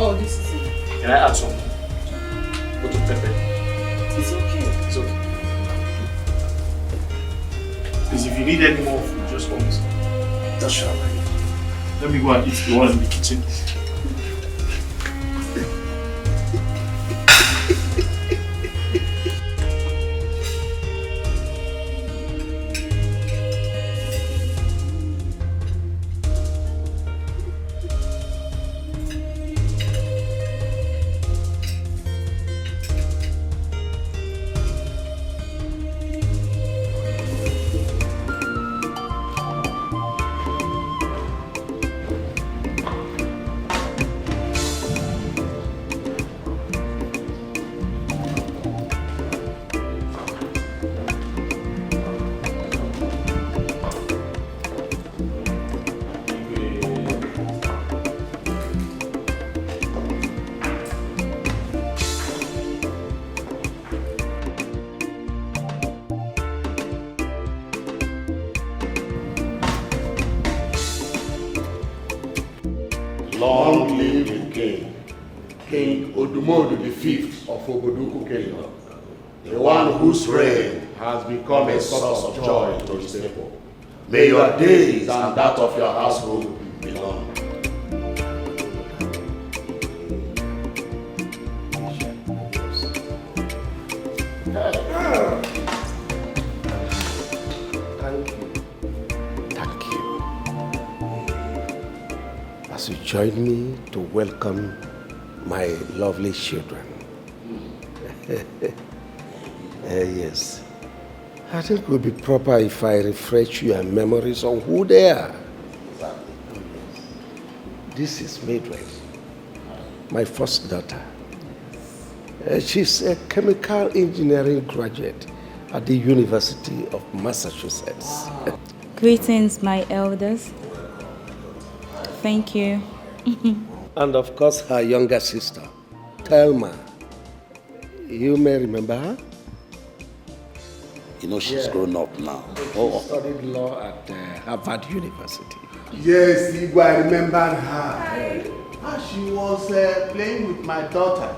Oh, this is it. Can I add some? Go to pepper. It's okay. It's okay. Please, if you need any more food, just call me. That's sure. Let me go and eat the one in the kitchen. Long live the king, King Odumodu V of Oboduku Kingdom, the one whose reign has become a source of joy to his people. May your days and that of your household be long. As you join me to welcome my lovely children. Yes. I think it would be proper if I refresh your memories on who they are. This is Maiden, my first daughter. She's a chemical engineering graduate at the University of Massachusetts. Greetings, my elders. Thank you. And of course, her younger sister, Thelma. You may remember her? You know she's grown up now. She studied law at Harvard University. Yes, Igwe, I remember her. She was playing with my daughter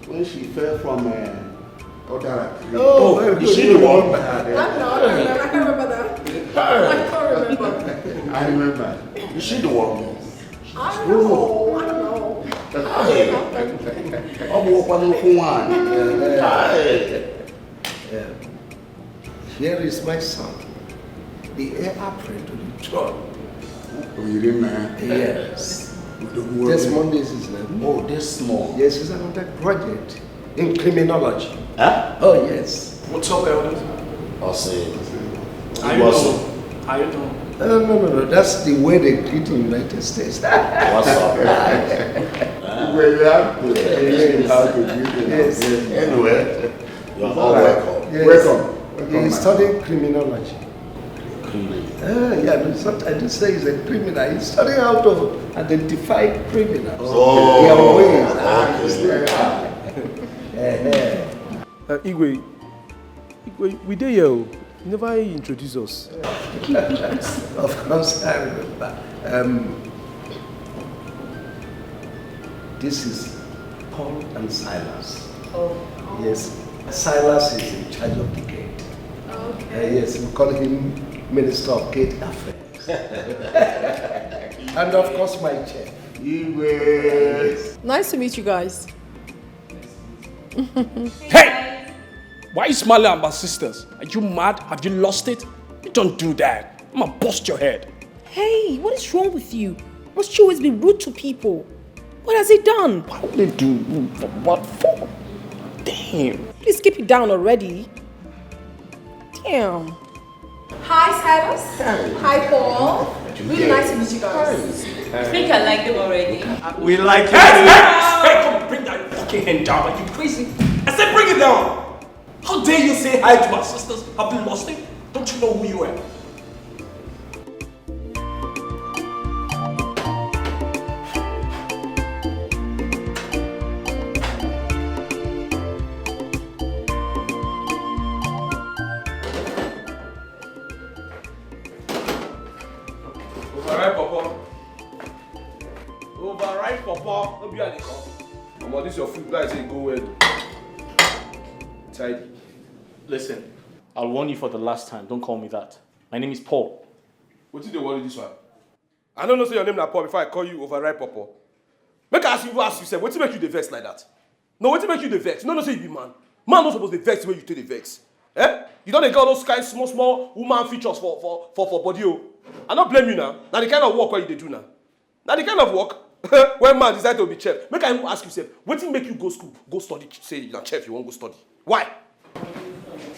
when she fell from Odara. Oh, is she the one? I can't remember that. I can't remember. I remember. Is she the one? I don't know. Here is my son, the heir apparent to the throne. Yes. This Monday is his name. Oh, this small. Yes, he's an undergraduate in criminology. Huh? Oh, yes. What's up, elders? I'll say. How you doing? How you doing? No. That's the way they greet in the United States. What's up? Well, you have to explain how to greet them. Yes. Anyway, you're all welcome. Yes. Welcome. He's studying criminology. Criminal. I didn't say he's a criminal. He's studying how to identify criminals. Oh, Their ways. Igwe, we did you never introduce us. Of course, I remember. This is Paul and Silas. Oh. Yes, Silas is in charge of the gate. Okay. Yes, we call him Minister of Gate Affairs. And of course, my chef. Yes. Nice to meet you guys. Hey! Why are you smiling at my sisters? Are you mad? Have you lost it? You don't do that. I'm gonna bust your head. Hey, what is wrong with you? Must you always be rude to people? What has he done? What would they do? What for? Damn. Please keep it down already. Damn. Hi, Silas. Hi, Paul. Really nice to meet you guys. I think I like them already. We like it. Hey, come bring that fucking hand down. Are you crazy? I said bring it down. How dare you say hi to my sisters? Have you lost it? Don't you know who you are? Override, Papa. Don't be a come on, this is your food. Guys, say go well. Tidy. Listen, I'll warn you for the last time. Don't call me that. My name is Paul. What did they worry this one? I don't know say your name na Paul before I call you overripe Papa. Make I ask you, say, what make you the vex like that? No, what make you the vex? No, say you be man. Man not supposed to vex when you take the vex. Eh? You don't get all those kind small woman features for body. I don't blame you now. Now the kind of work what you do now. Now the kind of work when man decide to be chef. Make I ask you, say, what make you go school, go study, say you're chef, you won't go study. Why?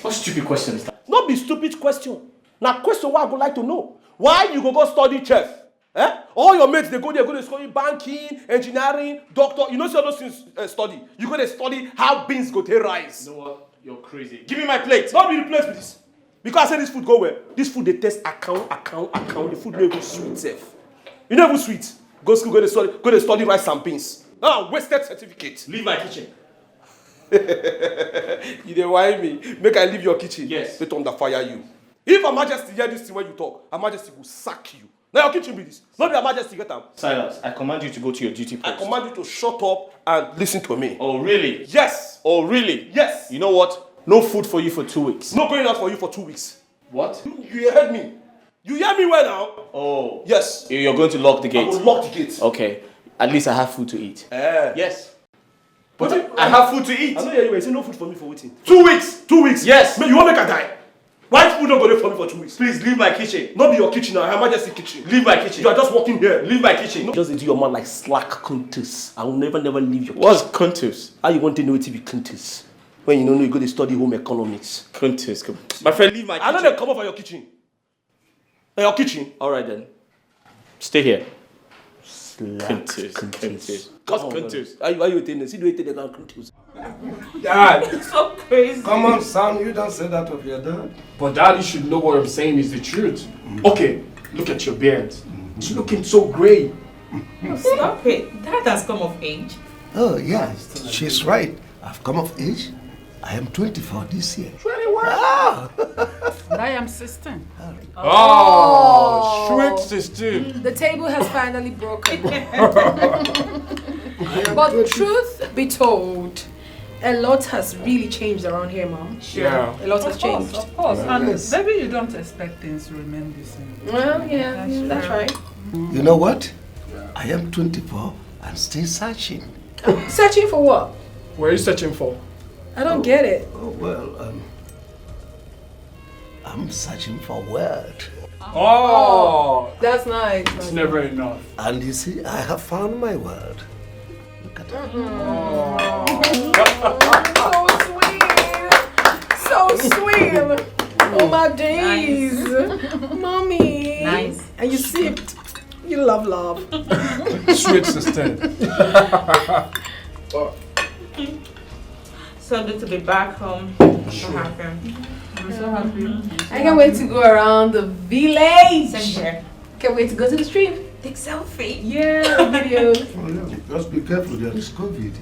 What stupid question is that? Not be stupid question. Now question what I would like to know. Why you go study chef? Eh? All your mates, they go there, go to study banking, engineering, doctor. You know, see all those things study. You go to study how beans go to rise. You know what? You're crazy. Give me my plate. Not be replaced with this. Because I say this food go well. This food they test account. The food no even sweet self. You know even sweet. Go school, go to study rice and beans. Now wasted certificate. Leave my kitchen. You dey whine me. Make I leave your kitchen. Yes. Let under fire you. If Her Majesty hear this thing when you talk, Her Majesty will sack you. Now your kitchen be this. Not be Her Majesty get am. Silas, I command you to go to your duty post. I command you to shut up and listen to me. Oh, really? Yes. Oh, really? Yes. You know what? No food for you for 2 weeks. No going out for you for 2 weeks. What? You heard me. You hear me well now? Oh. Yes. You're going to lock the I gate? will lock the gate. Okay. At least I have food to eat. Yes. But I have food to eat. I know you say no food for me for waiting. 2 weeks. 2 weeks? Yes. You want make I die? Why food not go there for me for 2 weeks? Please leave my kitchen. Not be your kitchen now, Her Majesty kitchen. Leave my kitchen. You are just walking here. Leave my kitchen. Just do your man like slack countess. I will never leave your kitchen. What's Kuntus? How you want to know it to be countess? When you don't know you go to study home economics. Kuntus. My friend, leave my kitchen. I know they come over your kitchen. Your kitchen. Alright then. Stay here. Slack Kuntus. What's Kuntus? Why you attending? See the way they call countess. Dad, So crazy. Come on, son, you don't say that of your dad. but Dad, you should know what I'm saying is the truth. Okay, look at your beard. It's looking so great. Stop it. That has come of age. Oh, yeah, she's right. I've come of age. I am 24 this year. 21? Ah. And I am 16. Oh, sweet sister. The table has finally broken. But truth be told, a lot has really changed around here, Mom. Yeah. A lot has changed. Of course. And maybe you don't expect things to remain the same. Well, yeah, that's right. You know what? I am 24 and still searching. Searching for what? What are you searching for? I don't get it. Oh, well, I'm searching for word. Oh, That's nice. it's never enough. And you see, I have found my word. Look at that. So sweet. Oh my days. Mommy. Nice. And you sipped. You love. Sweet sister. So good to be back home. So happy. I'm so happy. I can't wait to go around the village. Same here. Can't wait to go to the street. Take selfie. Yeah. Videos. Oh, yeah. Just be careful, there is COVID.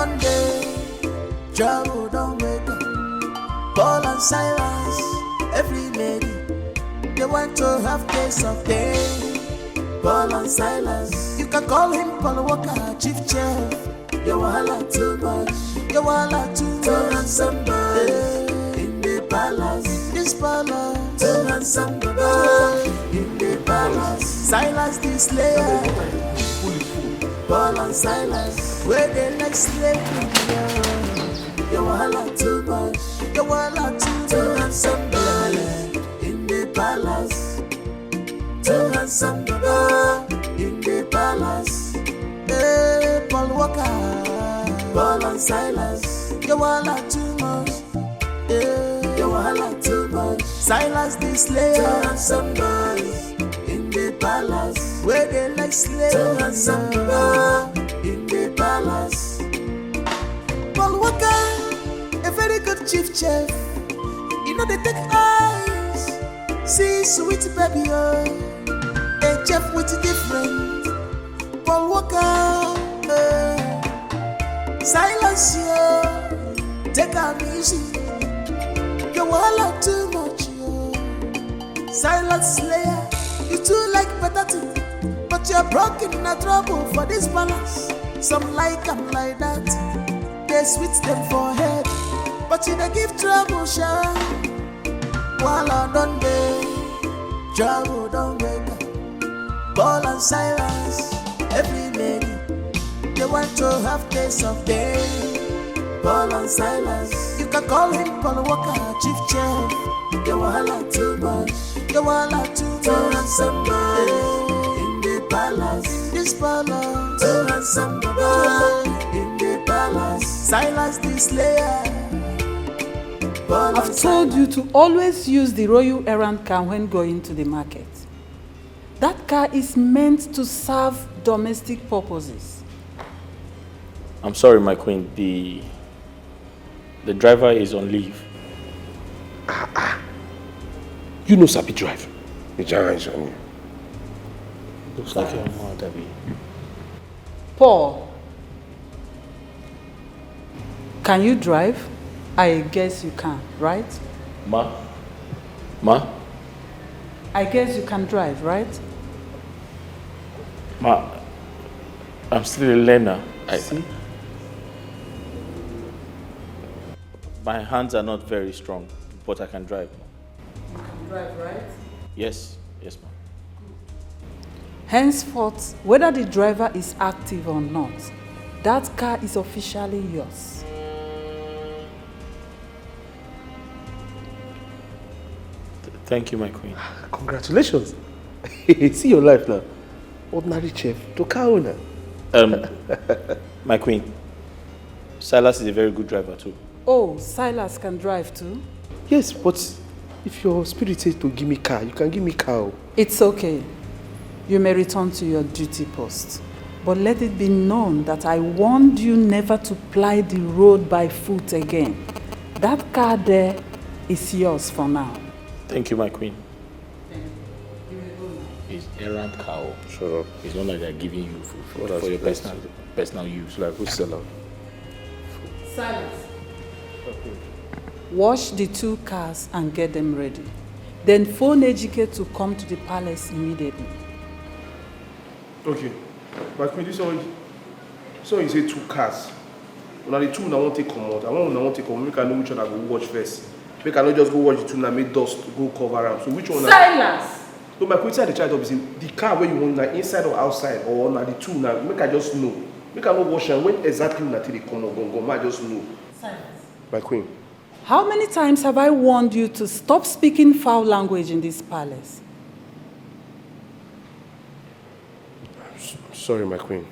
done day, trouble don't wake up. Paul and Silas, every lady, they want to have taste of day. Paul and Silas, you can call him Paul Walker, chief chef. You wahala too much, you wahala too much. To have somebody in the palace, this palace. To have somebody in the palace. Silas the slayer, Paul and Silas, where they like slavery. You wahala too much, you wahala too much. To have somebody in the palace. To have somebody in the palace. Hey, Paul Walker, Paul and Silas, you wahala too much. Yeah, you wahala too much. Silas the slayer. To have somebody in the palace, where they like slaves. To have somebody in the palace. Paul Walker, a very good chief chef. You know they take eyes, see sweet baby, oh. A chef with different. Paul Walker, Silas, yo, take a easy. You wahala too much, yo. Silas slayer, you too like better thing, but you're broken in a trouble for this balance. Some like them like that, they switch them for head, but you don't give trouble, sure. Wahala don't day, trouble don't wake up. Paul and Silas, every lady, they want to have taste of day. Paul and Silas, you can call him Paul Walker, chief chef. You wahala too much, you wahala too much. To have somebody in the palace, this palace. To have somebody in the palace. Silas the slayer. I've told you to always use the royal errand car when going to the market. That car is meant to serve domestic purposes. I'm sorry, my queen. The driver is on leave. You know Sabi drive. Looks like your mom, Debbie. Paul, can you drive? I guess you can, right? Ma? I guess you can drive, right? Ma, I'm still a learner. See? My hands are not very strong, but I can drive. You can drive, right? Yes, ma'am. Henceforth, whether the driver is active or not, that car is officially yours. Thank you, my queen. Congratulations. See your life now. Ordinary chef to car owner. My queen, Silas is a very good driver too. Oh, Silas can drive too? Yes, but if your spirit says to give me car, you can give me car. It's okay. You may return to your duty post. But let it be known that I warned you never to ply the road by foot again. That car there is yours for now. Thank you, my queen. It's errand cow. Shut up. It's not like they're giving you for your personal use. Like who's selling? Silence. Wash the 2 cars and get them ready. Then phone Ejike to come to the palace immediately. Okay. My queen, this one you say 2 cars. Now the 2 I won't take come out. I won't take come out. Make I know which one I go watch first. Make I not just go watch the 2 and make dust go cover them. So which one? Silence! So my queen said the child is in the car where you want now inside or outside or now the 2 now. Make I just know. Make I not watch and when exactly until they come out go. I just know. Silence. My queen. How many times have I warned you to stop speaking foul language in this palace? Sorry, my queen.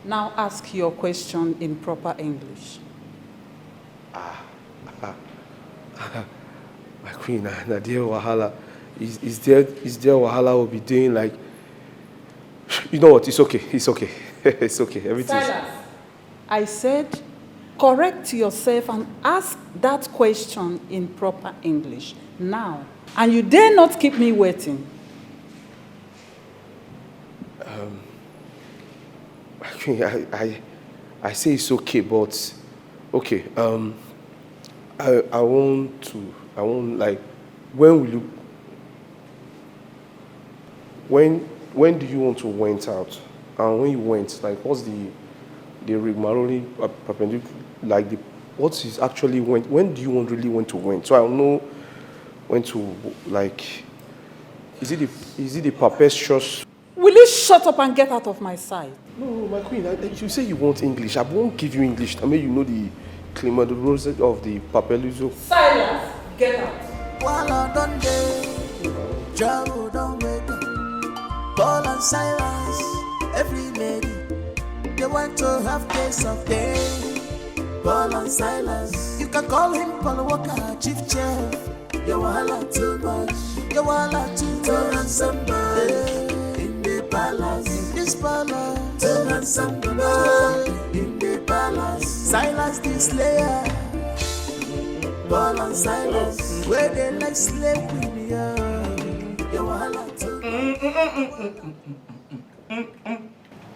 Now ask your question in proper English. My queen, Nadia Wahala. Is there Wahala will be doing like... You know what? It's okay. It's okay. It's okay. Everything's... Silence. I said, correct yourself and ask that question in proper English now. And you dare not keep me waiting. My queen, I say it's okay, but okay. I won't like. When will you? When do you want to went out? And when you went, like, what's the rigmarole perpendicular? Like what is actually went? When do you really want to went? So I know when to like. Is it the perpetuous? Will you shut up and get out of my sight? No, my queen. You say you want English. I won't give you English. I mean, you know the climate of the papeluzo. Silence. Get out. While I don't trouble don't wait. Paul and Silas, every lady, they want to have taste of day. Paul and Silas, you can call him Paul Walker, chief chef. You wahala too much, you wahala too much. Somebody in the palace, in this palace, to ransom the man in the palace. Silas the slayer, Paul and Silas, where they like slave with me. You wahala too.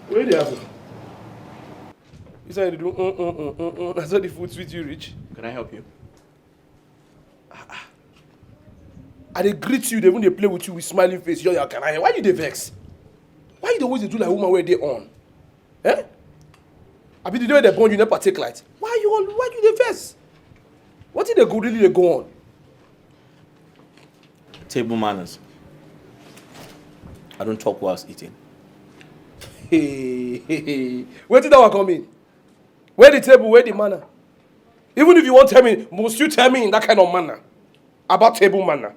Where they have? You said you do. That's how the food sweet you reach. Can I help you? And they greet you, they when they play with you with smiling face. Yo, can I? Why you they vex? Why you always do like woman where they on? Eh? I mean, the day they born you never take light. Why you they vex? What did they go really they go on? Table manners. I don't talk whilst eating. Hey. Where did that one come in? Where the table, where the manner? Even if you won't tell me, must you tell me in that kind of manner? About table manner?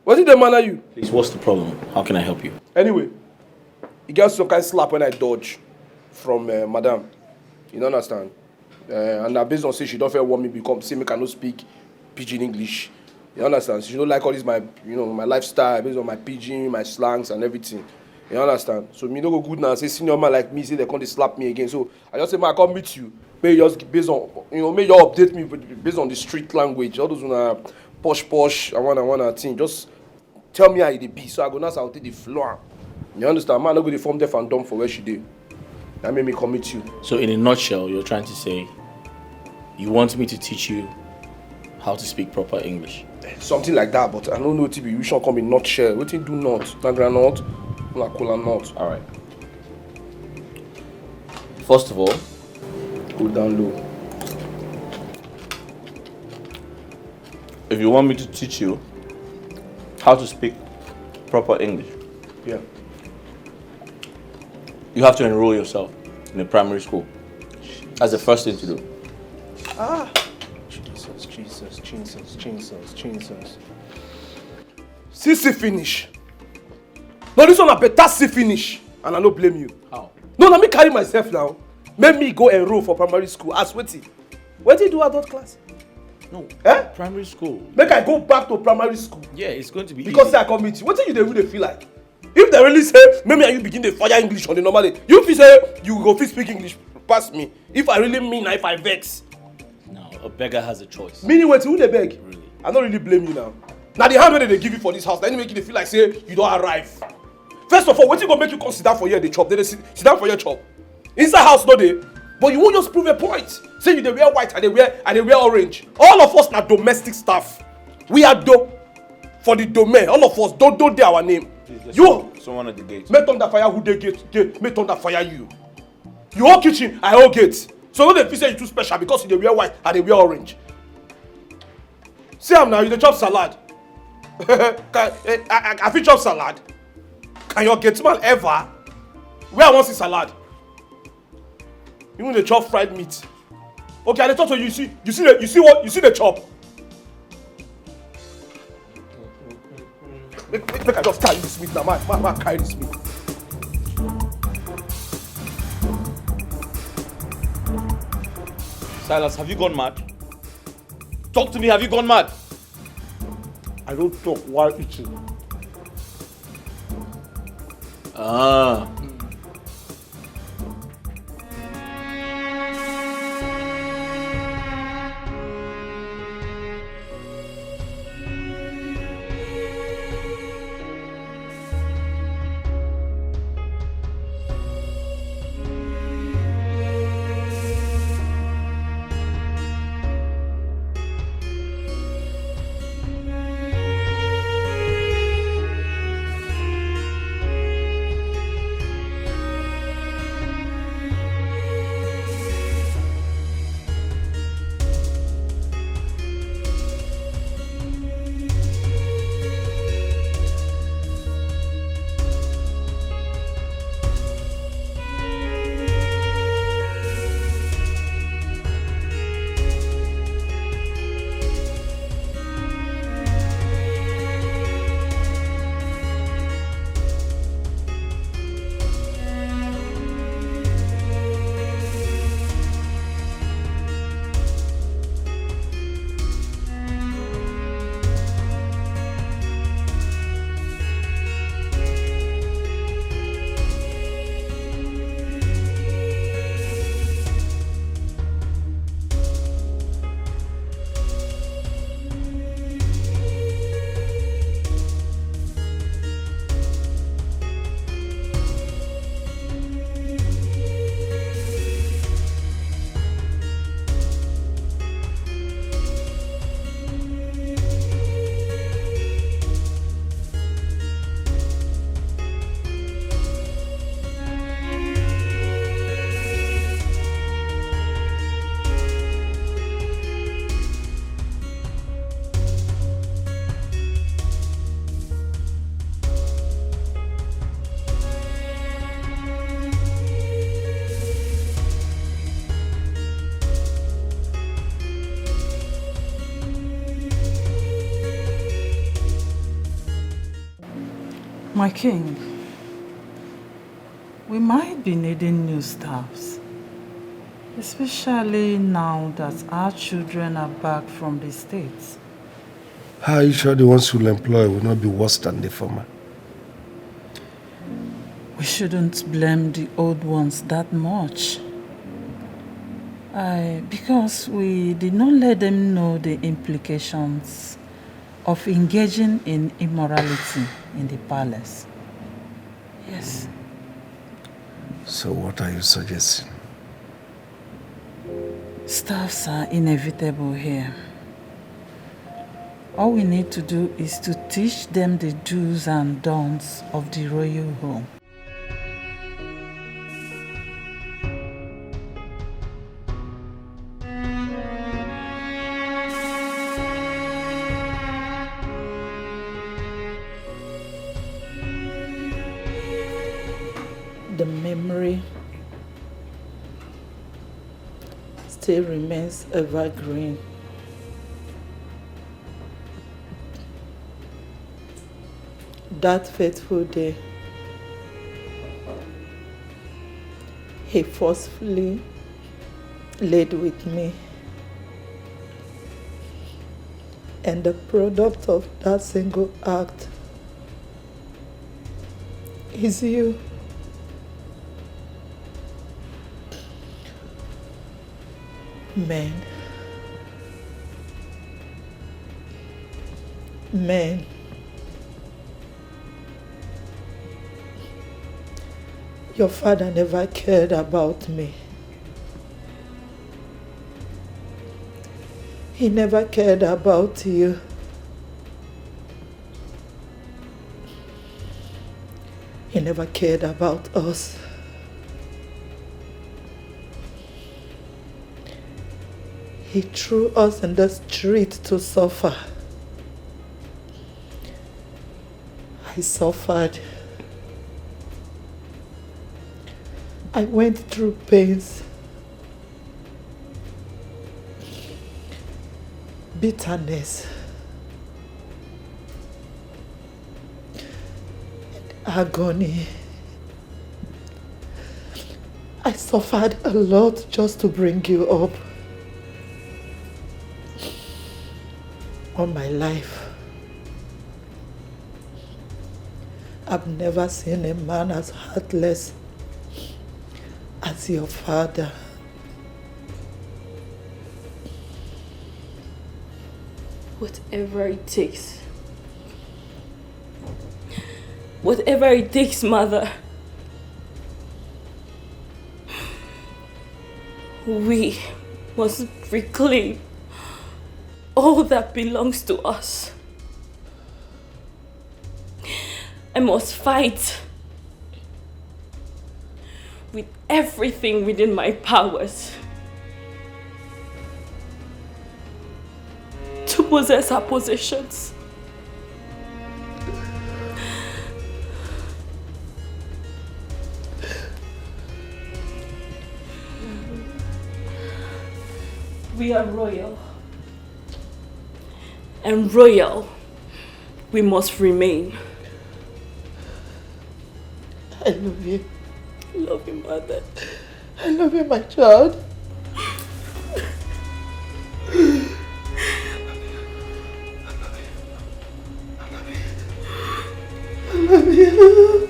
What did the manner you? Please, what's the problem? How can I help you? Anyway, you get some kind of slap when I dodge from madam. You don't understand? And now based on say she don't feel want me become, say me cannot speak pidgin English. You understand? She don't like all this my lifestyle based on my pidgin, my slangs and everything. You understand? So me no go good now. Say senior man like me say they can't slap me again. So I just say man I come meet you. May you just based on may you update me based on the street language. All those posh. I wanna thing. Just tell me how it be. So I go now. So I'll take the floor. You understand? Man, I go the form deaf and dumb for where she did. That made me come meet you. So in a nutshell, you're trying to say you want me to teach you how to speak proper English. Something like that, but I don't know TB. You should come in nutshell. What you do not? Na granite, na cola not. All right. First of all, go down low. If you want me to teach you how to speak proper English, yeah, you have to enroll yourself in a primary school. That's the first thing to do. Jesus. See finish. No, this one a better see finish. And I don't blame you. How? No, let me carry myself now. Make me go enroll for primary school. Ask what you do adult class? No. Eh? Primary school. Make I go back to primary school. Yeah, it's going to be because easy. I come meet you. What do you really feel like? If they really say, maybe you begin to fire English on the normal day, you feel say you go fit speak English past me. If I really mean, if I vex. No, a beggar has a choice. Meaning what? Who they beg? Really? I don't really blame you now. Now the hand they give you for this house, then you make you feel like say you don't arrive. First of all, what you gonna make you consider for your the chop? They sit down for your chop. Inside house no dey, but you won't just prove a point. Say you they wear white and they wear orange. All of us are domestic staff. We are for the domain. All of us don't do our name. You someone at the gate. Make thunder fire who they gate. Make thunder fire you. You all kitchen, I all gate. So no they feel say you too special because you they wear white and they wear orange. See am now, you dey chop salad. I fit chop salad. Can your gate man ever? Where I want see salad? You want to chop fried meat? Okay, I talk to you. You see the chop. Make I just carry this meat now. Man, carry this meat. Silas, have you gone mad? Talk to me, have you gone mad? I don't talk while eating. My king, we might be needing new staffs, especially now that our children are back from the States. How are you sure the ones you'll employ will not be worse than the former? We shouldn't blame the old ones that much. Because we did not let them know the implications of engaging in immorality in the palace. Yes. So what are you suggesting? Staffs are inevitable here. All we need to do is to teach them the do's and don'ts of the royal home. The memory still remains evergreen. That fateful day, he forcefully laid with me, and the product of that single act is you. Men. Your father never cared about me. He never cared about you. He never cared about us. He threw us in the street to suffer. I suffered. I went through pains, bitterness, and agony. I suffered a lot just to bring you up. All my life, I've never seen a man as heartless as your father. Whatever it takes. Whatever it takes, Mother. We must reclaim all that belongs to us. I must fight with everything within my powers to possess our possessions. We are royal. And royal, we must remain. I love you. I love you, Mother. I love you, my child. I love you.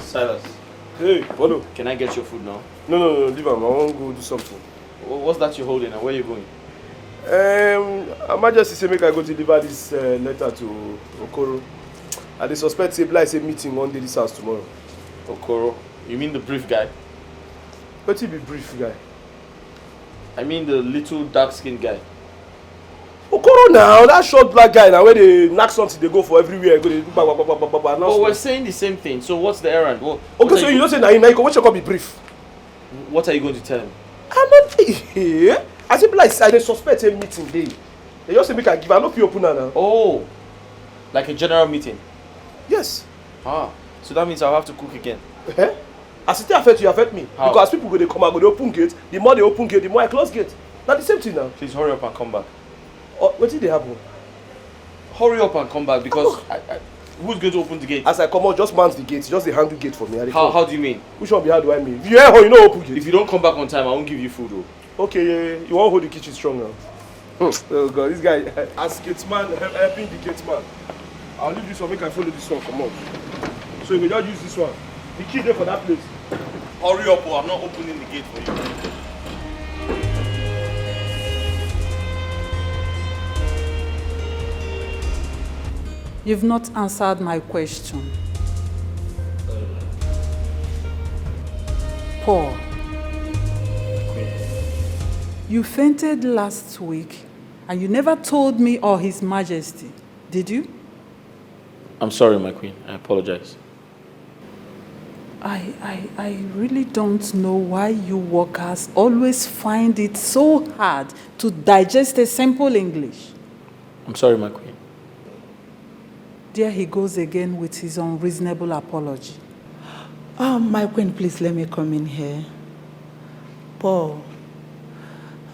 Silas. Hey, Polo. Can I get your food now? No, leave him. I want to go do something. What's that you're holding and where are you going? I just say make I go deliver this letter to Okoro. And they suspect say Bly say meeting one day this house tomorrow. Okoro? You mean the brief guy? What be brief guy? I mean the little dark-skinned guy. Okoro now, that short black guy now where they knock something they go for everywhere. Go they do But we're saying the same thing, so what's the errand? Okay, so you don't say now what you call be brief? What are you going to tell him? I'm not here. I say Bly I dey suspect a meeting day. They just say make I give, I no fit open now. Oh, like a general meeting? Yes. Ah, so that means I'll have to cook again. As it affect you, affect me. How? Because people go they come out, go they open gate. The more they open gate, the more I close gate. Now the same thing now. Please hurry up and come back. What did they happen? Hurry up and come back because who's going to open the gate? As I come out, just mount the gate. Just the handle gate for me. How do you mean? Which one be how do I mean? If you hear how you know open gate. If you don't come back on time, I won't give you food though. Okay, yeah. You won't hold the kitchen strong now. Oh God, this guy as gate man helping the gate man. I'll leave this one, make I follow this one, come on. So you will just use this one. The key there for that place. Hurry up or I'm not opening the gate for you. You've not answered my question. Paul, you fainted last week and you never told me or His Majesty, did you? I'm sorry, my queen. I apologize. I really don't know why you workers always find it so hard to digest a simple English. I'm sorry, my queen. There he goes again with his unreasonable apology. My queen, please let me come in here. Paul,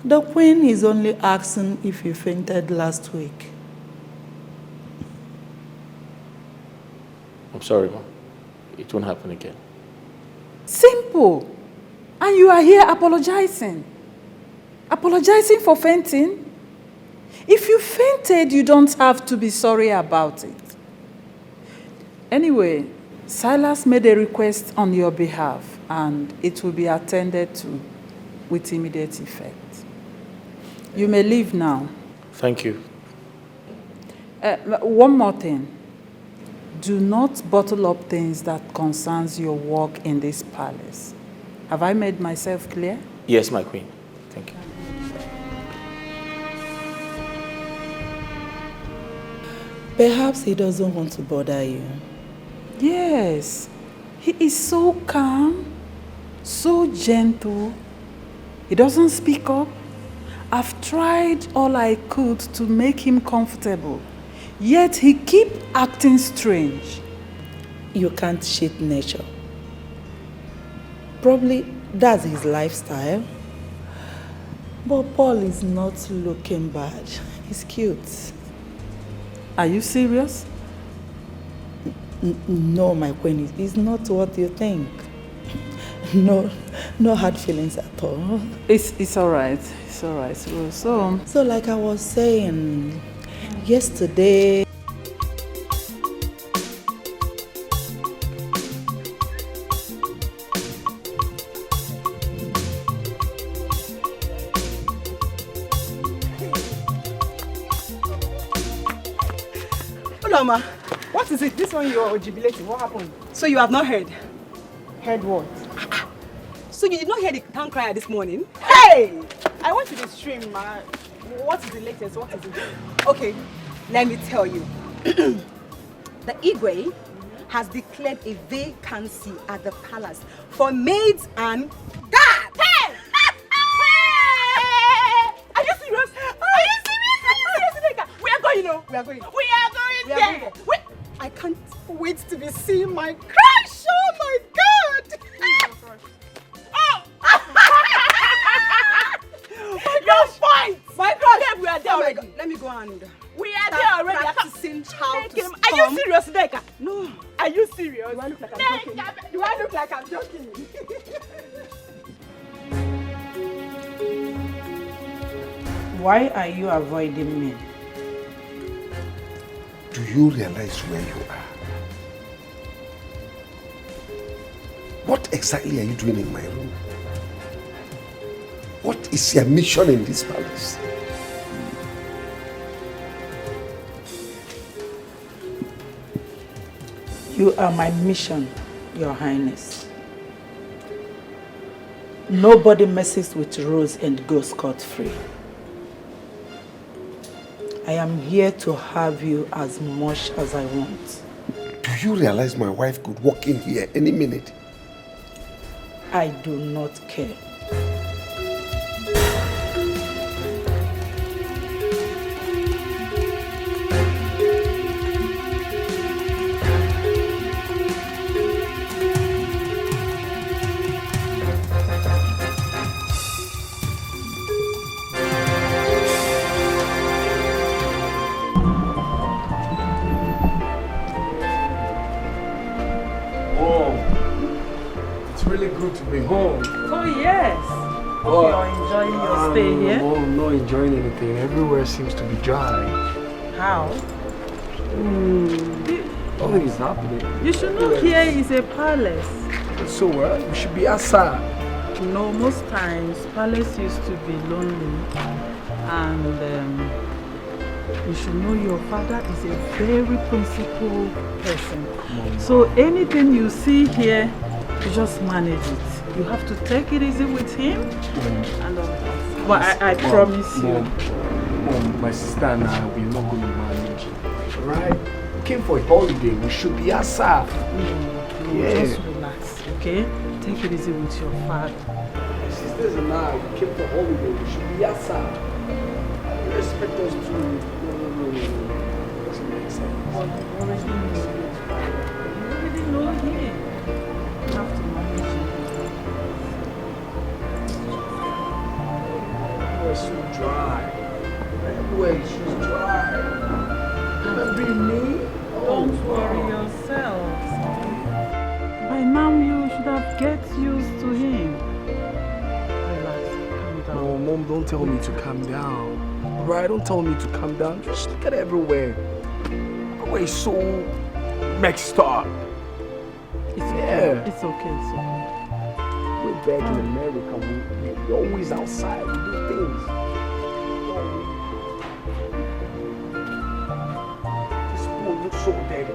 the queen is only asking if you fainted last week. I'm sorry, Mom. It won't happen again. Simple. And you are here apologizing. Apologizing for fainting? If you fainted, you don't have to be sorry about it. Anyway, Silas made a request on your behalf, and it will be attended to with immediate effect. You may leave now. Thank you. One more thing. Do not bottle up things that concerns your work in this palace. Have I made myself clear? Yes, my queen. Thank you. Perhaps he doesn't want to bother you. Yes. He is so calm, so gentle. He doesn't speak up. I've tried all I could to make him comfortable. Yet he keeps acting strange. You can't cheat nature. Probably that's his lifestyle. But Paul is not looking bad. He's cute. Are you serious? No, my queen, it's not what you think. No hard feelings at all. It's all right. It's all right. So like I was saying, yesterday. Mama, what is it? This one you are jubilating. What happened? So you have not heard? Heard what? So you did not hear the town crier this morning? Hey! I went to the stream, ma. What is the latest? What is it? Okay, let me tell you. The Igwe has declared a vacancy at the palace for maids and guards. Hey! Are you serious? Are you serious? We are going, you know. We are going. Yeah. Wait, I can't wait to be seeing my crush. Oh my God! Oh! Your point! My crush! Yeah, we are there already. Let me go and... We are there already. Practicing how to storm. Are you serious, Neka? No. Are you serious? Do I look like I'm joking? Do I look like I'm joking? Why are you avoiding me? Do you realize where you are? What exactly are you doing in my room? What is your mission in this palace? You are my mission, Your Highness. Nobody messes with Rose and goes scot-free. I am here to have you as much as I want. Do you realize my wife could walk in here any minute? I do not care. good to be home. Oh, yes. Hope you're enjoying your stay here. No, I'm not enjoying anything. Everywhere seems to be dry. How? Nothing is happening. You should know here is a palace. So we should be outside. No, most times palace used to be lonely, and you should know your father is a very principled person. So anything you see here, you just manage it. You have to take it easy with him and all that. But I promise you. Mom, my sister and I, we're not going to manage. Right? We came for a holiday. We should be outside. Just relax, okay? Take it easy with your father. My sisters and I, we came for holiday. We should be outside. You expect us to... No. Doesn't make sense. You already know him. You have to manage him. Everywhere's so dry. Everywhere is so dry. Remembering me? Don't worry yourself. By now you should have get used to him. Relax, calm down. No, Mom, don't tell me to calm down. Right? Don't tell me to calm down. Just look at everywhere. Everywhere is so mixed up. It's okay. It's okay. We're back in America. We're always outside. We do things. This school looks so dirty.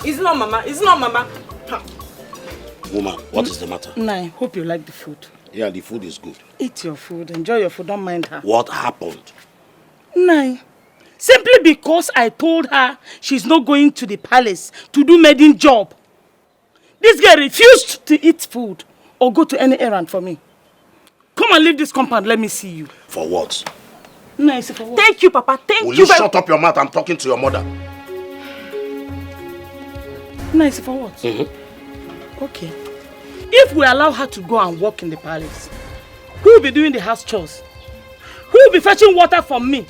It's not Mama. It's not Mama. Woman, what is the matter? Nah, hope you like the food. Yeah, the food is good. Eat your food. Enjoy your food. Don't mind her. What happened? Nah. Simply because I told her she's not going to the palace to do Maiden job. This girl refused to eat food or go to any errand for me. Come and leave this compound. Let me see you. For what? Nah, for what? Thank you, Papa. Thank you. Will you shut up your mouth? I'm talking to your mother. Nice for what? Okay. If we allow her to go and work in the palace, who will be doing the house chores? Who will be fetching water from me?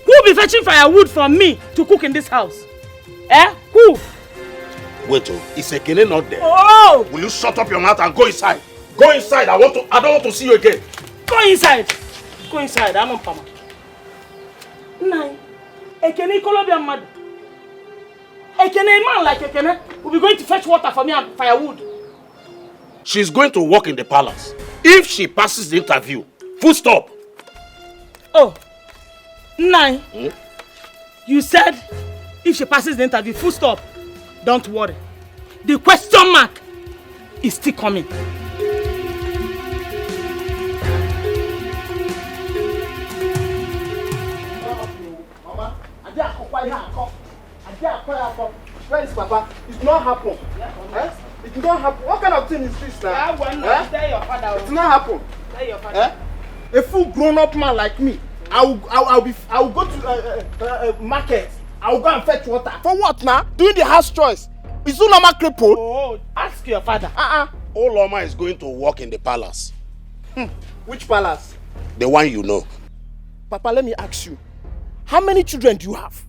Who will be fetching firewood from me to cook in this house? Who? Wait, is Ekene not there? Oh! Will you shut up your mouth and go inside? Go inside. I don't want to see you again. Go inside. Go inside. I'm on Pama. Nine. Ekene Colombian mad. Ekene, a man like Ekene will be going to fetch water for me and firewood. She's going to work in the palace. If she passes the interview, full stop. Oh, Nine. You said if she passes the interview, full stop. Don't worry. The question mark is still coming. Mama, where is Papa? It not happen. It did not happen. What kind of thing is this now? Tell your father. It did not happen. Tell your father. A full grown-up man like me, I will go to market. I will go and fetch water. For what now? Doing the house chores. Is Uloma crippled? Oh, ask your father. Uloma is going to work in the palace. Which palace? The one you know. Papa, let me ask you. How many children do you have?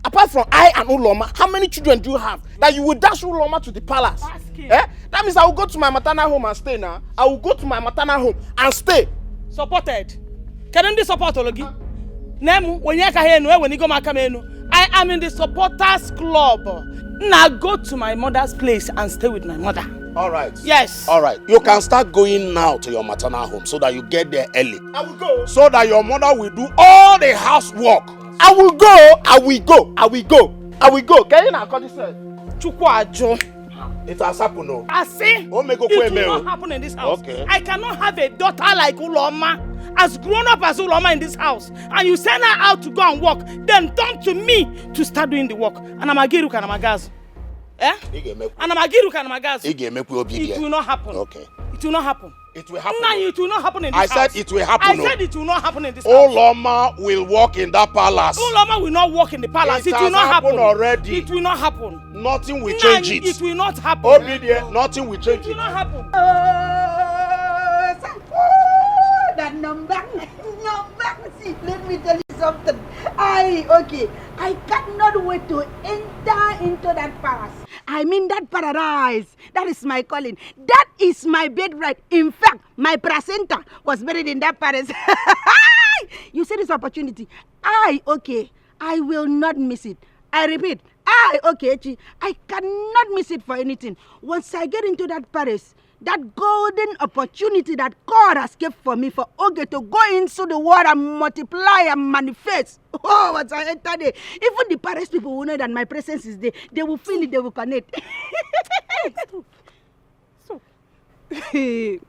Apart from I and Uloma, how many children do you have that you will dash Uloma to the palace? That means I will go to my maternal home and stay now. I will go to my maternal home and stay. Supported. Can you support Ologi? Nemu, when you when you go I am in the supporters club. Now go to my mother's place and stay with my mother. All right. Yes. All right. You can start going now to your maternal home so that you get there early. I will go. So that your mother will do all the housework. I will go. I will go. I will go. I will go. Can you not call this? Chukwajo. It has happened, no. I say, Oh, make it will not happen in this house. Okay. I cannot have a daughter like Uloma, as grown up as Uloma in this house, and you send her out to go and work, then turn to me to start doing the work. And I'm a giru and I'm a gas. Eh? And I'm a giru and I'm a gas. It will not happen. Okay. It will not happen. It will happen. No, it will not happen in this house. I said it will happen. I said it will not happen in this house. Uloma will walk in that palace. Uloma will not walk in the palace. It will has not happen already. It will not happen. Nothing will change it. It will not happen. Obedient. Nothing will change it. It will not happen. That number. See, let me tell you something. I cannot wait to enter into that palace. I mean that paradise. That is my calling. That is my birthright. In fact, my placenta was buried in that palace. You see this opportunity. I will not miss it. I repeat, I cannot miss it for anything. Once I get into that palace, that golden opportunity that God has kept for me for Oge to go into the world and multiply and manifest. Oh, once I enter there, even the Paris people will know that my presence is there. They will feel it, they will connect. Stop. Hey,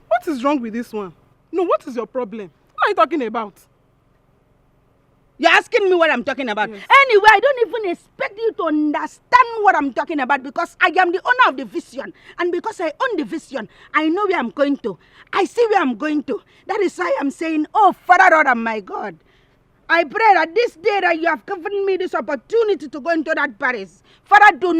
what is wrong with this one? No, what is your problem? What are you talking about? You're asking me what I'm talking about. Yes. Anyway, I don't even expect you to understand what I'm talking about because I am the owner of the vision. And because I own the vision, I know where I'm going to. I see where I'm going to. That is why I'm saying, oh, Father, Lord, and my God, I pray that this day that you have given me this opportunity to go into that Paris, Father, do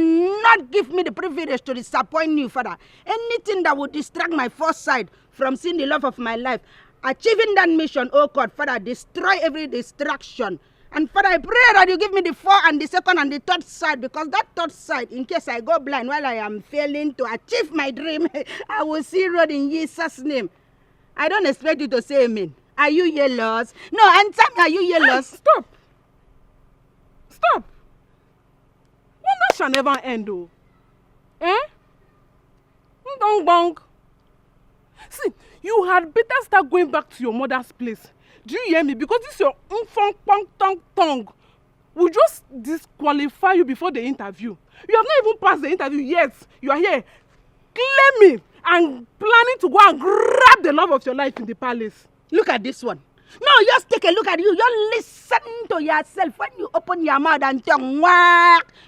not give me the privilege to disappoint you, Father. Anything that would distract my foresight from seeing the love of my life, achieving that mission, oh God, Father, destroy every distraction. And Father, I pray that you give me the 4th and the 2nd and the 3rd sight, because that 3rd sight, in case I go blind while I am failing to achieve my dream, I will see road in Jesus' name. I don't expect you to say amen. Are you jealous? No, answer me, are you jealous? Stop. Stop. Wonder shall never end, though. Eh? Don't bonk. See, you had better start going back to your mother's place. Do you hear me? Because this your tongue will just disqualify you before the interview. You have not even passed the interview yet. You are here claiming and planning to go and grab the love of your life in the palace. Look at this one. No, just take a look at you. You listen to yourself when you open your mouth and tongue.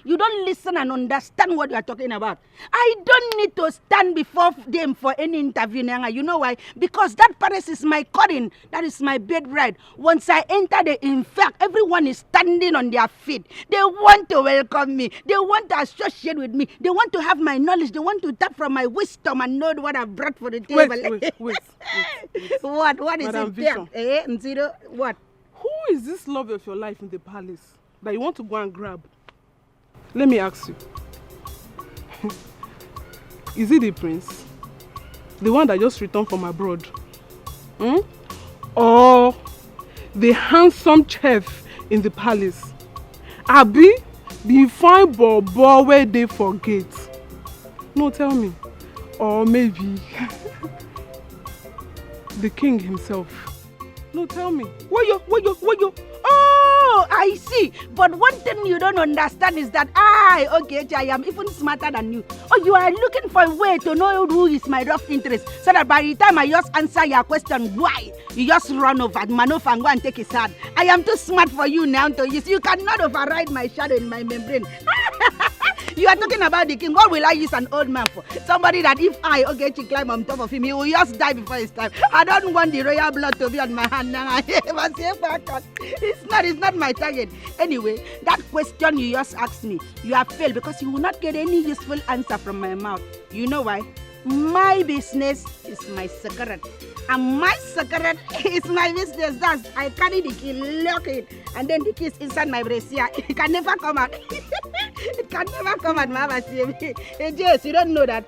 You don't listen and understand what you are talking about. I don't need to stand before them for any interview. You know why? Because that Paris is my calling. That is my birthright. Once I enter in fact, everyone is standing on their feet. They want to welcome me. They want to associate with me. They want to have my knowledge. They want to tap from my wisdom and know what I've brought for the table. Wait. What is Madam it? Vision. Zero, what? Who is this love of your life in the palace that you want to go and grab? Let me ask you. Is it the prince? The one that just returned from abroad? Or the handsome chef in the palace? Abi, the fine bobo where they forget? No, tell me. Or maybe the king himself? No, tell me. What you? Oh, I see. But one thing you don't understand is that I am even smarter than you. Oh, you are looking for a way to know who is my rough interest, so that by the time I just answer your question, why, you just run over, maneuver, and go and take his hand. I am too smart for you now to use. You cannot override my shadow in my membrane. You are talking about the king. What will I use an old man for? Somebody that if I climb on top of him, he will just die before his time. I don't want the royal blood to be on my hand now. It's not my target. Anyway, that question you just asked me, you have failed because you will not get any useful answer from my mouth. You know why? My business is my secret. And my secret is my business. That's I carry the key, lock it, and then the key is inside my brassiere. It can never come out. It can never come out, Mama. Hey, Jess, you don't know that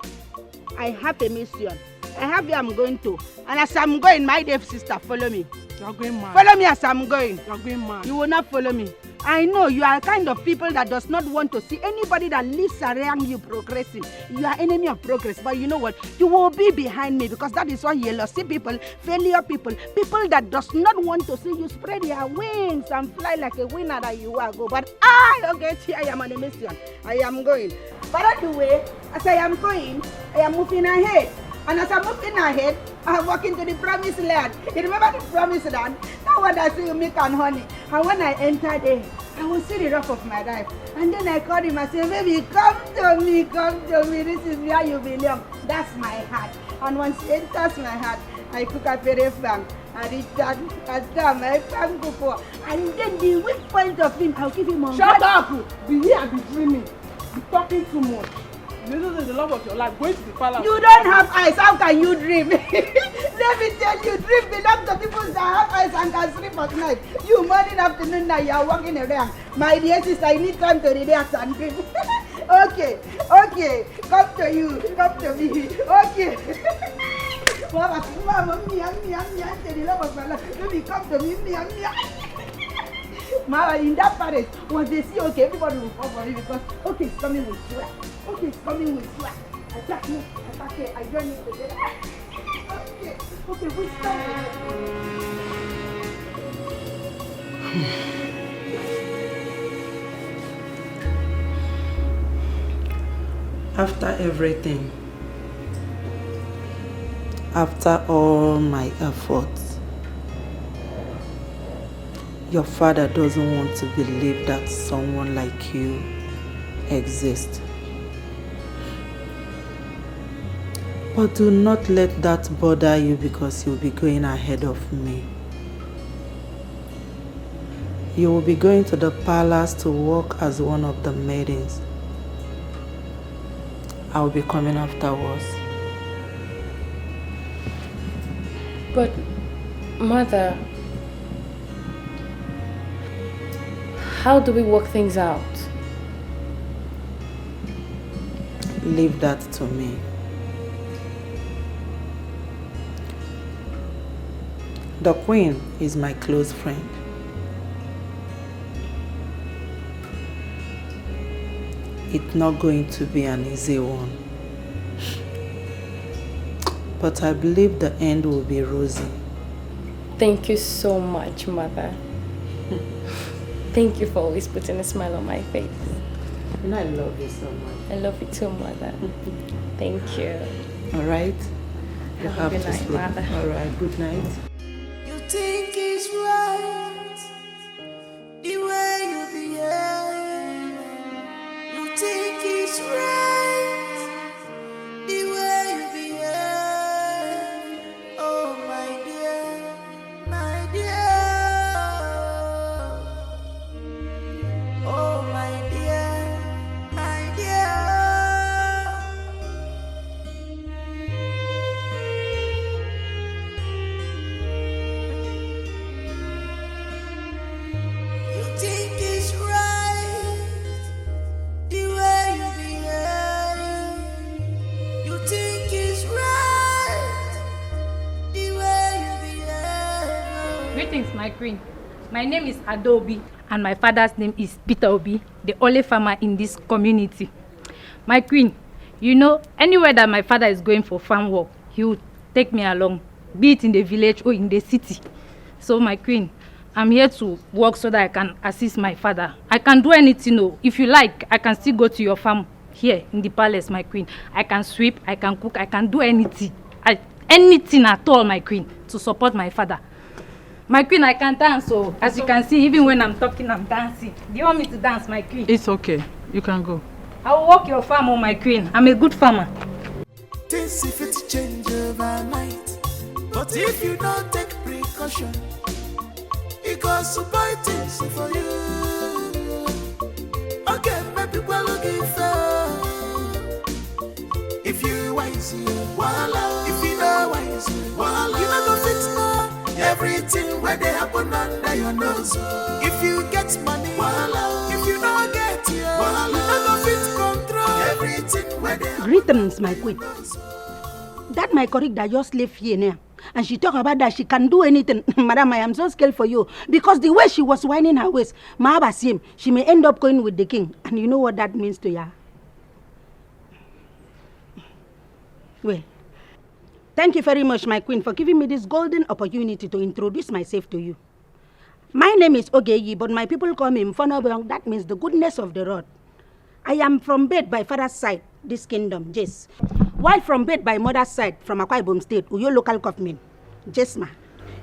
I have a mission. I have where I'm going to. And as I'm going, my dear sister, follow me. You're going mad. Follow me as I'm going. You're going mad. You will not follow me. I know you are kind of people that does not want to see anybody that lives around you progressing. You are enemy of progress, but you know what? You will be behind me because that is why you see people, failure people that does not want to see you spread your wings and fly like a winner that you are. Go, but I am on a mission. I am going. But anyway, as I am going, I am moving ahead. And as I'm moving ahead, I'm walking to the promised land. You remember the promised land? That one I see milk and honey. And when I enter there, I will see the rock of my life. And then I call him and say, baby, come to me. This is where you belong. That's my heart. And once he enters my heart, I cook a very fang. I return, I stand, I thank you for. And then the weak point of him, I'll give him a Shut up! Be here and be dreaming. Be talking too much. This is the love of your life. Going to the palace. You don't have eyes. How can you dream? Let me tell you, dream belongs to people that have eyes and can sleep at night. You morning, afternoon, now you are walking around. My dear sister, I need time to relax and dream. Okay. Come to you. Come to me. Okay. Mama, me, the love of my life. Baby, come to me, Mama, in that palace, once they see, okay, everybody will fall for you because, okay, it's coming with swag. Okay, it's coming with swag. Attack me, I join you together. Okay, we start. After everything, after all my efforts, your father doesn't want to believe that someone like you exists. But do not let that bother you because you'll be going ahead of me. You will be going to the palace to work as one of the maidens. I will be coming afterwards. But, Mother, how do we work things out? Leave that to me. The Queen is my close friend. It's not going to be an easy one. But I believe the end will be rosy. Thank you so much, Mother. Thank you for always putting a smile on my face. And I love you so much. I love you too, Mother. Thank you. All right? You have Good to night, sleep. Mother. All right, good night. You think it's right the way you behave. You think it's right the way you behave. Oh my dear, my dear. Oh my dear, my dear. You think it's right the way you behave. You think it's right the way you behave. Greetings, my queen. My name is Adobe, and my father's name is Peter Obi, the only farmer in this community. My queen, you know, anywhere that my father is going for farm work, he will take me along, be it in the village or in the city. So, my queen, I'm here to work so that I can assist my father. I can do anything, no. If you like, I can still go to your farm here in the palace, my queen. I can sweep, I can cook, I can do anything. Anything at all, my queen, to support my father. My queen, I can dance, so as you can see, even when I'm talking, I'm dancing. Do you want me to dance, my queen? It's okay. You can go. I will work your farm, oh my queen. I'm a good farmer. Things if it change overnight, but if you don't take precaution, it goes to buy things for you. Okay, maybe we're looking for. If you wise, voila. If you know wise, voila. You never fix no. Everything where they happen under your nose. If you get money, voila. If you don't get it, voila. You never fit control. Everything where they happen. Greetings, my queen. That my colleague that just left here now, and she talk about that she can do anything. Madam, I am so scared for you. Because the way she was whining her waist, Mahabasim, she may end up going with the king. And you know what that means to ya? Well, thank you very much, my queen, for giving me this golden opportunity to introduce myself to you. My name is Ogeyi, but my people call me Mfonobong. That means the goodness of the Lord. I am from Bed by father's side, this kingdom, Jess. While from Bed by mother's side, from Akwa Ibom State, Uyo local government, Jessma.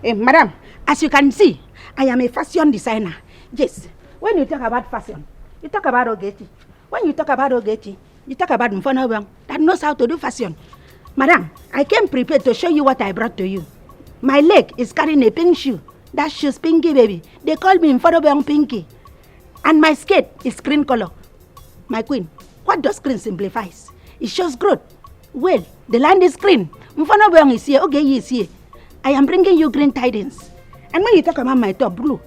Madam, as you can see, I am a fashion designer. Yes, when you talk about fashion, you talk about Ogechi. When you talk about Ogechi, you talk about Mfonobong that knows how to do fashion. Madam, I came prepared to show you what I brought to you. My leg is carrying a pink shoe. That shoe's Pinky, baby. They call me Mfonobong Pinky. And my skirt is green color. My queen, what does green simplifies? It shows growth. Well, the land is green. Mfonobong is here. Ogeyi is here. I am bringing you green tidings. And when you talk about my top, blue,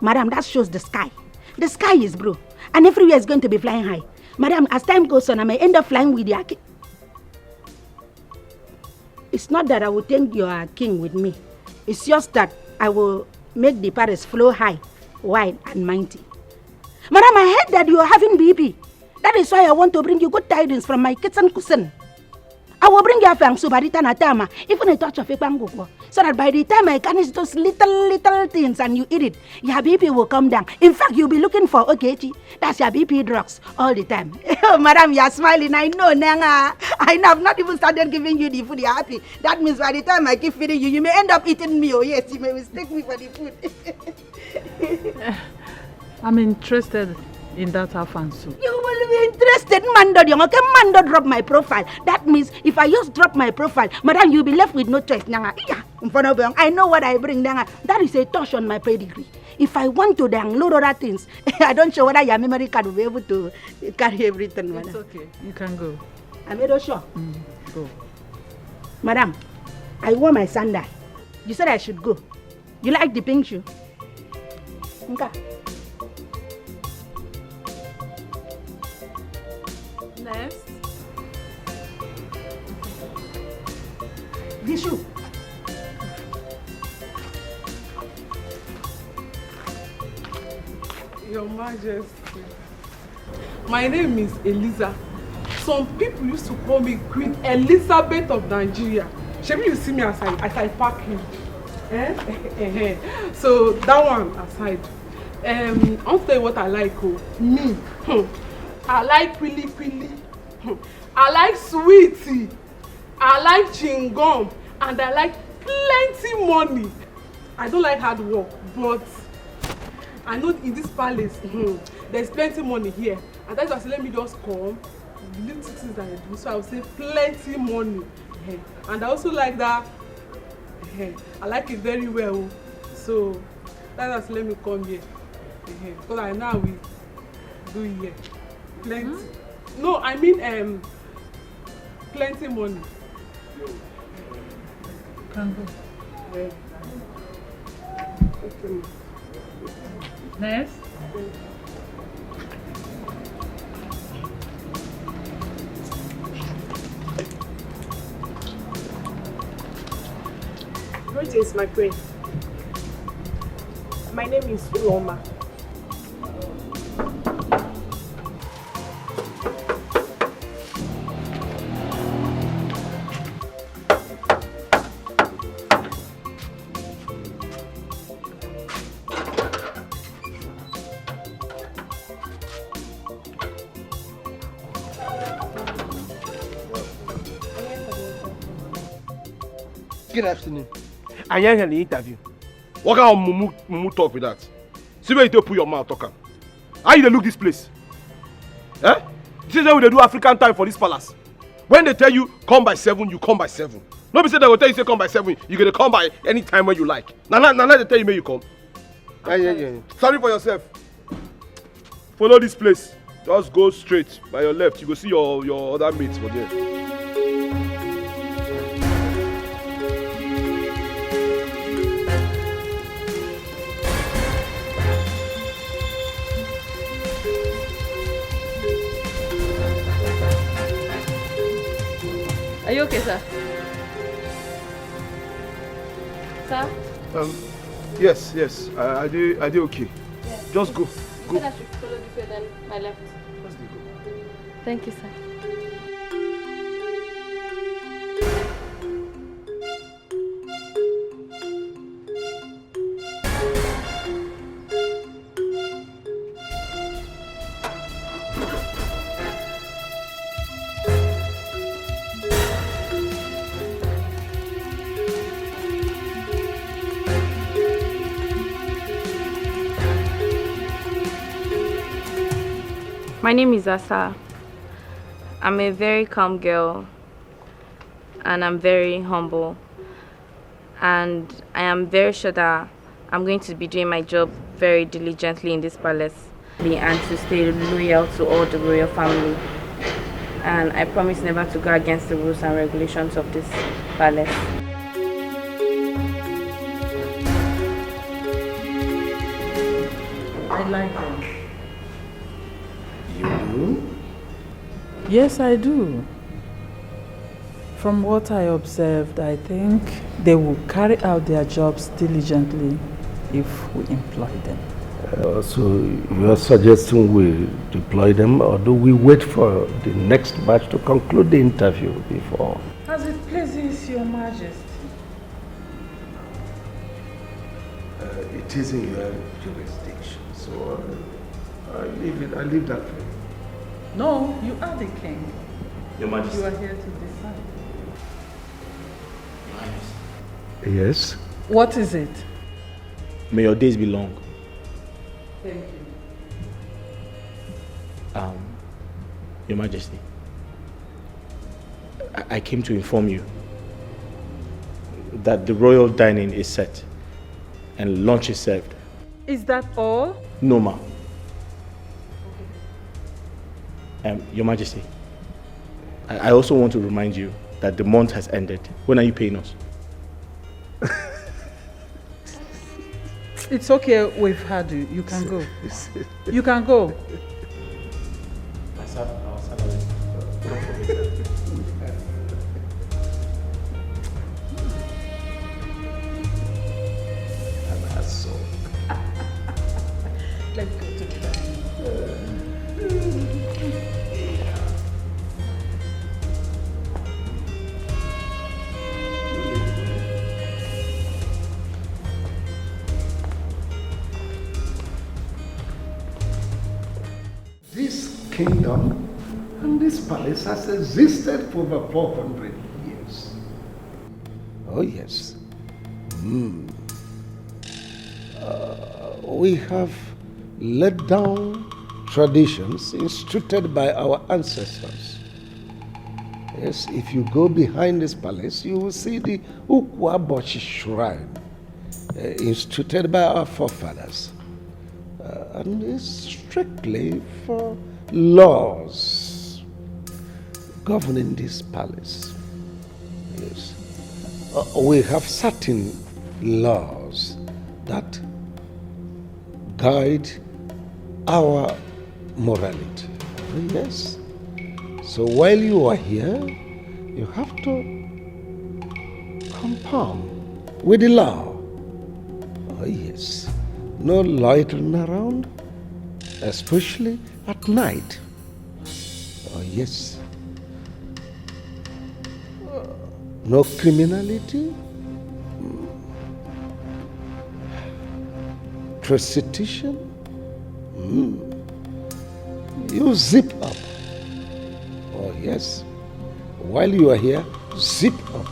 madam, that shows the sky. The sky is blue. And everywhere is going to be flying high. Madam, as time goes on, I may end up flying with the king. It's not that I will take your king with me. It's just that I will make the Paris flow high, wide, and mighty. Madam, I heard that you are having BP. That is why I want to bring you good tidings from my kitchen cousin. I will bring you a fang subarita natama, even a touch of a panguko, so that by the time I can eat those little things and you eat it, your BP will come down. In fact, you'll be looking for Ogechi. That's your BP drugs all the time. Oh, madam, you are smiling. I know, Nanga. I know. I've not even started giving you the food. You're happy. That means by the time I keep feeding you, you may end up eating me. Oh, yes, you may mistake me for the food. I'm interested in that afansu. You will be interested, Mando. You okay, Mando drop my profile. That means if I just drop my profile, madam, you'll be left with no choice. I know what I bring. That is a touch on my pedigree. If I want to download other things, I don't know whether your memory card will be able to carry everything, madam. It's okay. You can go. I'm not sure. Go. Madam, I wore my sandal. You said I should go. You like the pink shoe? Okay. Next. The shoe. Your Majesty. My name is Eliza. Some people used to call me Queen Elizabeth of Nigeria. Maybe you see me as I park in. So that one aside. I'll tell you what I like. Me. I like pili. I like sweetie. I like chewing gum. And I like plenty money. I don't like hard work, but I know in this palace, there's plenty money here. And that's why I said, let me just come. The little things that I do. So I will say plenty money. And I also like that. I like it very well. So that's why I said, let me come here. Because I know we do here. Plenty. No, I mean plenty money. Can go. Next. Greetings, my queen. My name is Uloma. Good afternoon. I am an interview. What kind of mumu talk with that? See where you don't put your mouth, talk. How you look this place? Eh? This is how they do African time for this palace. When they tell you come by 7, you come by 7. Nobody say they will tell you say come by 7. You're gonna come by any time when you like. Now they tell you may you come. Yeah. Sorry for yourself. Follow this place. Just go straight by your left. You go see your other mates for there. Are you okay, sir? Sir? Yes. I do okay. Yeah. Just go. You said I should follow this way, then my left. Just go. Thank you, sir. My name is Asa. I'm a very calm girl and I'm very humble. And I am very sure that I'm going to be doing my job very diligently in this palace and to stay loyal to all the royal family. And I promise never to go against the rules and regulations of this palace. I like them. You do? Yes, I do. From what I observed, I think they will carry out their jobs diligently if we employ them. So you are suggesting we deploy them, or do we wait for the next batch to conclude the interview before? As it pleases your majesty. It is in your jurisdiction, so I leave that for you. No, you are the king. Your Majesty. You are here to decide. Yes? What is it? May your days be long. Thank you. Your Majesty, I came to inform you that the royal dining is set and lunch is served. Is that all? No, ma. Your Majesty, I also want to remind you that the month has ended. When are you paying us? It's okay, we've had you. You can go. You can go. Let's go to the This kingdom and this palace has existed for over 400 years. Oh yes. We have laid down traditions instituted by our ancestors. Yes, if you go behind this palace, you will see the Ukwabochi shrine instituted by our forefathers. And it's strictly for laws governing this palace. Yes. We have certain laws that guide our morality. Yes. So while you are here, you have to conform with the law. Oh yes. No loitering around, especially at night. Oh yes. No criminality, prostitution. You zip up. Oh yes. While you are here, zip up.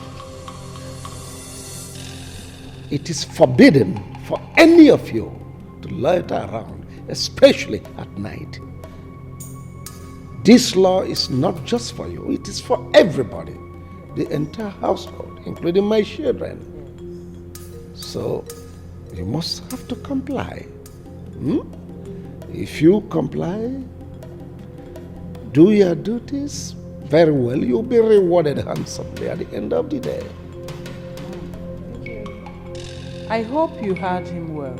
It is forbidden for any of you to loiter around, especially at night. This law is not just for you, it is for everybody, the entire household, including my children. So you must have to comply. If you comply, do your duties very well, you'll be rewarded handsomely at the end of the day. I hope you heard him well.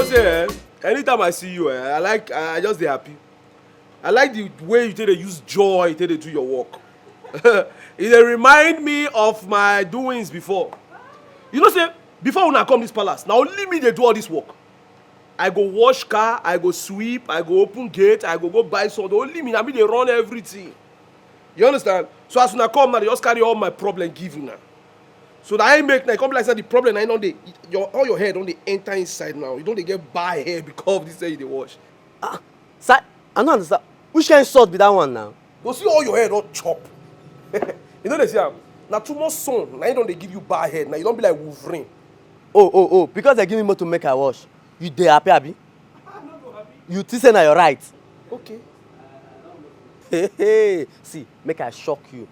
say, anytime I see you, I just dey happy. I like the way you take to use joy, take to do your work. It dey remind me of my doings before. You know, say, before when I come this palace, now only me dey do all this work. I go wash car, I go sweep, I go open gate, I go buy something. Only me, I mean they run everything. You understand? So as when I come now, they just carry all my problem give you now. So that I make now, come like I said, the problem now, all your hair don't they enter inside now. You don't they get bad hair because of this thing they wash. Sir, I don't understand. Which kind of salt be that one now? Go see all your hair don't chop. You know they say, now too much sun, now you don't they give you bad hair. Now you don't be like Wolverine. Oh, because they give me more to make I wash. You dey happy, abi? You think say na your right? Okay. Hey, see, make I shock you.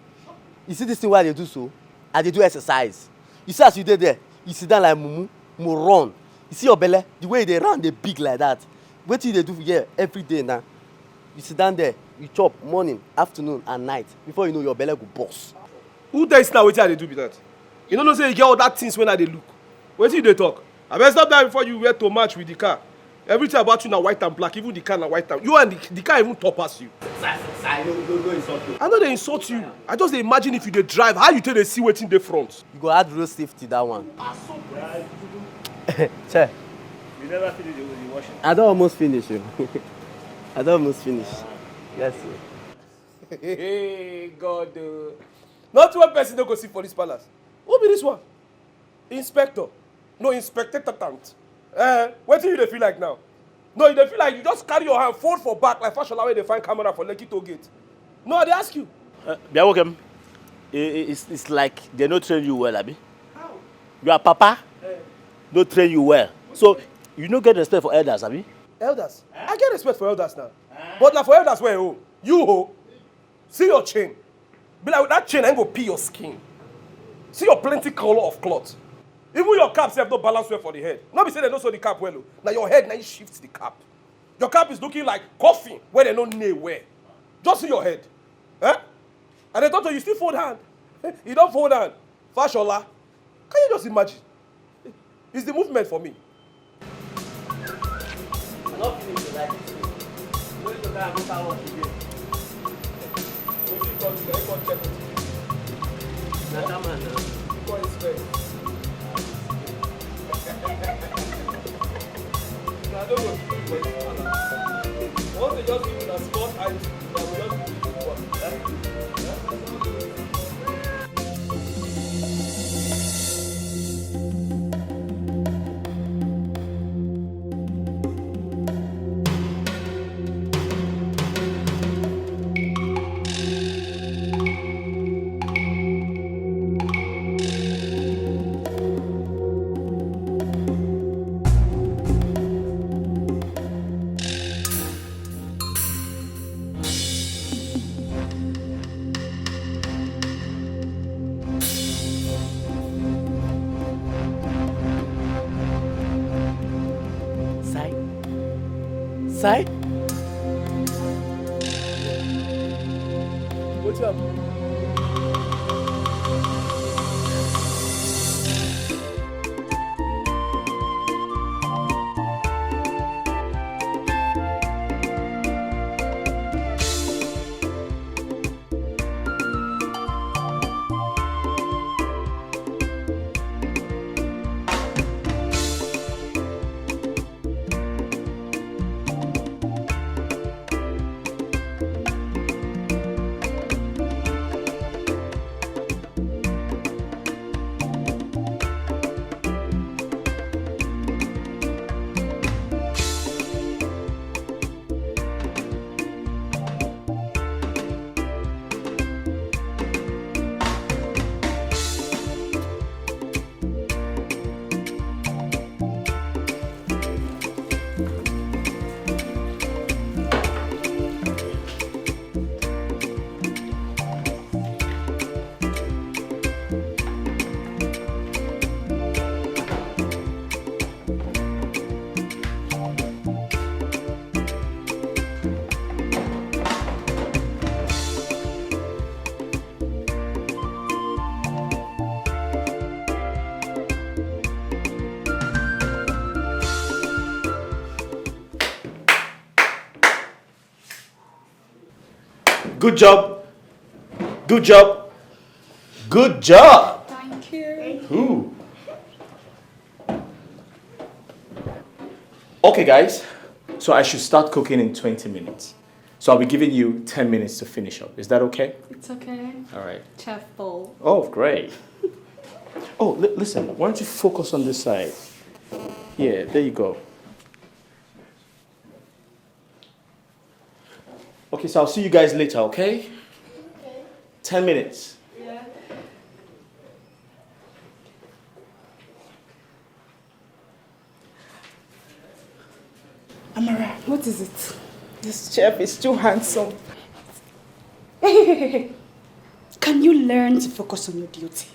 You see this thing why they do so? I dey do exercise. You see as you dey there, you sit down like mumu, run. You see your belly, the way they run, they big like that. Wetin you dey do here every day now? You sit down there, you chop morning, afternoon, and night. Before you know, your belly go burst. Who tells now wetin I dey do with that? You don't know say you get all that things when I dey look. Wetin you dey talk? I better stop that before you wear to match with the car. Everything about you now white and black, even the car now white and you and the car even top past you. I no insult you. I know they insult you. I just dey imagine if you dey drive, how you take dey see wetin dey front. You go add road safety that one. Che. You never finish the washing. I don't almost finish you. I don't almost finish. Yes, sir. Hey God. Not one person don't go see police palace. Who be this one? Inspector. No, inspector-tant. What do you feel like now? No, you feel like you just carry your hand, fold for back like fashion where they find camera for Lekki toll gate. No, they ask you. Be welcome. It's like they don't train you well, abi. How? Your papa don't train you well. So you don't get respect for elders, abi. Elders? I get respect for elders now. But now for elders where you see your chain. Be like with that chain, I ain't go pee your skin. See your plenty color of cloth. Even your cap self don't balance well for the head. Not be saying they don't sew the cap well. Now your head now you shift the cap. Your cap is looking like coffin where they don't nail where. Just see your head. And they thought you still fold hand. You don't fold hand. Fashola. Can you just imagine? It's the movement for me. I'm not feeling to like this. I'm going to go and look at what you do. Once they just give you a small eye, they will just give you one. Sai? What's up? Good job. Good job. Good job. Thank you. Ooh. Okay, guys. So I should start cooking in 20 minutes. So I'll be giving you 10 minutes to finish up. Is that okay? It's okay. All right. Chef Paul. Oh, great. Oh, listen. Why don't you focus on this side? Yeah, there you go. Okay, so I'll see you guys later, okay? Okay. 10 minutes. Yeah. Amara, what is it? This chef is too handsome. Hey. Can you learn to focus on your duty?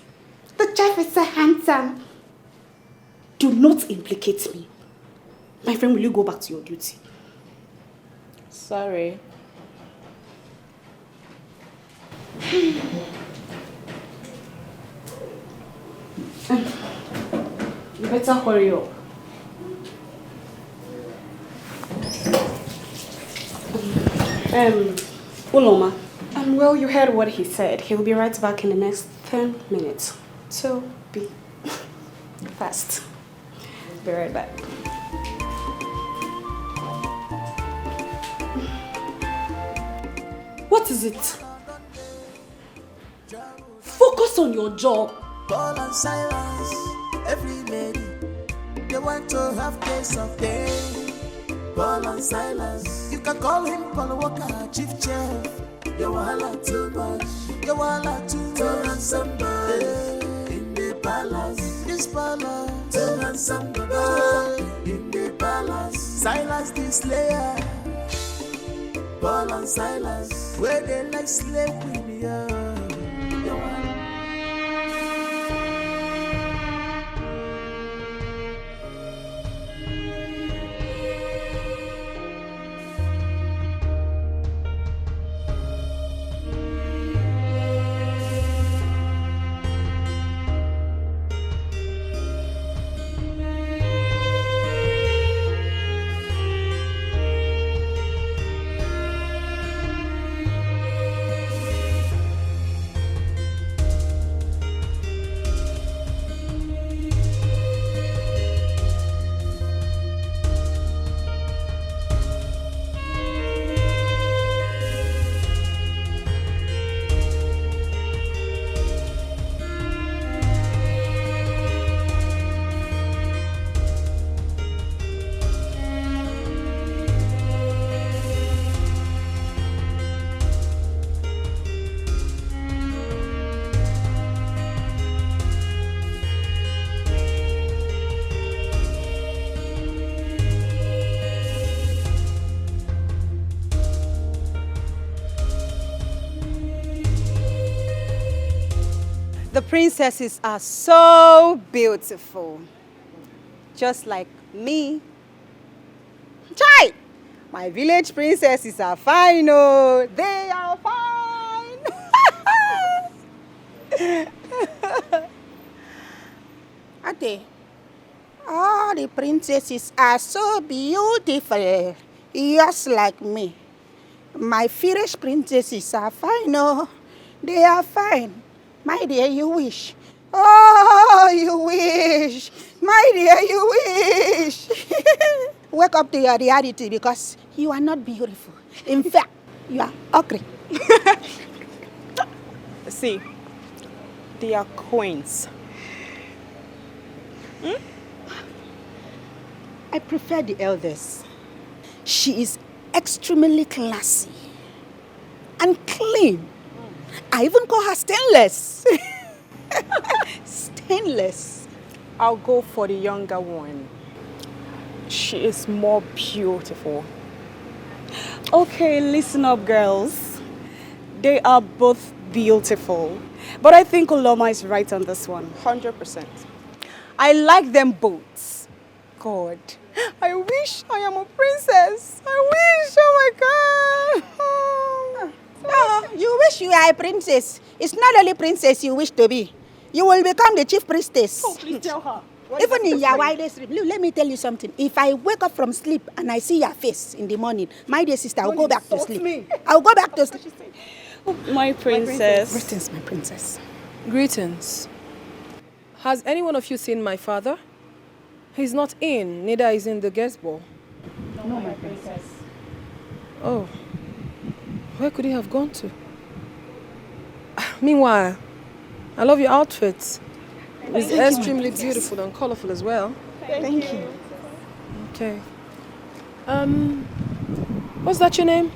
The chef is so handsome. Do not implicate me. My friend, will you go back to your duty? Sorry. You better hurry up. Uloma. Well, you heard what he said. He'll be right back in the next 10 minutes. So, be fast. Be right back. What is it? Focus on your job. Paul and Silas, every lady, they want to have taste of pain. Paul and Silas, you can call him Paul Walker, chief chef. You wahala too much, you wahala too much. Turn on somebody in the palace, this palace. Turn on somebody in the palace. Silas the slayer, Paul and Silas, where they like slave queen, yeah. The princesses are so beautiful. Just like me. Chai! My village princesses are fine, oh. They are fine. Ate, all the princesses are so beautiful. Just like me. My village princesses are fine, oh. They are fine. My dear, you wish. Oh, you wish. My dear, you wish. Wake up to your reality because you are not beautiful. In fact, you are ugly. See, they are queens. I prefer the eldest. She is extremely classy and clean. I even call her stainless. Stainless. I'll go for the younger one. She is more beautiful. Okay, listen up, girls. They are both beautiful. But I think Uloma is right on this one. 100%. I like them both. God, I wish I am a princess. I wish, oh my God. No, you wish you are a princess. It's not only princess you wish to be. You will become the chief priestess. Oh, please tell her. Even in your wildest dream, look, let me tell you something. If I wake up from sleep and I see your face in the morning, my dear sister, I'll go back to sleep. I'll go back to sleep. My princess. Greetings, my princess. Greetings. Has any one of you seen my father? He's not in, neither is in the guest ball. No, my princess. Oh, where could he have gone to? Meanwhile, I love your outfit. It's extremely beautiful and colorful as well. Thank you. Okay. What's that your name?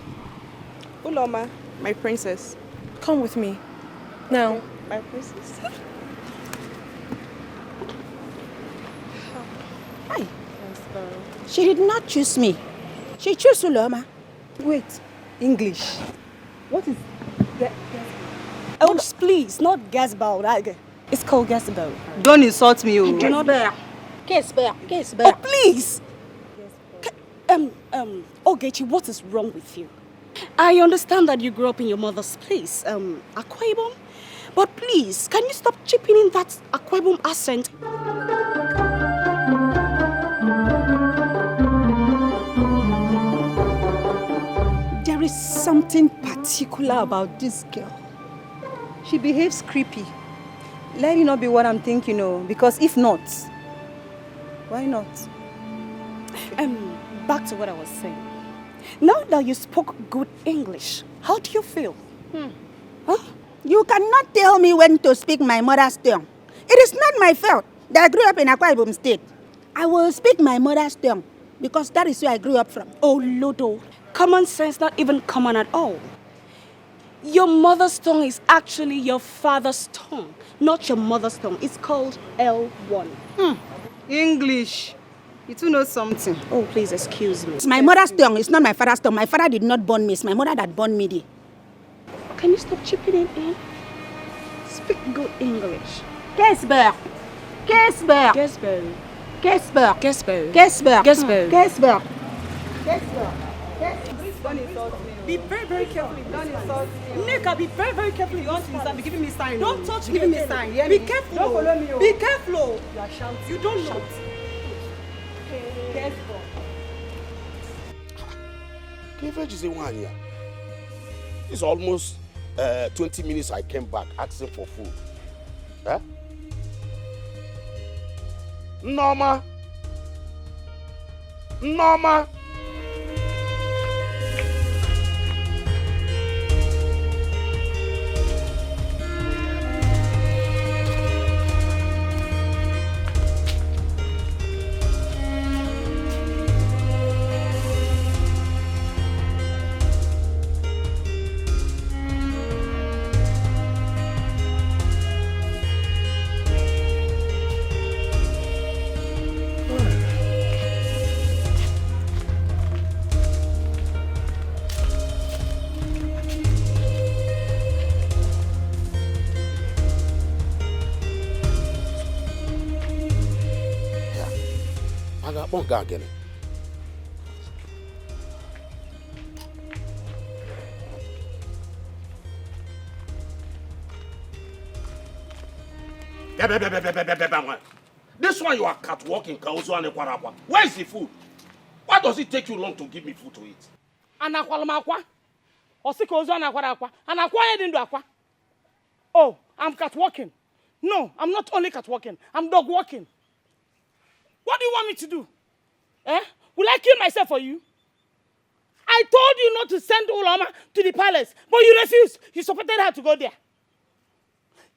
Uloma, my princess. Come with me. Now. My princess. Hi. She did not choose me. She chose Uloma. Wait, English. What is that? Oh, please, not Gasball, right? It's called Gasball. Don't insult me, oh. Do not. Gasball. Oh, please. Ogechi, what is wrong with you? I understand that you grew up in your mother's place, Akwa Ibom. But please, can you stop chipping in that Akwa Ibom accent? There is something particular about this girl. She behaves creepy. Let it not be what I'm thinking, because if not, why not? Back to what I was saying. Now that you spoke good English, how do you feel? Huh? You cannot tell me when to speak my mother's tongue. It is not my fault that I grew up in Akwa Ibom State. I will speak my mother's tongue because that is where I grew up from. Oh, Lodo, common sense not even common at all. Your mother's tongue is actually your father's tongue, not your mother's tongue. It's called L1. English. You two know something. Oh, please excuse me. It's my mother's tongue. It's not my father's tongue. My father did not born me. It's my mother that born me there. Can you stop chipping in? Speak good English. Gasball. Gasball. Gasball. Gasball. Gasball. Gasball. Gasball. Gasball. Don't insult me. Be very, very careful. Don't insult me. Nika, be very, very careful. You want to insult me. Giving me sign. Don't touch me. Giving me sign. Be careful. Don't follow me. Be careful. You are shouting. You don't shout. Careful. It's almost 20 minutes I came back asking for food. Eh? Norma. Again. This one you are catwalking. Where is the food? Why does it take you long to give me food to eat? Oh, I'm catwalking. No, I'm not only catwalking. I'm dog walking. What do you want me to do? Will I kill myself for you? I told you not to send Uloma to the palace, but you refused. You supported her to go there.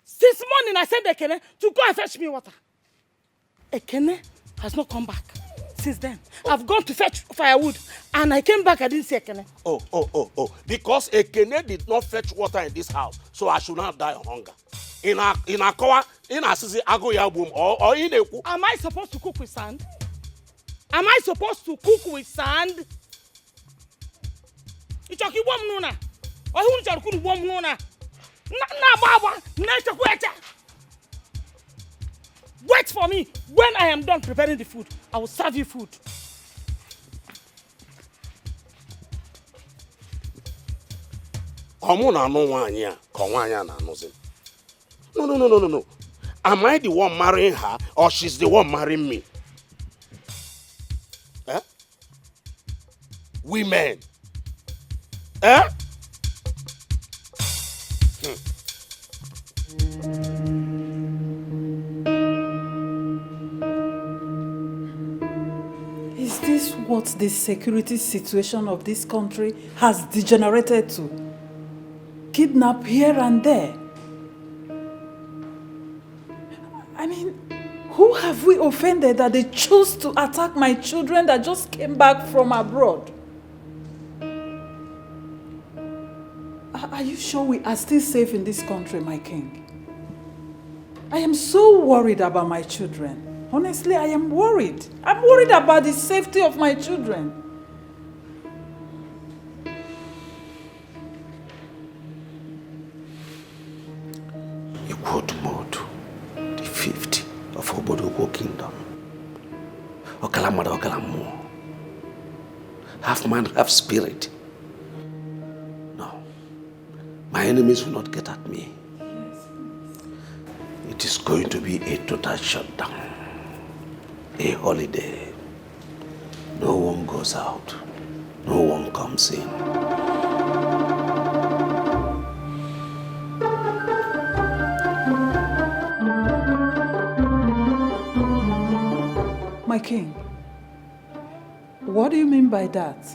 Since morning, I sent Ekene to go and fetch me water. Ekene has not come back since then. I've gone to fetch firewood, and I came back, I didn't see Ekene. Oh. Because Ekene did not fetch water in this house, so I should not die of hunger. In Akowa, in Asisi, Agoyabum, or in Eku. Am I supposed to cook with sand? Am I supposed to cook with sand? Wait for me. When I am done preparing the food, I will serve you food. No. Am I the one marrying her or she's the one marrying me? Eh? Women. Eh? Is this what the security situation of this country has degenerated to? Kidnap here and there? I mean, who have we offended that they choose to attack my children that just came back from abroad? Are you sure we are still safe in this country, my king? I am so worried about my children. Honestly, I am worried. I'm worried about the safety of my children. Ikwotumodu, the 50th of Obodoko Kingdom. Okalamada Okalamu. Half man, half spirit. No. My enemies will not get at me. It is going to be a total shutdown. A holiday. No one goes out. No one comes in. My king, what do you mean by that?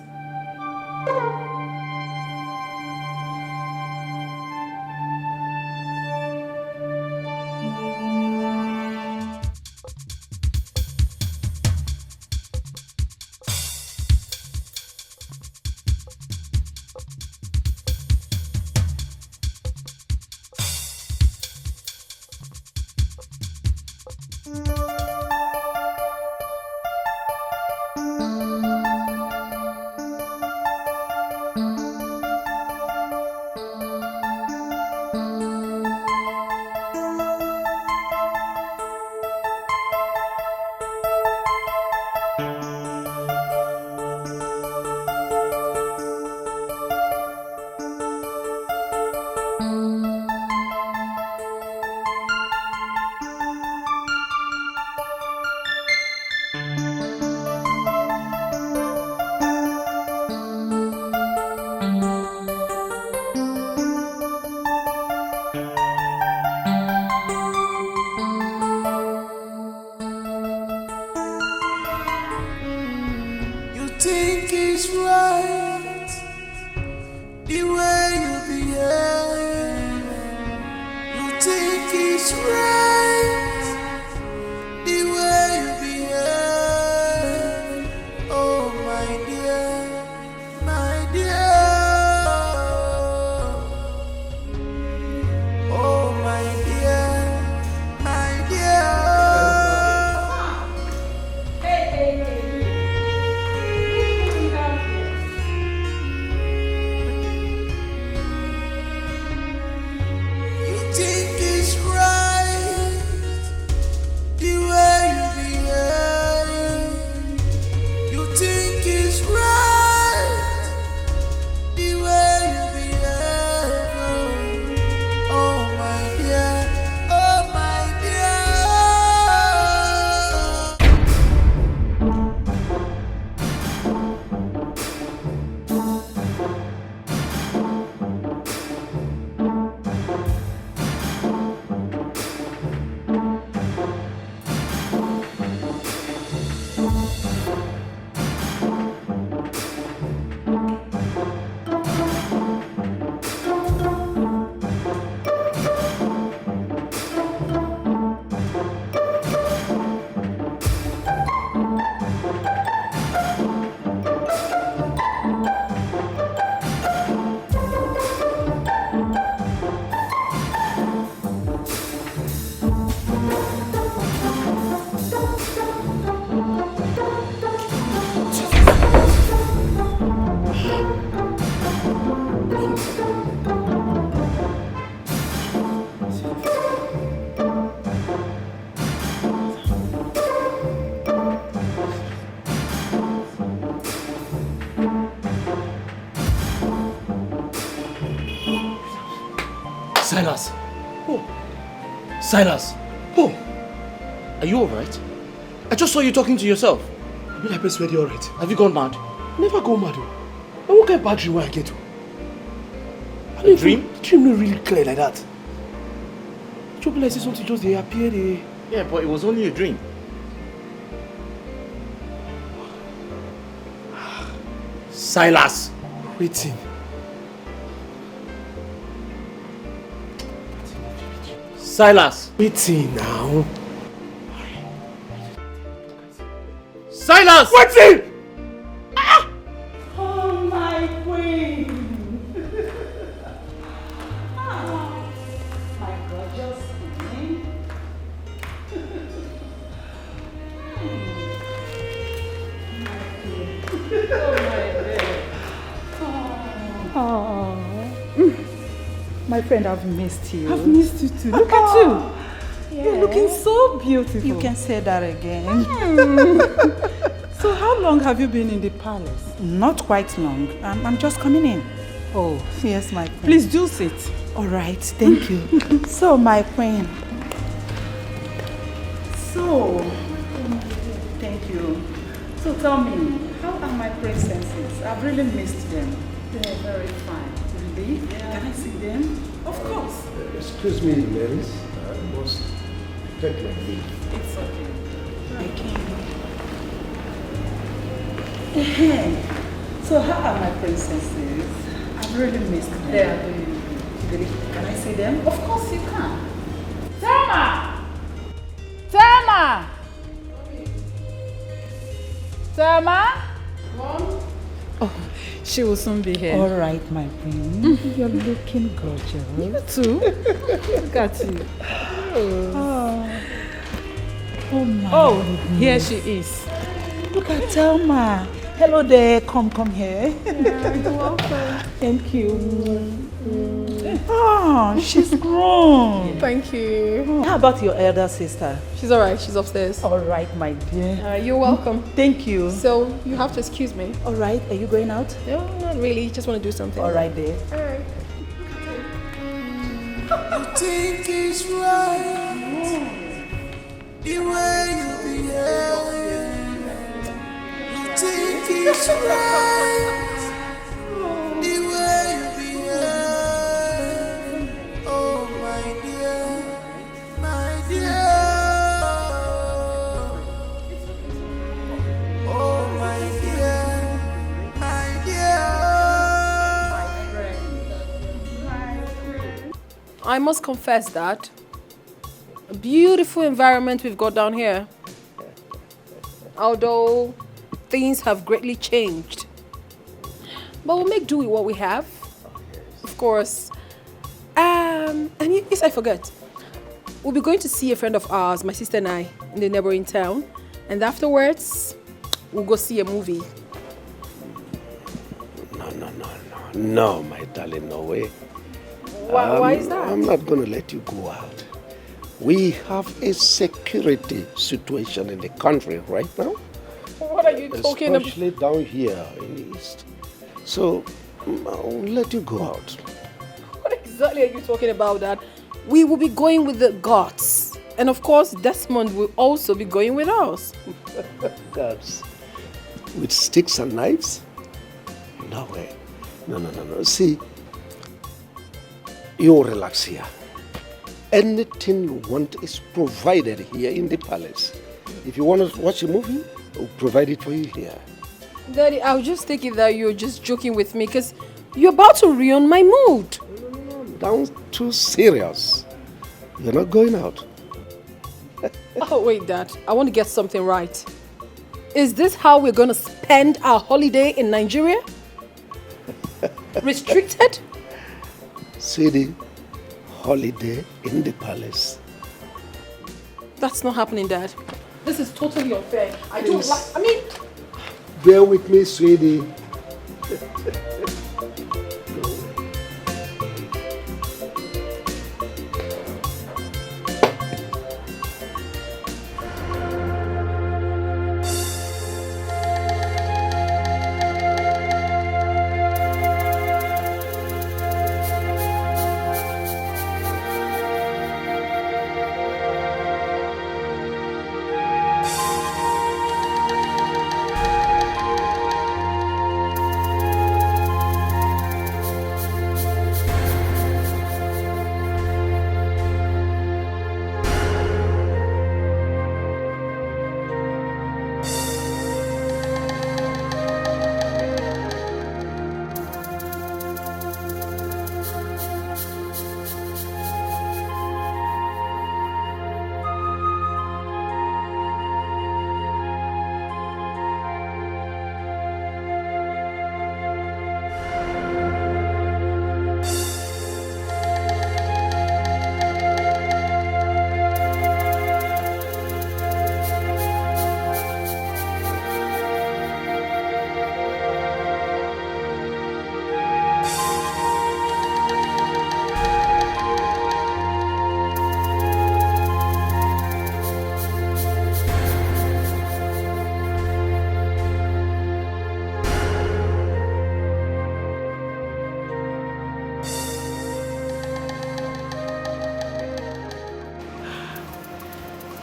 Silas! Oh. Silas! Paul, are you alright? I just saw you talking to yourself. You like best already alright. Have you gone mad? Never go mad. I won't get bad dream when I get to. A dream? The dream not really clear like that. Trouble like something just they appear there. Yeah, but it was only a dream. Silas! Waiting. Silas! Waiting now. Silas! Waiting! Oh, my queen. My gorgeous queen. My friend, I've missed you. I've missed you too. Look at you. You're looking so beautiful. You can say that again. So how long have you been in the palace? Not quite long. I'm just coming in. Oh, yes, my queen. Please do sit. All right, thank you. So, my queen. So, thank you. So tell me, how are my princesses? I've really missed them. They're very fine. Really? Yeah. Can I see them? Of course. Excuse me, ladies. I must take my leave. It's okay. I can. So how are my princesses? I've really missed them. They are doing good. Can I see them? Of course you can. Thelma! Thelma! Thelma? Oh, she will soon be here. All right, my queen. You're looking gorgeous. You too. Look at you. Oh my. Oh, here she is. Look at Thelma. Hello there. Come here. Yeah, you're welcome. Thank you. Oh, she's grown. Thank you. How about your elder sister? She's alright, she's upstairs. All right, my dear. You're welcome. Thank you. So, you have to excuse me. All right, are you going out? No, not really. Just want to do something. All right, dear. Alright. You think it's right the way you behave. You think it's right the way you behave. Oh my dear, my dear. Oh my dear, my dear. I must confess that a beautiful environment we've got down here. Although things have greatly changed. But we'll make do with what we have. Of course. And yes, I forget. We'll be going to see a friend of ours, my sister and I, in the neighboring town. And afterwards, we'll go see a movie. No, my darling, no way. Why is that? I'm not going to let you go out. We have a security situation in the country right now. What are you talking about? Especially down here in the east. So, I'll let you go out. What exactly are you talking about, Dad? We will be going with the gods. And of course, Desmond will also be going with us. Gods. With sticks and knives? No way. No. See, you relax here. Anything you want is provided here in the palace. If you want to watch a movie, we'll provide it for you here. Daddy, I'll just take it that you're just joking with me because you're about to ruin my mood. Don't too serious. You're not going out. Oh, wait, Dad. I want to get something right. Is this how we're going to spend our holiday in Nigeria? Restricted? Sweetie, holiday in the palace. That's not happening, Dad. This is totally unfair. I don't like... Bear with me, sweetie.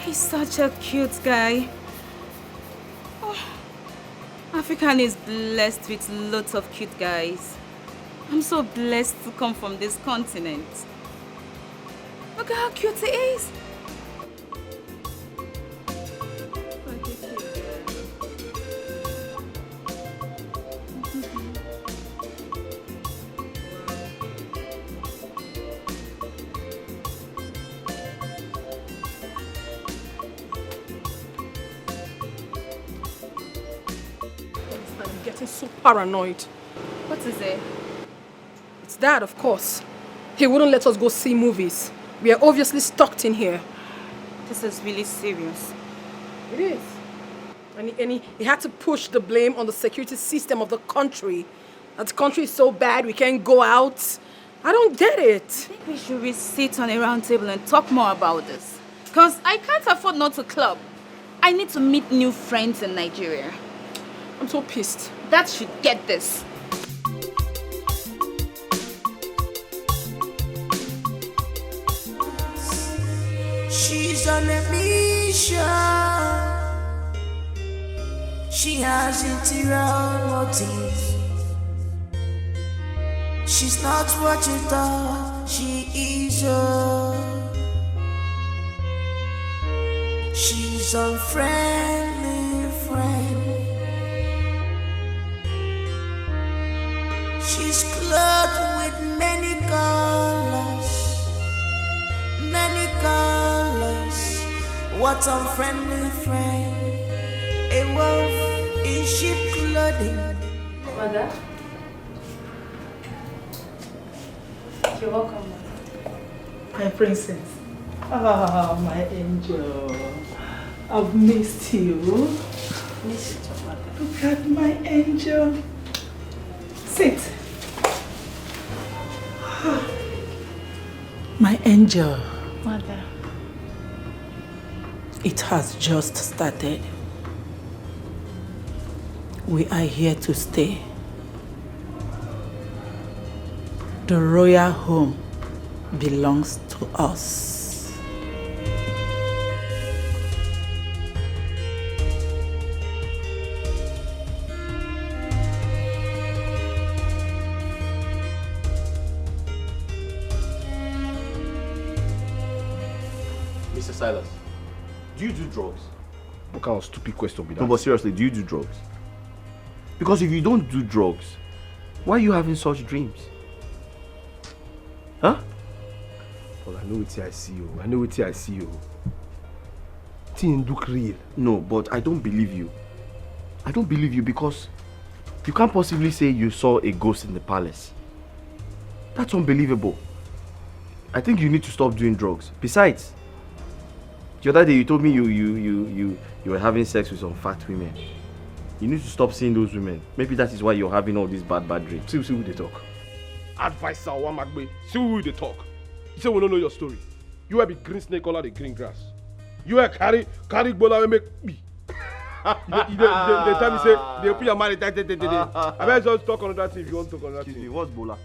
He's such a cute guy. Oh, African is blessed with lots of cute guys. I'm so blessed to come from this continent. Look at how cute he is. I'm getting so paranoid. What is it? It's Dad, of course. He wouldn't let us go see movies. We are obviously stuck in here. This is really serious. It is. And he had to push the blame on the security system of the country. That the country is so bad we can't go out. I don't get it. I think we should sit on a round table and talk more about this. Because I can't afford not to club. I need to meet new friends in Nigeria. I'm so pissed. That should get this. She's on a mission. She has interior motives. She's not what you thought she is. She's a friendly friend. She's clothed with many colors, many colors. What unfriendly friend? A wolf in sheep clothing. Mother? You're welcome, Mother. My princess. Ah, my angel. I've missed you. Missed you, Mother. Look at my angel. Sit. My angel. Mother. It has just started. We are here to stay. The royal home belongs to us. Mr. Silas, do you do drugs? What kind of stupid question be that? No, but seriously, do you do drugs? Because if you don't do drugs, why are you having such dreams? Huh? Well, I know what I see you. I know what I see you. Thing look real. No, but I don't believe you. I don't believe you because you can't possibly say you saw a ghost in the palace. That's unbelievable. I think you need to stop doing drugs. Besides, the other day you told me you were having sex with some fat women. You need to stop seeing those women. Maybe that is why you're having all these bad dreams. See who they talk. Advisor Wamagbe. See who they talk. You say we don't know your story. You will be green snake all the green grass. You will carry bola and make me. They tell me say they open your mind. I better just talk on that thing if you want to talk on that thing. Excuse me, what's bola?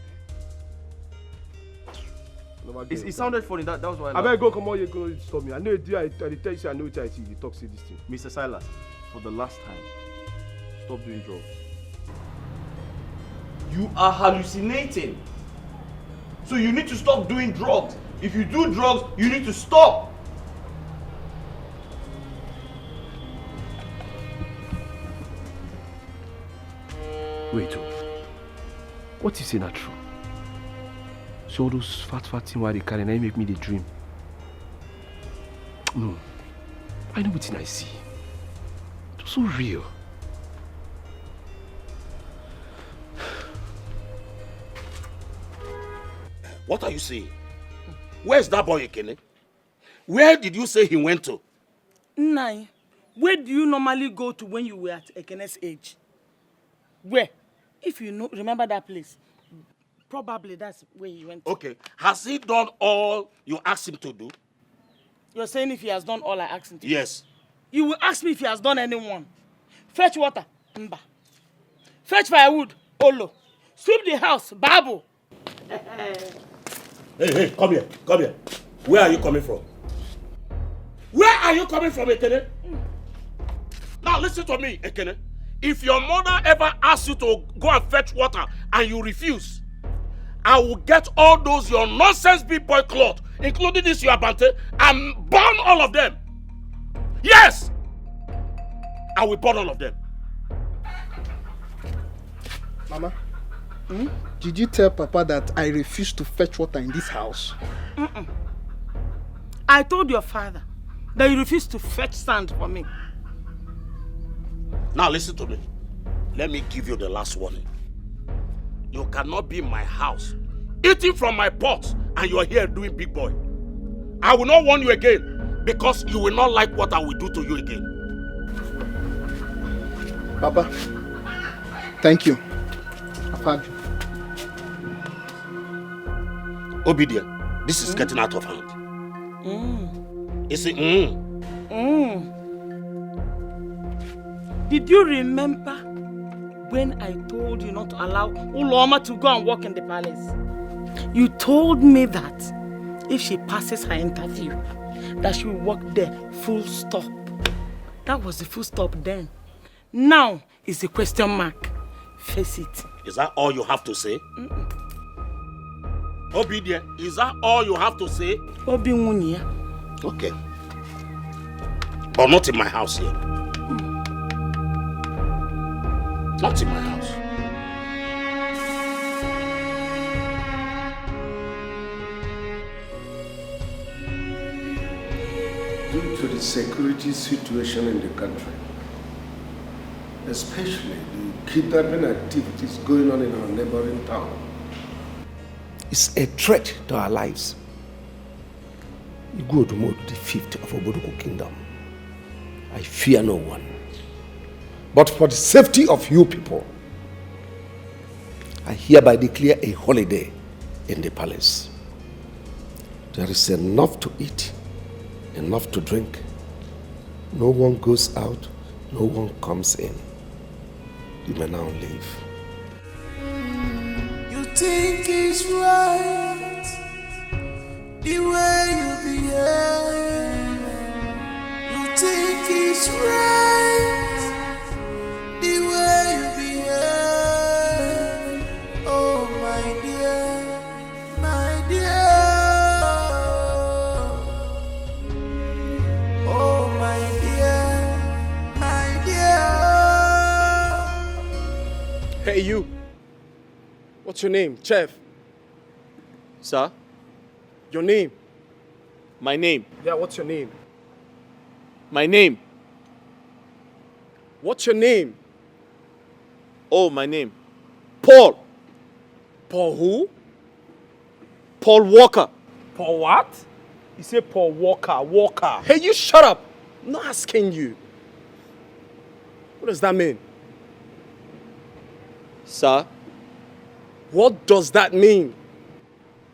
It sounded funny. That was why. I better go come on here. Go stop me. I know it. I tell you say I know what I see. You talk say this thing. Mr. Silas, for the last time, stop doing drugs. You are hallucinating. So you need to stop doing drugs. If you do drugs, you need to stop. Wait, what you say not true? So all those fat things why they carry and make me the dream. No, I know what I see. It's so real. What are you saying? Where's that boy Ekene? Where did you say he went to? Nai, where do you normally go to when you were at Ekene's age? Where? If you know, remember that place, probably that's where he went to. Okay, has he done all you asked him to do? You're saying if he has done all I asked him to do? Yes. You will ask me if he has done anyone. Fetch water, Mba. Fetch firewood, Olo. Sweep the house, Babu. Hey, come here. Where are you coming from? Where are you coming from, Ekene? Now listen to me, Ekene. If your mother ever asks you to go and fetch water and you refuse, I will get all those your nonsense big boy cloth, including this your bante, and burn all of them. Yes! I will burn all of them. Mama, did you tell Papa that I refuse to fetch water in this house? I told your father that you refused to fetch sand for me. Now listen to me. Let me give you the last warning. You cannot be in my house, eating from my pot, and you are here doing big boy. I will not warn you again, because you will not like what I will do to you again. Papa, thank you. I've had you. Obedient, this is getting out of hand. You see, Did you remember when I told you not to allow Uloma to go and work in the palace? You told me that if she passes her interview, that she will work there, full stop. That was the full stop then. Now it's a question mark. Face it. Is that all you have to say? Obedient, is that all you have to say? Okay. But not in my house here. Not in my house. Due to the security situation in the country, especially the kidnapping activities going on in our neighboring town, it's a threat to our lives. Igwe the 5th of Oboduku Kingdom. I fear no one. But for the safety of you people, I hereby declare a holiday in the palace. There is enough to eat, enough to drink. No one goes out, no one comes in. You may now leave. You think it's right the way you behave. You think it's right the way you behave. Oh my dear, my dear. Oh my dear, my dear. Hey you. What's your name? Chef? Sir? Your name? My name? Yeah, what's your name? My name? What's your name? Oh, my name? Paul. Paul who? Paul Walker. Paul what? You say Paul Walker, Walker. Hey, you shut up. I'm not asking you. What does that mean? Sir? What does that mean?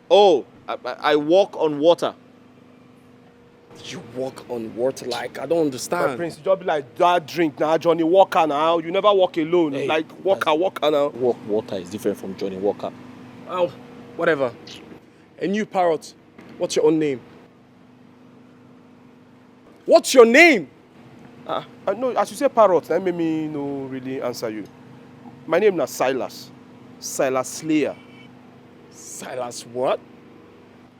Oh, I walk on water. You walk on water like, I don't understand. My prince, you just be like that drink now, Johnny Walker now. You never walk alone. Hey, like Walker now. Water is different from Johnny Walker. Oh, whatever. And you, parrot, what's your own name? What's your name? No, as you say parrot, that made me no really answer you. My name is Silas. Silas Slayer. Silas what?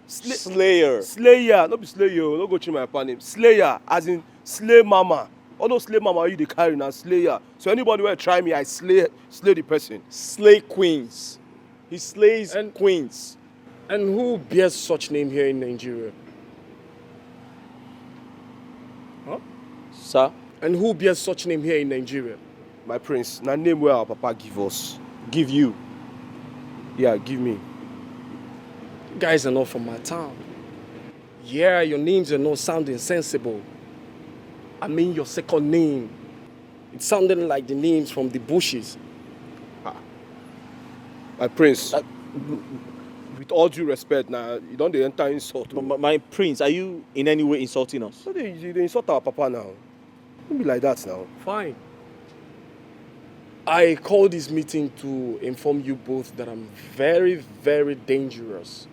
Slayer. Slayer, not be Slayer, don't go change my papa name. Slayer, as in slay mama. All those slay mama you dey carry now, Slayer. So anybody will try me, I slay the person. Slay queens. He slays queens. And who bears such name here in Nigeria? Huh? Sir? And who bears such name here in Nigeria? My prince, na name where our papa give us. Give you? Yeah, give me. You guys are not from my town. Yeah, your names are not sounding sensible. I mean your second name. It sounded like the names from the bushes. My prince, with all due respect now, you don't enter insult. My prince, are you in any way insulting us? No, they insult our papa now. Don't be like that now. Fine. I called this meeting to inform you both that I'm very, very dangerous.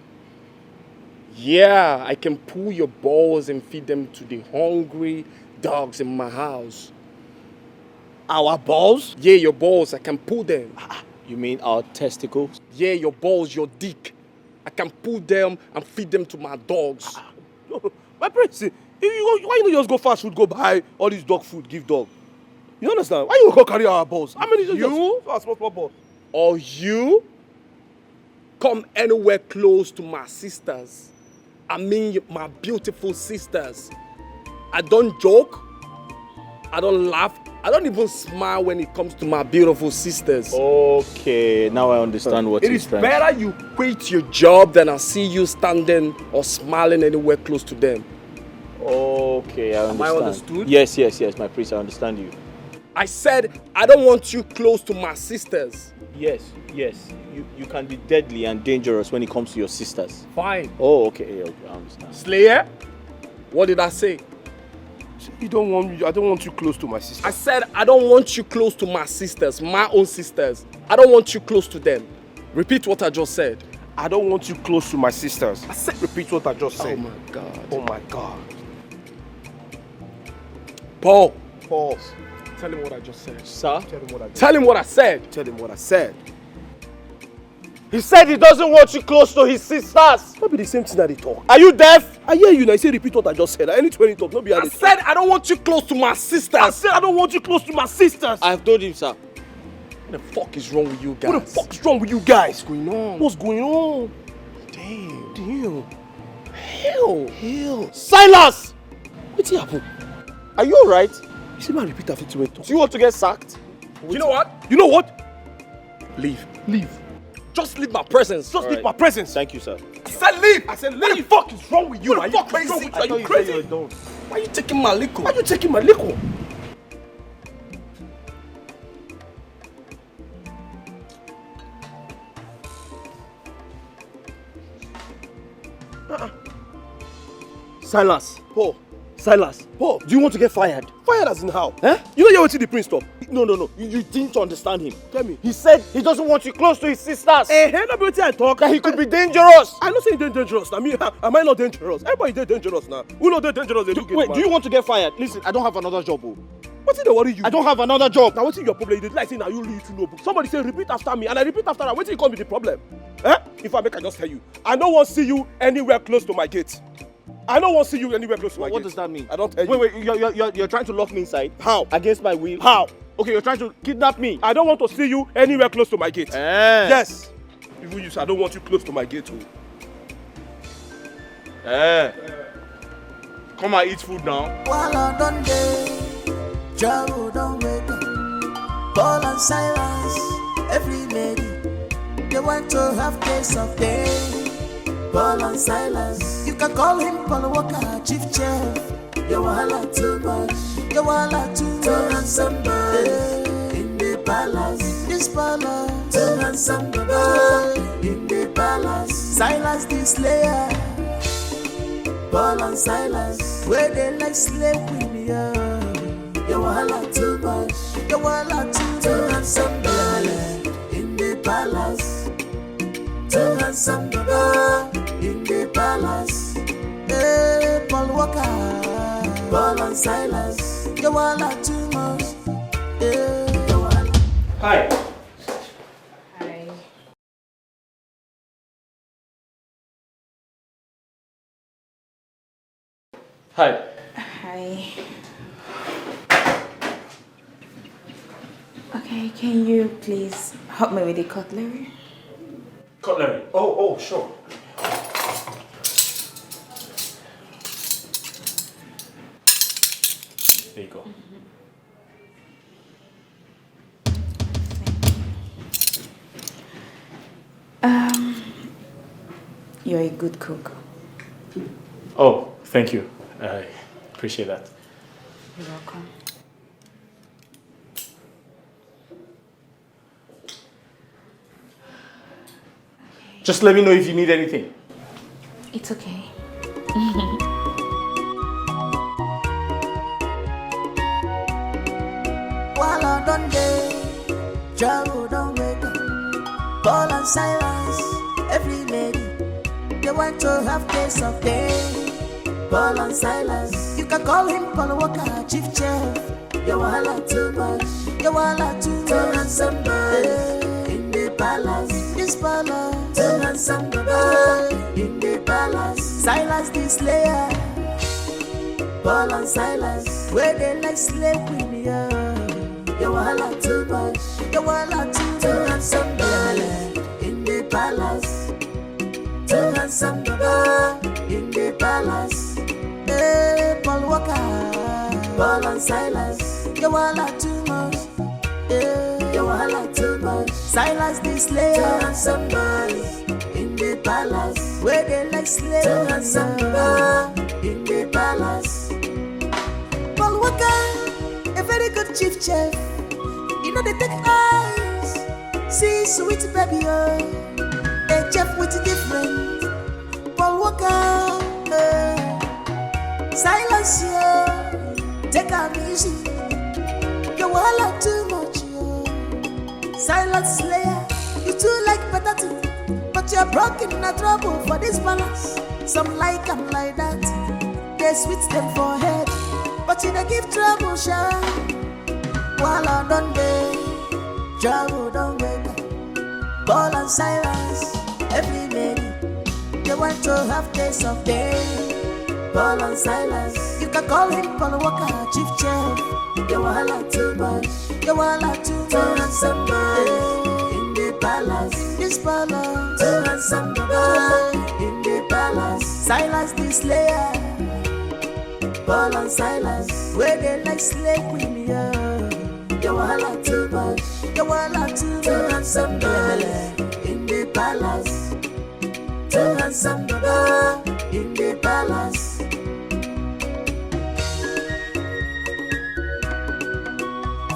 Yeah, I can pull your balls and feed them to the hungry dogs in my house. Our balls? Yeah, your balls, I can pull them. You mean our testicles? Yeah, your balls, your dick. I can pull them and feed them to my dogs. My prince, why you not just go fast food, go buy all this dog food, give dog? You understand? Why you go carry our balls? How many You? Small balls. Or you come anywhere close to my sisters. I mean my beautiful sisters. I don't joke. I don't laugh. I don't even smile when it comes to my beautiful sisters. Okay, now I understand what It he's is trying better you quit your job than I see you standing or smiling anywhere close to them. Okay, I understand. Am I understood? Yes, my priest, I understand you. I said I don't want you close to my sisters. Yes. You can be deadly and dangerous when it comes to your sisters. Fine. Oh, okay, I understand. Slayer? What did I say? I don't want you close to my sister. I said I don't want you close to my sisters, my own sisters. I don't want you close to them. Repeat what I just said. I don't want you close to my sisters. I said repeat what I just said. Oh my God. Oh my God. Paul. Pause. Tell him what I just said. Sir? Tell him what I said. Tell him what I said. He said he doesn't want you close to his sisters. Not be the same thing that they talk. Are you deaf? I hear you now. You say repeat what I just said. Any 20 talk, not be I said I don't want you close to my sisters. I said I don't want you close to my sisters. I've told him, sir. What the fuck is wrong with you guys? What the fuck is wrong with you guys? What's going on? What's going on? Damn. Hell. Silas! What's happening? Are you alright? You see, man, repeat after 2 talk. Do you want to get sacked? You know what? You know what? Leave. Just leave my presence. Just leave my presence. Thank you, sir. I said leave. I said, what the fuck is wrong with you? What the fuck is wrong with you? Are you crazy? Why are you taking my liquor? Why are you taking my liquor? Silas. Paul. Silas. Paul. Do you want to get fired? Fired as in how? Eh? You know you're waiting the prince talk. No. You didn't understand him. Tell me. He said he doesn't want you close to his sisters. Not be waiting I talk. That he could be dangerous. I'm not saying they're dangerous. I mean, am I not dangerous? Everybody they're dangerous now. Who know they're dangerous? They Wait, do you want to get fired? Listen, I don't have another job. What's in the worry you? I don't have another job. Now what's your problem? You did like saying now you read to know book. Somebody say repeat after me and I repeat after that. What's it come with the problem? If I make I just tell you. I don't want to see you anywhere close to my gate. I don't want to see you anywhere close to my gate. What does that mean? I don't tell you. Wait, you're trying to lock me inside? How? Against my will? How? Okay, you're trying to kidnap me. I don't want to see you anywhere close to my gate. Yes. Even you say I don't want you close to my gate. Come and eat food now. While I done day, Jaro don't wait up. Paul and Silas, every lady, they want to have taste of day. Paul and Silas, you can call him Paul Walker, chief chef. You wahala too much, you wahala too much. Too handsome boy in the palace, this palace. Too handsome boy in the palace. Silas the slayer, Paul and Silas, where they like slave with me. You wahala too much, you wahala too handsome boy in the palace. Too handsome boy in the palace. Hey, Paul Walker, Paul and Silas, you wahala too much. Hey, you wahala. Hi. Hi. Hi. Okay, can you please help me with the cutlery? Cutlery. Oh, sure. There you go. You're a good cook. Oh, thank you. I appreciate that. You're welcome. Just let me know if you need anything. It's okay. While I done day, Jaro don't wait up. Paul and Silas, every lady, they They want to have taste of day. Paul and Silas, you can call him Paul Walker, chief chef. You wahala too much, you wahala too much. Turn on somebody in the palace, this palace. Turn on somebody in the palace. Silas the slayer, Paul and Silas, where they like slave queen, yeah. You wahala too much, you wahala too much. Turn on somebody in the palace. Turn on somebody in the palace. Hey, Paul Walker, Paul and Silas, you wahala too much. Yeah, you wahala too much. Silas the slayer. Turn on somebody in the palace, where they like slave. Turn on somebody in the palace. Paul Walker, a very good chief chef. You know they take eyes, see sweet baby, a chef with different. Paul Walker, Silas, yeah, take a easy. You wahala too much, yeah. Silas Slayer, you too like potato, but you're broken in a trouble for this balance. Some like them like that, they sweet them for head, but you they give trouble, shine. Wahala don't they, trouble don't wake up. Paul and Silas, every lady, they want to have taste of day. Paul and Silas, you can call him Paul Walker, chief chef. You wahala too much, you wahala too much. Turn on somebody in the palace, this palace. Turn on somebody in the palace. Silas the slayer, Paul and Silas, where they like slave queen, yeah. You wahala too much, you wahala too much. Turn on somebody in the palace. Turn on somebody in the palace.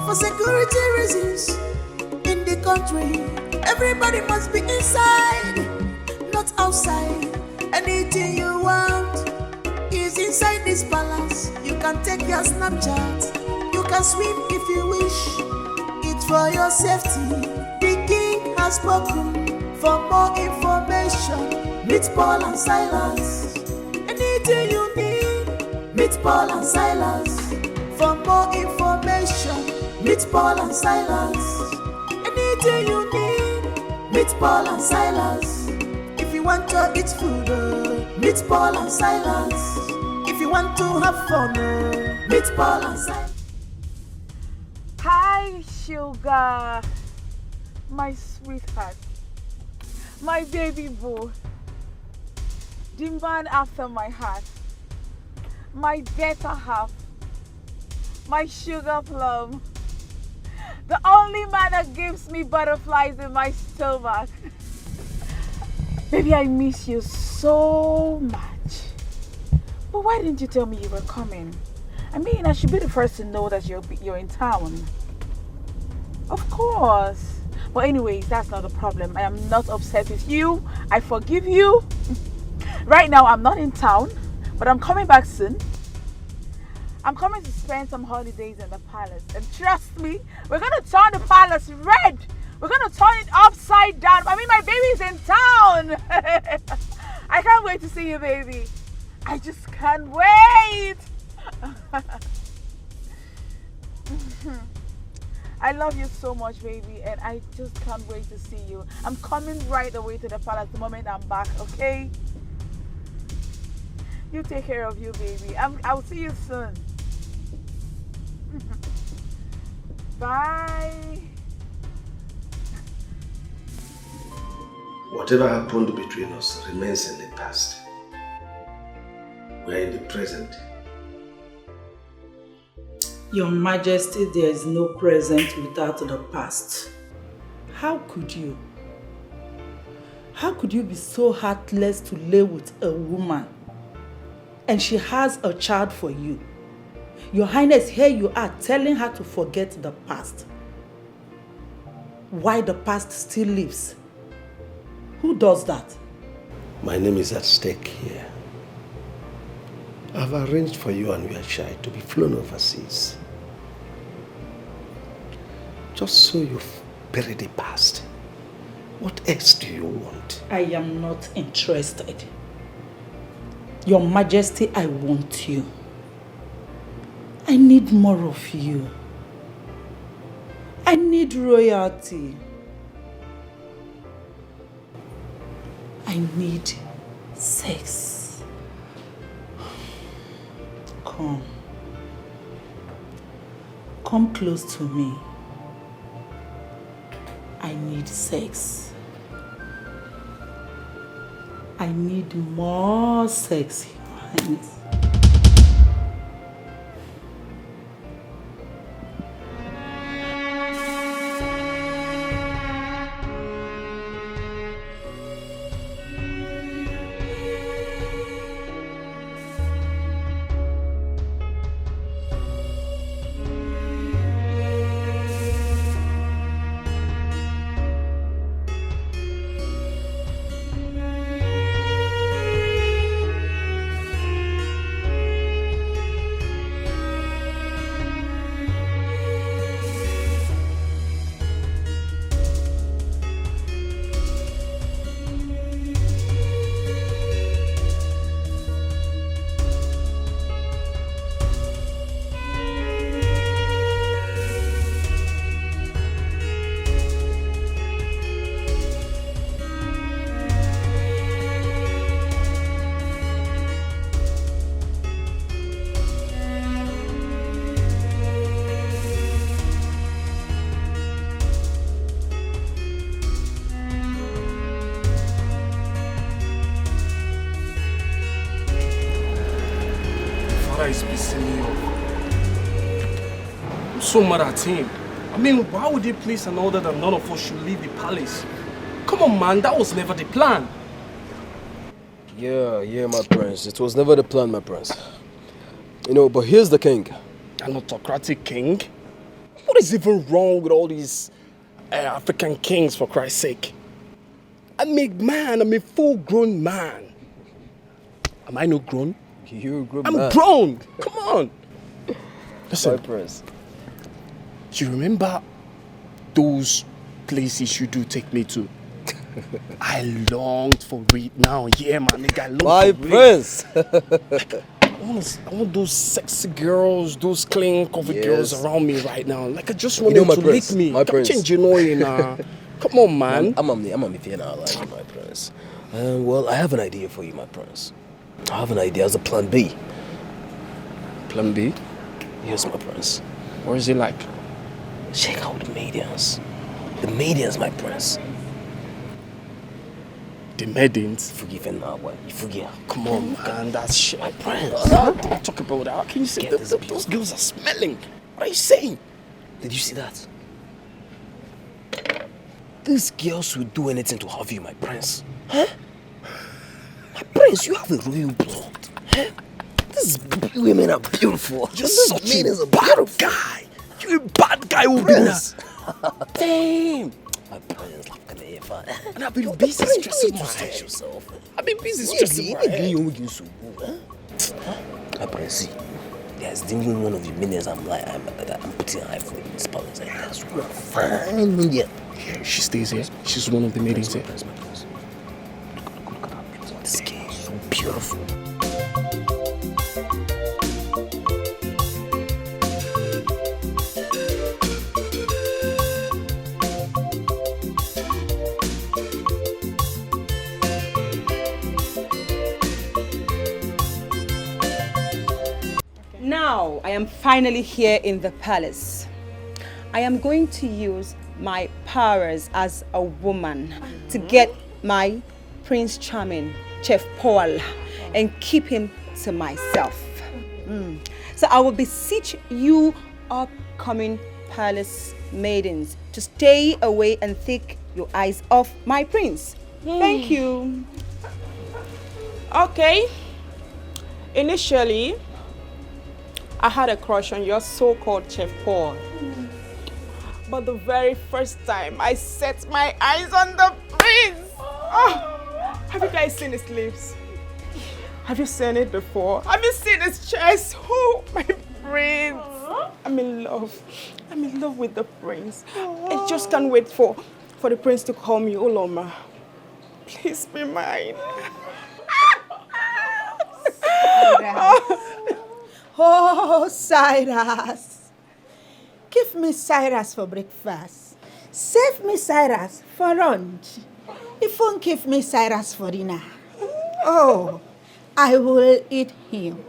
For security reasons, in the country, everybody must be inside, not outside. Anything you want is inside this palace. You can take your Snapchat, you can swim if you wish. It's for your safety. The king has spoken. For more information, meet Paul and Silas. Anything you need, meet Paul and Silas. For more information, meet Paul and Silas. Anything you need, meet Paul and Silas. If you want to eat food, meet Paul and Silas. If you want to have fun, meet Paul and Silas. Hi, sugar, my sweetheart, my baby boo, the man after my heart, my better half, my sugar plum, the only man that gives me butterflies in my stomach. Baby, I miss you so much. But why didn't you tell me you were coming? I mean, I should be the first to know that you're in town. Of course. But anyways, that's not a problem. I am not upset with you. I forgive you. Right now, I'm not in town, but I'm coming back soon. I'm coming to spend some holidays in the palace. And trust me, we're going to turn the palace red. We're going to turn it upside down. I mean, my baby's in town. I can't wait to see you, baby. I just can't wait. I love you so much, baby, and I just can't wait to see you. I'm coming right away to the palace the moment I'm back, okay? You take care of you, baby. I'll see you soon. Bye. Whatever happened between us remains in the past. We are in the present. Your Majesty, there is no present without the past. How could you? How could you be so heartless to lay with a woman and she has a child for you? Your Highness, here you are telling her to forget the past. Why the past still lives? Who does that? My name is at stake here. I've arranged for you and your child to be flown overseas. Just so you've buried the past. What else do you want? I am not interested. Your Majesty, I want you. I need more of you. I need royalty. I need sex. Come. Come close to me. I need sex. I need more sex, Your Highness. Is pissing me off. I'm so mad at him. I mean, why would he place an order that none of us should leave the palace? Come on, man, that was never the plan. Yeah, my prince. It was never the plan, my prince. You know, but here's the king. An autocratic king? What is even wrong with all these African kings, for Christ's sake? I'm a full-grown man. Am I not grown? You're a grown I'm man. grown. Come on. Listen, my prince. Do you remember those places you do take me to? I longed for it now. Yeah, man, nigga, I longed for prince. I want those sexy girls, those clean, comfy girls around me right now. Like, I just want You them know, to my prince, lick me. my Come prince. change, you know, come on, man. I'm a fan of my prince. Well, I have an idea for you, my prince. I have an idea as a plan B. Plan B? Yes, my prince. What is it like? Check out the Maidens. The Maidens, my prince. The Maidens? Forgive and now, what? You forget. Come on, man, that's shit. My prince. Don't talk about that. How can you say those girls are smelling? What are you saying? Did you see that? These girls will do anything to have you, my prince. Huh? My prince, you have a royal blood. Huh? These women are beautiful. You're such a bad guy. You're a bad guy, Prince. Damn. My prince, like an and I've been busy stressing my head. Yourself. I've been busy stressing my head. My prince, see, there's even one of the minions I'm putting an eye for in this palace. That's one fine minion. Yeah, she stays here. She's one of the maidens here. This girl is so beautiful. Now I am finally here in the palace. I am going to use my powers as a woman to get my Prince Charming, Chef Paul, and keep him to myself. So I will beseech you upcoming palace maidens to stay away and take your eyes off my prince. Thank you. Okay. Initially, I had a crush on your so-called Chef Paul. But the very first time I set my eyes on the prince, have you guys seen his lips? Have you seen it before? Have you seen his chest? Oh, my prince. I'm in love. I'm in love with the prince. I just can't wait for the prince to call me Oloma. Please be mine. Oh, Cyrus. Give me Cyrus for breakfast. Save me Cyrus for lunch. If you give me Cyrus for dinner, oh, I will eat him.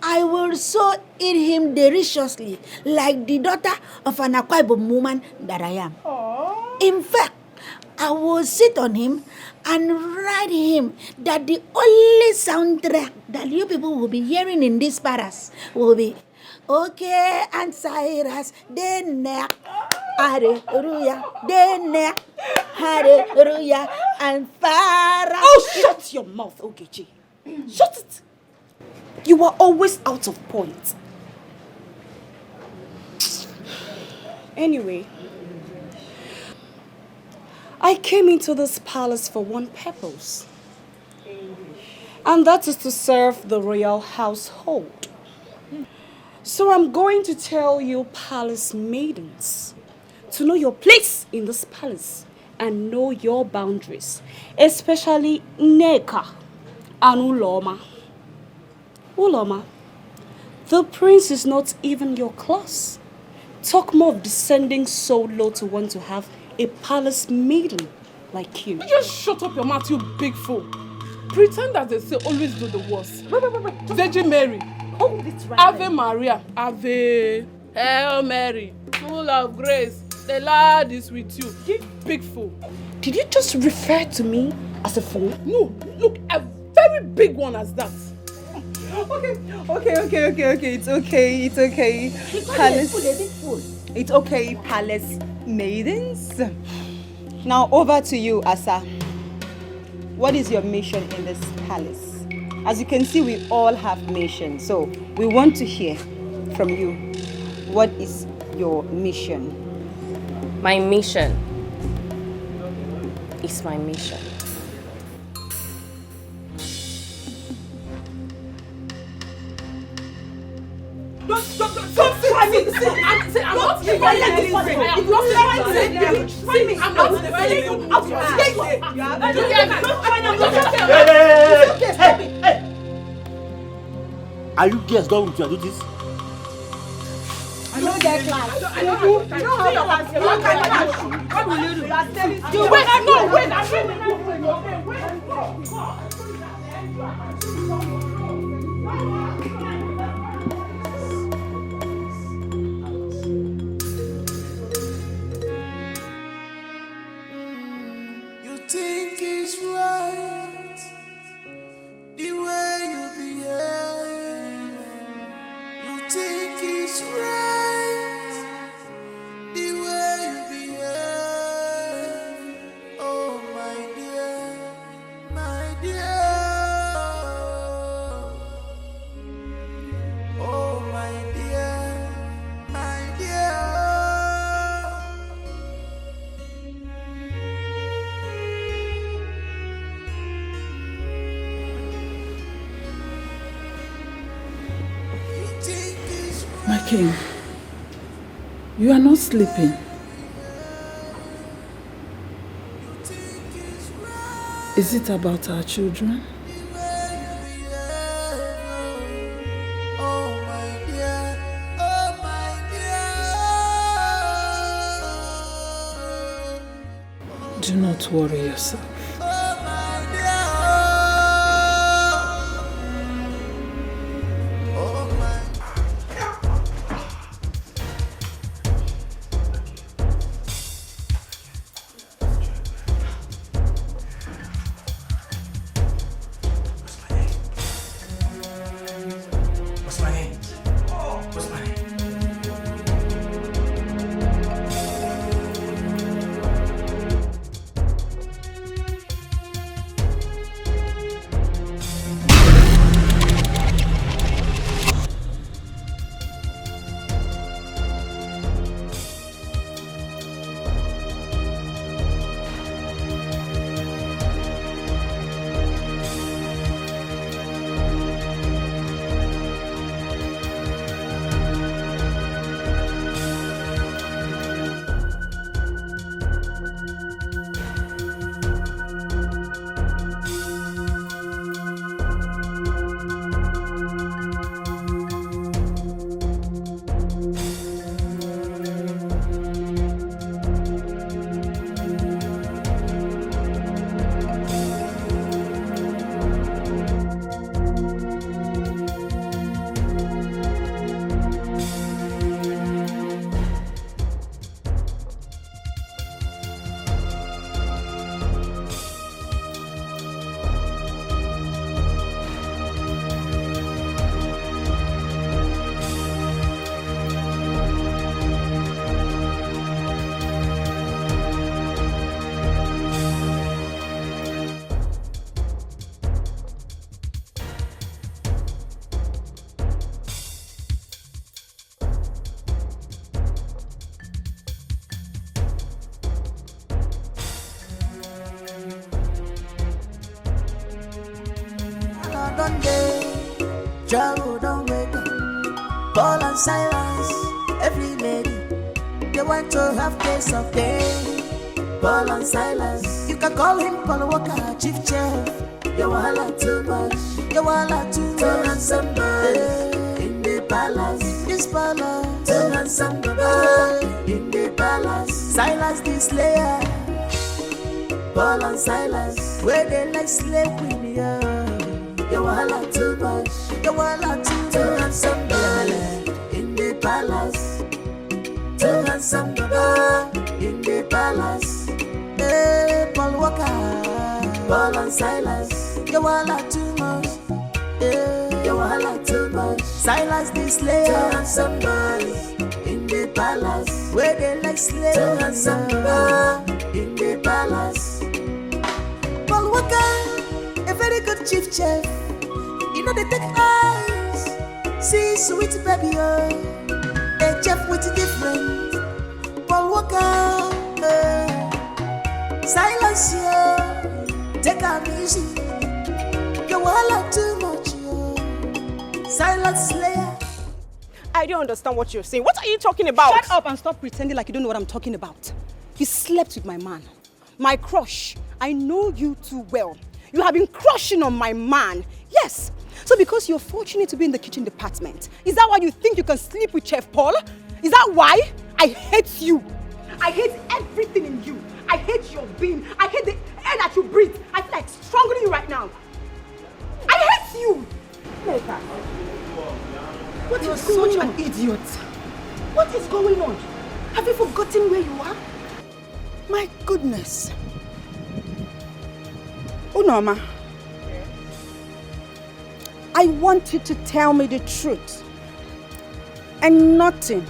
I will so eat him deliciously, like the daughter of an Akwa Ibom woman that I am. In fact, I will sit on him and write him that the only soundtrack that you people will be hearing in this palace will be, okay, and Cyrus, then hallelujah, then hallelujah, and Farah. Oh, shut your mouth, Ogechi. Shut it. You are always out of point. Anyway, I came into this palace for one purpose. And that is to serve the royal household. So I'm going to tell you palace maidens to know your place in this palace and know your boundaries, especially Nneka and Uloma. Uloma, the prince is not even your class. Talk more of descending so low to want to have a palace maiden like you. You just shut up your mouth, you big fool. Pretend that they say always do the worst. Wait. Virgin Mary. Hold it right. Ave Maria. Ave. Hail Mary. Full of grace. The Lord is with you. You big fool. Did you just refer to me as a fool? No. Look, a very big one as that. Okay. It's okay. Palace. It's okay, palace maidens. Now over to you, Asa. What is your mission in this palace? As you can see, we all have missions. So we want to hear from you. What is your mission? My mission is my mission. Don't try me. I'm not defending this one. I'm not defending you. Hey! Are you girls done with your duties? I don't get class. You don't have class. What will you do? You wait. You think it's right the way you behave. You think it's right the way you behave. Oh my dear, my dear. Oh my dear, my dear. My king, you are not sleeping. Is it about our children? Oh my dear, oh my dear. Do not worry yourself. Trouble don't wake up. Paul and Silas, every lady, they want to have taste of pain. Paul and Silas, you can call him Paul Walker, chief chef. You wahala too much, you wahala too much. Turn on somebody in the palace, this palace. Turn on somebody in the palace. Silas the slayer, Paul and Silas, where they like slave queen, yeah. You wahala too much, you wahala too much. Turn on somebody in the palace. Turn on somebody in the palace. Hey, Paul Walker, Paul and Silas, you wahala too much. Hey, you wahala too much. Silas the slayer. Turn on somebody in the palace, where they like slave. Turn on somebody in the palace. Paul Walker, a very good chief chef. You know they take eyes, see sweet baby, oh. A chef with different. Paul Walker, Silence, yo. Take a easy. You wahala too much, yo. Silence slayer. I don't understand what you're saying. What are you talking about? Shut up and stop pretending like you don't know what I'm talking about. You slept with my man, my crush. I know you too well. You have been crushing on my man. Yes. So because you're fortunate to be in the kitchen department, is that why you think you can sleep with Chef Paul? Is that why? I hate you. I hate everything in you. I hate your being. I hate the air that you breathe. I feel like strangling you right now. I hate you. Nigga. What is such an idiot? What is going on? Have you forgotten where you are? My goodness. Unoma, I want you to tell me the truth. And nothing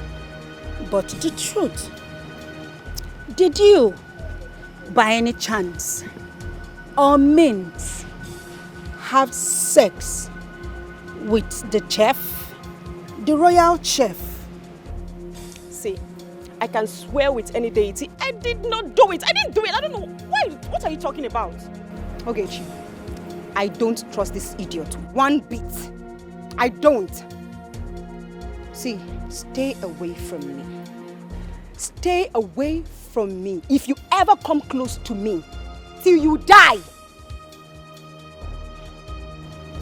but the truth. Did you, by any chance or means, have sex with the chef, the royal chef? See, I can swear with any deity, I did not do it. I didn't do it. I don't know. Why? What are you talking about? Okay, Chi, I don't trust this idiot one bit. I don't. See, stay away from me. Stay away from me. If you ever come close to me, till you die.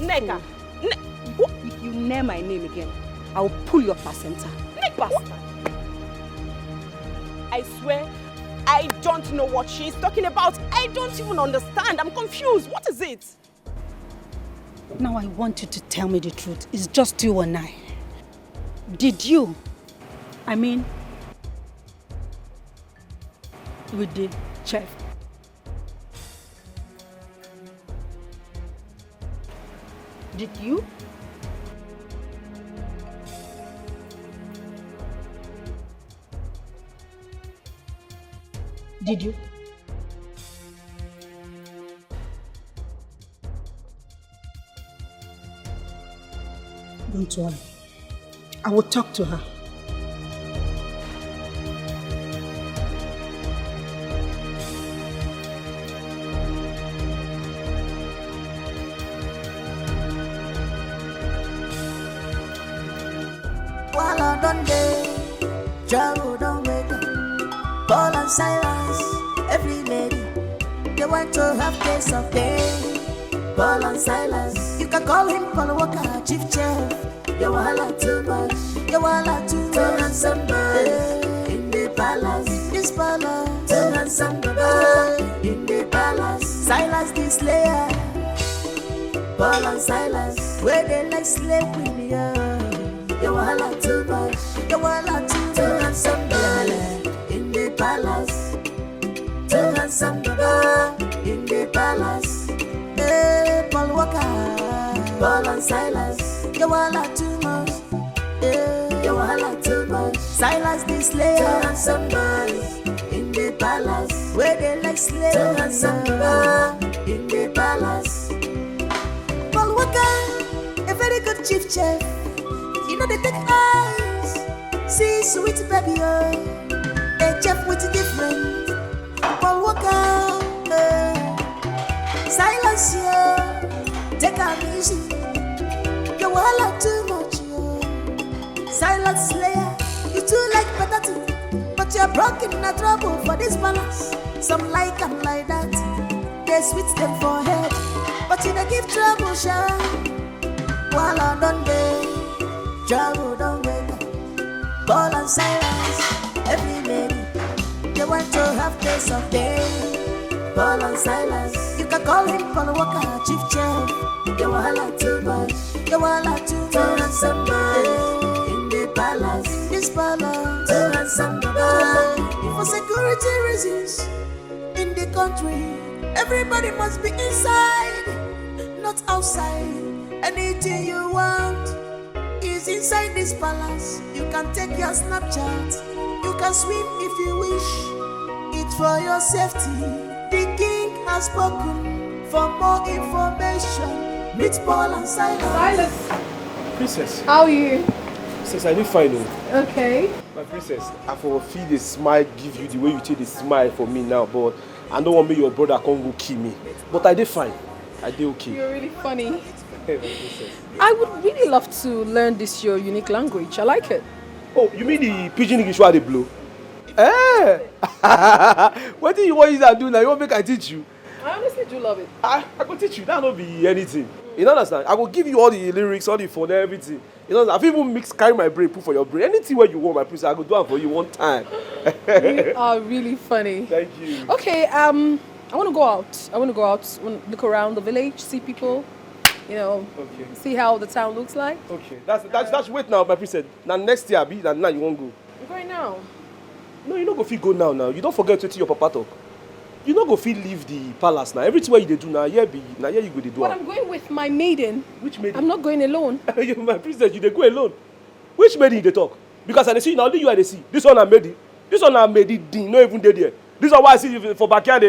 Neka, if you name my name again, I'll pull your placenta. Bastard. I swear, I don't know what she's talking about. I don't even understand. I'm confused. What is it? Now I want you to tell me the truth. It's just you and I. Did you, with the chef? Did you? Did you? Don't worry. I will talk to her. While I done day, trouble don't wake up. Paul and Silas, every lady, they want to have taste of pain. Paul and Silas, you can call him Paul Walker, chief chef. You wahala too much, you wahala too much. Turn on somebody in the palace, this palace. Turn on somebody in the palace. Silas the slayer, Paul and Silas, where they like slave queen, yeah. You wahala too much, you wahala too much. Turn on somebody in the palace. Turn on somebody in the palace. Hey, Paul Walker, Paul and Silas, you wahala too much. Hey, you wahala too much. Silas the slayer. Turn on somebody in the palace, where they like slave. Turn on somebody in the palace. Paul Walker, a very good chief chef. You know they take eyes, see sweet baby, oh. A chef with different. Paul Walker, Silence, yo. Take a easy. You wahala silence slayer. You too like better thing, but you're broken in a trouble for this balance. Some like and like that, they switch them for head, but you don't give trouble, sure. While I don't day, trouble don't wake up. Ball and silence, every lady, they want to have taste of day. Ball and silence, you can call him Paul Walker, chief chef. You want too much, you want too much. Handsome boy in the palace, this palace. Too handsome boy. For security reasons, in the country, everybody must be inside, not outside. Anything you want is inside this palace. You can take your Snapchat, you can swim if you wish. It's for your safety. The king has spoken. For more information, meet Paul and Silas. Princess. How are you? Princess, I need fine. Okay. My princess, I for feel the smile give you the way you take the smile for me now, but I don't want me your brother come go kill me. But I did fine. I did okay. You're really funny. I would really love to learn this your unique language. I like it. Oh, you mean the pidgin English where they blow? Eh! What do you want to do now? You want make I teach you? I honestly do love it. I will teach you. That will not be anything. You understand? I will give you all the lyrics, all the phone, everything. You know, I've even mixed, carry my brain, put for your brain. Anything where you want, my princess, I will do it for you one time. You are really funny. Thank you. Okay, I want to go out. I want to go out, look around the village, see people, you know, see how the town looks like. Okay, that's wait now, my princess. Now next year, now you won't go. I'm going now. No, you don't go feel go now. You don't forget to tell your papa talk. You don't go feel leave the palace now. Everything where you do now, you go to do. But I'm going with my maiden. Which maiden? I'm not going alone. My princess, you dey go alone. Which maiden they talk? Because I see now only you I see. This one I made. This one I made it. Not even dead there. This is why I see for backyard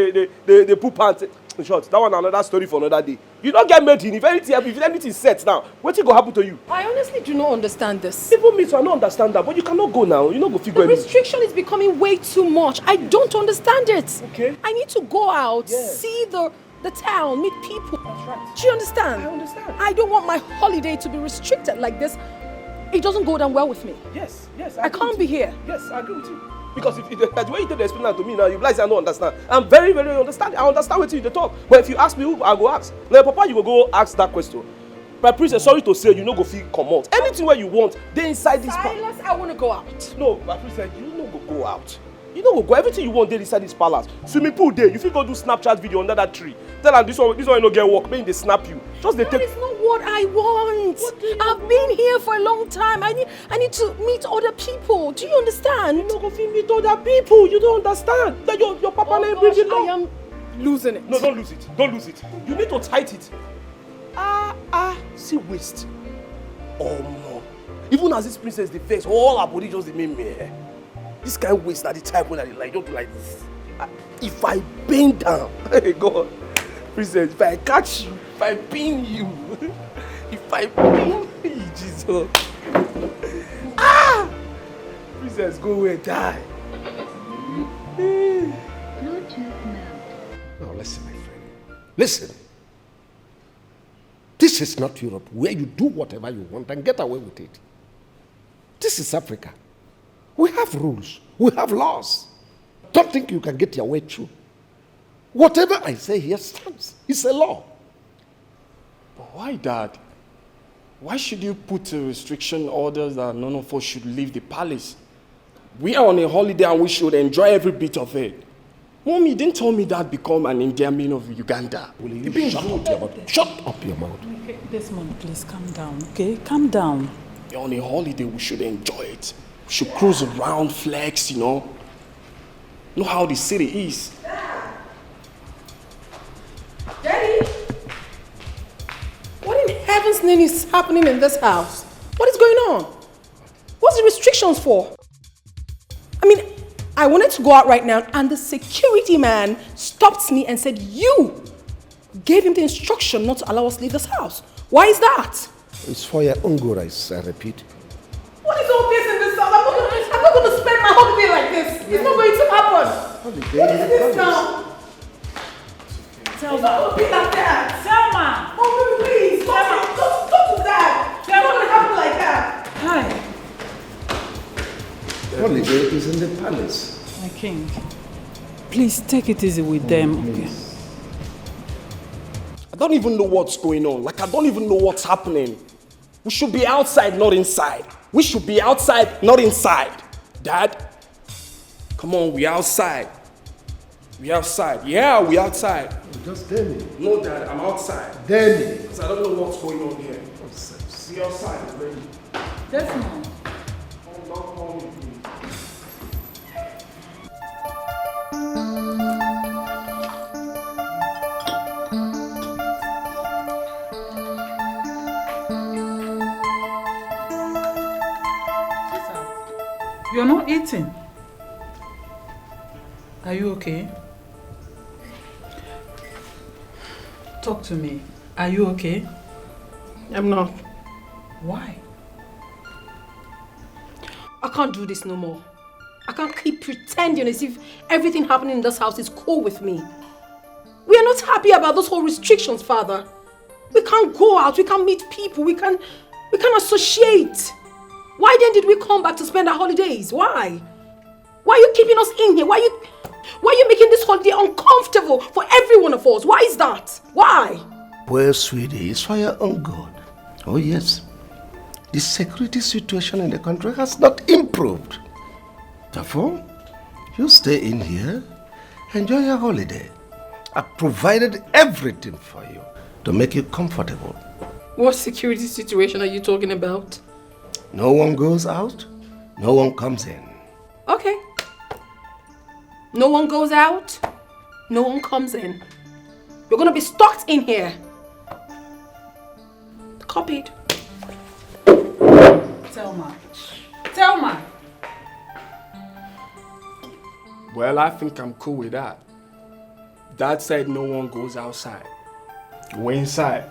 they put pants. In short, that one another story for another day. You don't get made in. If anything sets now, what will happen to you? I honestly do not understand this. Even me too, I don't understand that. But you cannot go now. You not go figure. The restriction is becoming way too much. I don't understand it. Okay. I need to go out, see the town, meet people. That's right. Do you understand? I understand. I don't want my holiday to be restricted like this. It doesn't go down well with me. Yes. I can't be here. Yes, I agree with you. Because if the way you take the explain that to me now, you realize I don't understand. I'm very, very understanding. I understand what you talk. But if you ask me who, I go ask. Like Papa, you will go ask that question. My princess, sorry to say, you no go feel come out. Anything where you want, they inside this palace. Silas, I want to go out. No, my princess, you no go out. You no go. Everything you want, they inside this palace. Swimming pool there. You feel go do Snapchat video under that tree. Tell them this one you no get work. Maybe they snap you. Just they take. That is not what I want. I've been here for a long time. I need to meet other people. Do you understand? You no go feel meet other people. You don't understand. That your papa name bring it I am losing it. No, don't lose it. Don't lose it. You need to tight it. See waste. Oh no. Even as this princess the face, all her body just made me. This kind of waste at the type when I like don't do like this. If I bend down, hey God, princess, if I catch you, if I pin you, if I pin you, Jesus. Princess, go away, die. Now listen, my friend. Listen. This is not Europe where you do whatever you want and get away with it. This is Africa. We have rules. We have laws. Don't think you can get your way through. Whatever I say here stands. It's a law. But why, Dad? Why should you put a restriction orders that none of us should leave the palace? We are on a holiday and we should enjoy every bit of it. Mommy didn't tell me that become an Indian of Uganda. Will you shut up your mouth? Shut up your mouth. Okay, Desmond, please calm down, okay? Calm down. We're on a holiday, we should enjoy it. We should cruise around, flex, you know. Know how the city is. Daddy! What in heaven's name is happening in this house? What is going on? What's the restrictions for? I mean, I wanted to go out right now and the security man stopped me and said, you gave him the instruction not to allow us to leave this house. Why is that? It's for your own good, I repeat. What is all this in this house? I'm not going to spend my holiday like this. It's not going to happen. What is this now? Selma. Be like that. Selma. Oh, please. Don't do that. It's not going to happen like that. Hi. holiday is in the palace. My king, please take it easy with them. Okay? I don't even know what's going on. Like, I don't even know what's happening. We should be outside, not inside. We should be outside, not inside. Dad, come on, we outside. We outside. Yeah, we outside. Just tell me. No, Dad, I'm outside. Tell me. Because I don't know what's going on here. We outside already. Desmond. Don't call me, please. You're not eating. Are you okay? Talk to me. Are you okay? I'm not. Why? I can't do this no more. I can't keep pretending as if everything happening in this house is cool with me. We are not happy about those whole restrictions, Father. We can't go out, we can't meet people, we can't associate. Why then did we come back to spend our holidays? Why? Why are you keeping us in here? Why are you making this holiday uncomfortable for every one of us? Why is that? Why? Well, sweetie, it's for your own good. Oh, yes. The security situation in the country has not improved. Therefore, you stay in here, enjoy your holiday. I've provided everything for you to make you comfortable. What security situation are you talking about? No one goes out, no one comes in. Okay. No one goes out, no one comes in. You're gonna be stuck in here. Copied. Thelma. Well, I think I'm cool with that. Dad said no one goes outside. We're inside.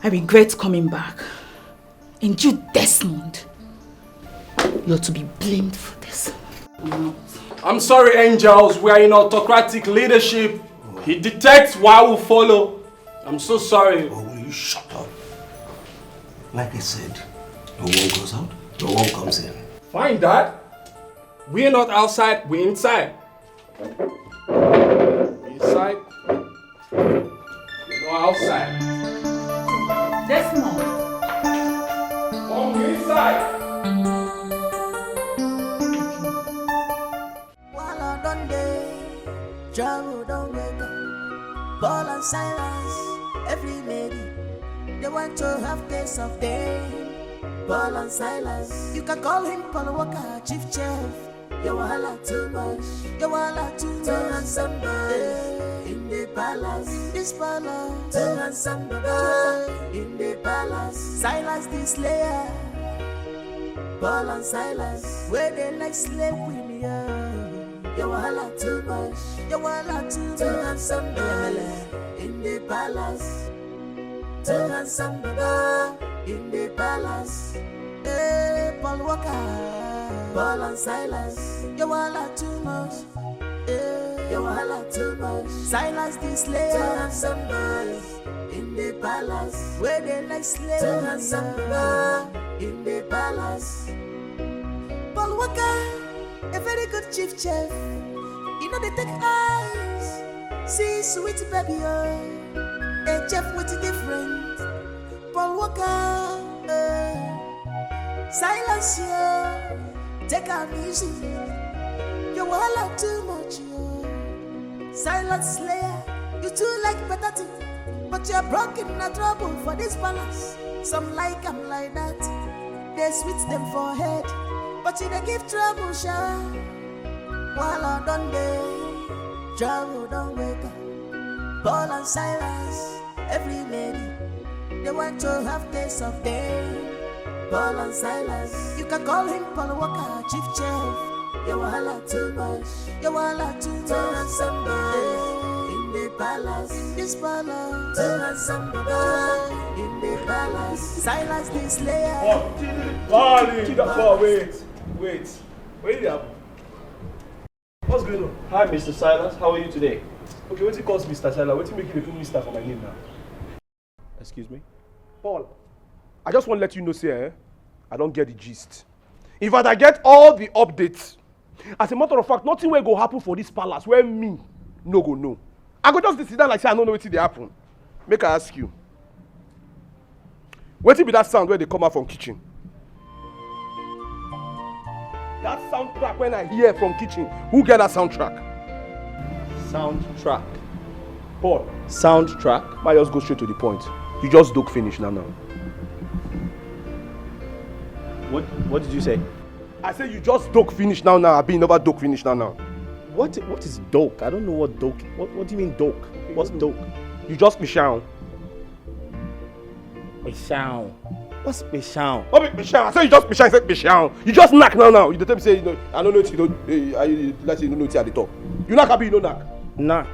I regret coming back. And you, Desmond, you're to be blamed for this. I'm sorry, angels. We are in autocratic leadership. He detects while we follow. I'm so sorry. Oh, will you shut up? Like I said, no one goes out, no one comes in. Fine, Dad. We're not outside, we're inside. Inside. No outside. Desmond. Oh, we're inside. While I done day, trouble don't wake up. Paul and Silas, every lady, they want to have taste of day. Paul and Silas, you can call him Paul Walker, chief chef. You wahala too much, you wahala too much. Too handsome boy in the palace, in this palace. Too handsome boy in the palace. Silas the slayer, Paul and Silas, where they like slave with me. You wahala too much, you wahala too much. Too handsome boy in the palace. Too handsome boy in the palace. Hey, Paul Walker, Paul and Silas, you wahala too much. Hey, you wahala too much. Silas the slayer, too handsome boys in the palace, where they like slave. Too handsome boy in the palace. Paul Walker, a very good chief chef. You know they take eyes, see sweet baby, a chef with a different. Paul Walker, Silence you, take a music. You wahala too much, yo. Silent slayer, you too like better thing, but you're broken in a trouble for this balance. Some like I'm like that, they sweet them for head, but you they give trouble, sha. While I done day, trouble don't wake up. Paul and Silas, every lady, they want to have taste of day. Paul and Silas, you can call him Paul Walker, chief chef. You wahala too much, you wahala too much. Too handsome boy in the palace, in this palace. Too handsome boy in the palace. Silas the slayer. Wait. Where did it happen? What's going on? Hi, Mr. Silas. How are you today? Okay, what's it calls Mr. Silas? What's it make you put Mr. for my name now? Excuse me? Paul, I just want to let you know, say, I don't get the gist. In fact, I get all the updates. As a matter of fact, nothing will go happen for this palace where me no go know. I go just sit down like say I don't know what they happen. Make I ask you. What be that sound where they come out from kitchen? That soundtrack when I hear from kitchen, who get that soundtrack? Soundtrack. Paul. Soundtrack. Might just go straight to the point. You just don't finish now. What did you say? I said you just don't finish now. I be never don't finish now. What is doke? I don't know what doke. What do you mean doke? What's doke? You just be shown. Bishao. What's Bishao? What be Bishao? I said you just Bishao. I said Bishao. You just knock now. You the time say you know. I don't know if you don't. Let's say you don't know it at the top. You knock, abi you no knock. Knock.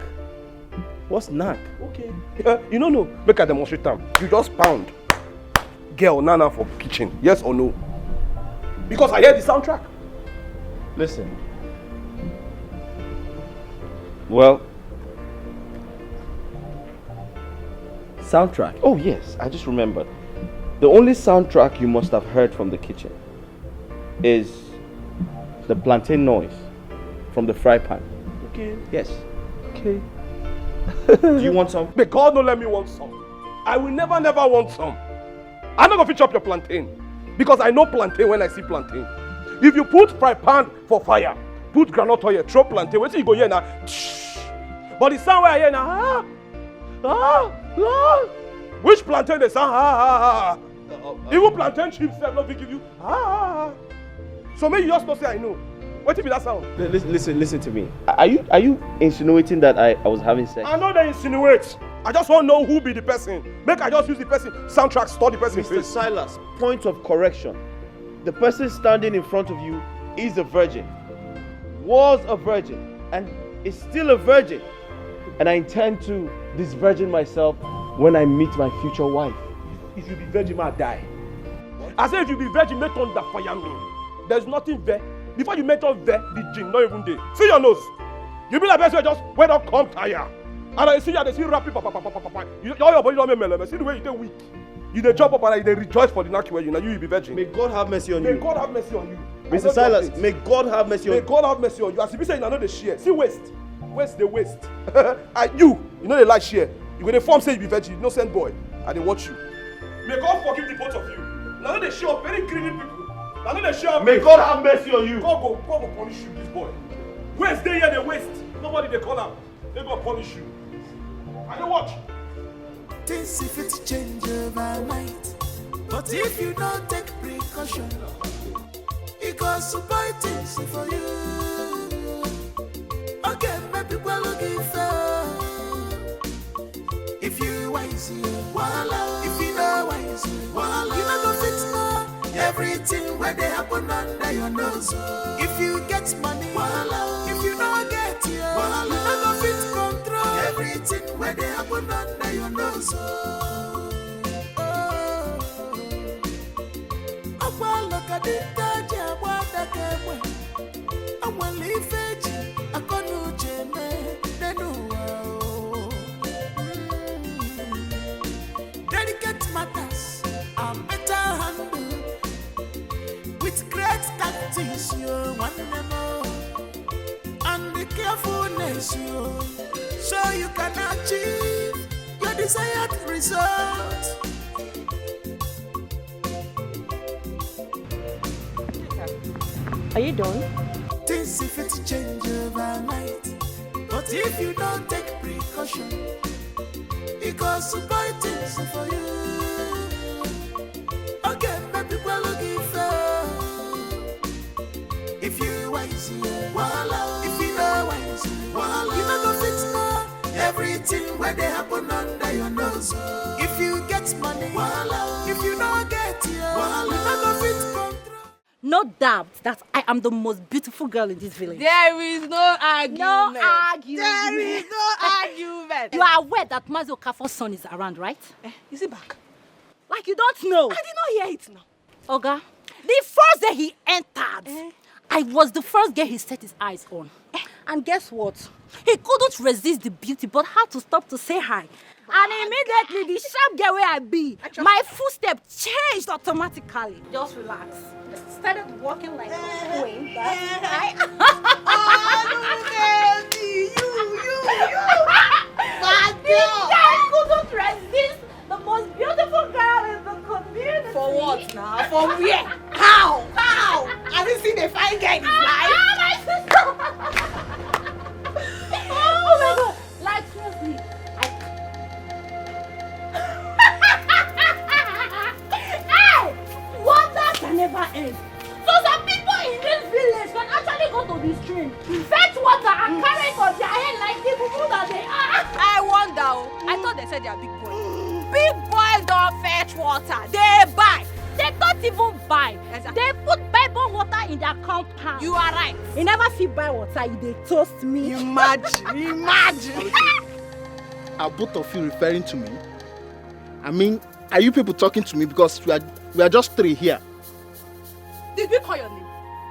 What's knock? Okay. You don't know. Make a demonstrate time. You just pound. Girl, Nana for kitchen. Yes or no? Because I hear the soundtrack. Listen. Well. Soundtrack. Oh yes, I just remembered. The only soundtrack you must have heard from the kitchen is the plantain noise from the fry pan. Okay. Yes. Okay. Do you want some? May God not let me want some. I will never want some. I'm not gonna fit up your plantain. Because I know plantain when I see plantain. If you put fry pan for fire, put groundnut oil, throw plantain, wait till you go here now. But the sound where I hear now, which plantain they sound, even plantain chips they not give you, So maybe you just don't say I know. What if that sound? Listen to me. Are you insinuating that I was having sex? I know they insinuate. I just want to know who be the person. Make I just use the person soundtrack, store the person. Mr. Silas, point of correction. The person standing in front of you is a virgin, was a virgin, and is still a virgin. And I intend to disvirgin myself when I meet my future wife. If you be virgin, I die. I say if you be virgin, make thunder fire me. There's nothing there. Before you mention there, the gym, not even there. See your nose. You be like person just went up, come tire. And I see you, they see rapping, all your body don't make melody. See the way you dey weak. You dey jump up and they rejoice for the knock where you be virgin. May God have mercy on you. May God have mercy on you. Mr. Silas, may God have mercy on you. May God have mercy on you. As if you say you know the share. See waste. Waste the waste. And you know they like share. You go dey form say you be virgin, no send boy. And they watch you. May God forgive the both of you. Now they show up very greedy people. Now they show up. May God have mercy on you. God go punish you, this boy. Waste they here, they waste. Nobody they call out. They go punish you. And they watch. Things if it change overnight, but if you don't take precaution, it goes to buy things for you. Okay, maybe we're looking for. If you wise, voila. If you know wise, voila. You not go fix more. Everything where they happen under your nose. If you get money, voila. If you don't get it, voila. You not go fit control. Everything where they happen under your nose. Look at the Naija, what the game. I want to leave it. I can't do delicate matters are better handled with great tactics. You're one and all, and the carefulness so you can achieve your desired result. Are you done? Things if it change overnight, but if you don't take precaution, it goes to buy things for you. Okay, maybe we're looking for. If you wise, voila. If you know wise, voila. You not go fix more. Everything where they happen under your nose. If you get money, voila. If you don't get it, voila. You not go fix control. No doubt that I am the most beautiful girl in this village. There is no argument. No argument. There is no argument. You are aware that Mazi Okafor's son is around, right? Is he back? Like you don't know. I did not hear it now. Oga, the first day he entered, I was the first girl he set his eyes on. And guess what? He couldn't resist the beauty, but had to stop to say hi. And immediately, the sharp girl where I be, my footstep changed automatically. Just relax. Started walking like a queen. That's right. Bad This guy couldn't resist the most beautiful girl in the community. For what now? For where? How? How? Have you seen a fine guy in his life? My sister! Oh my god! Like seriously, Hey! Water can never end. So some people in this village can actually go to the stream, fetch water and carry it on their head like the people that they are. I wonder. I thought they said they are big boys. Big boys don't fetch water. They buy. They don't even buy. Exactly. They put Bible water in their compound. You are right. You never see buy water, they toast me. Imagine. Are both of you referring to me? I mean, are you people talking to me because we are just three here? Did we call your name?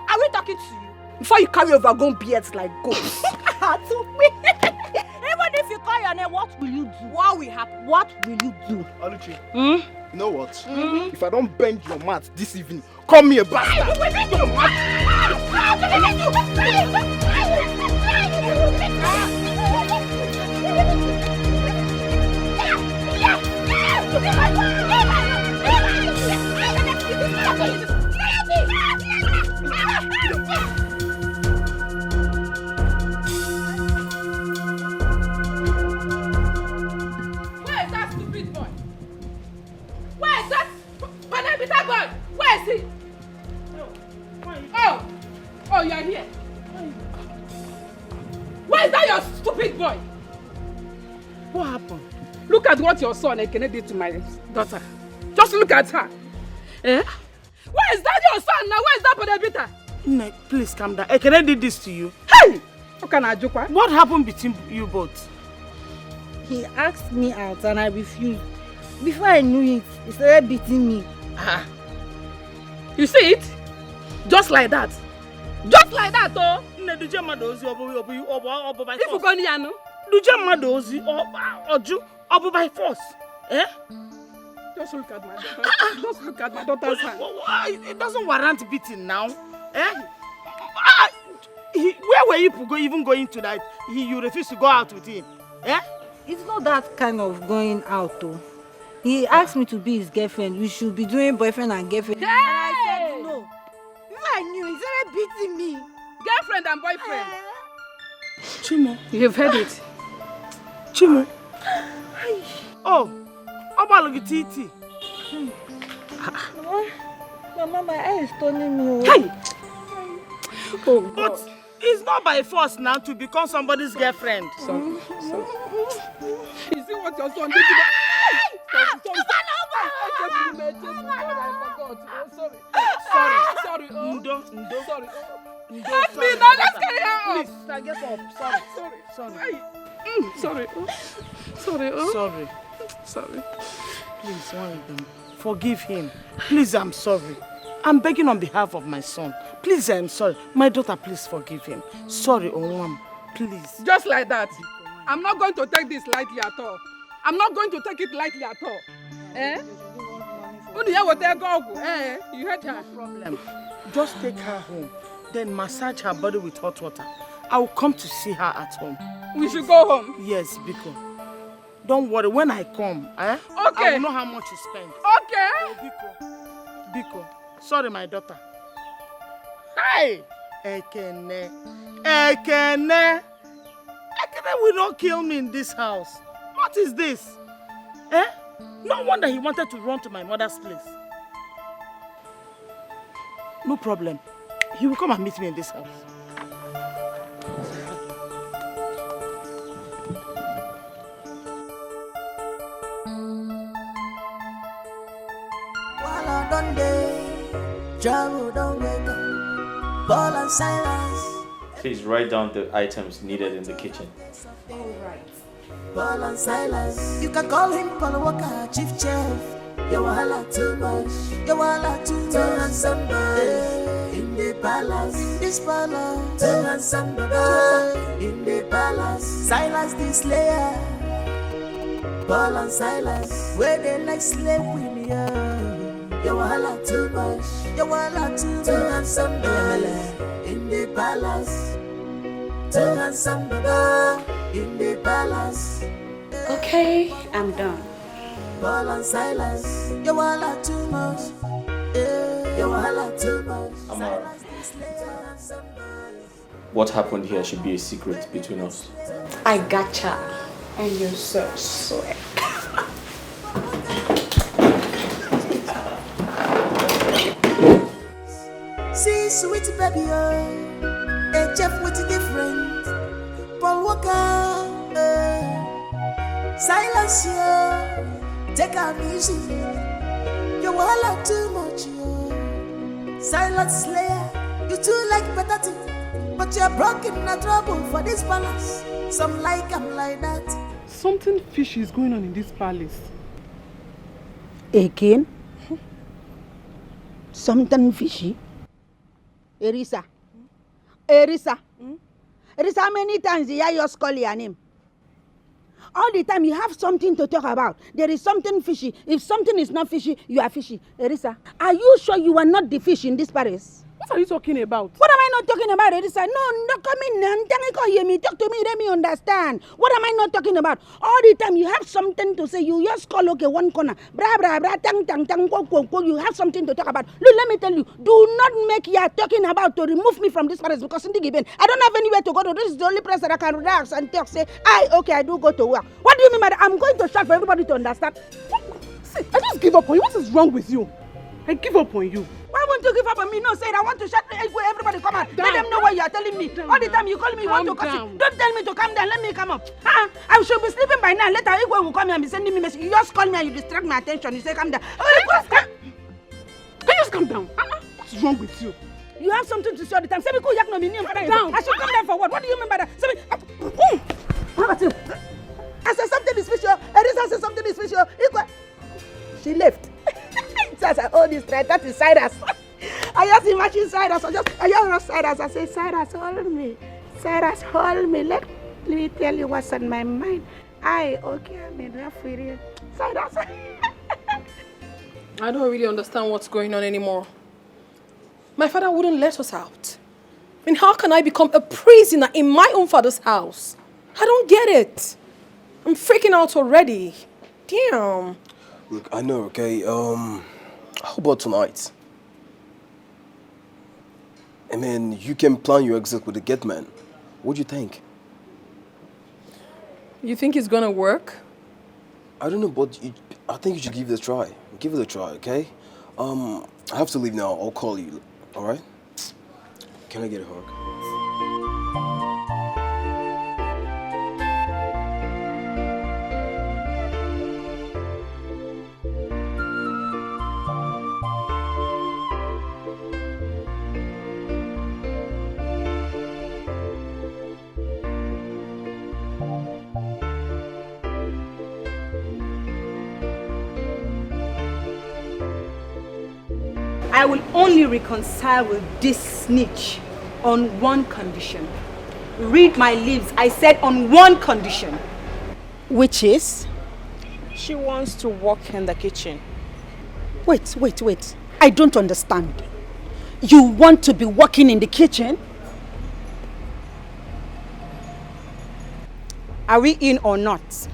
Are we talking to you? Before you carry over gun beards like goats. To me. Even if you call your name, what will you do? What will happen? What will you do? Oluchi, you know what? If I don't bend your mouth this evening, call me a bastard. Where is that stupid boy? Where is that banana boy? Where is he? Oh, you're here. Where is that your stupid boy? What happened? Look at what your son Ekene did to my daughter. Just look at her. Eh? Where is that your son now? Where is that Podebita? No, please calm down. Ekene did this to you. Hey! What happened between you both? He asked me out and I refused. Before I knew it, he started beating me. You see it? Just like that. Just like that, oh! If you go near, no? Obu by force. Eh? Just look at my daughter. Just look at my daughter's hand. It doesn't warrant beating now. Eh? Where were you even going tonight? You refused to go out with him. Eh? It's not that kind of going out though. He asked me to be his girlfriend. We should be doing boyfriend and girlfriend. Hey! And I said no. Before I knew, he started beating me. Girlfriend and boyfriend. Chimo. You've heard it. Chimo. Oh, Obalogititi. Mama, my eye is turning me. Hey! Oh, but it's not by force now to become somebody's girlfriend. You see what your son did to me? Sorry. Sorry. Help me now, let's carry her off. Please, get up. Sorry. Sorry. Please, one of them. Forgive him. Please, I'm sorry. I'm begging on behalf of my son. Please, I'm sorry. My daughter, please forgive him. Sorry, Onwam. Please. Just like that. I'm not going to take this lightly at all. I'm not going to take it lightly at all. Eh? You heard her. Problem. Just take her home. Then massage her body with hot water. I will come to see her at home. We should go home? Yes, Biko. Don't worry, when I come, Okay. I will know how much you spent. Okay. Oh, Biko. Sorry, my daughter. Hey! Ekene will not kill me in this house. What is this? Eh? No wonder he wanted to run to my mother's place. No problem. He will come and meet me in this house. While I done day, travel don't wake up, ball and silence. Please write down the items needed in the kitchen. Alright. Ball and silence. You can call him Paul Walker, Chief Chef. You wahala too much. You wahala too much. And somebody in the palace. this palace. Two handsome baba in the palace. Silas the slayer. Paul and Silas, where they like slave with ya. You wahala too much. You wahala too much. Two handsome baba in the palace. Two handsome baba in the palace. Okay, I'm done. Paul and Silas, you wahala too much. You wahala too much. Amara, what happened here should be a secret between us. I gotcha. And you're so sweet. See, sweet baby, a chef with a different. Paul Walker, Silas, take a easy. You wahala too much, Silence Slayer, you too like better thing, but you're broken in trouble for this palace. Some like I'm like that. Something fishy is going on in this palace. Again? Something fishy? Erisa. Erisa. Erisa, how many times did I just call your name? All the time you have something to talk about. There is something fishy. If something is not fishy, you are fishy. Erisa, are you sure you are not the fish in this palace? What are you talking about? What am I not talking about, Erisa? No, not come in and hear me. Talk to me, let me understand. What am I not talking about? All the time you have something to say. You just call okay one corner. Bra bra bra tang tang tang go go go. You have something to talk about. Look, let me tell you. Do not make your talking about to remove me from this palace because in the given I don't have anywhere to go to. This is the only place that I can relax and talk. Say, okay, I do go to work. What do you mean by that? I'm going to shout for everybody to understand. See, I just give up on you. What is wrong with you? I give up on you. Why won't you give up on me? No, say I want to shut everybody come out. Let them know what you are telling me. All the time you call me, you want to come. Don't tell me to come down. Let me come up. I should be sleeping by now. Later, Igwe will come here and be sending me message. You just call me and you distract my attention. You say come down. Can you just come down? What's wrong with you? You have something to say all the time. Say me cool yak no me name. I should come down for what? What do you mean by that? Say me. How about you? I said something is fishy. Erisa said something is fishy. Igwe. She left. As I hold this thread, that is Cyrus. I just imagine Cyrus. I just Cyrus. I say, Cyrus, hold me. Cyrus, hold me. Let me tell you what's on my mind. Okay, I'm in referee. Cyrus. I don't really understand what's going on anymore. My father wouldn't let us out. I mean, how can I become a prisoner in my own father's house? I don't get it. I'm freaking out already. Damn. Look, I know, okay? How about tonight? I mean, you can plan your exit with the gate man. What do you think? You think it's gonna work? I don't know, but I think you should give it a try. Give it a try, okay? I have to leave now. I'll call you, all right? Can I get a hug? I will only reconcile with this snitch on one condition. Read my lips. I said on one condition. Which is? She wants to work in the kitchen. Wait. I don't understand. You want to be working in the kitchen? Are we in or not?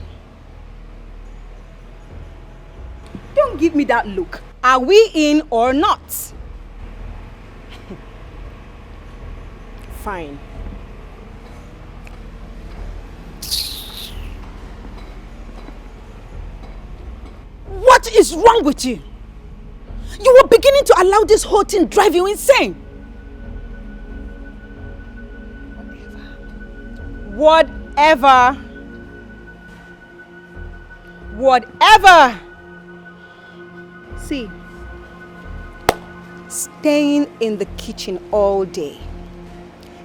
Don't give me that look. Are we in or not? Fine. What is wrong with you? You were beginning to allow this whole thing drive you insane. Whatever. See, staying in the kitchen all day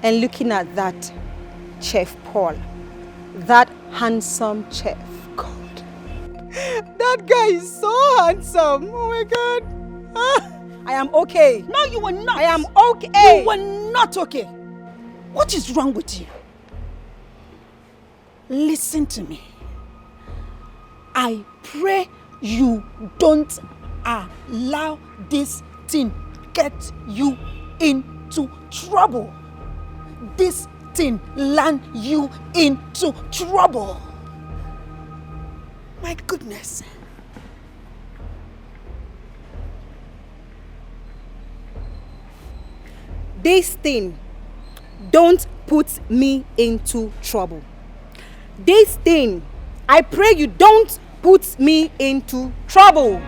and looking at that Chef Paul, that handsome chef. God, that guy is so handsome. Oh my God. I am okay. No, you were not. I am okay. You were not okay. What is wrong with you? Listen to me. I pray you don't allow this thing get you into trouble. This thing land you into trouble. My goodness. This thing don't put me into trouble. This thing, I pray you don't put me into trouble.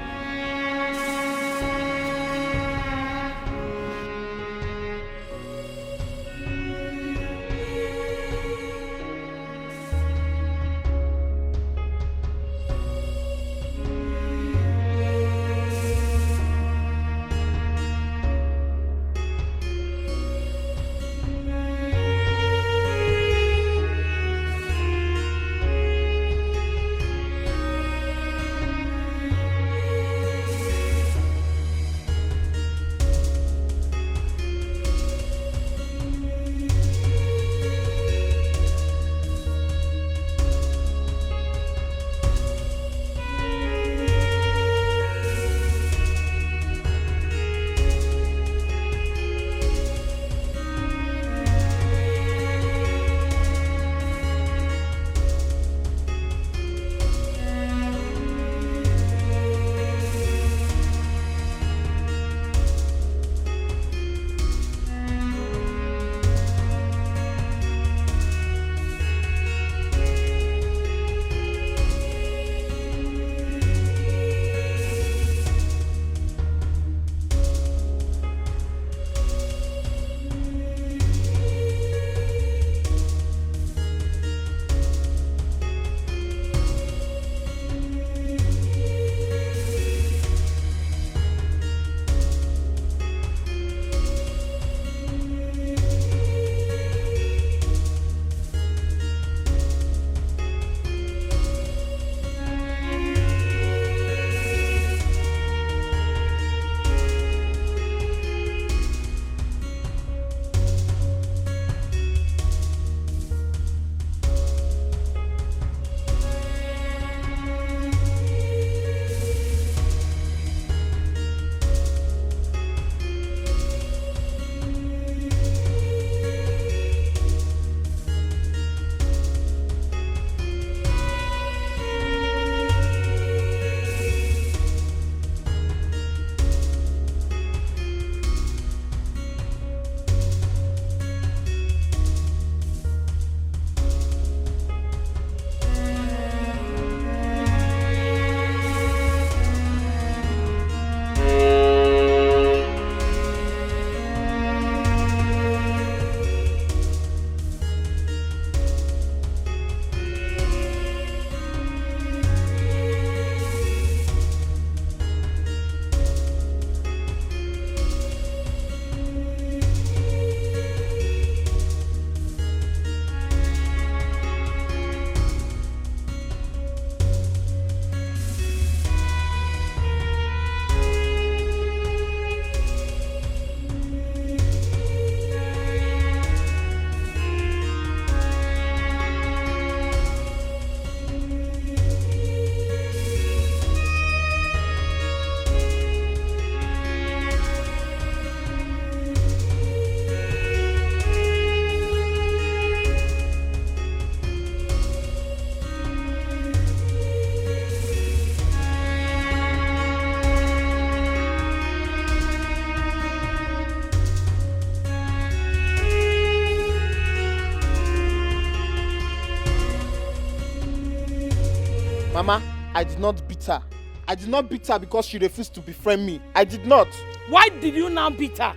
Mama, I did not beat her. I did not beat her because she refused to befriend me. I did not. Why did you now beat her?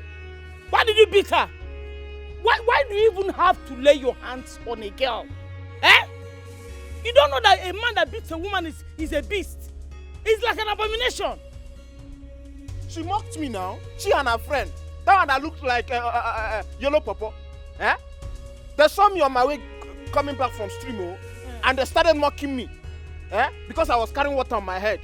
Why did you beat her? Why do you even have to lay your hands on a girl? Eh? You don't know that a man that beats a woman is a beast. It's like an abomination. She mocked me now. She and her friend. That one that looked like yellow pawpaw. Eh? They saw me on my way coming back from stream, and they started mocking me. Eh? Because I was carrying water on my head.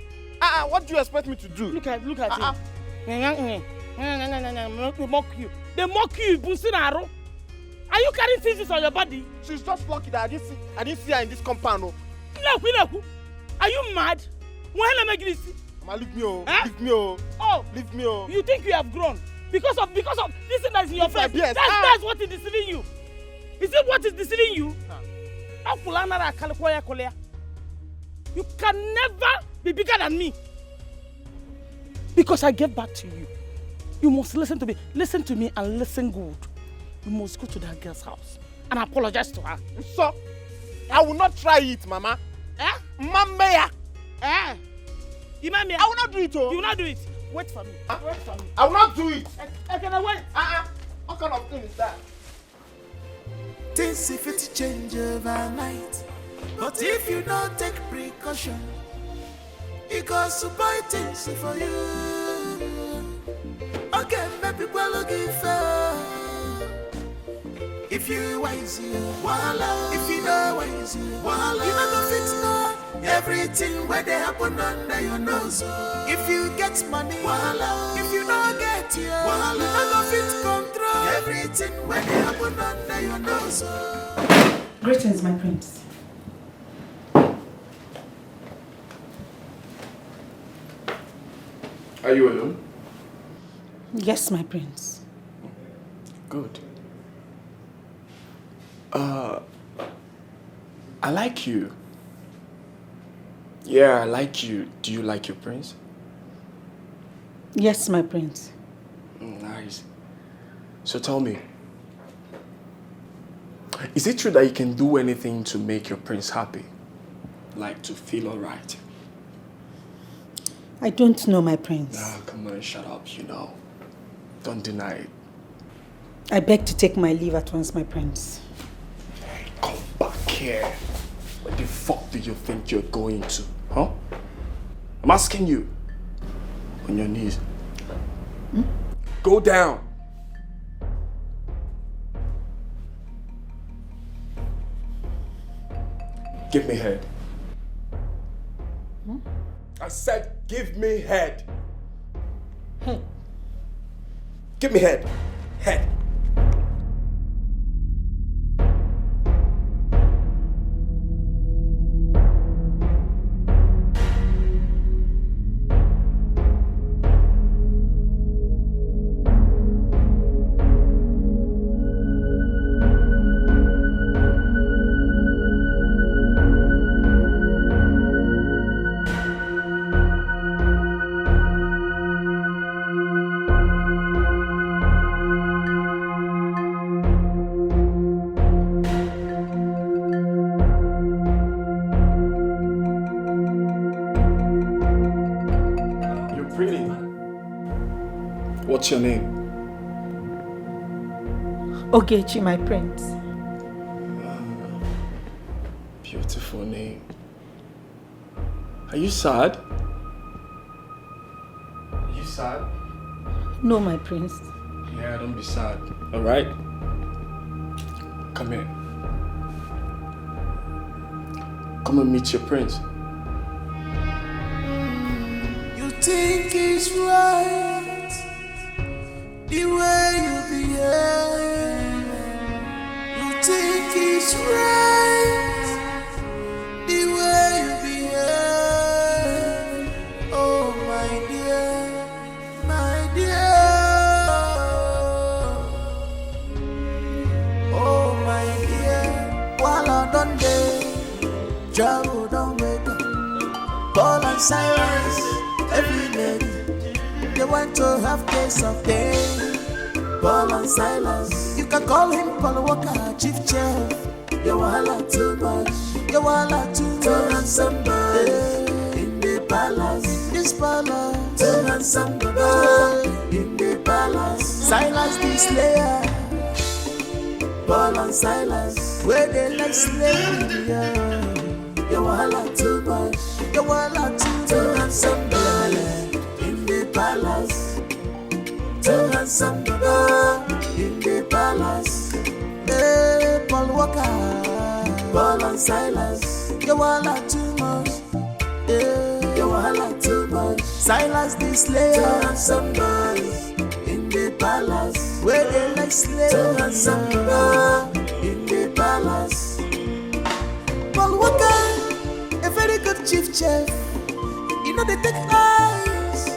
What do you expect me to do? Look at him. No, they mock you. They mock you, Bunsinaro. Are you carrying things on your body? She's just lucky that I didn't see her in this compound. No. Look. Are you mad? When am I Mama, leave me, leave me, leave me. You think you have grown because of this thing that's in your face? Yes. That's what is deceiving you. Is it what is deceiving you? You can never be bigger than me. Because I gave back to you. You must listen to me. Listen to me and listen good. You must go to that girl's house and apologize to her. So, I will not try it, Mama. Mama. I will not do it, You will not do it. Wait for me. Wait for me. I will not do it. Can I wait? What kind of thing is that? Things if it change overnight, but if you don't take precaution, it goes to buy things for you. Okay, maybe we're looking for. If you wise you, voila. If you know wise you, voila. You never fix no. Everything where they happen under your nose. If you get money, voila. If you don't get you, voila. You never fit control. Everything where they happen under your nose. Greetings, my prince. Are you alone? Yes, my prince. Good. I like you. Yeah, I like you. Do you like your prince? Yes, my prince. Nice. So tell me, is it true that you can do anything to make your prince happy? Like to feel alright? I don't know, my prince. Ah, come on, shut up, you know. Don't deny it. I beg to take my leave at once, my prince. Come back here. Where the fuck do you think you're going to? Huh? I'm asking you. On your knees. Go down. Give me head. I said give me head. Head? Give me head. Head. What's your name? Ogechi, my prince. Beautiful name. Are you sad? Are you sad? No, my prince. Yeah, don't be sad. Alright? Come here. Come and meet your prince. You think it's right the way you behave. You think it's right the way you behave. Oh my dear, my dear. Oh my dear. While I don't day, trouble don't wake up. Paul and Silas, every lady, they want to have taste of day. Paul and Silas, you can call him Paul Walker, chief chef. You wahala too much, you wahala too much. To have somebody in the palace, this palace. To have somebody in the palace. Silas the slayer, Paul and Silas, where they like slavery. You wahala too much, you wahala too much. To have somebody in the palace. To have somebody in the palace. Hey, Paul Walker, Paul and Silas, you wahala too much. Yeah, you wahala too much. Silas the slayer. To have somebody where they like slaves in the palace. Paul Walker, a very good chief chef. You know they take eyes,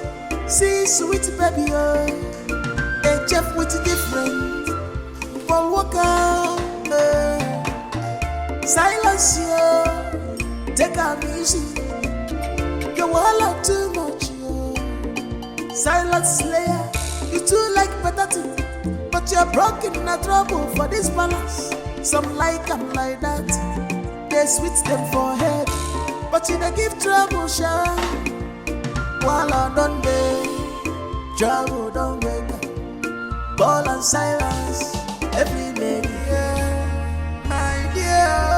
see sweet baby, a chef with different. Paul Walker, silence you, take a easy. You all too much, silent slayer. You too like potato, but you're broken in a trouble for this balance. Some like them like that, they switch them for head, but you they give trouble, sure. While I don't be, trouble don't wake up. Ball and silence, every lady, yeah, my dear.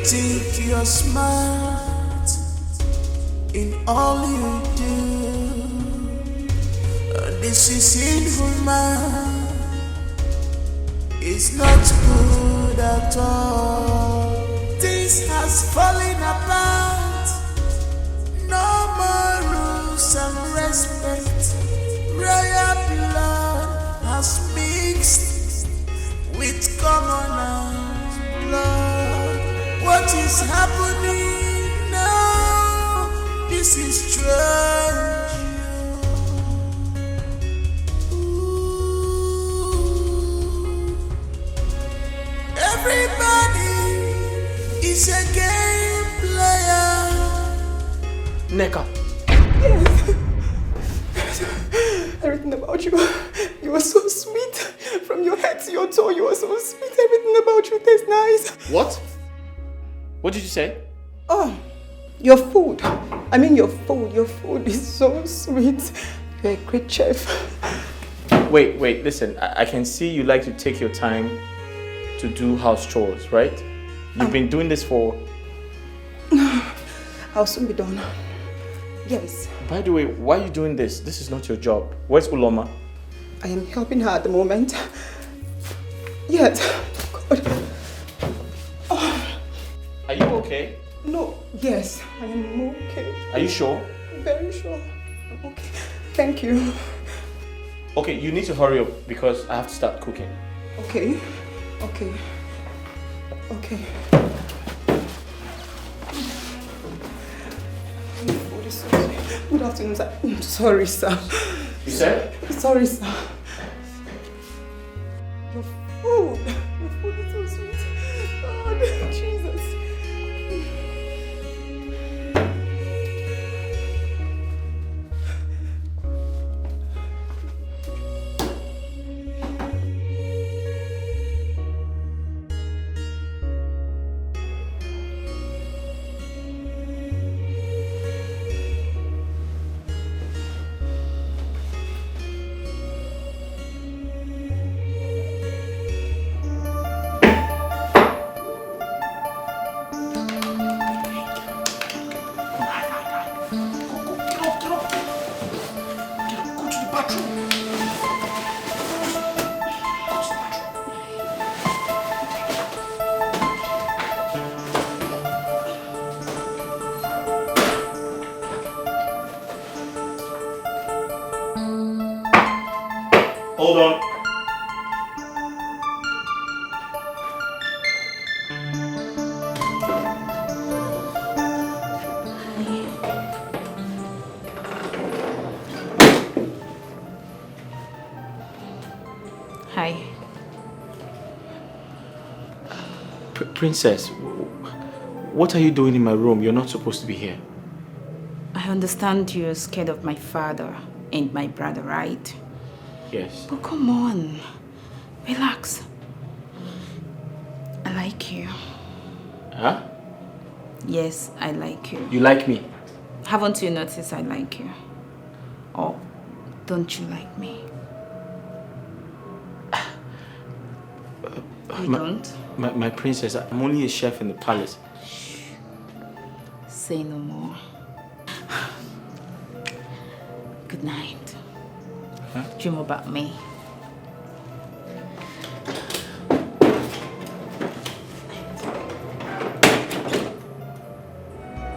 Think you're smart in all you do. This is sinful, man. It's not good at all. Things has fallen apart. No more rules and respect. Royal blood has mixed with commoners' blood. What is happening now? This is strange. Everybody is a game player. Neka. Yes. Everything about you. You are so sweet. From your head to your toe, you are so sweet. Everything about you tastes nice. What? What did you say? Oh, your food. I mean your food. Your food is so sweet. You're a great chef. Wait, listen. I can see you like to take your time to do house chores, right? You've been doing this for... I'll soon be done. Yes. By the way, why are you doing this? This is not your job. Where's Uloma? I am helping her at the moment. Yes. God. Are you okay? No, yes, I am okay. Are you sure? Very sure. I'm okay. Thank you. Okay, you need to hurry up because I have to start cooking. Okay. Okay. Okay. Good afternoon, sir. Sorry, sir. You said? Sorry, sir. Your food. Your food is so sweet. God, Jesus. Hold on. Hi. Princess, what are you doing in my room? You're not supposed to be here. I understand you're scared of my father and my brother, right? Yes. But come on. Relax. I like you. Huh? Yes, I like you. You like me? Haven't you noticed I like you? Or don't you like me? You don't? My princess, I'm only a chef in the palace. Say no more. Good night. Huh? Dream about me.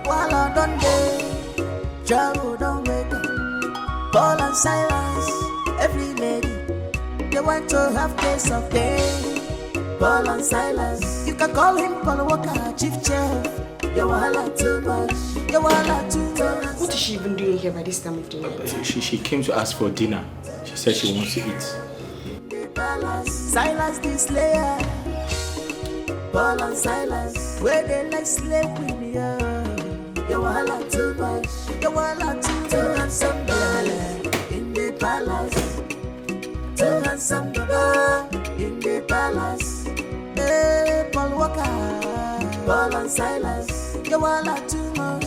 While I don't day, trouble don't wait. Paul and Silas, every lady, they want to have taste of day. Paul and Silas, you can call him Paul Walker, chief chef. You wahala too much, you wahala too much. What is she even doing here by this time of the night? She came to ask for dinner. She said she wants to eat. Silas the slayer, Paul and Silas, where they like slave with me. You wahala too much, you wahala too handsome girl in the palace, too handsome girl in the palace. Hey, Paul Walker, Paul and Silas, you wahala too much.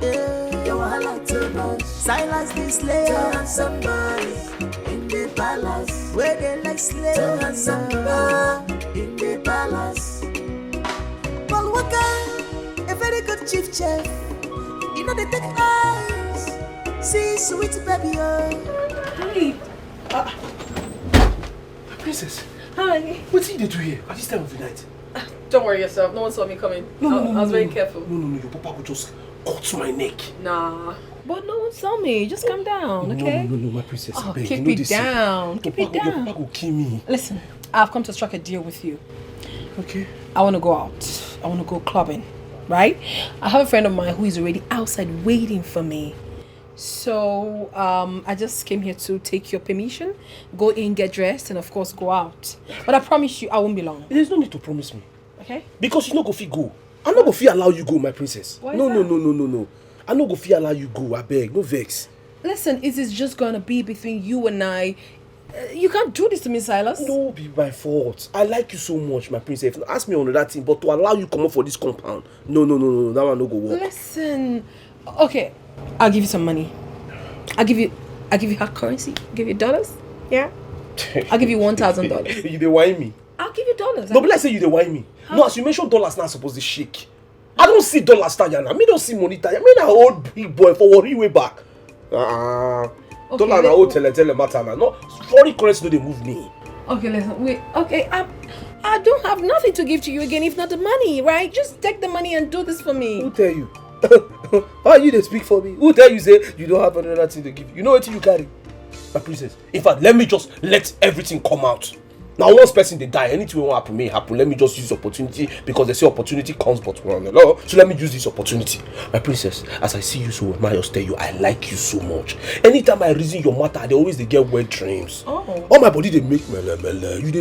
Yeah, you wahala too much. Silas the slayer, too handsome boys in the palace, where they like slave. Too handsome girl in the palace. Paul Walker, a very good chief chef. You know they take eyes. See sweet baby. Hi. Princess. Hi. What did you do here at this time of the night? Don't worry yourself. No one saw me coming. I was very careful. No. Your papa would just cut my neck. Nah. But no one saw me. Just calm down, okay? No, my princess. Oh, beg, keep you know it this. down. Keep it down. Your papa will kill me. Listen, I've come to strike a deal with you. Okay. I want to go out. I want to go clubbing, right? I have a friend of mine who is already outside waiting for me. So, I just came here to take your permission, go in, get dressed, and of course go out. But I promise you, I won't be long. There's no need to promise me. Okay? Because you no go fit go. I no go fit allow you go, my princess. Why is No. that? I no go fit allow you go. I beg, no vex. Listen, it is just gonna be between you and I. You can't do this to me, Silas. No, be my fault. I like you so much, my princess. Ask me on that thing, but to allow you come up for this compound, no. That one no go work. Listen, okay, I'll give you some money. I'll give you hard currency. Give you dollars. Yeah. I'll give you $1,000. You dey whine me? I'll give you dollars. No, but let's say you dey whine me. No, as you mentioned dollars now supposed to shake. I don't see dollars tire now. Me don't see money tire. Me na old big boy for worry way back. Okay, dollar na old tele matter now. No, foreign currency no dey move me. Okay, listen, wait. Okay, I don't have nothing to give to you again if not the money, right? Just take the money and do this for me. Who tell you? How you dey speak for me? Who tell you say you don't have another thing to give? You know what you carry? My princess. In fact, let me just let everything come out. Now, once person they die, anything will happen may happen. Let me just use opportunity because they say opportunity comes but one. So let me use this opportunity. My princess, as I see you so well, I just tell you, I like you so much. Anytime I reason your matter, they always they get wet dreams. Oh. All my body they make mele. You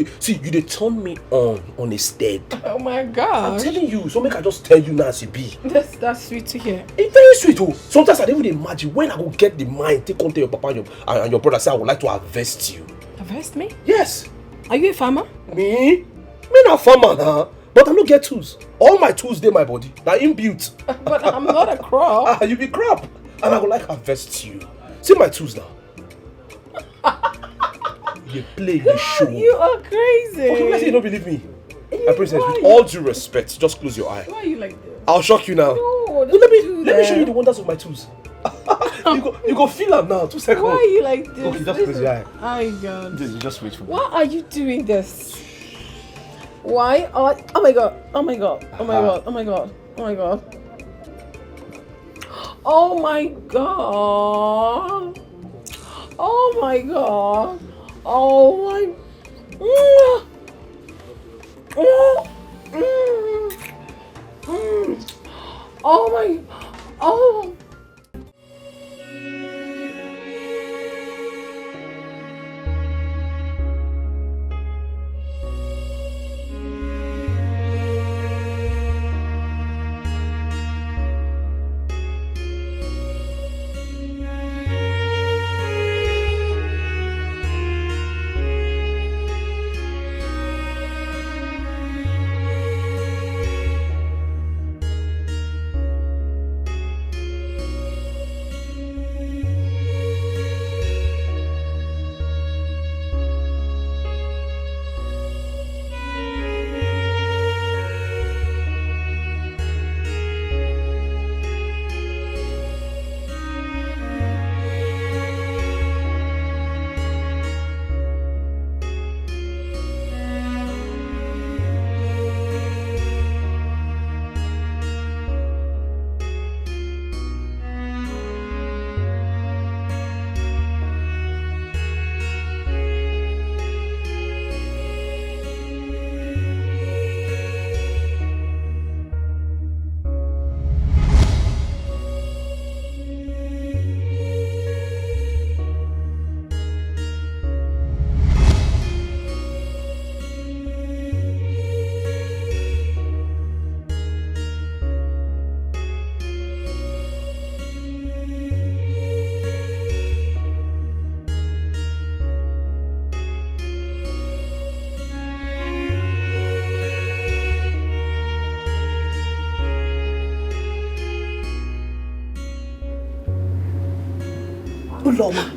they turn me on a stead. Oh my God. I'm telling you, so make I just tell you now, be. That's sweet to hear. It's very sweet, oh. Sometimes I don't even imagine when I go get the mind, take on to your papa and your brother, say I would like to harvest you. Harvest me? Yes. Are you a farmer? Me not farmer now, but I don't get tools. All my tools they my body. Now inbuilt. But I'm not a crop. You be crop. And I would like harvest you. See my tools now. You play, you show. You are crazy. Okay, let's say you don't believe me. My princess, with all due respect, just close your eye. Why are you like this? I'll shock you now. No, let me show you the wonders of my tools. you go feel them now. 2 seconds. Why are you like this? Okay, just close your eye. Oh God. Just wait for me. Why are you doing this? Why? Oh my God. Oh my God. Oh my God. Oh my God. Oh my God. Oh my God. Oh my God. Oh my. Oh my. Oh. Uloma,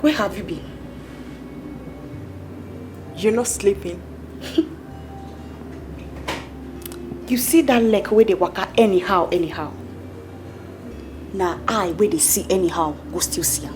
where have you been? You're not sleeping. You see that leg where they waka anyhow. Now I where they see anyhow, go still see am.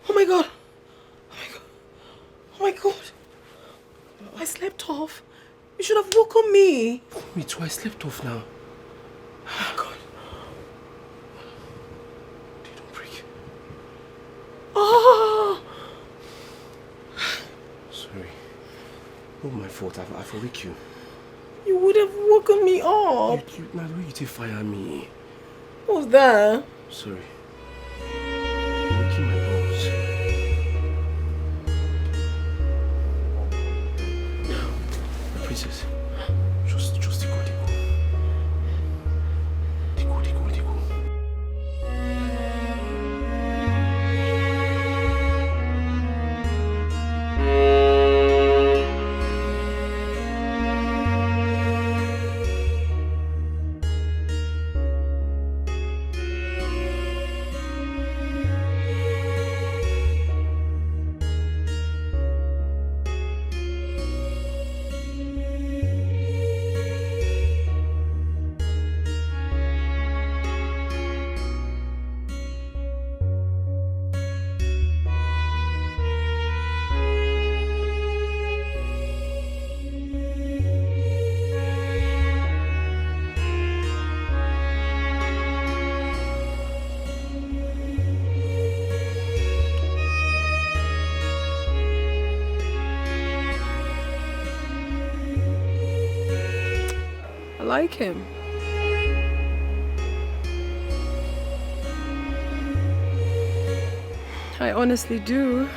Oh my god. I slept off. You should have woken me. Me too, I slept off now. Oh my god. Don't break. Oh! Sorry. Not my fault, I've awake you. You would have woken me up. Now the way you take fire me. What was that? Sorry. You're waking my bones. Princess, just Diko. I like him. I honestly do.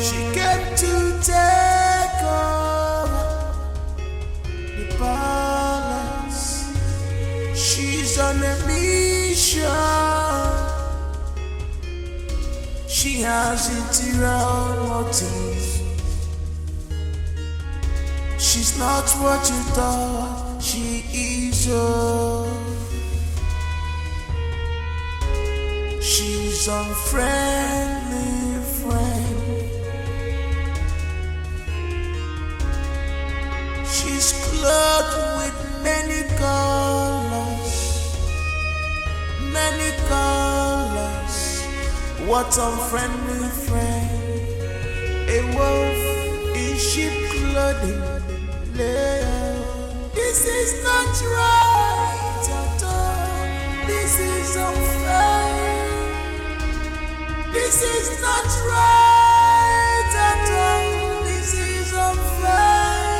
She came to take over the balance. She's on a mission. She has interior motives. She's not what you thought she is. She's unfriendly friend. She's clothed with many colors, many colors. What unfriendly friend? A wolf in sheep clothing. This is not right at all. This is unfair. This is not right at all. This is unfair.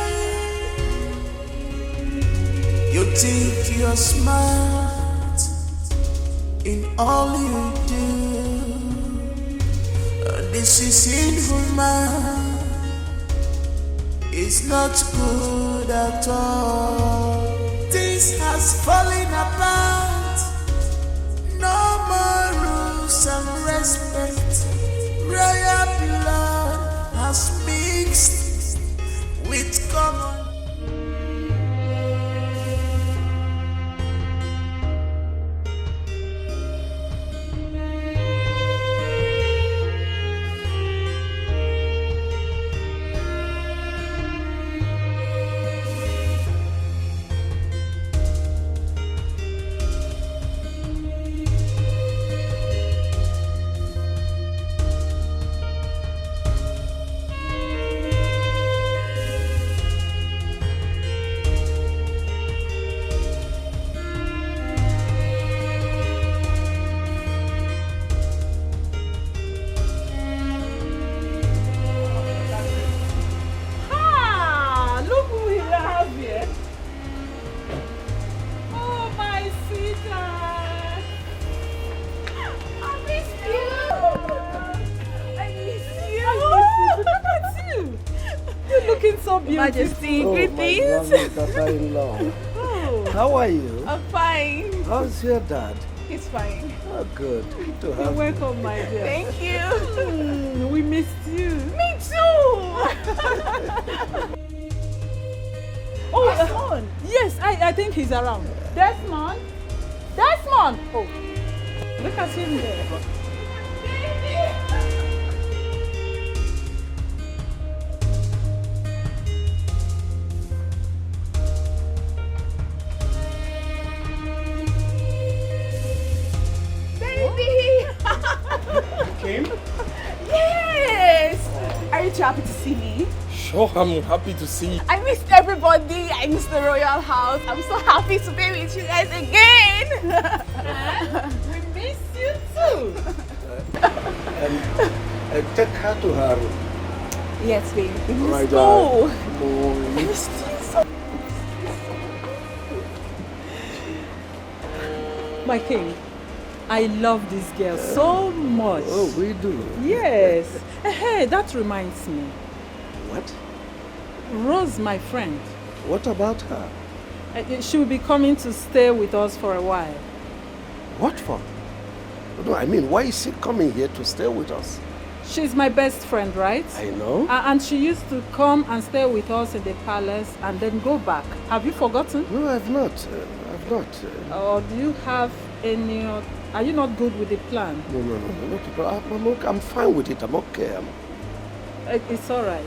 You think you're smart in all you do. This is inhuman. It's not good at all. This has fallen apart. No more rules and respect. Royal blood has mixed with common. so beautiful. Majesty, Oh, greetings. my lovely daughter-in-law. How are you? I'm fine. How's your dad? He's fine. Oh, good. Good to You're have you. welcome, my dear. Thank you. We missed you. Me too. Oh, Desmond. Yes, I think he's around. Desmond? Desmond! Oh, look at him there. Baby! Came? Yes! Are you too happy to see me? Sure, I'm happy to see you. I missed everybody. I missed the royal house. I'm so happy to be with you guys again. We miss you too. Take her to her room. Yes, baby. Let's Right, go. boy. I missed you so. My king, I love this girl so much. Oh, we do. Yes. Hey, that reminds me. What? Rose, my friend. What about her? She will be coming to stay with us for a while. What for? No, I mean, why is she coming here to stay with us? She's my best friend, right? I know. And she used to come and stay with us in the palace and then go back. Have you forgotten? No, I've not. I've not. Or do you have any... Are you not good with the plan? No, not at all. I'm fine with it. I'm okay. It's all right.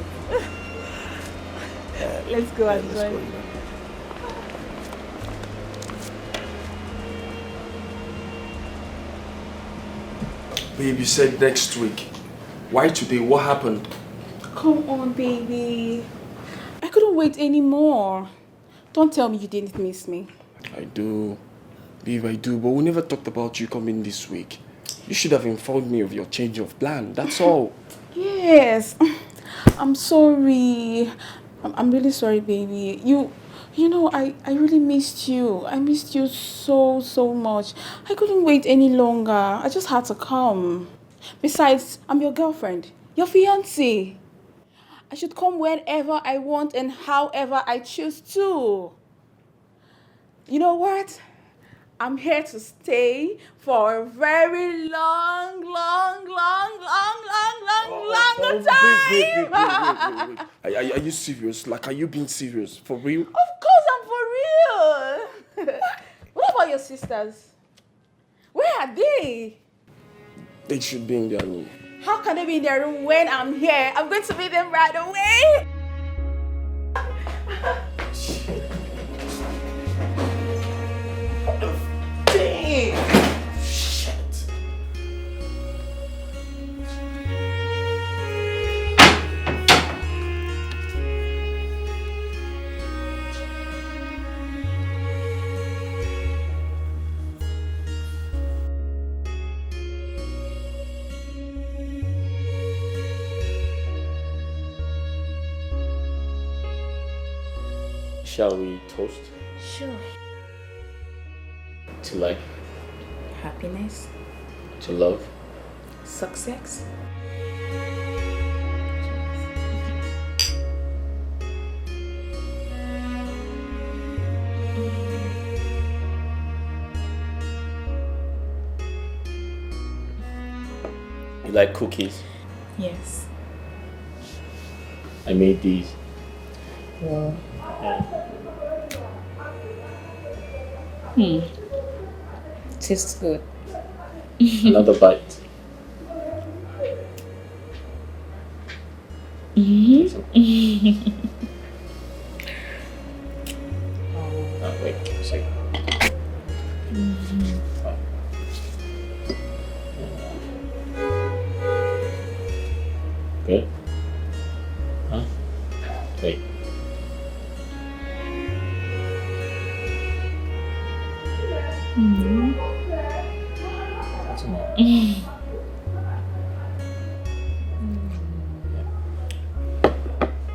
Let's go and let's join. go. Babe, you said next week. Why today? What happened? Come on, baby. I couldn't wait anymore. Don't tell me you didn't miss me. I do. Babe, I do. But we never talked about you coming this week. You should have informed me of your change of plan. That's all. Yes. I'm sorry. I'm really sorry, baby. You know, I really missed you. I missed you so much. I couldn't wait any longer. I just had to come. Besides, I'm your girlfriend, your fiancée. I should come whenever I want and however I choose to. You know what? I'm here to stay for a very long time. Are you serious? Like, are you being serious? For real? Of course I'm for real. What about your sisters? Where are they? They should be in their room. How can they be in their room when I'm here? I'm going to meet them right away. Shit. Shall we toast Sure. to life, Happiness, to love? success. You like cookies? Yes. I made these. Wow. Yeah. Tastes good. Another bite. Oh, wait, a second. Good? Huh? Wait. That's more. There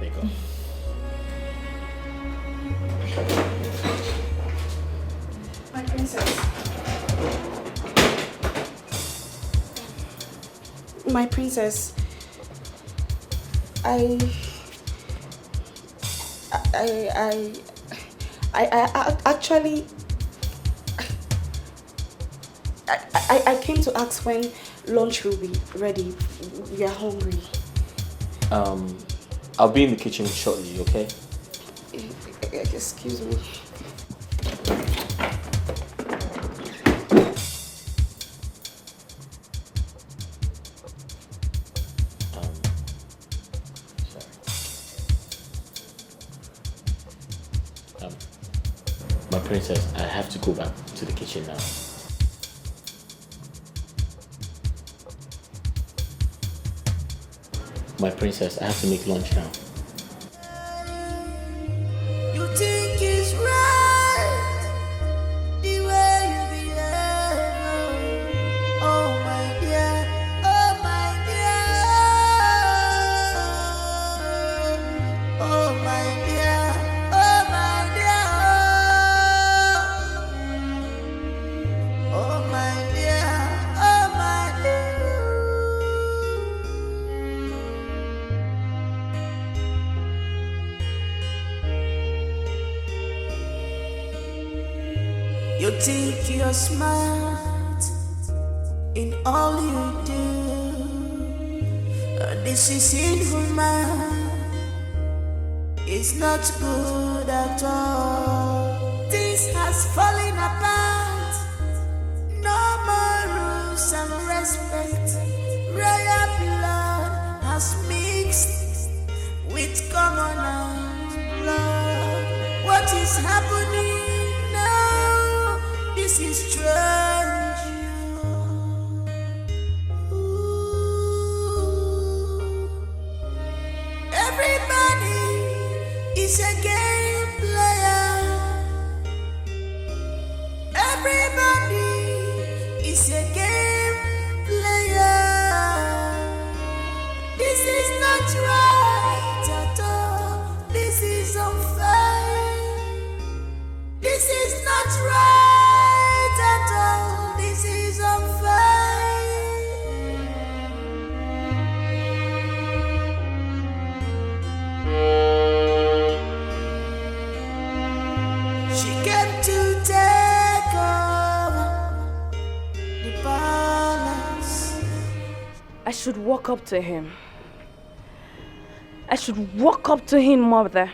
you go. My princess. My princess. I actually I came to ask when lunch will be ready. We are hungry. I'll be in the kitchen shortly, okay? Excuse me. My princess, I have to go back to the kitchen now. My princess, I have to make lunch now. You think it's right the way you behave. Oh my dear, oh my dear, oh my dear, oh my dear, oh my dear, oh my dear. You think you're smart in all you do. This is inhuman. It's not good at all. This has fallen apart. No more rules and respect. Royal blood has mixed with commoners' blood. What is happening? This is strange. Ooh. Everybody is a game player. Everybody is a game player. This is not right at all. This is unfair. This is not right. This is unfair. She came to take over the balance. I should walk up to him. I should walk up to him, mother.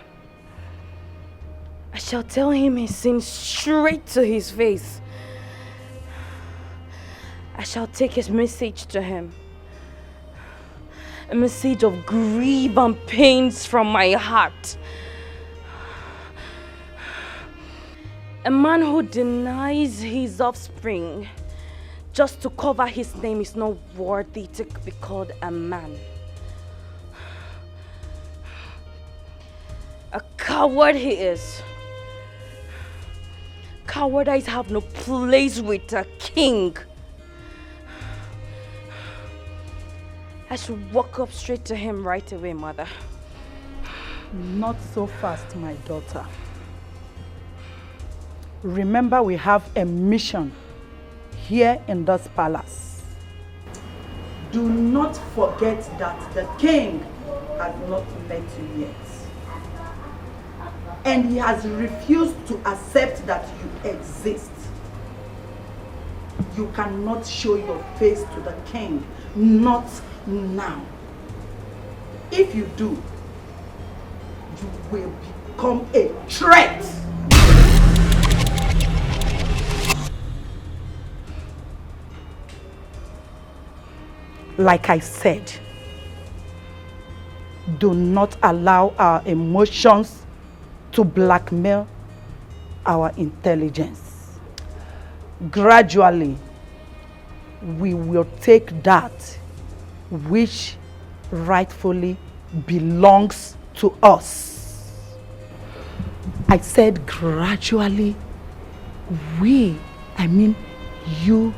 I shall tell him his sin straight to his face. I shall take his message to him. A message of grief and pains from my heart. A man who denies his offspring just to cover his name is not worthy to be called a man. A coward he is. Cowardice have no place with a king. I should walk up straight to him right away, mother. Not so fast, my daughter. Remember, we have a mission here in this palace. Do not forget that the king has not met you yet. And he has refused to accept that you exist. You cannot show your face to the king, not now. If you do, you will become a threat. Like I said, do not allow our emotions to blackmail our intelligence. Gradually, we will take that which rightfully belongs to us. I said gradually, I mean you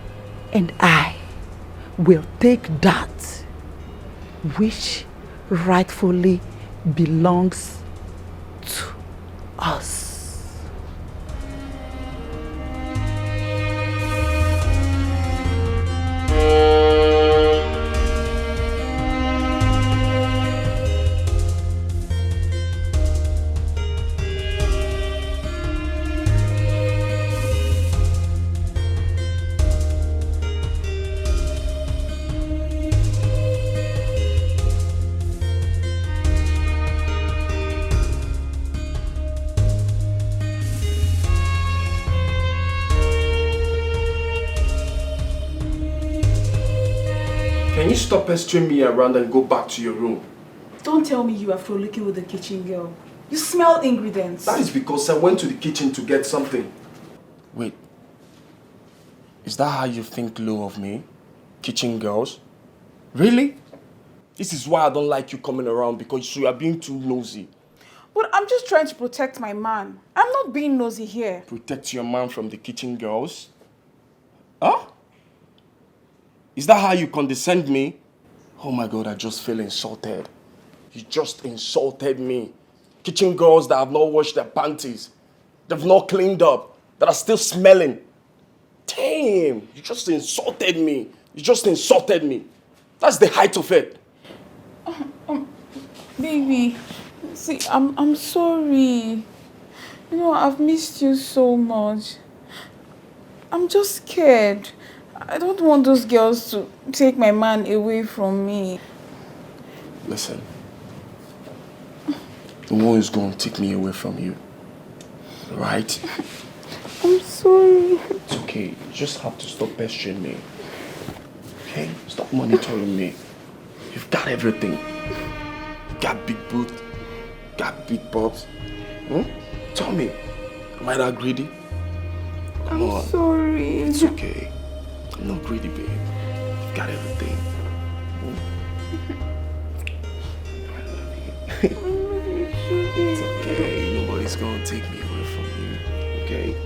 and I, will take that which rightfully belongs to us. stop pestering me around and go back to your room? Don't tell me you are frolicking with the kitchen girl. You smell ingredients. That is because I went to the kitchen to get something. Wait. Is that how you think low of me? Kitchen girls? Really? This is why I don't like you coming around, because you are being too nosy. But I'm just trying to protect my man. I'm not being nosy here. Protect your man from the kitchen girls? Huh? Is that how you condescend me? Oh my God, I just feel insulted. You just insulted me. Kitchen girls that have not washed their panties, they've not cleaned up, that are still smelling. Damn, you just insulted me. You just insulted me. That's the height of it. Baby, see, I'm sorry. You know, I've missed you so much. I'm just scared. I don't want those girls to take my man away from me. Listen, no one is going to take me away from you, right? I'm sorry. It's okay. You just have to stop pestering me. Okay? Stop monitoring me. You've got everything. You got big boobs. Got big bobs. Tell me, am I that greedy? Come on. I'm sorry. It's okay. I'm not greedy, babe. You've got everything. I love you. It's okay. Nobody's gonna take me away from you. Okay?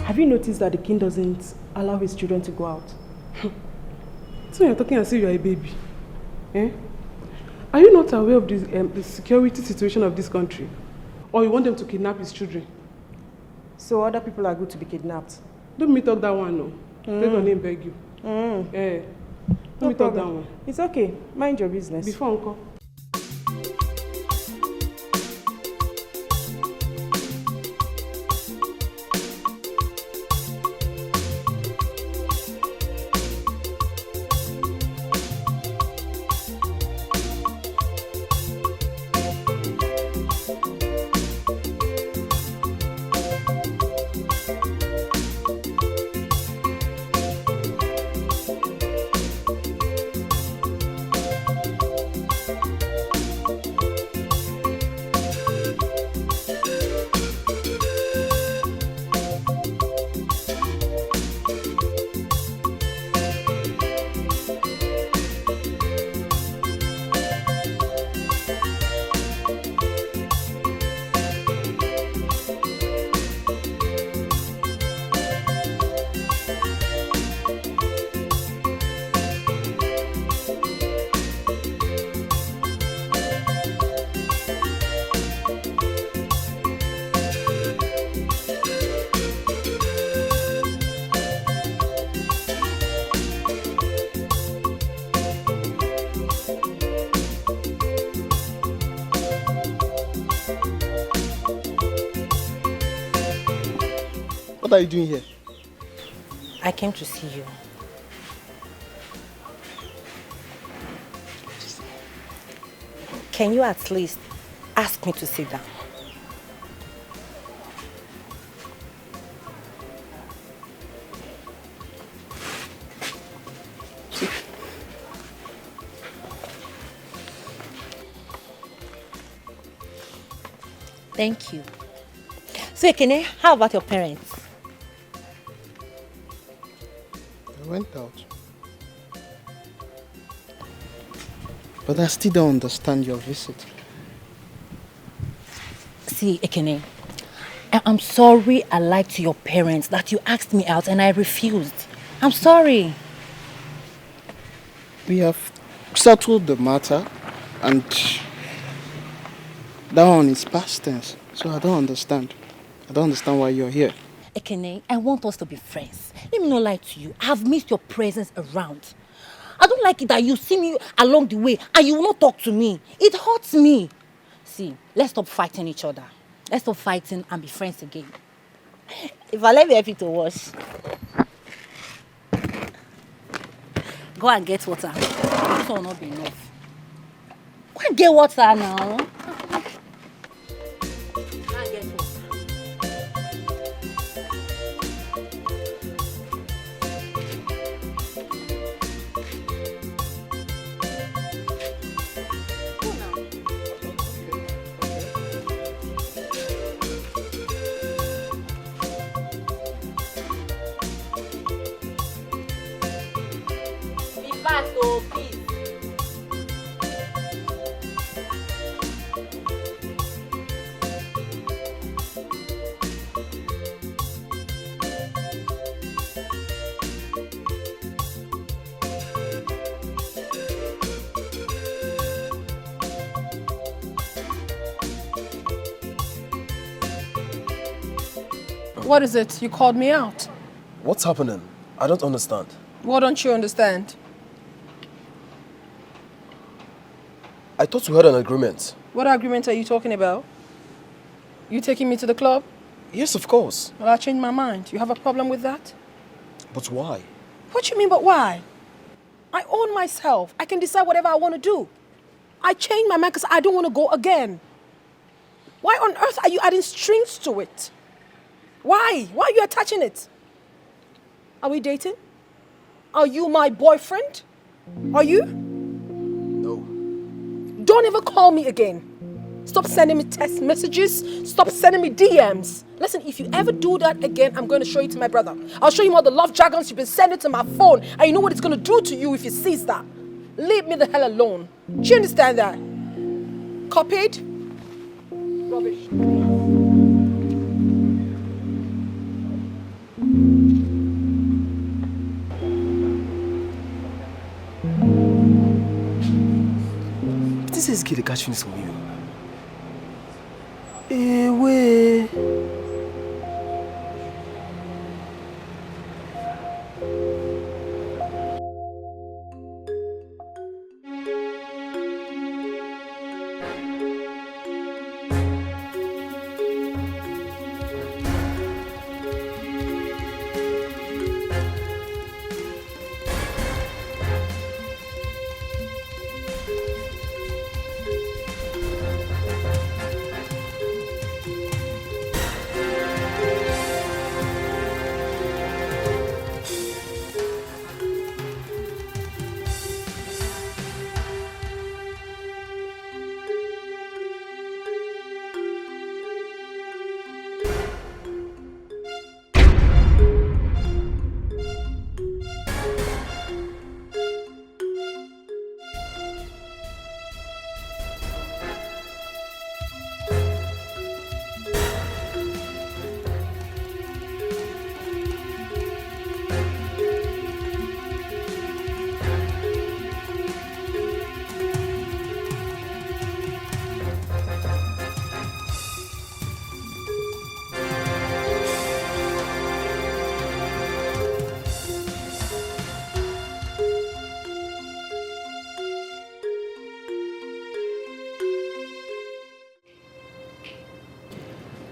Have you noticed that the king doesn't allow his children to go out? So you're talking as if you're a baby. Eh? Are you not aware of the security situation of this country? Or you want them to kidnap his children? So other people are good to be kidnapped? Don't me talk that one, no. Take your name, beg you. Eh. Don't me talk that one. It's okay. Mind your business. Before uncle. What are you doing here? I came to see you. Can you at least ask me to sit down? Thank you. So, Ekene, how about your parents? I went out. But I still don't understand your visit. See, Ekene, I'm sorry I lied to your parents that you asked me out and I refused. I'm sorry. We have settled the matter and that one is past tense. So I don't understand. I don't understand why you're here. Ekene, I want us to be friends. Let me not lie to you. I've missed your presence around. I don't like it that you see me along the way and you will not talk to me. It hurts me. See, let's stop fighting each other. Let's stop fighting and be friends again. If I let me help you to wash. Go and get water. This will not be enough. Go and get water now. Go and get water. What is it? You called me out. What's happening? I don't understand. What don't you understand? I thought we had an agreement. What agreement are you talking about? You taking me to the club? Yes, of course. Well, I changed my mind. You have a problem with that? But why? What do you mean, but why? I own myself. I can decide whatever I want to do. I changed my mind because I don't want to go again. Why on earth are you adding strings to it? Why? Why are you attaching it? Are we dating? Are you my boyfriend? Are you? No. Don't ever call me again. Stop sending me text messages. Stop sending me DMs. Listen, if you ever do that again, I'm going to show you to my brother. I'll show him all the love jargons you've been sending to my phone. And you know what it's going to do to you if he sees that. Leave me the hell alone. Do you understand that? Copied? Rubbish. This is kid catch feelings from you. Away.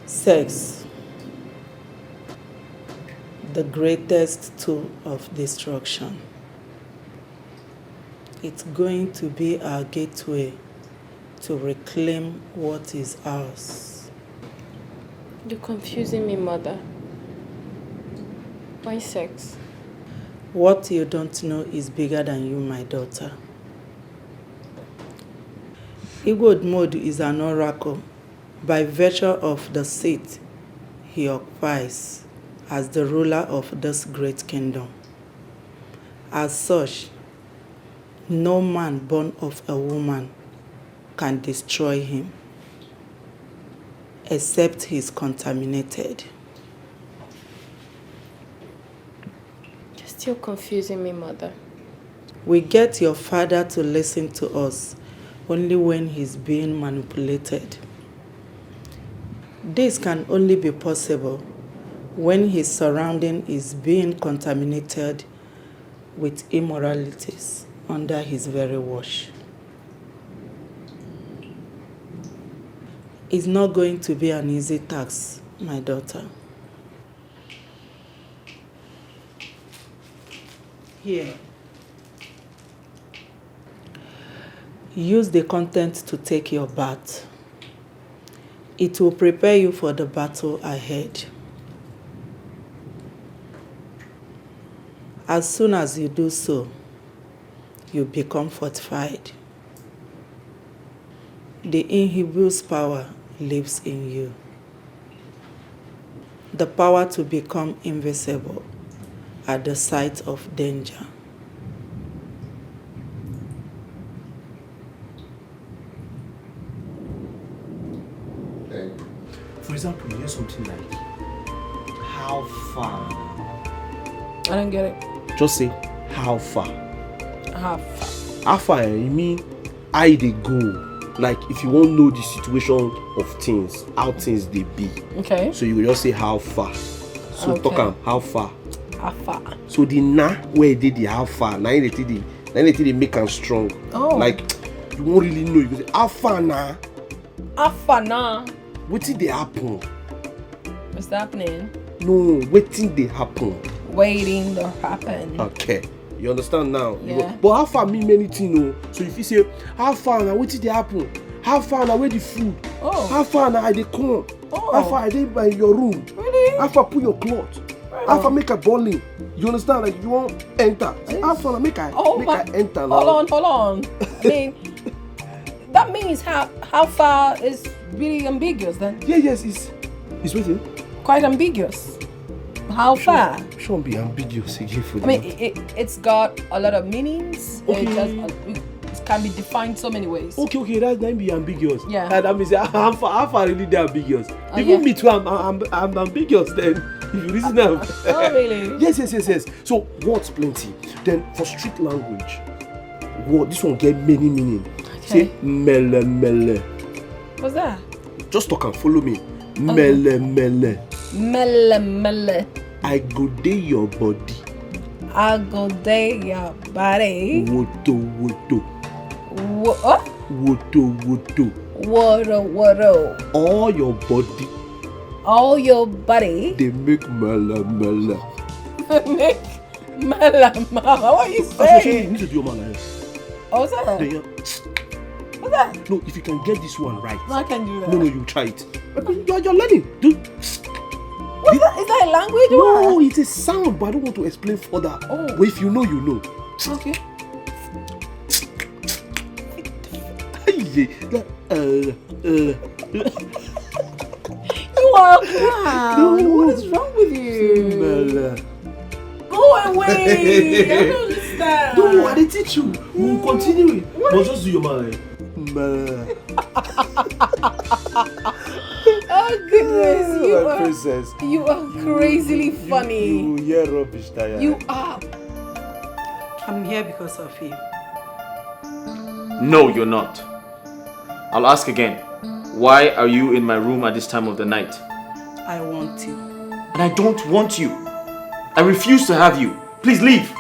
Sex, the greatest tool of destruction. It's going to be our gateway to reclaim what is ours. You're confusing me, Mother. Why sex? What you don't know is bigger than you, my daughter. Igod Modu is an oracle by virtue of the seat he occupies as the ruler of this great kingdom. As such, no man born of a woman can destroy him, except he is contaminated. You're still confusing me, Mother. We get your father to listen to us only when he's being manipulated. This can only be possible when his surrounding is being contaminated with immoralities under his very watch. It's not going to be an easy task, my daughter. Here. Use the content to take your bath. It will prepare you for the battle ahead. As soon as you do so, you become fortified. The inhibus power lives in you. The power to become invisible at the sight of danger. For example, you hear something like, how far? I don't get it. Just say, how far? How far? How far? You mean, I they go. Like, if you won't know the situation of things, how things they be. Okay. So you will just say, how far? So Okay. talk am, how far? How far? So the na where they did the how far, now they make them strong. Oh. Like, you won't really know. You can say, how far na? How far now? What did they happen? What's happening? No, waiting they happen. Waiting to happen. Okay. You understand now? Yeah. But how far mean many things, no? So if you say, how far now, what did they happen? How far now, where the food? Oh. How far now, I they come? Oh. How far I they by your room? Really? How far put your cloth? How far make a bowling? You understand? Like you won't enter. Say, how far make I enter now? Hold on. I mean, that means how far is really ambiguous then? Yeah, yes, it's waiting. Quite ambiguous. How far? Shouldn't be ambiguous again for I mean, it's got a lot of meanings. Okay. It can be defined so many ways. Okay, that might be ambiguous. Yeah. That means how far really they ambiguous. Even yeah. me too, I'm ambiguous then. If you listen up. Oh really? Yes. So words plenty. Then for street language, this one get many meaning. Okay. Say mele. What's that? Just talk and follow me. Mele. Mele. I go day your body. I go day your body. Woto. What? Woto. Woto. All your body. All your body. They make mele. Make mele. What are you saying? You need to do your man. Oh, what's that? What's that? No, if you can get this one right. No, I can do that. No, you try it. You're learning. What's that? Is that a language? No, it's a sound, but I don't want to explain further. Oh. But if you know, you know. Okay. You are a clown. What is wrong with you? Go away. I don't understand. No, I didn't teach you. We'll continue it. But just do your man. Oh goodness, princess. You are crazily funny. You hear rubbish, Taya. You are. I'm here because of you. No, you're not. I'll ask again. Why are you in my room at this time of the night? I want you. And I don't want you. I refuse to have you. Please leave.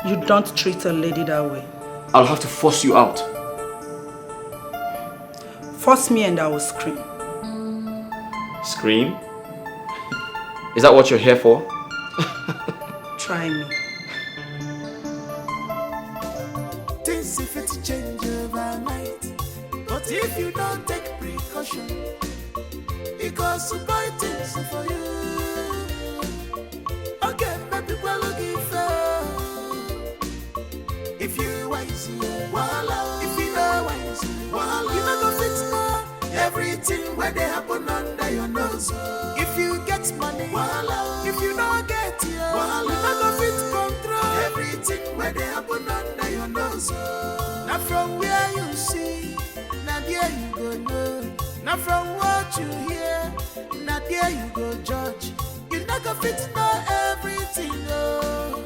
You don't treat a lady that way. I'll have to force you out. Force me and I will scream. Scream? Is that what you're here for? Try me. Things if it change overnight, but if you don't take precaution, it goes to buy things for you. Okay, baby, well, give if you wise, voila. If you know wise, voila. You not go fix everything where they happen under your nose. If you get money, voila. If you don't get it, voila. You not go fit control everything where they happen under your nose. Now from where you see, now there you go know. Now from what you hear, now there you go judge. You not go fit know everything, oh.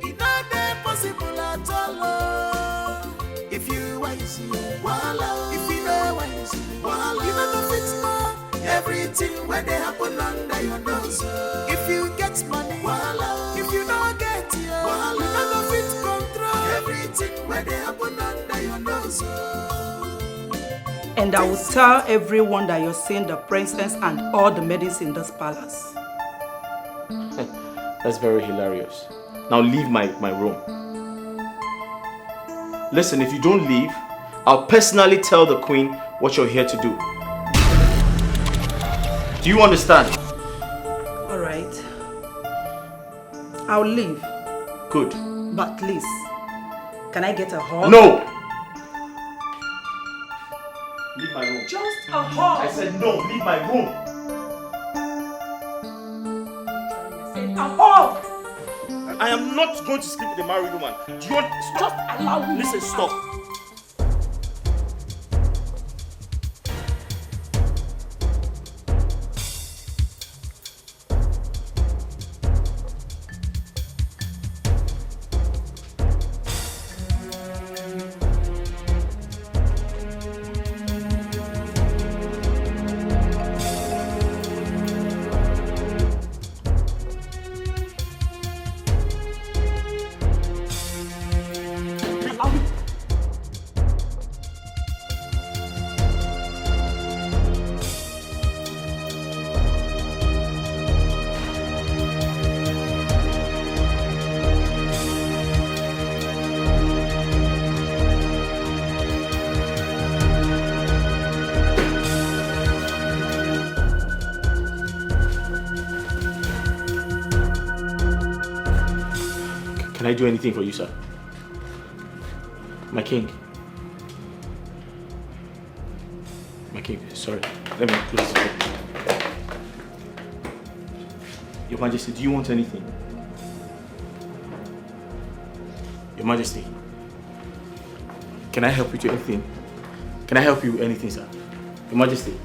It's not possible at all, oh. If you wise, voila. If you know wise, voila. You not go fit know everything where they happen under your nose. If you get money, voila. If you don't get it, voila. You not go fit control everything where they happen under your nose. And I will tell everyone that you're seeing the princess and all the maidens in this palace. That's very hilarious. Now leave my room. Listen, if you don't leave, I'll personally tell the queen what you're here to do. Do you understand? All right. I'll leave. Good. But please, can I get a hug? No! Leave my room. Just a hug. I said no, leave my room. A hug. I am not going to sleep with a married woman. Do you want? Just allow me. Listen, stop. Can I do anything for you, sir? My king. My king, sorry. Let me close the door. Your Majesty, do you want anything? Your Majesty, can I help you to anything? Can I help you with anything, sir? Your Majesty.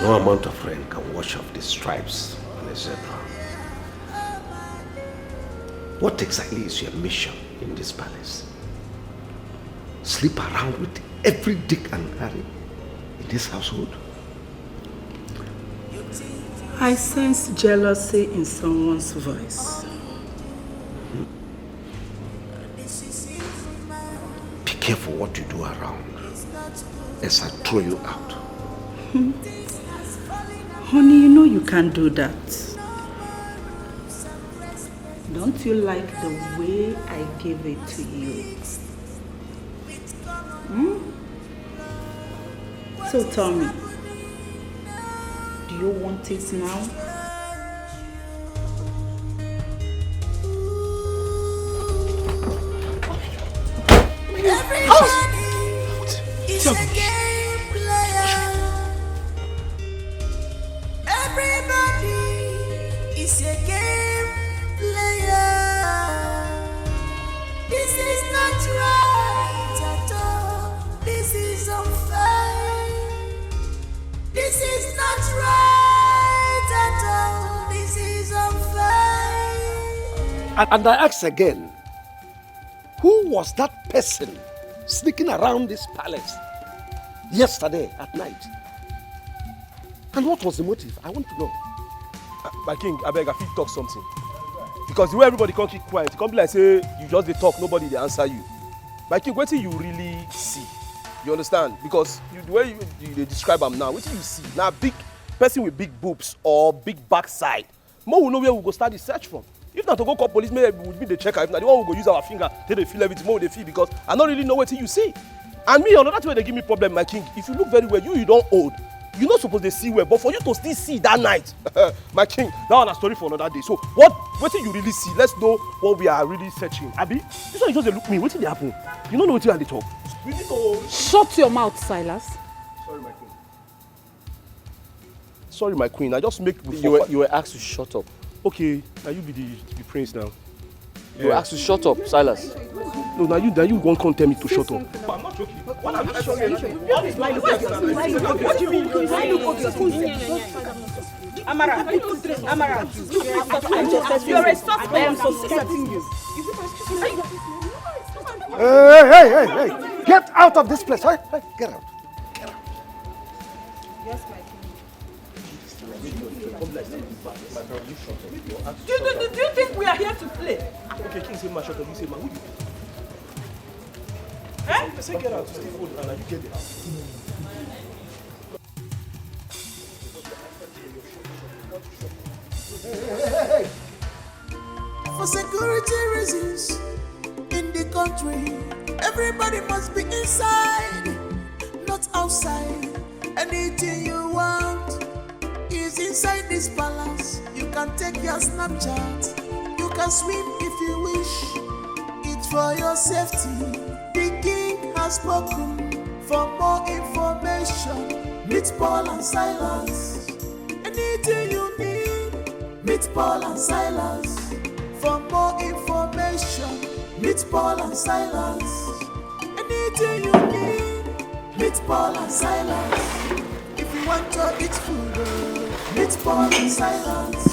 No amount of rain can wash off the stripes on a zebra. What exactly is your mission in this palace? Sleep around with every Dick and Harry in this household? I sense jealousy in someone's voice. Be careful what you do around, else I throw you out. Honey, you know you can't do that. Don't you like the way I give it to you? So tell me, do you want it now? And I ask again, who was that person sneaking around this palace yesterday at night? And what was the motive? I want to know. My king, I beg, I fit talk something. Because the way everybody can't keep quiet, it can't be like say you just dey talk, nobody dey answer you. My king, what do you really see? You understand? Because the way you describe him now, what do you see? Now, big person with big boobs or big backside. More will know where we go start the search from. If not to go call police, maybe we would be the checker. If not, the one we go use our finger till they feel everything, more they feel because I don't really know what you see. And me, another way they give me problem, my king. If you look very well, you don't old. You're not supposed to see well, but for you to still see that night, my king, that one a story for another day. So what do you really see? Let's know what we are really searching. Abi, this one you just look me. What did happen? You don't know what you are they talk. We need to shut your mouth, Silas. Sorry, my queen. Sorry, my queen. I just make you were asked to shut up. Okay, now you be the prince now. You were asked to shut up, Silas. No, now you won't come tell me to shut up. But I'm not joking. What are you saying? What do you mean? Amara, you're a suspect. I am suspecting you. Hey! Get out of this place! Hey, get out! Yes, my king. Do you think we are here to play? Okay, king say my shut up. You say my who you? Eh? I say get out. You stay hold and you get it out. Hey. For security reasons, in the country, everybody must be inside, not outside. Anything you want is inside this palace. You can take your Snapchat, you can swim if you wish. It's for your safety. The king has spoken. For more information, meet Paul and Silas. Anything you need, meet Paul and Silas. For more information, meet Paul and Silas. Anything you need, meet Paul and Silas. If you want to eat food, meet Paul and Silas.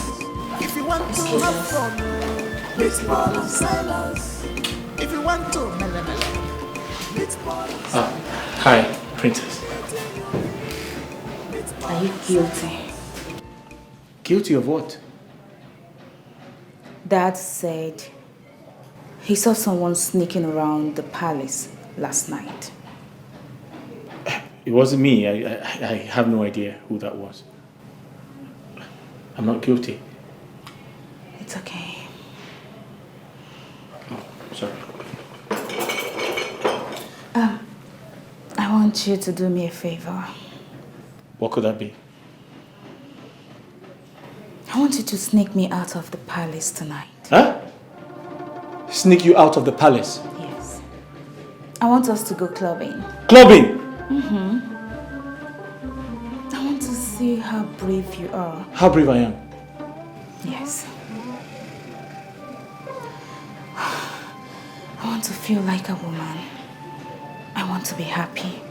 If you want to have fun, meet Paul and Silas. If you want to meet Paul and Silas. Hi, princess. Are you guilty? Guilty of what? Dad said he saw someone sneaking around the palace last night. It wasn't me. I have no idea who that was. I'm not guilty. It's okay. Oh, sorry. I want you to do me a favor. What could that be? I want you to sneak me out of the palace tonight. Huh? Sneak you out of the palace? Yes. I want us to go clubbing. Clubbing? Mm-hmm. I want to see how brave you are. How brave I am? Yes. I want to feel like a woman. I want to be happy.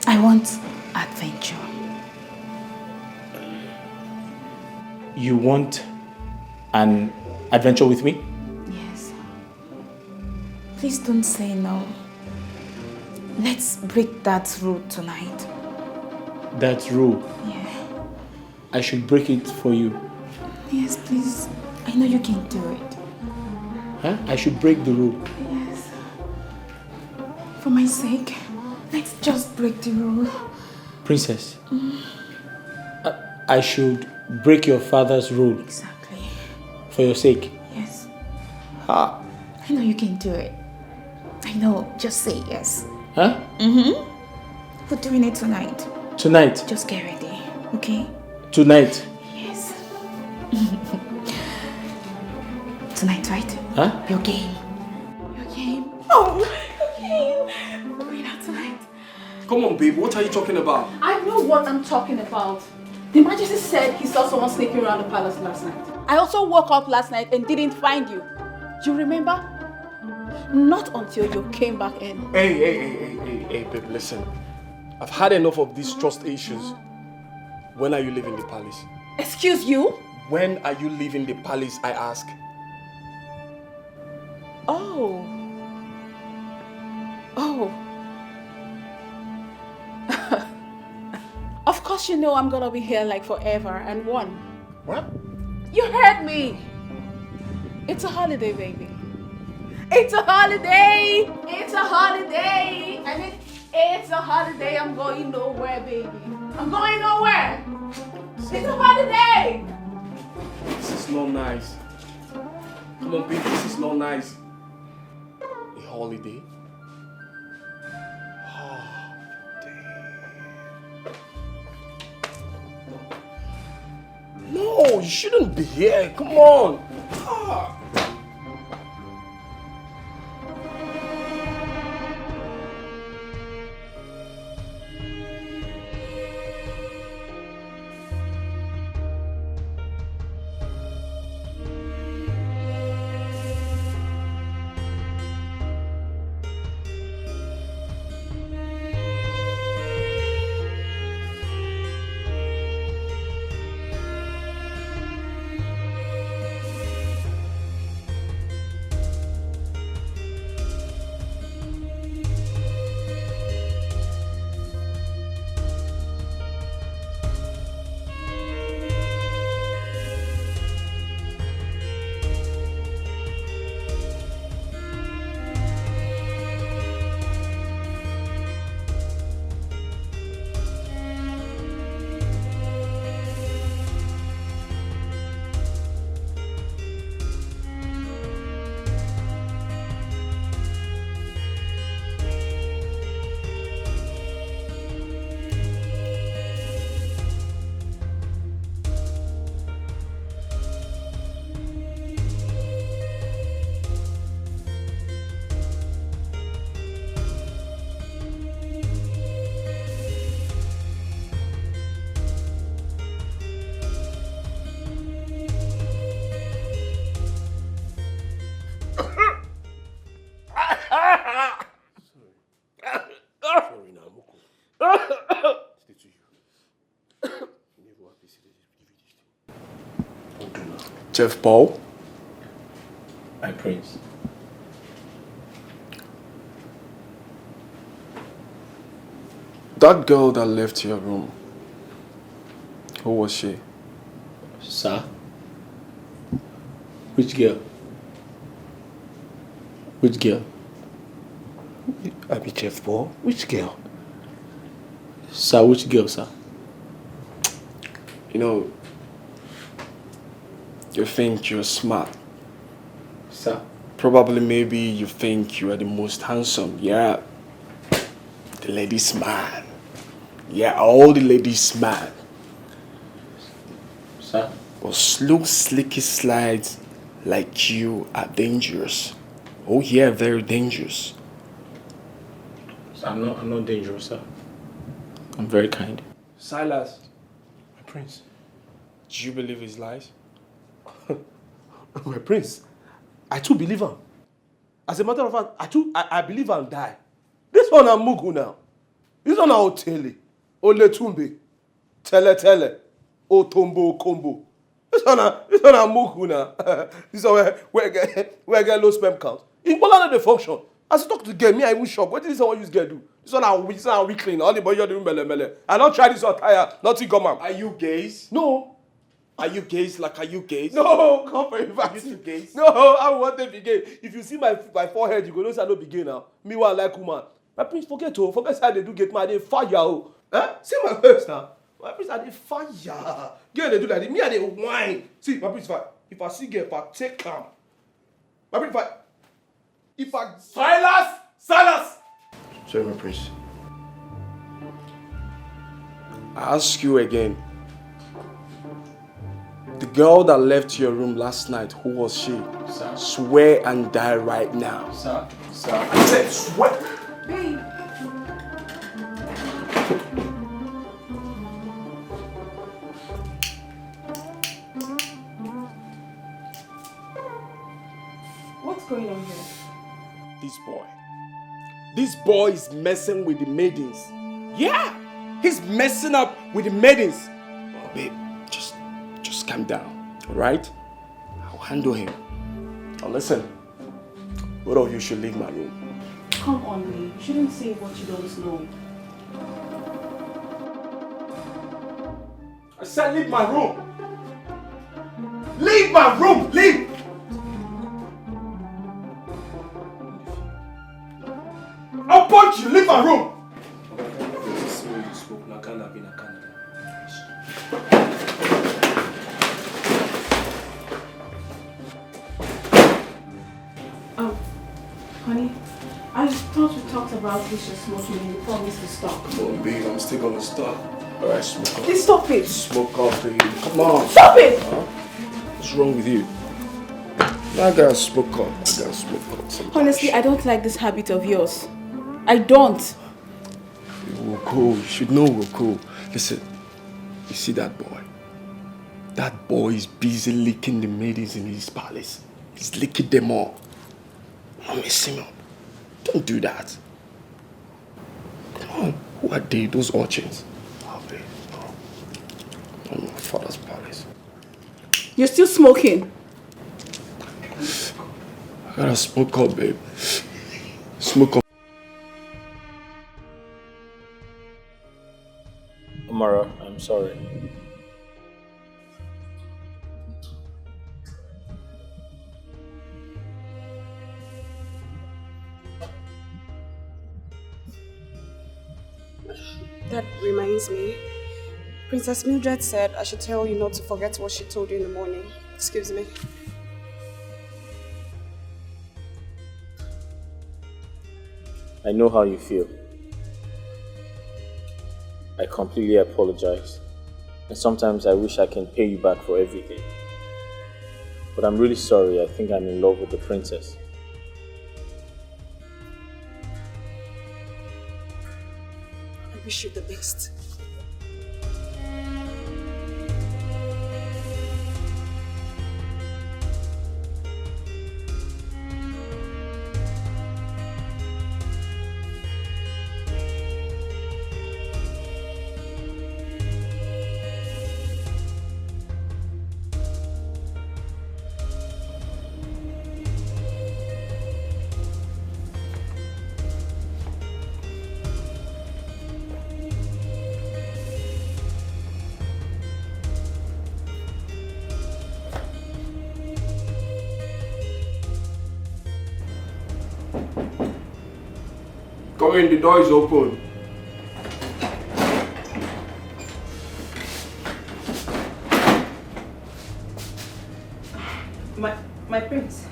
I want adventure. You want an adventure with me? Yes. Please don't say no. Let's break that rule tonight. That rule? Yeah. I should break it for you. Yes, please. I know you can do it. Huh? I should break the rule. Yes. For my sake, let's just break the rule. Princess, I should break your father's rule. Exactly. For your sake. Yes. Ha. I know you can do it. I know. Just say yes. Huh? Mm-hmm. We're doing it tonight. Tonight? Just get ready, okay? Tonight? Yes. Tonight, right? Huh? Your game. Your game. Oh, your game. We're going out tonight. Come on, babe. What are you talking about? I know what I'm talking about. The Majesty said he saw someone sneaking around the palace last night. I also woke up last night and didn't find you. You remember? Not until you came back in. Hey, babe, listen. I've had enough of these trust issues. When are you leaving the palace? Excuse you? When are you leaving the palace, I ask? Oh. Of course you know I'm gonna be here like forever and one. What? You heard me. It's a holiday, baby. It's a holiday. It's a holiday. And it's a holiday. I'm going nowhere, baby. I'm going nowhere. It's a holiday. This is not nice. Come on, baby, this is not nice. A holiday? Oh, damn. No, you shouldn't be here. Come on. Ah. Chef Paul? My prince. That girl that left your room, who was she? Sir? Which girl? Which girl? I be Chef Paul. Which girl? Sir, which girl, sir? You know, you think you're smart. Sir? Probably maybe you think you are the most handsome. Yeah. The ladies man. Yeah, all the ladies man. Sir? But slow, slicky slides like you are dangerous. Oh yeah, very dangerous. Sir, I'm not dangerous, sir. I'm very kind. Silas, my prince. Do you believe his lies? My prince, I too believe him. As a matter of fact, I believe him die. This one I'm Mugu now. This one I'm Otele, Oletumbe, Tele, Otombo, Combo. This one I'm Mugu now. This one where I get low sperm count. In Poland they function. As you talk to girl, me I even shock. What did this one use girl do? This one I'm weak clean. All the boy you're doing mele. I don't try this one tire. Nothing come up. Are you gays? No. Are you gays? Like, are you gays? No, come for it. Are you two gays? No, I want them to be gay. If you see my forehead, you go know say I don't be gay now. Me what I like woman. My prince, forget how they do get my day fire. Oh. Huh? See my face now. My prince, I dey fire. Girl, they do like this. Me, I dey whine. See, my prince, if I see girl, if I take calm. My prince, if I Silas. Sorry, my prince. I ask you again. The girl that left your room last night, who was she? Sir. Swear and die right now. Sir. I said swear. Babe. What's going on here? This boy is messing with the maidens. Yeah, he's messing up with the maidens. Oh, babe, just calm down, all right? I'll handle him. Now listen, both of you should leave my room. Come on, Lee. You shouldn't say what you don't know. I said leave my room. Leave my room, leave! been in Canada. Oh, honey, I thought we talked about vicious smoking and you promised to stop. Come on, babe, I'm still gonna stop. Alright, smoke up. Please stop it. Smoke up, babe. Come on. Stop it! Huh? What's wrong with you? I gotta smoke up. I gotta smoke up sometimes. Honestly, I don't like this habit of yours. I don't. We're cool. You should know we're cool. Listen, you see that boy? That boy is busy licking the maidens in his palace. He's licking them all. Don't mess him up. Don't do that. Come on. Who are they? Those urchins? Oh, babe. No. I'm my father's palace. You're still smoking. I gotta smoke up, babe. Smoke up. Amara, I'm sorry. That reminds me. Princess Mildred said I should tell you not to forget what she told you in the morning. Excuse me. I know how you feel. I completely apologize. And sometimes I wish I can pay you back for everything. But I'm really sorry. I think I'm in love with the princess. I wish you the best. Come in, the door is open. My prince.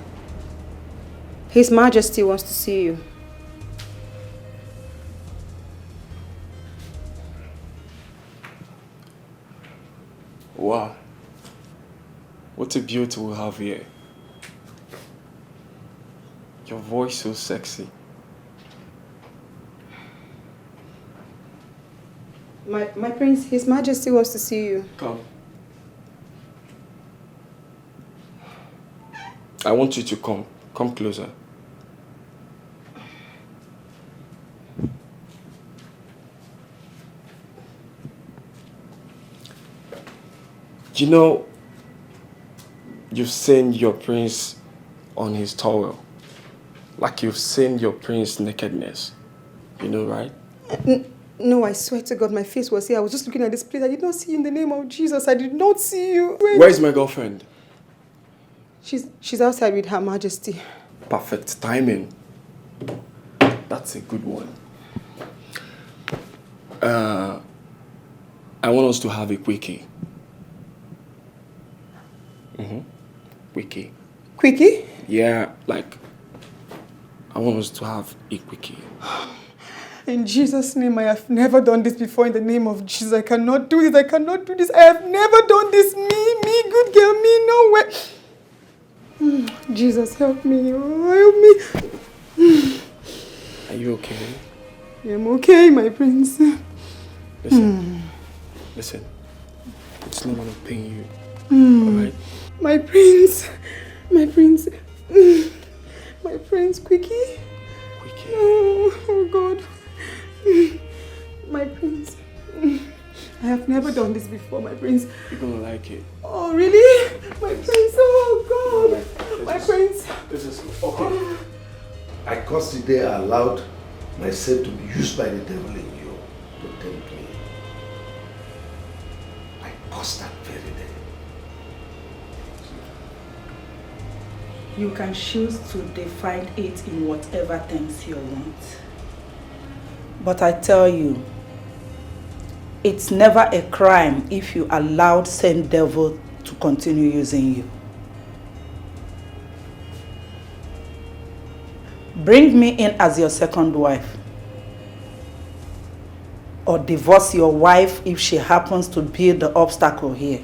His Majesty wants to see you. Wow. What a beauty we have here. Your voice so sexy. My prince, His Majesty wants to see you. Come. I want you to come. Come closer. You know, you've seen your prince on his towel. Like you've seen your prince's nakedness. You know, right? No, I swear to God, my face was here. I was just looking at this place. I did not see you in the name of Jesus. I did not see you. Where's my girlfriend? She's outside with Her Majesty. Perfect timing. That's a good one. I want us to have a quickie. Quickie. Quickie? Yeah, like, I want us to have a quickie. In Jesus' name, I have never done this before. In the name of Jesus, I cannot do this. I cannot do this. I have never done this. Me, good girl, me, no way. Jesus, help me. Oh, help me. Are you okay? I'm okay, my prince. Listen. Listen. It's not gonna pain you. Alright? My prince. My prince. My prince, Quickie. Quickie. Oh, God. My prince. I have never done this before, my prince. You're gonna like it. Oh, really? My prince, oh God. My prince. This is okay. I caused the day I allowed myself to be used by the devil in you to tempt me. I caused that very day. You can choose to define it in whatever terms you want. But I tell you, It's never a crime if you allowed same devil to continue using you. Bring me in as your second wife. Or divorce your wife if she happens to be the obstacle here.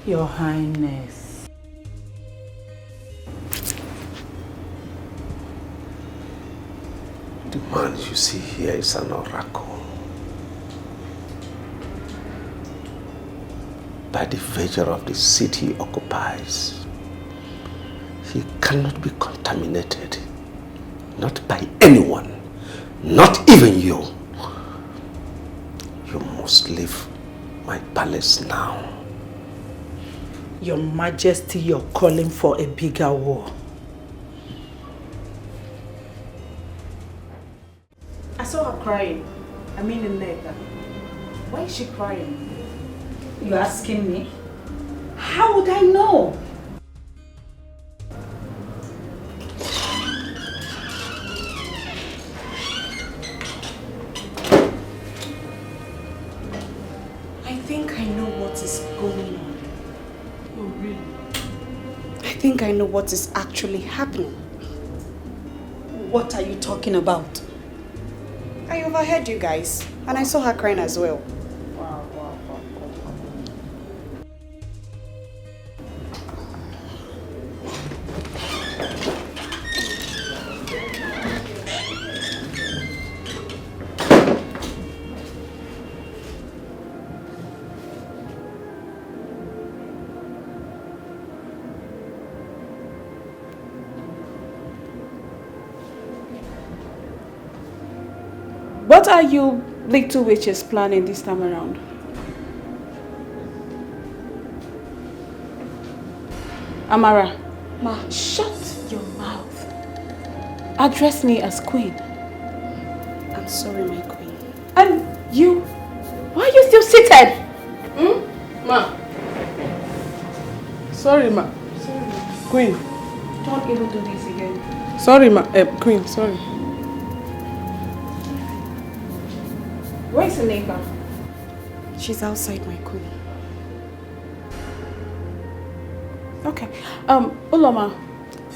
Your Highness. The man you see here is an oracle. By the virtue of the city he occupies, he cannot be contaminated. Not by anyone, not even you. You must leave my palace now. Your Majesty, you're calling for a bigger war. I saw her crying. I mean in Naija. Why is she crying? You're asking me? How would I know? I think I know what is going on. Oh, really? I think I know what is actually happening. What are you talking about? I overheard you guys, and I saw her crying as well. What are you little witches planning this time around? Amara. Ma, shut your mouth. Address me as queen. I'm sorry, my queen. And you? Why are you still seated? Ma. Sorry, ma. Sorry, ma. Queen. Don't even do this again. Sorry, ma. Queen, sorry. Where is the neighbor? She's outside, my queen. Okay. Uloma,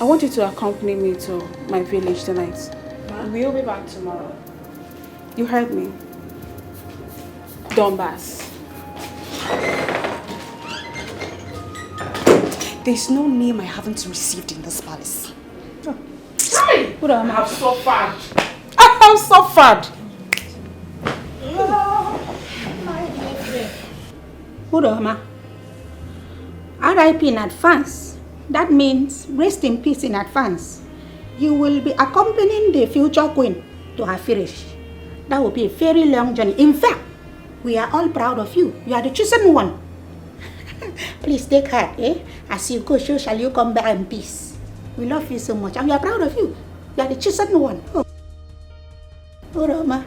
I want you to accompany me to my village tonight. We'll be back tomorrow. You heard me. Donbass. There's no name I haven't received in this palace. Hey! I have suffered. I have suffered. Uroma, RIP in advance. That means rest in peace in advance. You will be accompanying the future queen to her village. That will be a very long journey. In fact, we are all proud of you. You are the chosen one. Please take heart, eh? As you go, so shall you come back in peace. We love you so much and we are proud of you. You are the chosen one. Oh. Uroma.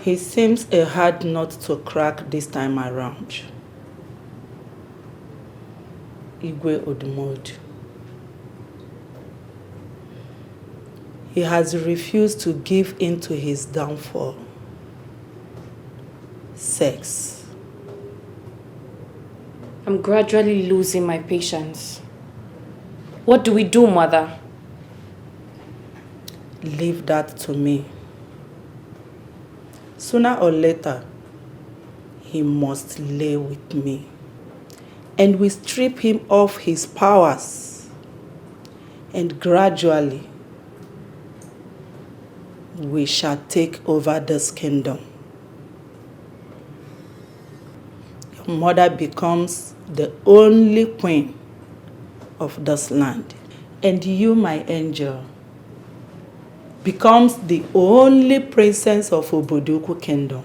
He seems a hard nut to crack this time around. Igwe Odumod. He has refused to give in to his downfall. Sex. I'm gradually losing my patience. What do we do, Mother? Leave that to me. Sooner or later, he must lay with me. And we strip him of his powers. And gradually, we shall take over this kingdom. Your mother becomes the only queen of this land. And you, my angel, becomes the only princess of Obodoku kingdom.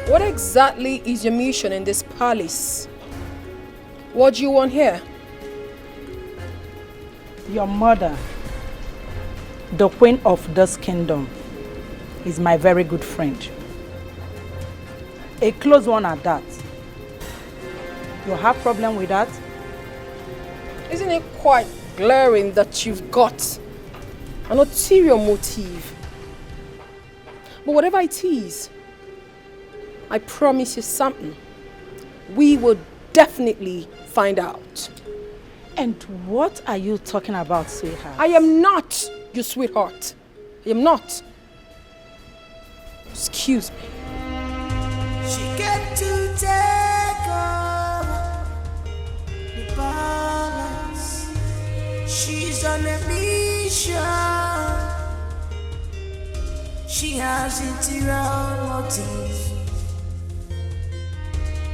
What exactly is your mission in this palace? What do you want here? Your mother, the queen of this kingdom, is my very good friend. A close one at that. You have problem with that? Isn't it quite glaring that you've got an ulterior motive? But whatever it is, I promise you something. We will definitely find out. And what are you talking about, sweetheart? I am not your sweetheart. I am not. Excuse me. She came to take over the balance. She's on a mission. She has interior motive.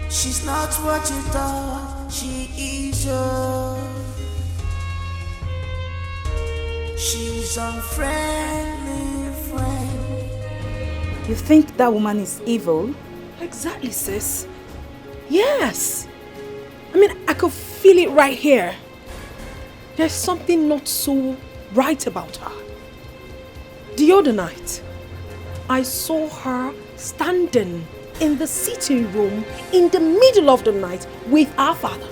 She's not what you thought she is. She's unfriendly friend. You think that woman is evil? Exactly, sis. Yes. I mean, I could feel it right here. There's something not so right about her. The other night, I saw her standing in the sitting room in the middle of the night with our father.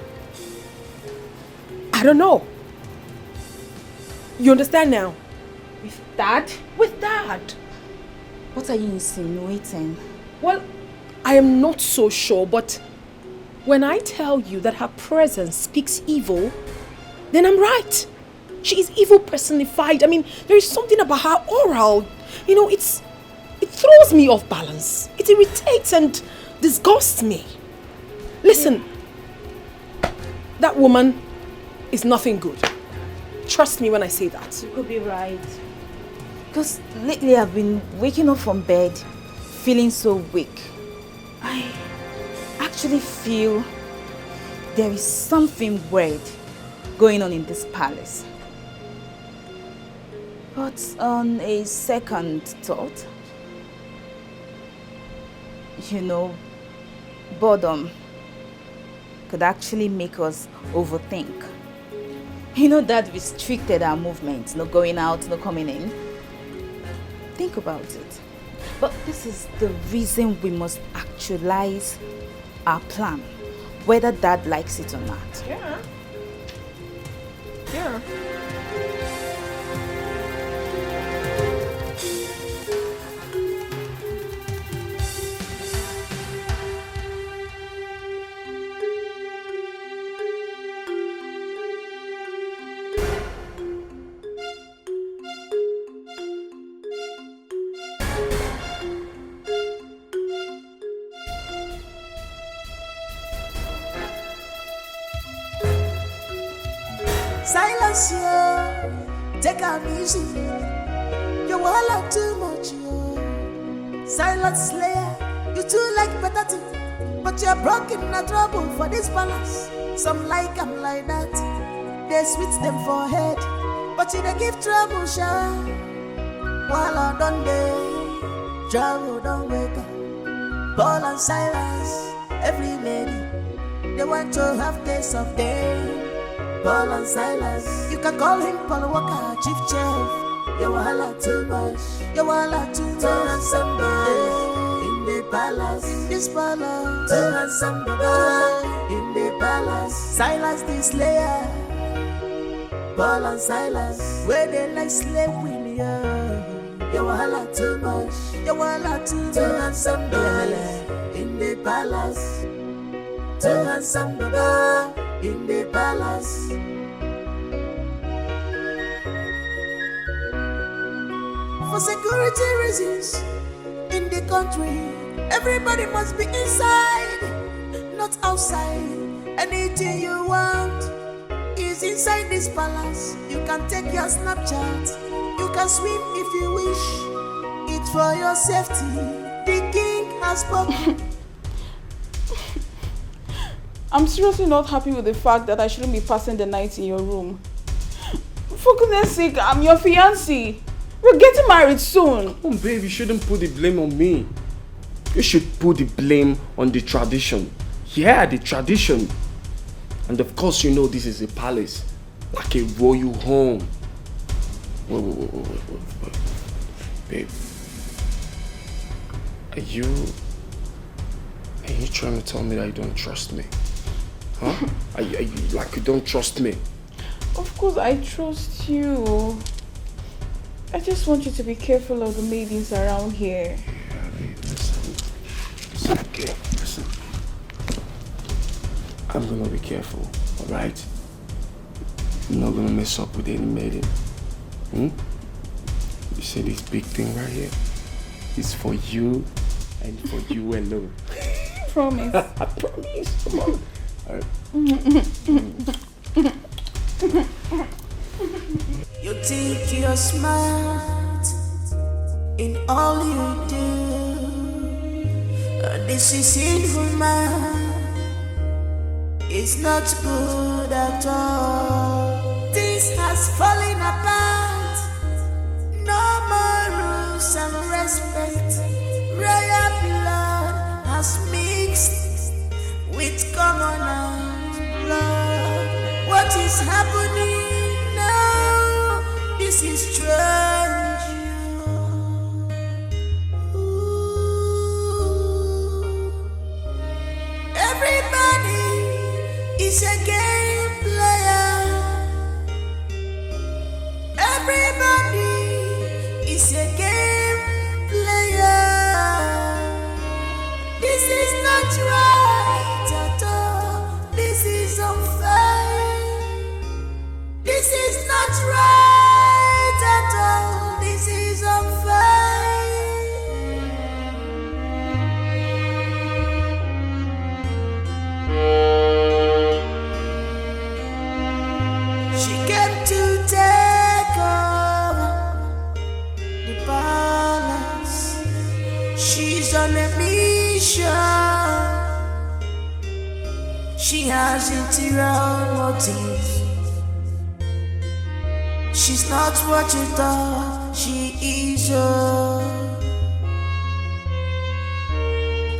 I don't know. You understand now? With Dad? With Dad. What are you insinuating? Well, I am not so sure, but when I tell you that her presence speaks evil, then I'm right. She is evil personified. I mean, there is something about her aura. You know, it throws me off balance. It irritates and disgusts me. Listen, that woman is nothing good. Trust me when I say that. You could be right. Because lately I've been waking up from bed feeling so weak. I actually feel there is something weird going on in this palace. But on a second thought, you know, boredom could actually make us overthink. You know, that restricted our movements, no going out, no coming in. Think about it. But this is the reason we must actualize our plan, whether Dad likes it or not. Yeah. Yeah. Silence you, take am easy. You wahala too much, yo. Silence slayer, you too like better thing. But you're broken a trouble for this palace. Some like 'em like that. They sweet them for head. But you they give trouble, sha. While I done day, trouble don't wake up. Paul and Silas, every lady, they want to have taste of day. Paul and Silas, you can call him Paul Walker, chief chef. You wahala too much, you wahala too much. Tell us somebody in the palace, in this palace. Tell us somebody in the palace. Silas the slayer, Paul and Silas, where they like slave with you. You wahala too much, you wahala too much. Tell us somebody in the palace. Tell us somebody in the palace. For security reasons, in the country, everybody must be inside, not outside. Anything you want is inside this palace. You can take your Snapchat, you can swim if you wish. It's for your safety. The king has spoken. I'm seriously not happy with the fact that I shouldn't be passing the night in your room. For goodness sake, I'm your fiancé. We're getting married soon. Oh, babe, you shouldn't put the blame on me. You should put the blame on the tradition. Yeah, the tradition. And of course, you know this is a palace, like a royal home. Wait. Babe, are you trying to tell me that you don't trust me? Huh? Are you like you don't trust me? Of course I trust you. I just want you to be careful of the maidens around here. Yeah, babe, listen, okay, listen. I'm gonna be careful, alright? I'm not gonna mess up with any maiden. You see this big thing right here? It's for you and for you alone. Promise. I promise. Come on. All right. You think you're smart in all you do. This is inhuman. It's not good at all. This has fallen apart. No more rules and respect. Royal blood has mixed with commoners' blood. What is happening now? This is strange. Everybody is a game player. Everybody is a game player. This is not right at all. This is unfair. This is not right at all. This is unfair. She came to take over the palace. She's on a mission. She has interior motives. She's not what you thought she is.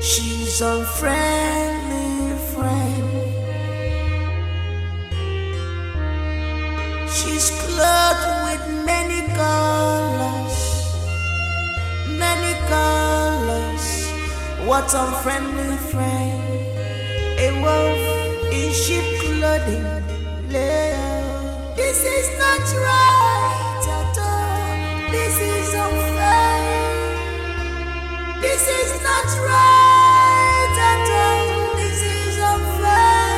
She's a friendly friend. She's clothed with many colors. Many colors. What a friendly friend. A wolf in sheep clothing. This is not right at all. This is unfair. This is not right at all. This is unfair.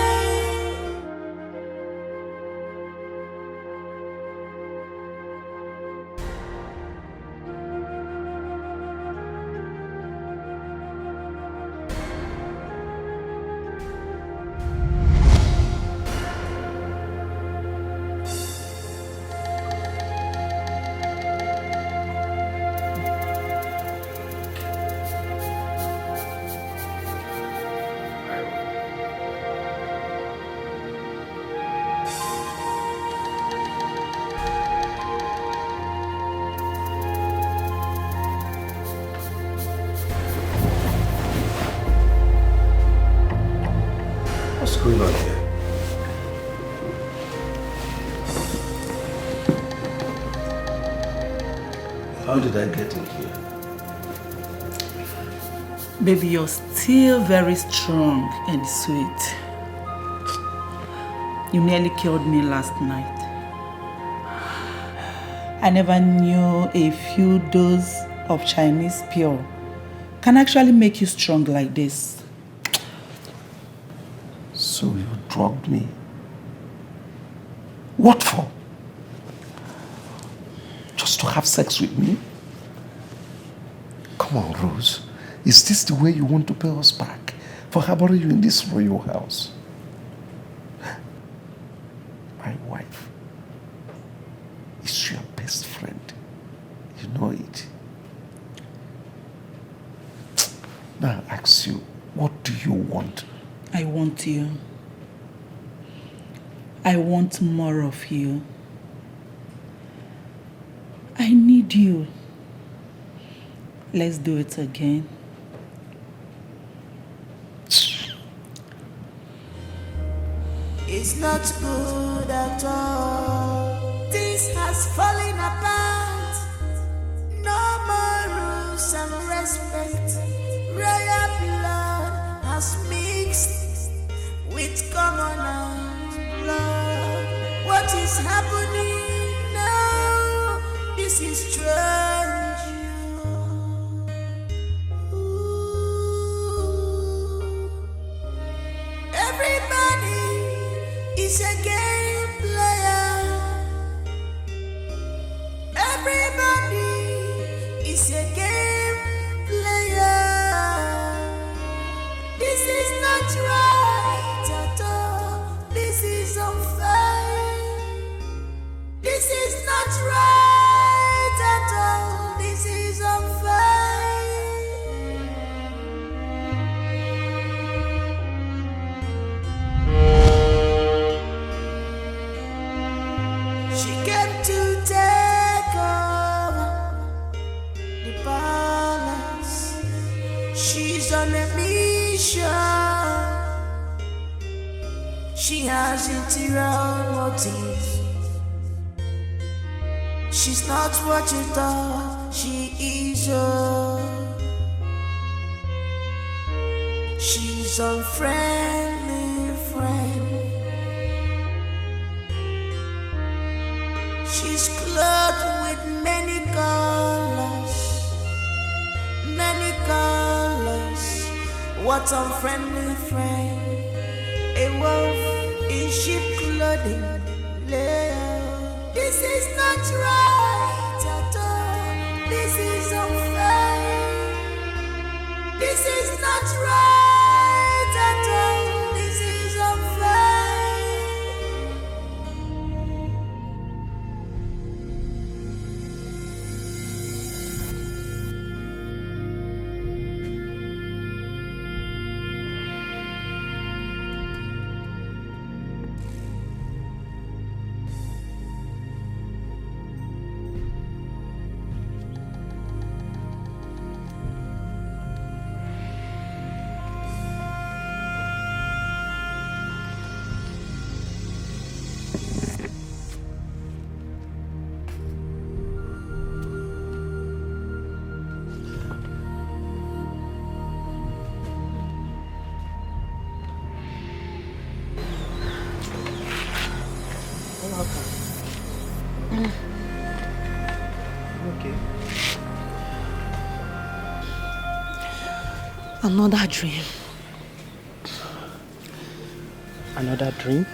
How did I get in here? Baby, you're still very strong and sweet. You nearly killed me last night. I never knew a few doses of Chinese pure can actually make you strong like this. So you drugged me? What for? Just to have sex with me? Come on, Rose. Is this the way you want to pay us back for harboring you in this royal house? My wife is your best friend. You know it. Now I ask you, what do you want? I want you. I want more of you. I need you. Let's do it again. It's not good at all. This has fallen apart. No more rules and respect. Royal blood has mixed with commoners' blood. What is happening now? This is strange. Everybody is a game player. Everybody is a game player. This is not right at all. This is unfair. This is not right at all. This is unfair. She came to take over the palace. She's on a mission. She has interior motives. She's not what you thought she is. She's a friendly friend. She's clothed with many colors, many colors. What unfriendly friend? A wolf in sheep clothing. This is not right at all. This is unfair. This is not right at all. This is unfair. Another dream. Another dream?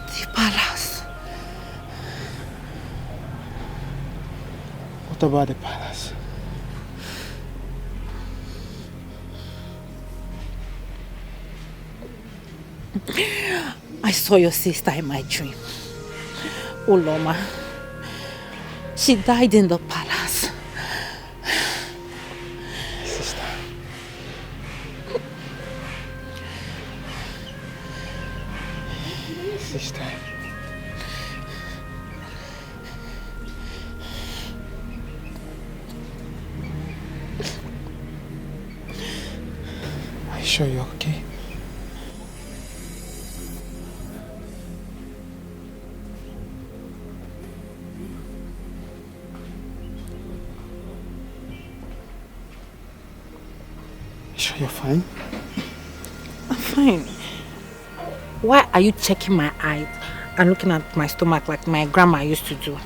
The palace. What about the palace? I saw your sister in my dream. Uloma. She died in the palace. Sister. Sister. Are you sure you're okay? Sure you're fine? I'm fine. Why are you checking my eyes and looking at my stomach like my grandma used to do?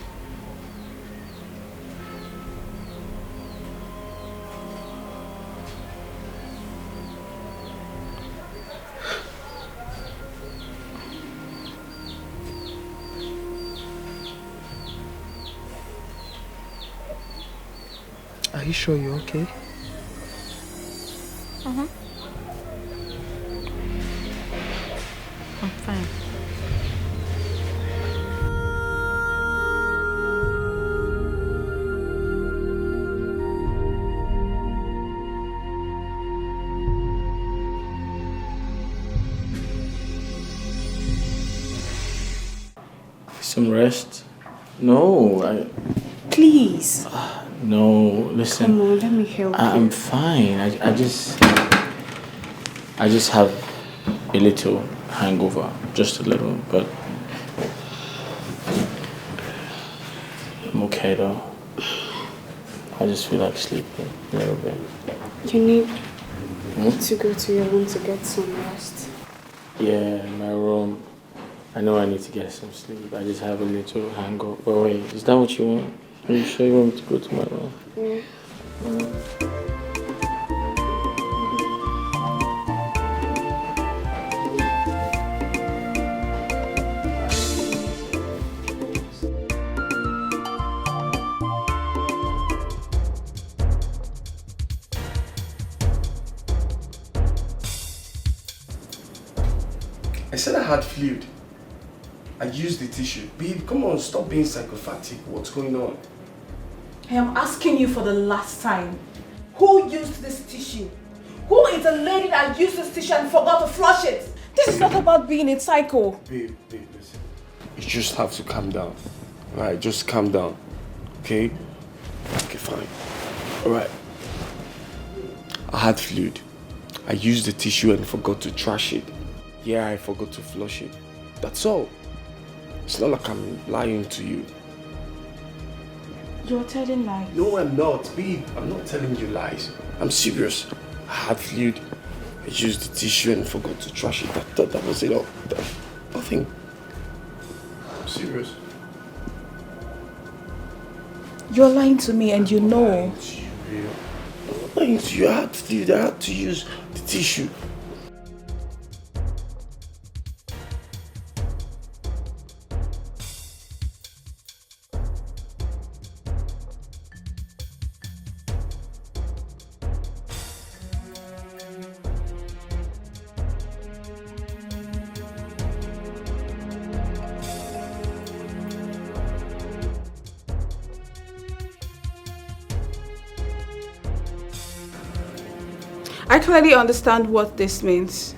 Are you sure you're okay? I'm fine. Some rest? No, Please. No, listen. Come on, let me help I'm you. fine. I just have a little hangover, just a little, but I'm okay though. I just feel like sleeping a little bit. You need Hmm? to go to your room to get some rest. Yeah, my room. I know I need to get some sleep. I just have a little hangover. But wait, is that what you want? Are you sure you want me to go to my room? Yeah. I said I had fluid. I used the tissue. Babe, come on, stop being psychopathic. What's going on? I am asking you for the last time. Who used this tissue? Who is the lady that used this tissue and forgot to flush it? This is not about being a psycho. Babe, listen. You just have to calm down. Alright, just calm down. Okay? Okay, fine. Alright. I had fluid. I used the tissue and forgot to trash it. Yeah, I forgot to flush it. That's all. It's not like I'm lying to you. You're telling lies. No, I'm not. Babe, I'm not telling you lies. I'm serious. I had fluid. I used the tissue and forgot to trash it. That was it all. Nothing. I'm serious. You're lying to me and you know. I'm not lying to you. I had fluid. I had to use the tissue. I clearly understand what this means.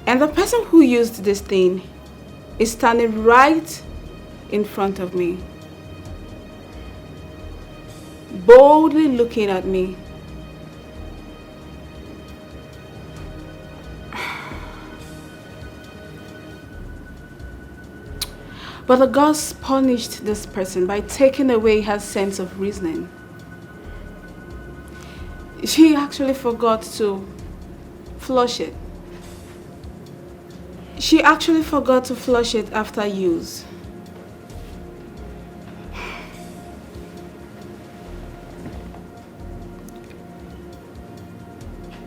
And the person who used this thing is standing right in front of me, boldly looking at me. But the gods punished this person by taking away her sense of reasoning. She actually forgot to flush it. She actually forgot to flush it after use.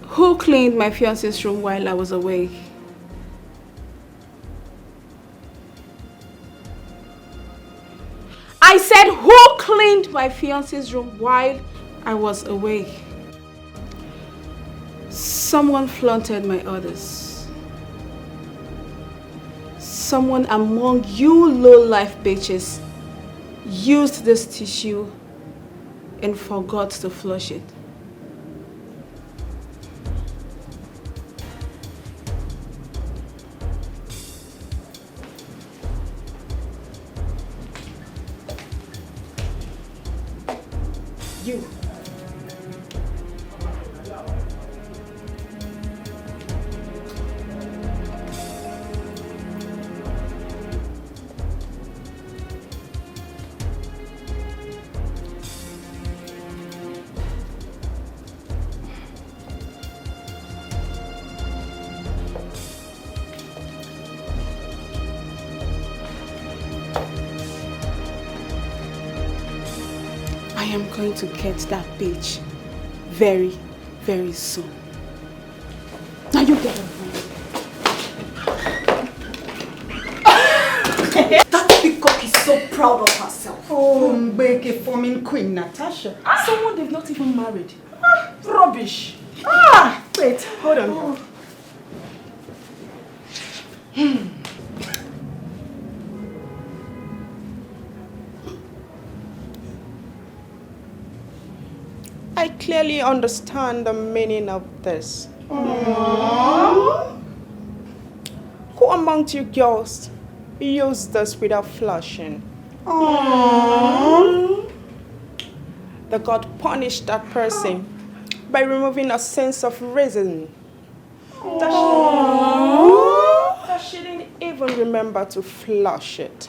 Who cleaned my fiancé's room while I was away? I said, who cleaned my fiancé's room while I was away? Someone flaunted my orders. Someone among you low-life bitches used this tissue and forgot to flush it. You. I am going to get that bitch very, very soon. Now you get it. That peacock is so proud of herself. Oh, Mbeke forming Queen Natasha. Someone they've not even married. Rubbish. Wait, hold on. I clearly understand the meaning of this. Who among you girls use this without flushing? The God punished that person by removing a sense of reason. That she didn't even remember to flush it.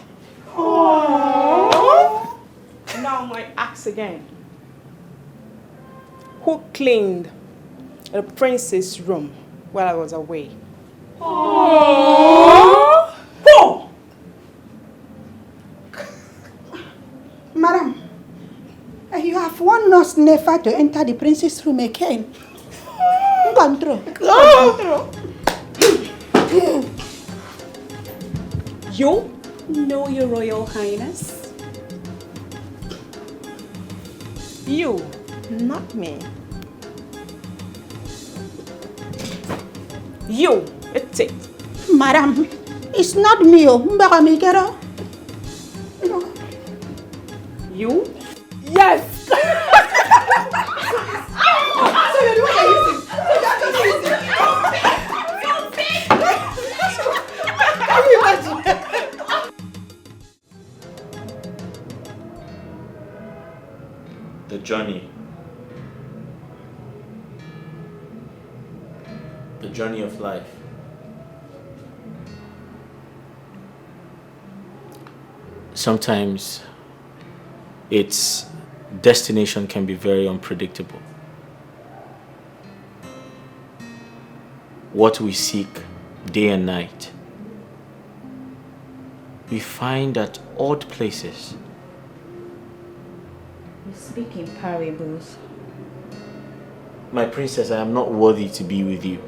Now I ask again. Who cleaned the prince's room while I was away? Who? Madam, you have warned us never to enter the princess room again. Control. You know, Your Royal Highness. You, not me. You, it's it. Madam, it's not me. You? Yes! The journey. The journey of life. Sometimes its destination can be very unpredictable. What we seek day and night, we find at odd places. You speak in parables. My princess, I am not worthy to be with you.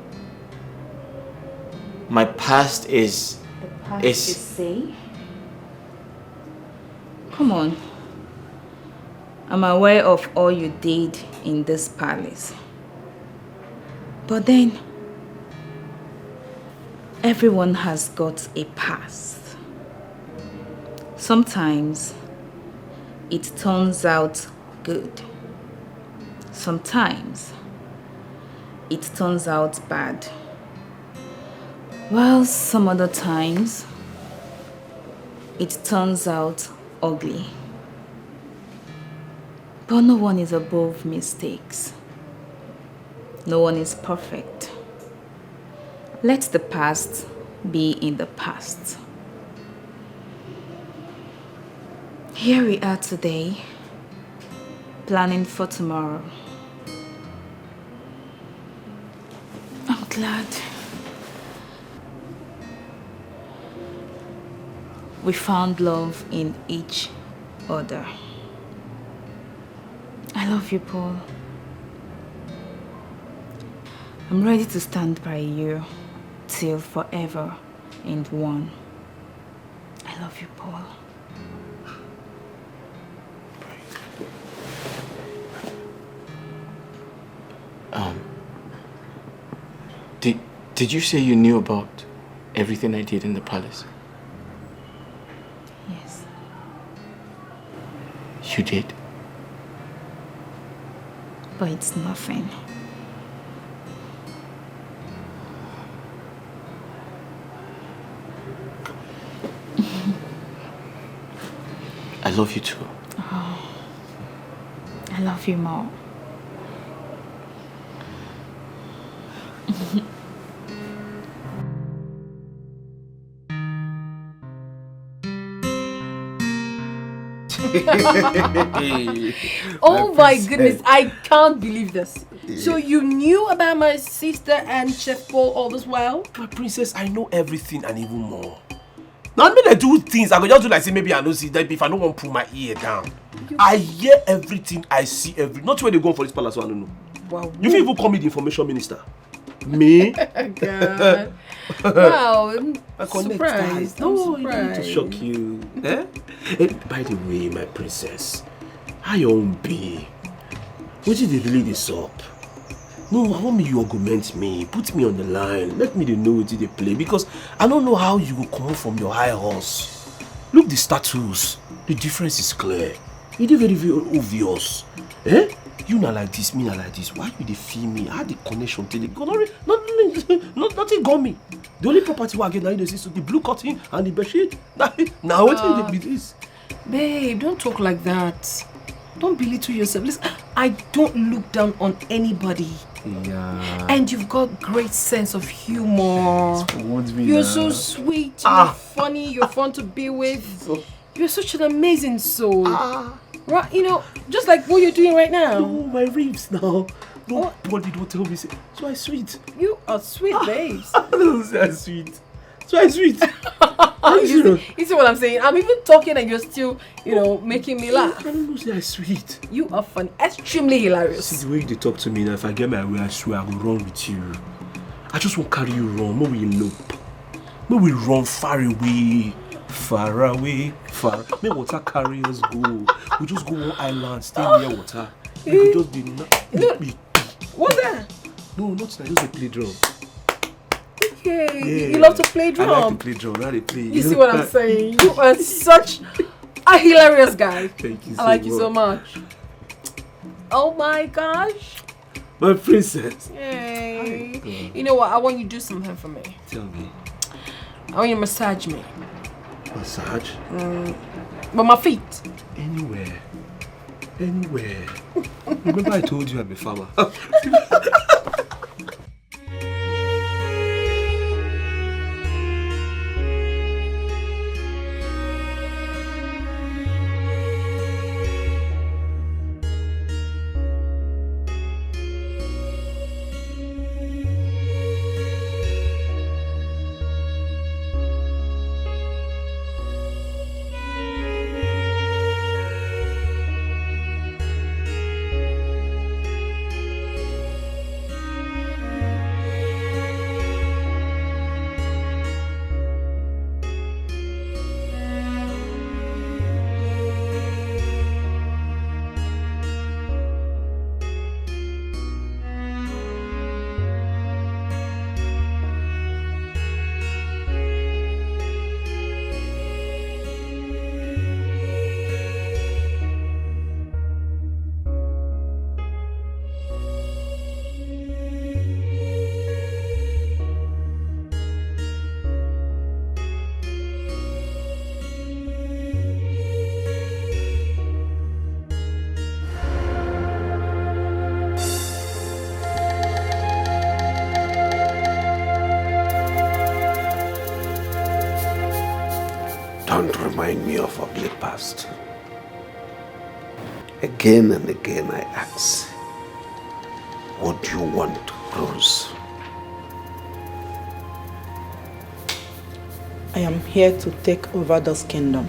My past is... The past you say? Come on. I'm aware of all you did in this palace. But then, everyone has got a past. Sometimes, it turns out good. Sometimes, it turns out bad. While some other times, it turns out ugly. But no one is above mistakes. No one is perfect. Let the past be in the past. Here we are today, planning for tomorrow. I'm glad we found love in each other. I love you, Paul. I'm ready to stand by you till forever and one. I love you, Paul. Did you say you knew about everything I did in the palace? Yes. You did? But it's nothing. I love you too. Oh, I love you more. Oh my goodness, I can't believe this. So you knew about my sister and Chef Paul all this while? My princess, I know everything and even more. Now me they do things, I go just do like say maybe I know see that if I don't want to put my ear down. I hear everything, I see everything. Not where they go for this palace, so I don't know. Wow. You can even call me the information minister. Me? God. Wow. I connect Surprised. No, I'm you need to surprised. shock you. Eh? By the way, my princess, how your own be? What did they really this up? No, I want me you argument me, put me on the line, let me know what they play because I don't know how you will come from your high horse. Look the status, the difference is clear. It is very, very obvious. Eh? You not like this, me not like this. Why you they feel me? How the connection till it go? Nothing got me. The only property I get now is the blue curtain and the bedsheet. Now what will be this? Babe, don't talk like that. Don't belittle yourself. Listen, I don't look down on anybody. Yeah. And you've got great sense of humor. You're so sweet, you're funny, you're fun to be with. You're such an amazing soul. Right, you know, just like what you're doing right now. No, my ribs now. Nobody don't tell me. So I sweet. You are sweet, babes. So I sweet. So I sweet. You see what I'm saying? I'm even talking and you're still, you know, making me laugh. I don't know, say I sweet. You are funny, extremely hilarious. See the way you talk to me now, if I get my way, I swear I will run with you. I just won't carry you wrong. Maybe we elope. Maybe we run far away. Far away, far. May water carry us go. We just go one island, stay near water. We could just be What's that? No, not that. Just a play drum. Okay. Yeah. You love to play drum. I like to play drum. Now they play. You see what I'm saying? You are such a hilarious guy. Thank you so I like much. you so much. Oh my gosh. My princess. Yay. You know what? I want you to do something for me. Tell me. I want you to massage me. Massage? But my feet. Anywhere. Anywhere. Remember I told you I'm a farmer. Don't remind me of ugly past. Again and again I ask, what do you want, Rose? I am here to take over this kingdom.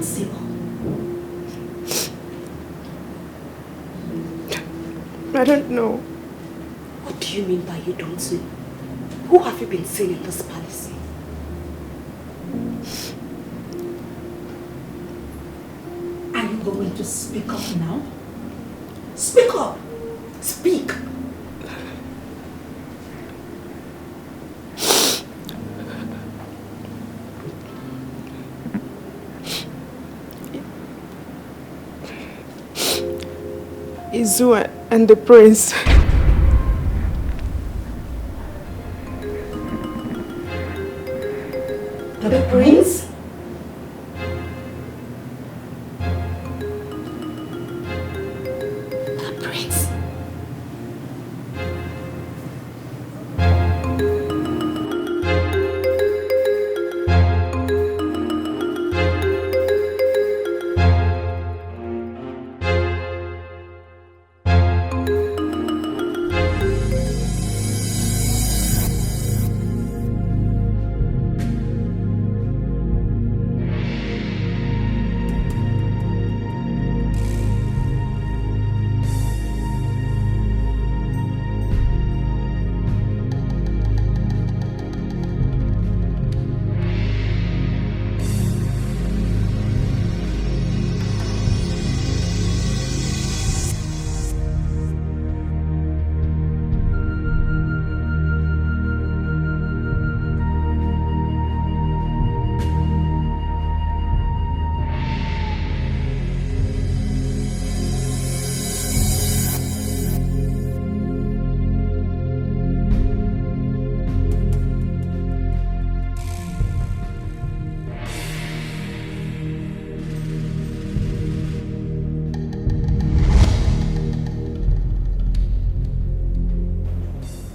don't sleep? I don't know. What do you mean by you don't know? Who have you been seeing in this palace? Are you going to speak up now? Speak up! Speak! Izu and the prince. The prince? The prince?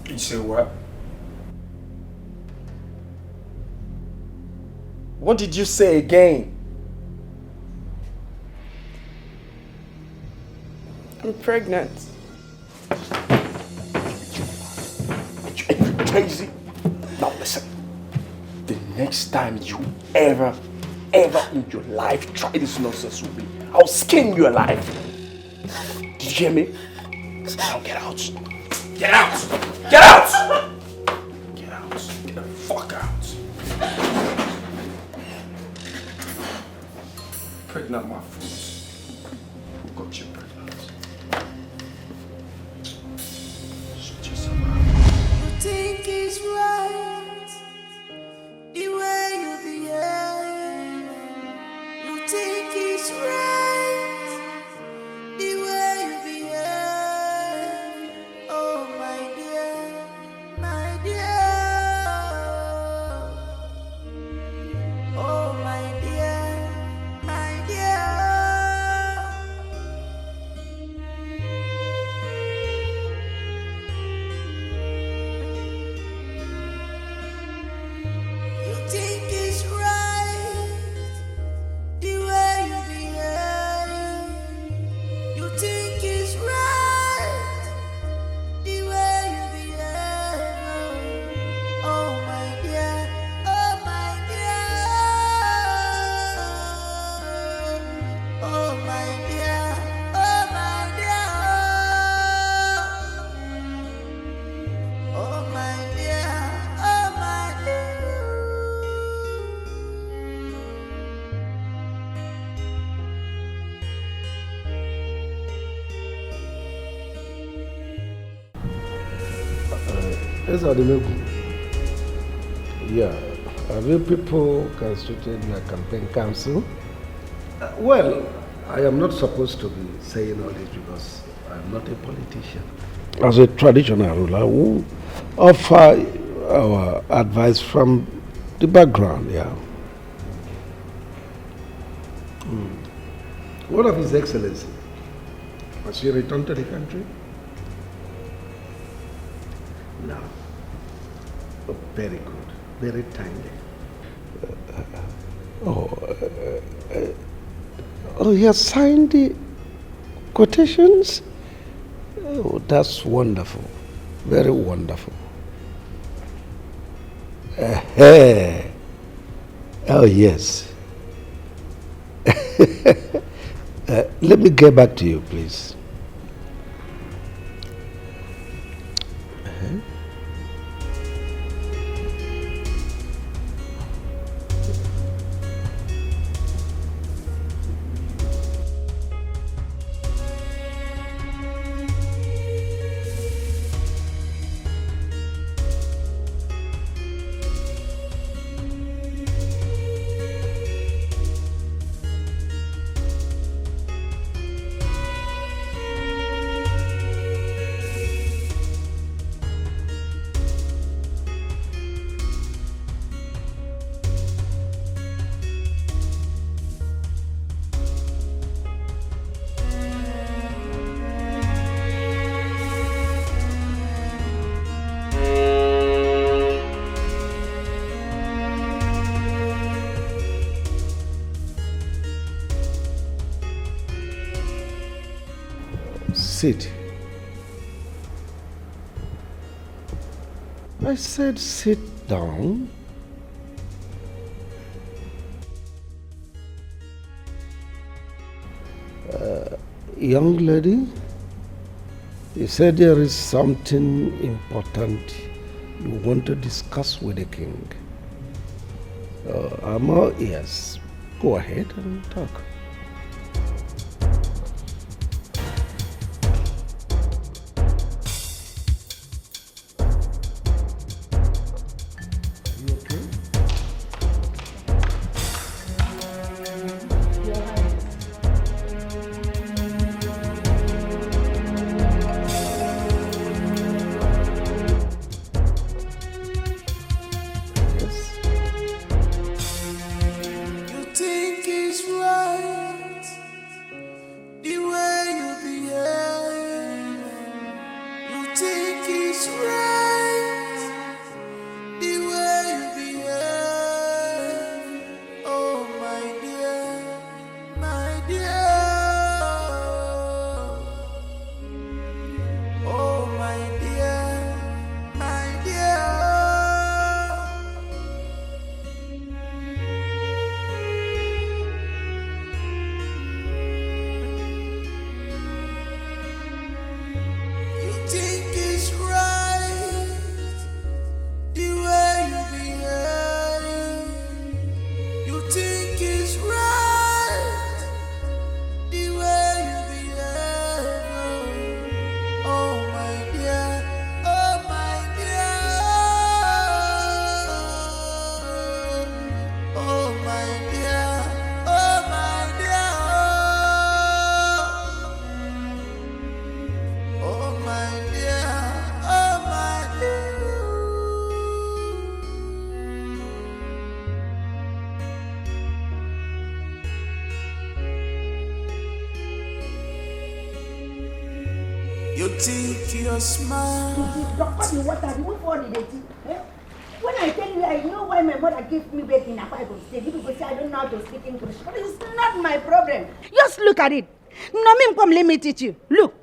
You say what? What did you say again? I'm pregnant. Crazy. Now listen. The next time you ever in your life try this nonsense with me, I'll skin you alive. Did you hear me? Now get out. Get out! Get out! Get out. Get the fuck out. Pregnant my foot. Who got you pregnant? Shut yourself out. You think it's right the way you behave. You think it's right the way you behave. Oh my dear, my dear. Oh my dear, my dear. You think it's right the way you behave. You think it's right the way you behave. Oh my dear, oh my dear. Oh my dear, oh my dear. Oh my dear, oh my dear. These are the people. Yeah. Have you people constituted your campaign council? Well, I am not supposed to be saying all this because I'm not a politician. As a traditional ruler, we offer our advice from the background, yeah. What of His Excellency? Has he returned to the country? No. Oh, very good. Very timely. He has signed the quotations? Oh, that's wonderful. Very wonderful. Oh, yes. Let me get back to you, please. Sit. I said sit down. Young lady, you said there is something important you want to discuss with the king. I'm all ears. Go ahead and talk. You think you're smart. When I tell you, I know why my mother gave me back in a Bible state. You people say I don't know how to speak English, but it's not my problem. Just look at it. Let me teach you. Look.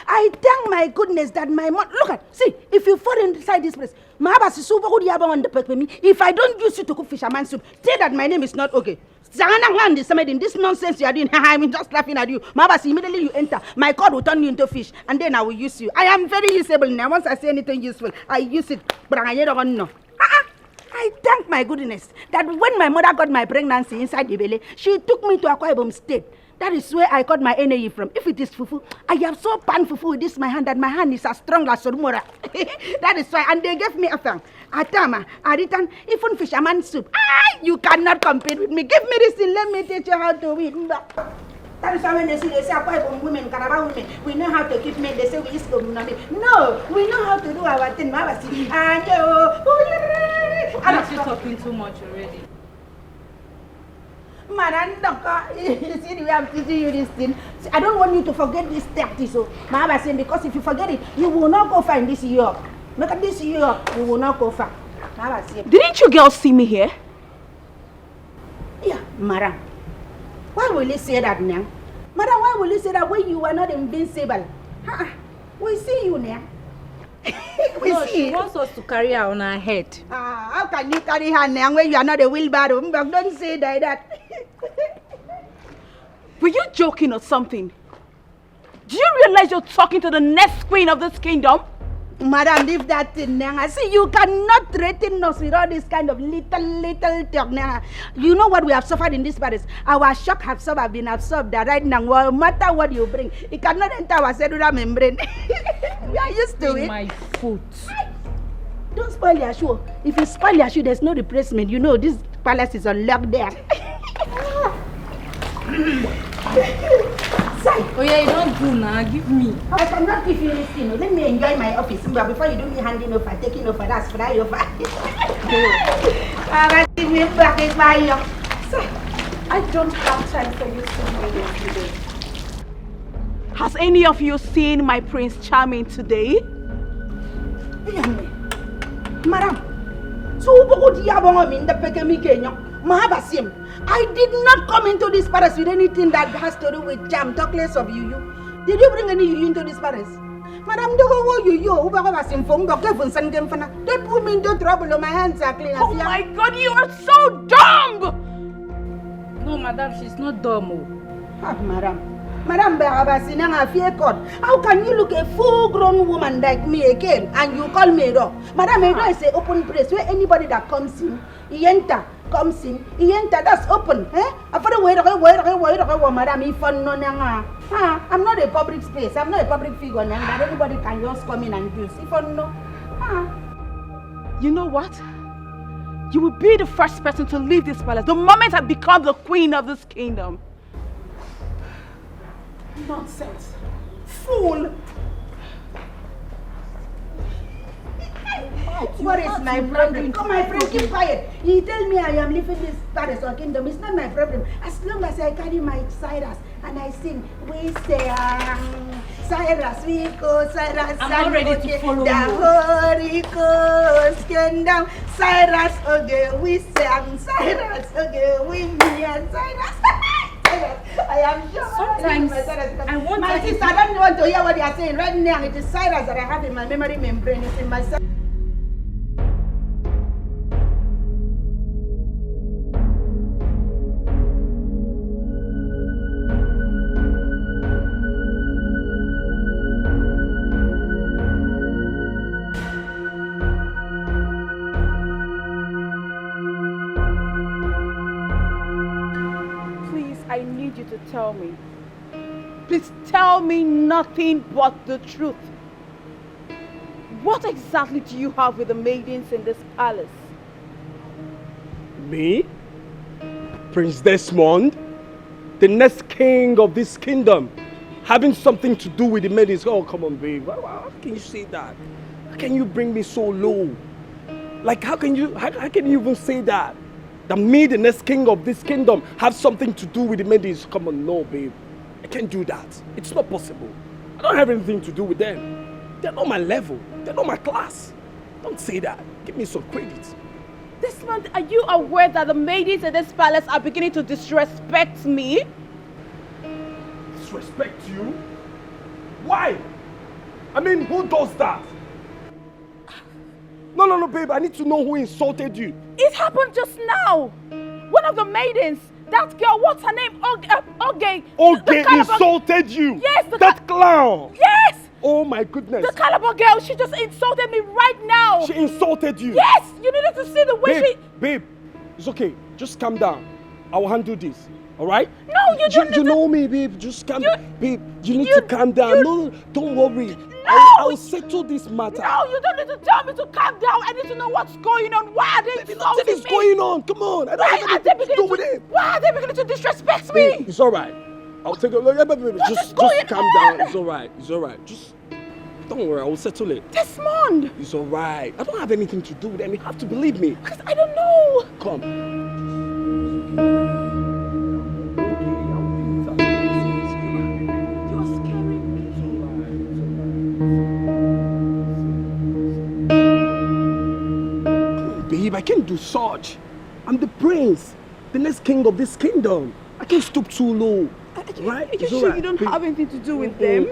I thank my goodness that my mom. Look at, see, if you fall inside this place, if I don't use you to cook fisherman soup, say that my name is not okay. This nonsense you are doing, I'm just laughing at you. Immediately you enter, my God will turn you into fish, and then I will use you. I am very usable now. Once I say anything useful, I use it. But I don't know. I thank my goodness that when my mother got my pregnancy inside the belly, she took me to Akwa Ibom State. That is where I got my energy from. If it is fufu, I have so pan fufu with this my hand that my hand is as strong as Sorumora. That is why, and they gave me a thing. Atama, Aritan, even fisherman soup. You cannot compete with me. Give me this thing, let me teach you how to eat. That is why when they say Akwa women, Carabao women, we know how to keep men. They say we used to do nothing. No, we know how to do our thing. Aren't you talking too much already? You see the way I'm teaching you this thing. I don't want you to forget this tactic. So, Mama saying, because if you forget it, you will not go far in this year. Look at this year, you will not go far. Mama saying, didn't you girls see me here? Yeah, Madam. Why will you say that now? Madam, why will you say that when you are not invincible? We see you now. She wants us to carry her on her head. How can you carry her now when you are not a wheelbarrow? Don't say that. Were you joking or something? Do you realize you're talking to the next queen of this kingdom? Madam, leave that thing now. I see you cannot threaten us with all this kind of little talk now. You know what we have suffered in this palace? Our shock have been absorbed right now. No matter what you bring, it cannot enter our cellular membrane. We are used to it. My foot. Don't spoil your shoe. If you spoil your shoe, there's no replacement. You know this palace is on lockdown. Oh yeah, you don't do now. Give me. I cannot give you anything. Let me enjoy my office. But before you do me handing over, taking over, that's fly over. Give me back in my I don't have time for you to do today. Has any of you seen my Prince Charming today? Madam, I did not come into this palace with anything that has to do with jam, talk less of you. Did you bring any you into this palace? Madam, don't put me into trouble. My hands are clean. Oh my God, you are so dumb! No, madam, she's not dumb. Madam, how can you look a full-grown woman like me again and you call me a dog? Madam, a door is an open place where anybody that comes in, that's open. Madam, I'm not a public space, I'm not a public figure that anybody can just come in and use. You know what? You will be the first person to leave this palace the moment I become the queen of this kingdom. Nonsense. Fool. What is my problem? Come, my friend, keep quiet. You tell me I am leaving this palace or kingdom. It's not my problem. As long as I carry my Cyrus and I sing, we say, Cyrus, we go, Cyrus. I'm not ready to follow the Holy Ghost came down. Cyrus, okay, we sang. Cyrus, okay, we me and Cyrus. I am sure. Sometimes I want my sister, I don't want to hear what you are saying right now. It is Cyrus that I have in my memory membrane. It's in my cell. I need you to tell me. Please tell me nothing but the truth. What exactly do you have with the maidens in this palace? Me? Prince Desmond? The next king of this kingdom? Having something to do with the maidens? Oh, come on, babe. How can you say that? How can you bring me so low? Like, how can you even say that? That me, the next king of this kingdom, have something to do with the maidens? Come on, no, babe. I can't do that. It's not possible. I don't have anything to do with them. They're not my level. They're not my class. Don't say that. Give me some credit. This month, are you aware that the maidens in this palace are beginning to disrespect me? Disrespect you? Why? I mean, who does that? No, babe. I need to know who insulted you. It happened just now. One of the maidens, that girl, what's her name? Oge. Oge insulted you? Yes. That clown? Yes. Oh my goodness. The Calabar girl, she just insulted me right now. She insulted you? Yes. You needed to see the way Babe, it's okay. Just calm down. I will handle this. Alright? No, you don't. You know me, babe. Just calm down. Babe, you need to calm down. No, don't worry. No! I'll settle this matter. No, you don't need to tell me to calm down. I need to know what's going on. Why are they insulting Nothing is going on. Come on. I don't have anything to do with it. Why are they beginning to disrespect me? Babe, it's alright. I'll take a look. Just calm down. It's alright. Just don't worry. I will settle it. Desmond! It's alright. I don't have anything to do with them. You have to believe me. Because I don't know. Come. Babe, I can't do such. I'm the prince, the next king of this kingdom. I can't stoop too low. Right? Are you sure you don't have anything to do with them?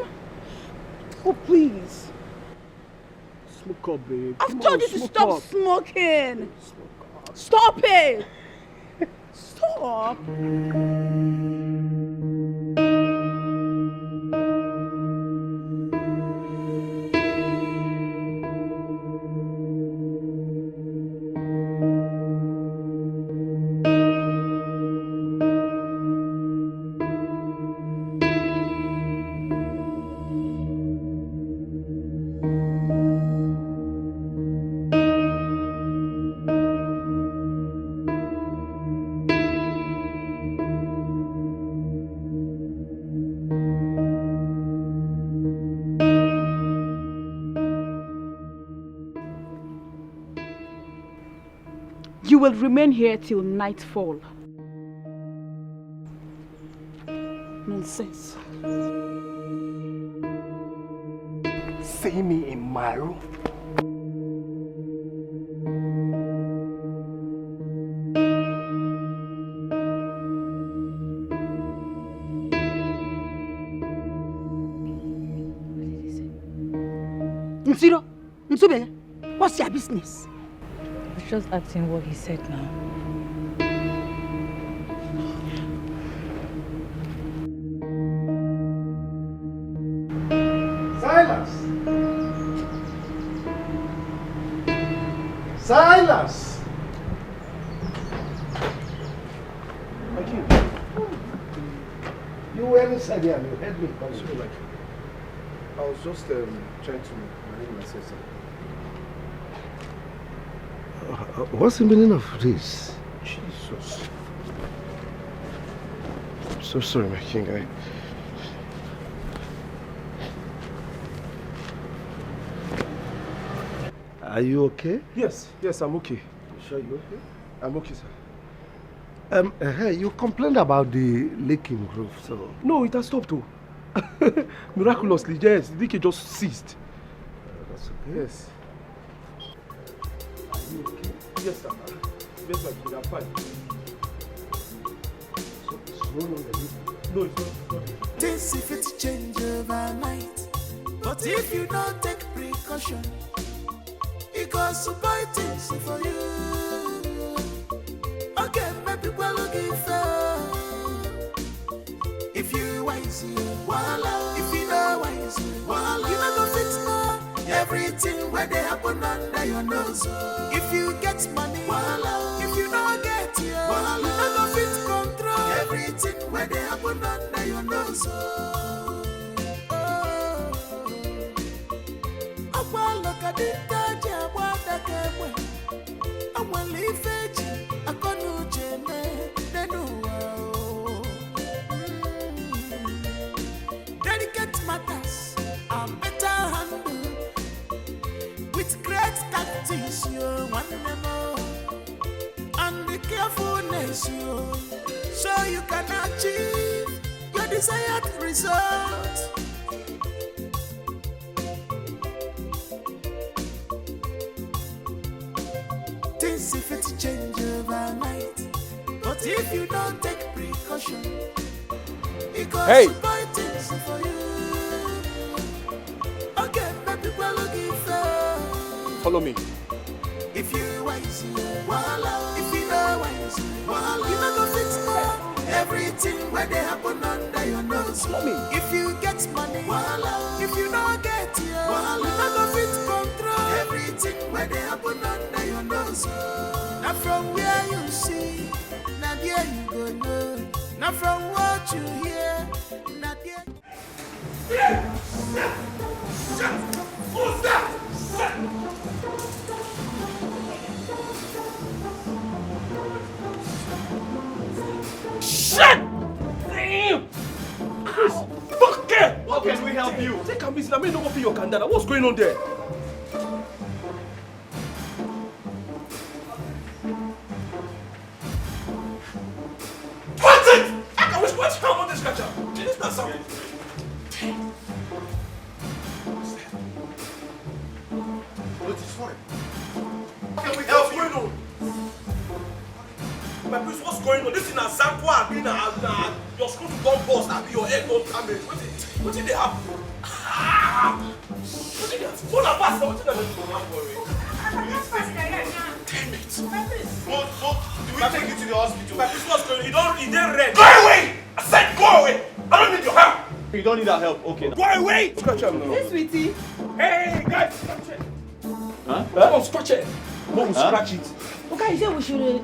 Oh, please. Smoke up, babe. I've told you to stop smoking. Stop it. Stop. you will remain here till nightfall. Nonsense. See me in my room. Nsiro, Nsubele, what's your business? I was just asking what he said now. Silence! Silence! Thank you. You were inside here and you heard me coming. So, like, I was just trying to manage myself. What's the meaning of this? Jesus. I'm so sorry, my king. Are you okay? Yes, I'm okay. You sure you're okay? I'm okay, sir. Hey, you complained about the leak in roof, so... No, it has stopped, though. Miraculously, yes, the leak just ceased. That's okay. Yes. Are you okay? Yes, sir. Yes, my king, I'm fine. So it's no longer leaking? No, it's not. Things if it change overnight, but if you don't take precaution, it goes to buy things for you. Okay, maybe we're looking for. If you wise, voila. If you know wise, voila. You know the fix now. Everything where they happen under your nose. If you get money, voila. If you don't get it, voila. You know the fix control. Everything where they happen under your nose. Look at it, I will leave it. I can't do delicate matters are better handled with great tactics. You want them all, and the carefulness so you can achieve your desired result. Things if it change overnight, but if you don't take precaution, it goes to buy things for you. Okay, maybe we're looking for. Follow me. If you wise, voila. If you know wise, voila. You know the fix now. Everything where they happen under your nose. Follow me. If you get money, voila. If you don't get it, voila. You know the fix control. Everything where they happen under your nose. Now from where you see, now there you go know. Now from what you hear, now there. Who's that? Shit! Damn! Fuck it! How can we help you? Take a minute. I mean, don't open your candle. What's going on there? What's it? I wish what's wrong with this catcher? This is not something. What is for? How can we help you? My please, what's going on? This is an example. I've been your screw to gun bust. I've been your head gun damage. What did they happen? What did they happen? What about what did they happen? Damn it. Do we take you to the hospital? My please, what's going on? He didn't red. Go away! I said go away! I don't need your help. You don't need our help, okay. Go away! Scratch him now. Hey, sweetie. Hey, guys, scratch it. Huh? Come on, scratch it. No, we'll scratch it. Okay, you say we should.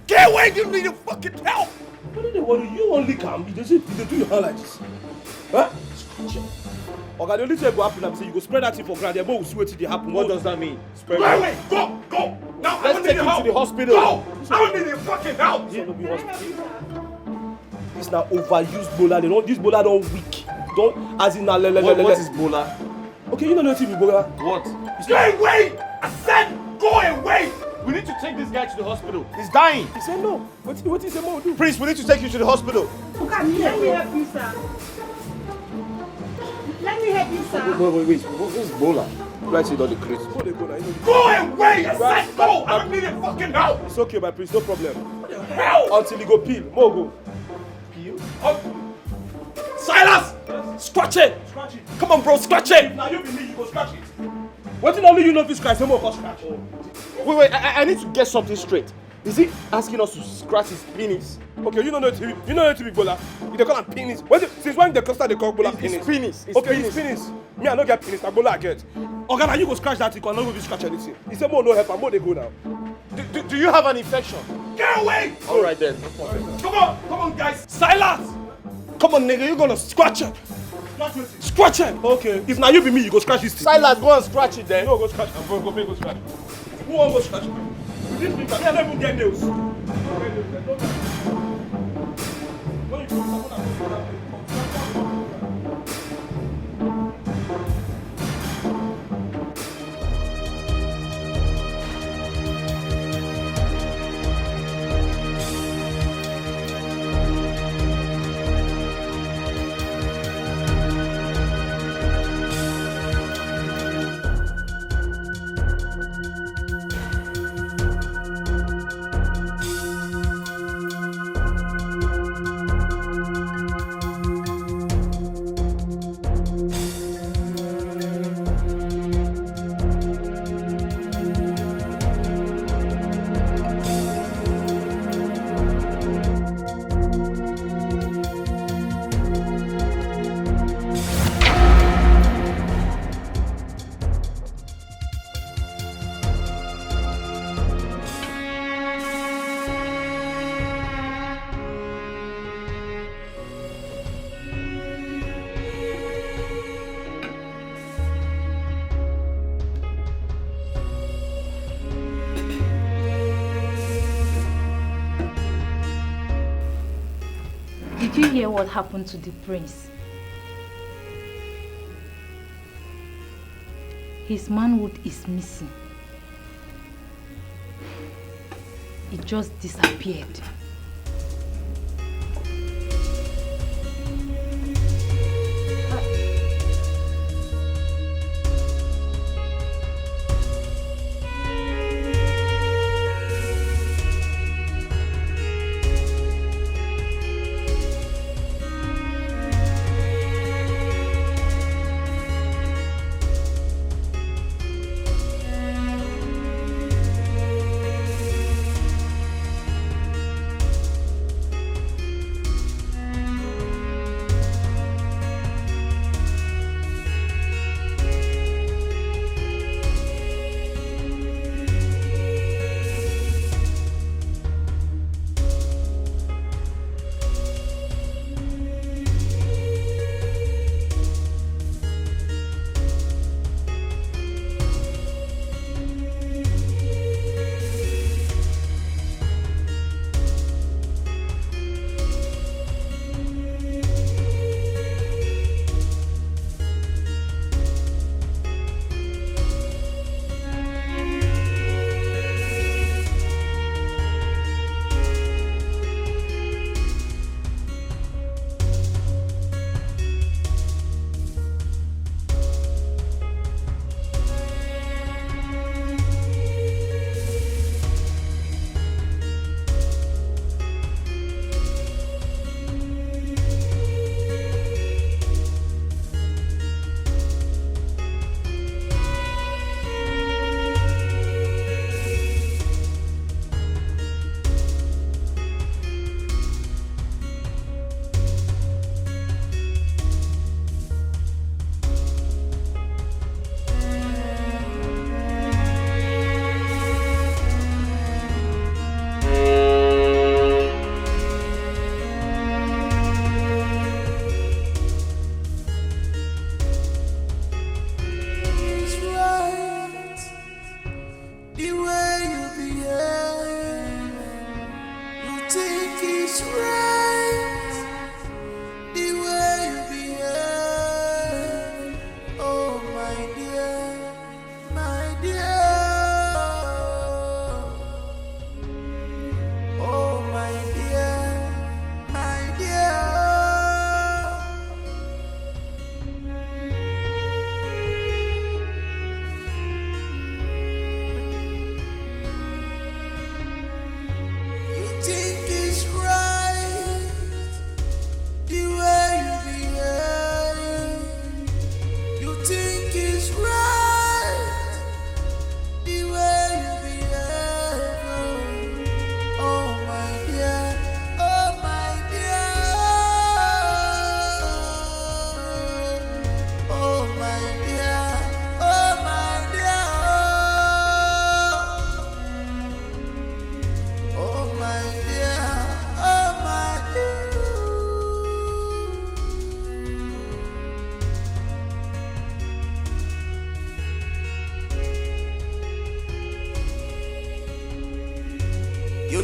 Get away! You need your fucking help! What did they want you? You only come. They do your hand like this. Huh? Scratch it. Okay, the only thing go happen, I'm saying you go spread that thing for ground. Then we'll see what did happen. What does that mean? Spread go away! Go! Now I let's take him to the hospital. Go! I don't need your fucking help! This is now overused bowler. They don't. This bowler don't weak. Don't as in what is bowler? Okay, you know nothing with bowler. What? Go away! I said go away! We need to take this guy to the hospital. He's dying. He said no. What is the more do? Prince, we need to take you to the hospital. Let me help you, sir. Let me help you, sir. Wait. What's Bola? Right, see, don't the crazy. Go now. Go away! I said go! I don't need a fucking help! It's okay, my prince, no problem. What the hell? Until he go peel. More go. Peel? Silas! Scratch it! Scratch it. Come on, bro, scratch it! Now you be me, you go scratch it. What did only you know if you scratch? Some more scratch. Wait, I need to get something straight. Is he asking us to scratch his penis? Okay, you know it to be Bola. They call him penis. Since when the cluster they call Bola penis? It's penis. Okay, it's penis. Me, I don't get penis. I Bola I get. Okay, now you go scratch that. You can not go scratch anything. He said more no help. More they go now. Do you have an infection? Get away! All right then. Come on, guys. Silas! Come on, nigga, you're gonna scratch it. Scratch it. Okay. If now you be me, you go scratch this thing. Silas, go and scratch it then. No, go scratch. Go scratch. Who won't go scratch? This people, I don't even get nails. Did you hear what happened to the prince? His manhood is missing. It just disappeared.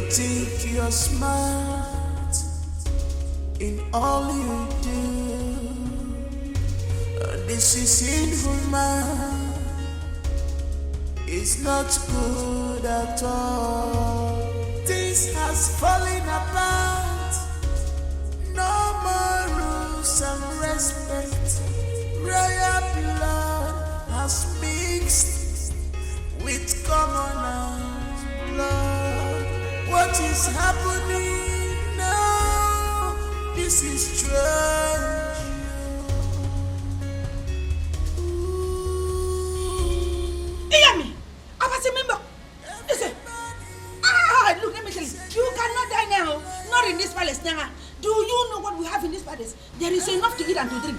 think you're smart in all you do. This is inhuman. It's not good at all. Things has fallen apart. No more rules and respect. Royal blood has mixed with commoners' blood. What is happening now? This is strange. Iyami, I was a member. Listen. Look, let me tell you. You cannot die now. Not in this palace now. Do you know what we have in this palace? There is enough to eat and to drink.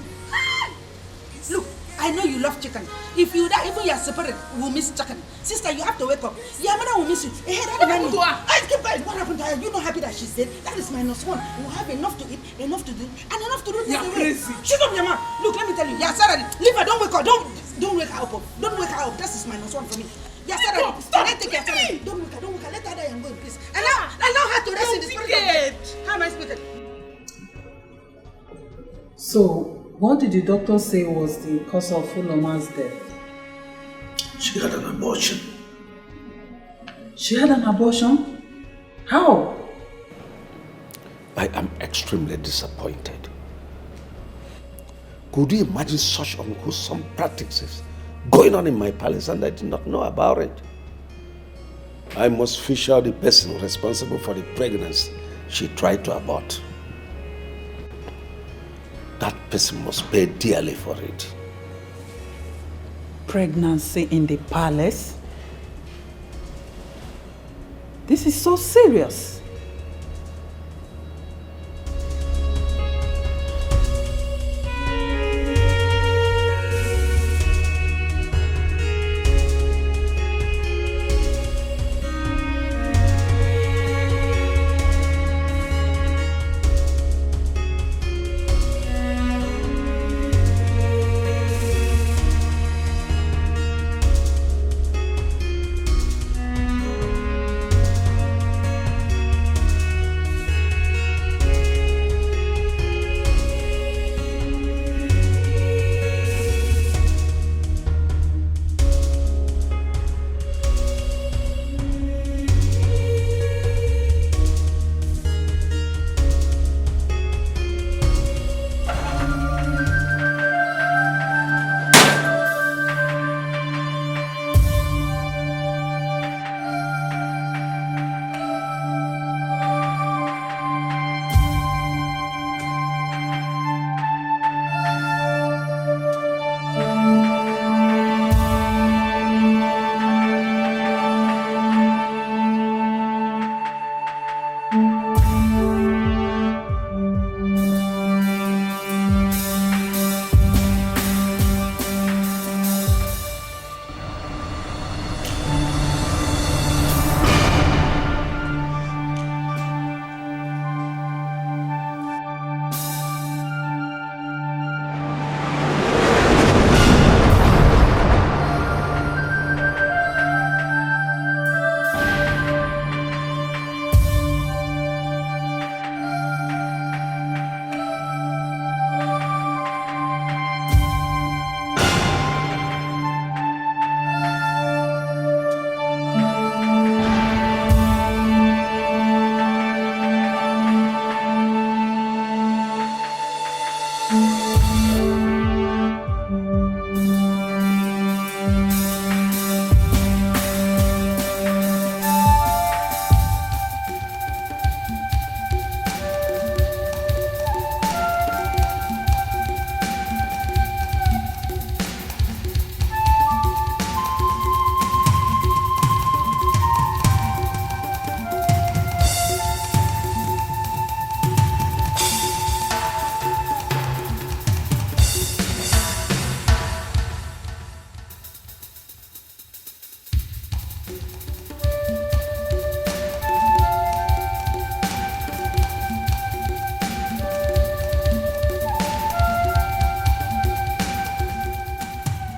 Look, I know you love chicken. If you die, even you are separated, we will miss chicken. Sister, you have to wake up. Your mother will miss you. What happened to her? What happened to her? You're not happy that she's dead? That is -1. We will have enough to eat, enough to drink, and enough to do things away. Shut up, your mom. Look, let me tell you. Yeah, Sarah, leave her. Don't wake her. Don't wake her up. Don't wake her up. That is -1 for me. Yeah, Sarah, stop. Take care, Sarah. Don't wake her. Don't wake her. Let her die and go in peace. Allow her to rest in the spirit. How am I speaking? So, what did the doctor say was the cause of Uloma's death? She had an abortion. She had an abortion? How? I am extremely disappointed. Could you imagine such unwholesome practices going on in my palace and I did not know about it? I must fish out the person responsible for the pregnancy she tried to abort. That person must pay dearly for it. Pregnancy in the palace? This is so serious.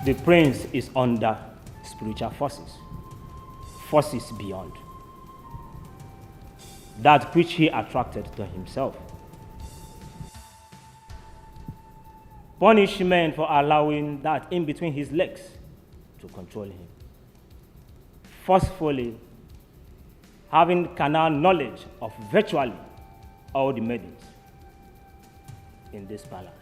The prince is under spiritual forces beyond. that which he attracted to himself. Punishment for allowing that in between his legs to control him. Forcefully having carnal knowledge of virtually all the maidens in this palace.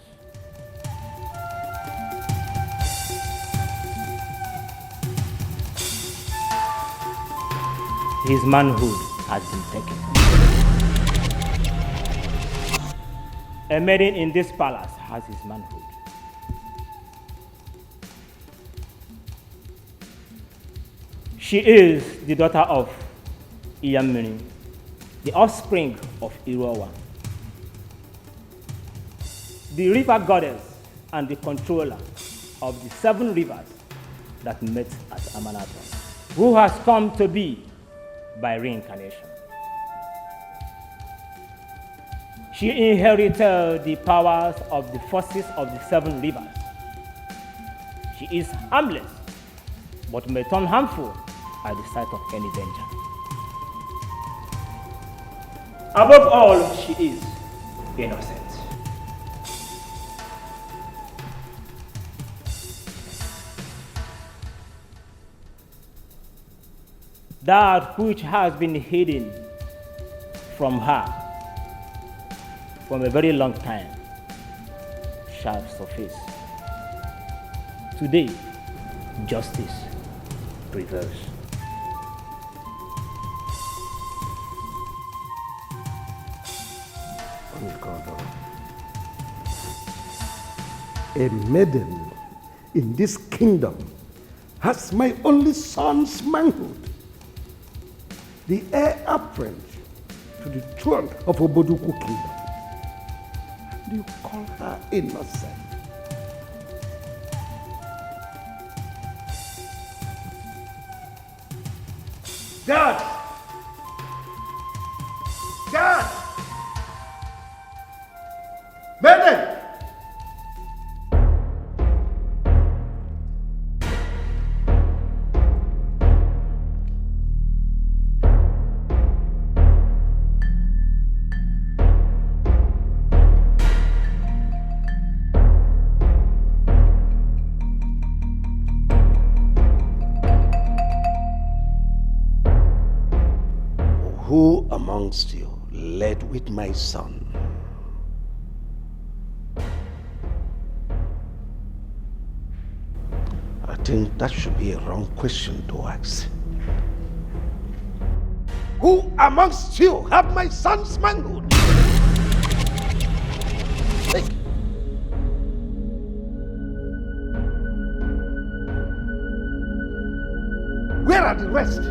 His manhood has been taken. A maiden in this palace has his manhood. She is the daughter of Iyamiri, the offspring of Irowa, the river goddess and the controller of the 7 rivers that met at Amanatha, who has come to be by reincarnation. She inherited the powers of the forces of the 7 rivers. She is harmless, but may turn harmful at the sight of any danger. Above all, she is innocent. That which has been hidden from her from a very long time shall surface. Today, justice prevails. A maiden in this kingdom has my only son's manhood, the heir apparent to the throne of Oboduku kingdom. And you call her innocent? God! God! Maiden! Who amongst you led with my son? I think that should be a wrong question to ask. Who amongst you have my son's manhood? Hey. Where are the rest?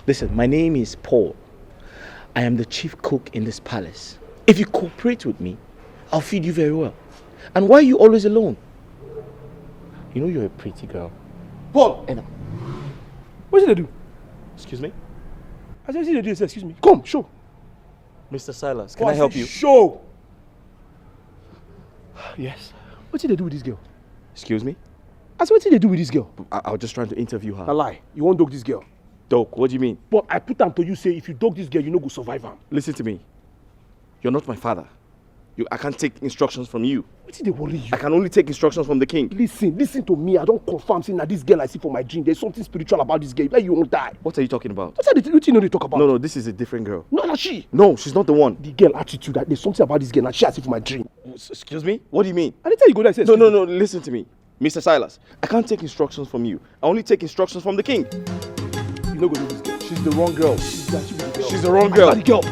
Listen, my name is Paul. I am the chief cook in this palace. If you cooperate with me, I'll feed you very well. And why are you always alone? You know you're a pretty girl. Paul! And what did they do? Excuse me? I said, they do, excuse me. Come, show. Mr. Silas, can I help you? Show! Yes. What did they do with this girl? Excuse me? I said, what did they do with this girl? I was just trying to interview her. A lie. You won't dog this girl. Dog, what do you mean? But I put them to you, say, if you dog this girl, you no go survive her. Listen to me. You're not my father. I can't take instructions from you. What did they worry you? I can only take instructions from the king. Listen to me. I don't confirm saying that this girl I see for my dream. There's something spiritual about this girl. Like you won't die. What are you talking about? What you know they talk about? No, this is a different girl. No, she. No, she's not the one. The girl attitude, that there's something about this girl that she I see for my dream. Excuse me? What do you mean? I didn't tell you go there. No, listen to me. Mr. Silas, I can't take instructions from you. I only take instructions from the king. You know go do this girl. She's the wrong girl. She's the wrong girl. The girl.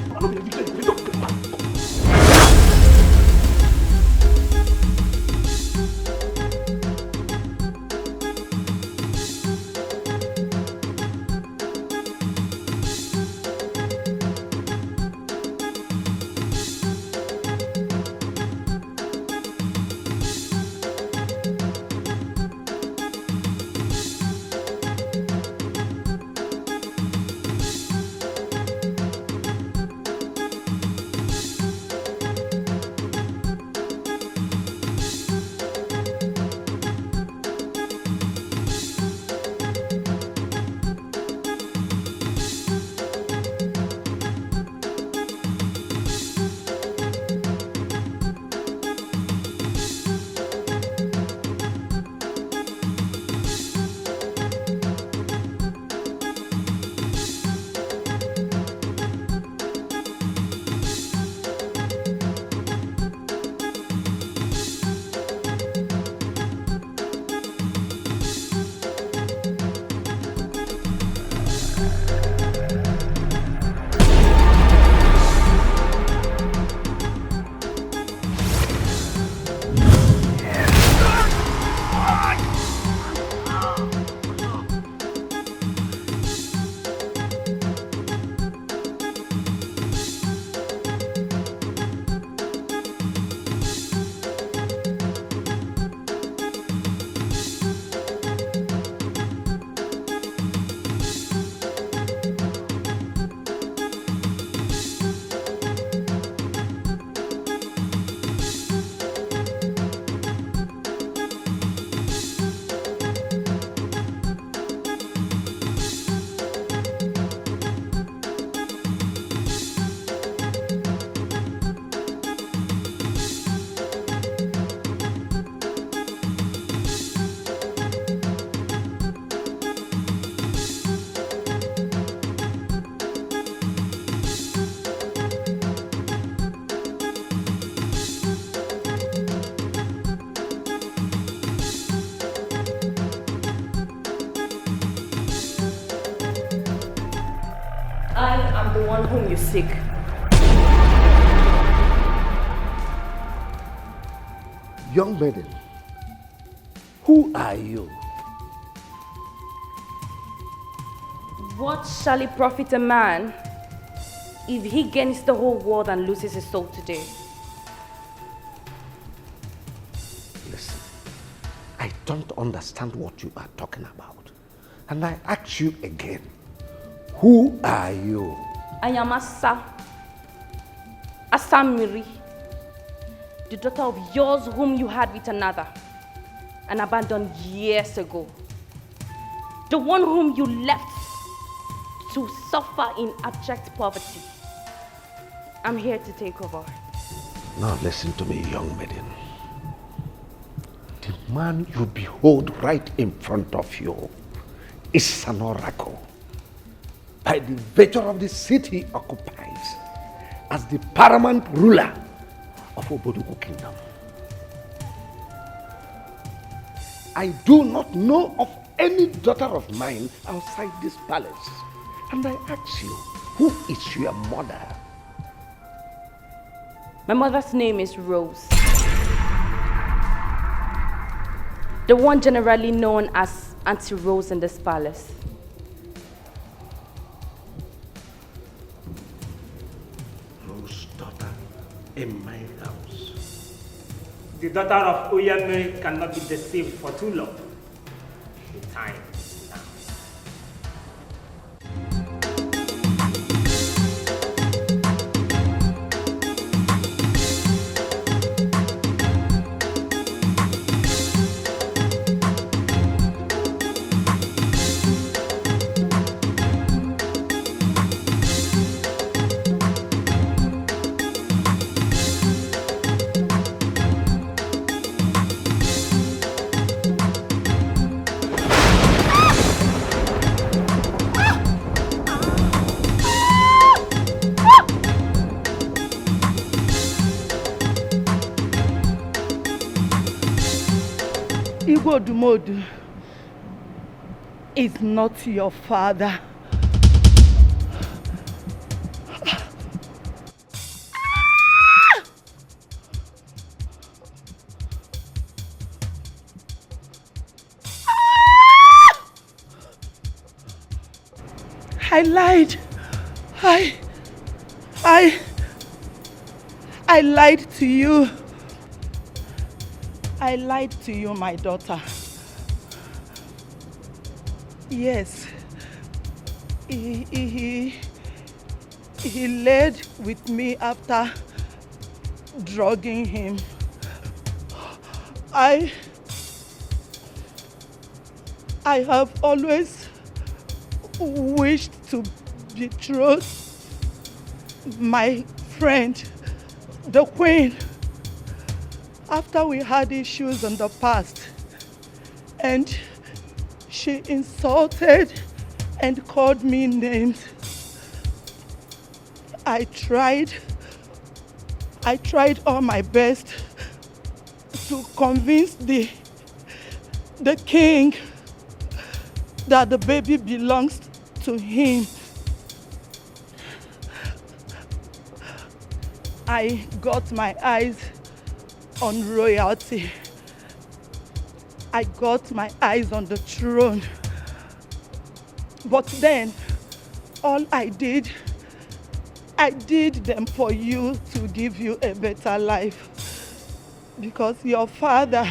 I'm the one whom you seek. Young maiden, who are you? What shall it profit a man if he gains the whole world and loses his soul today? Listen, I don't understand what you are talking about. And I ask you again, who are you? I am Asamiri, the daughter of yours whom you had with another and abandoned years ago. The one whom you left to suffer in abject poverty. I'm here to take over. Now listen to me, young maiden. The man you behold right in front of you is an oracle. By the virtue of the city he occupies as the paramount ruler of Obodugu Kingdom. I do not know of any daughter of mine outside this palace. And I ask you, who is your mother? My mother's name is Rose. The one generally known as Auntie Rose in this palace. Rose's daughter in my house. The daughter of Oyame cannot be deceived for too long. The time is now. Modu is not your father. I lied. I lied to you. I lied to you, my daughter. Yes, he laid with me after drugging him. I have always wished to betroth my friend, the Queen, after we had issues in the past, and she insulted and called me names. I tried all my best to convince the king that the baby belongs to him. I got my eyes on royalty. I got my eyes on the throne. But then, all I did them for you to give you a better life. Because your father,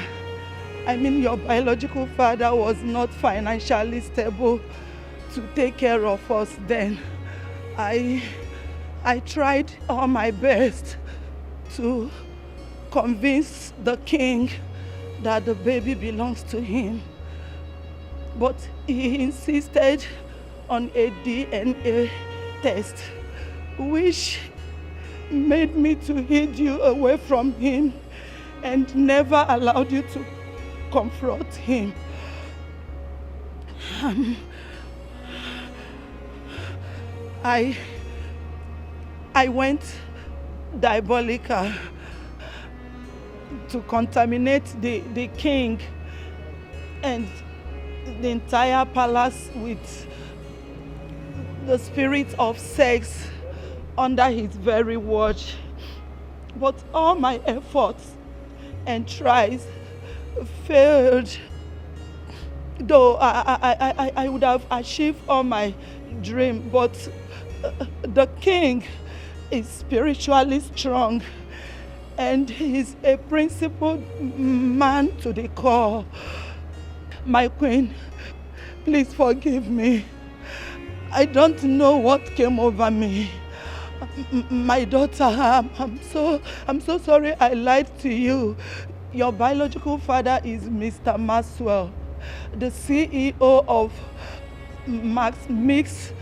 your biological father, was not financially stable to take care of us then. I tried all my best to convince the king that the baby belongs to him. But he insisted on a DNA test, which made me to hide you away from him and never allowed you to confront him. I went diabolical to contaminate the king and the entire palace with the spirit of sex under his very watch. But all my efforts and tries failed. Though I would have achieved all my dream, but the king is spiritually strong and he's a principled man to the core. My queen, please forgive me. I don't know what came over me. My daughter, I'm so sorry I lied to you. Your biological father is Mr. Maxwell, the CEO of Max Mix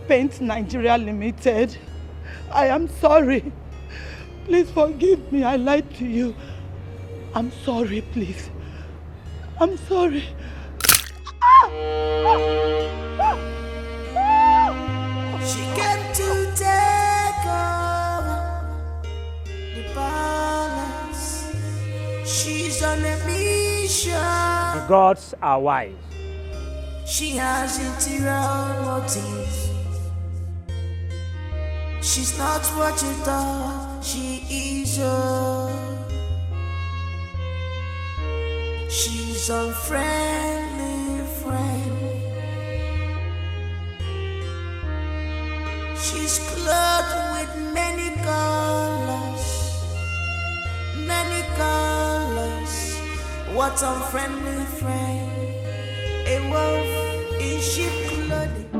Paint Nigeria Limited. I am sorry. Please forgive me. I lied to you. I'm sorry, please. I'm sorry. She came to take over the balance. She's on a mission. The gods are wise. She has interior motives. She's not what you thought she is. She's a friendly friend. She's clothed with many colors, many colors. What unfriendly friend? A wolf in sheep clothing.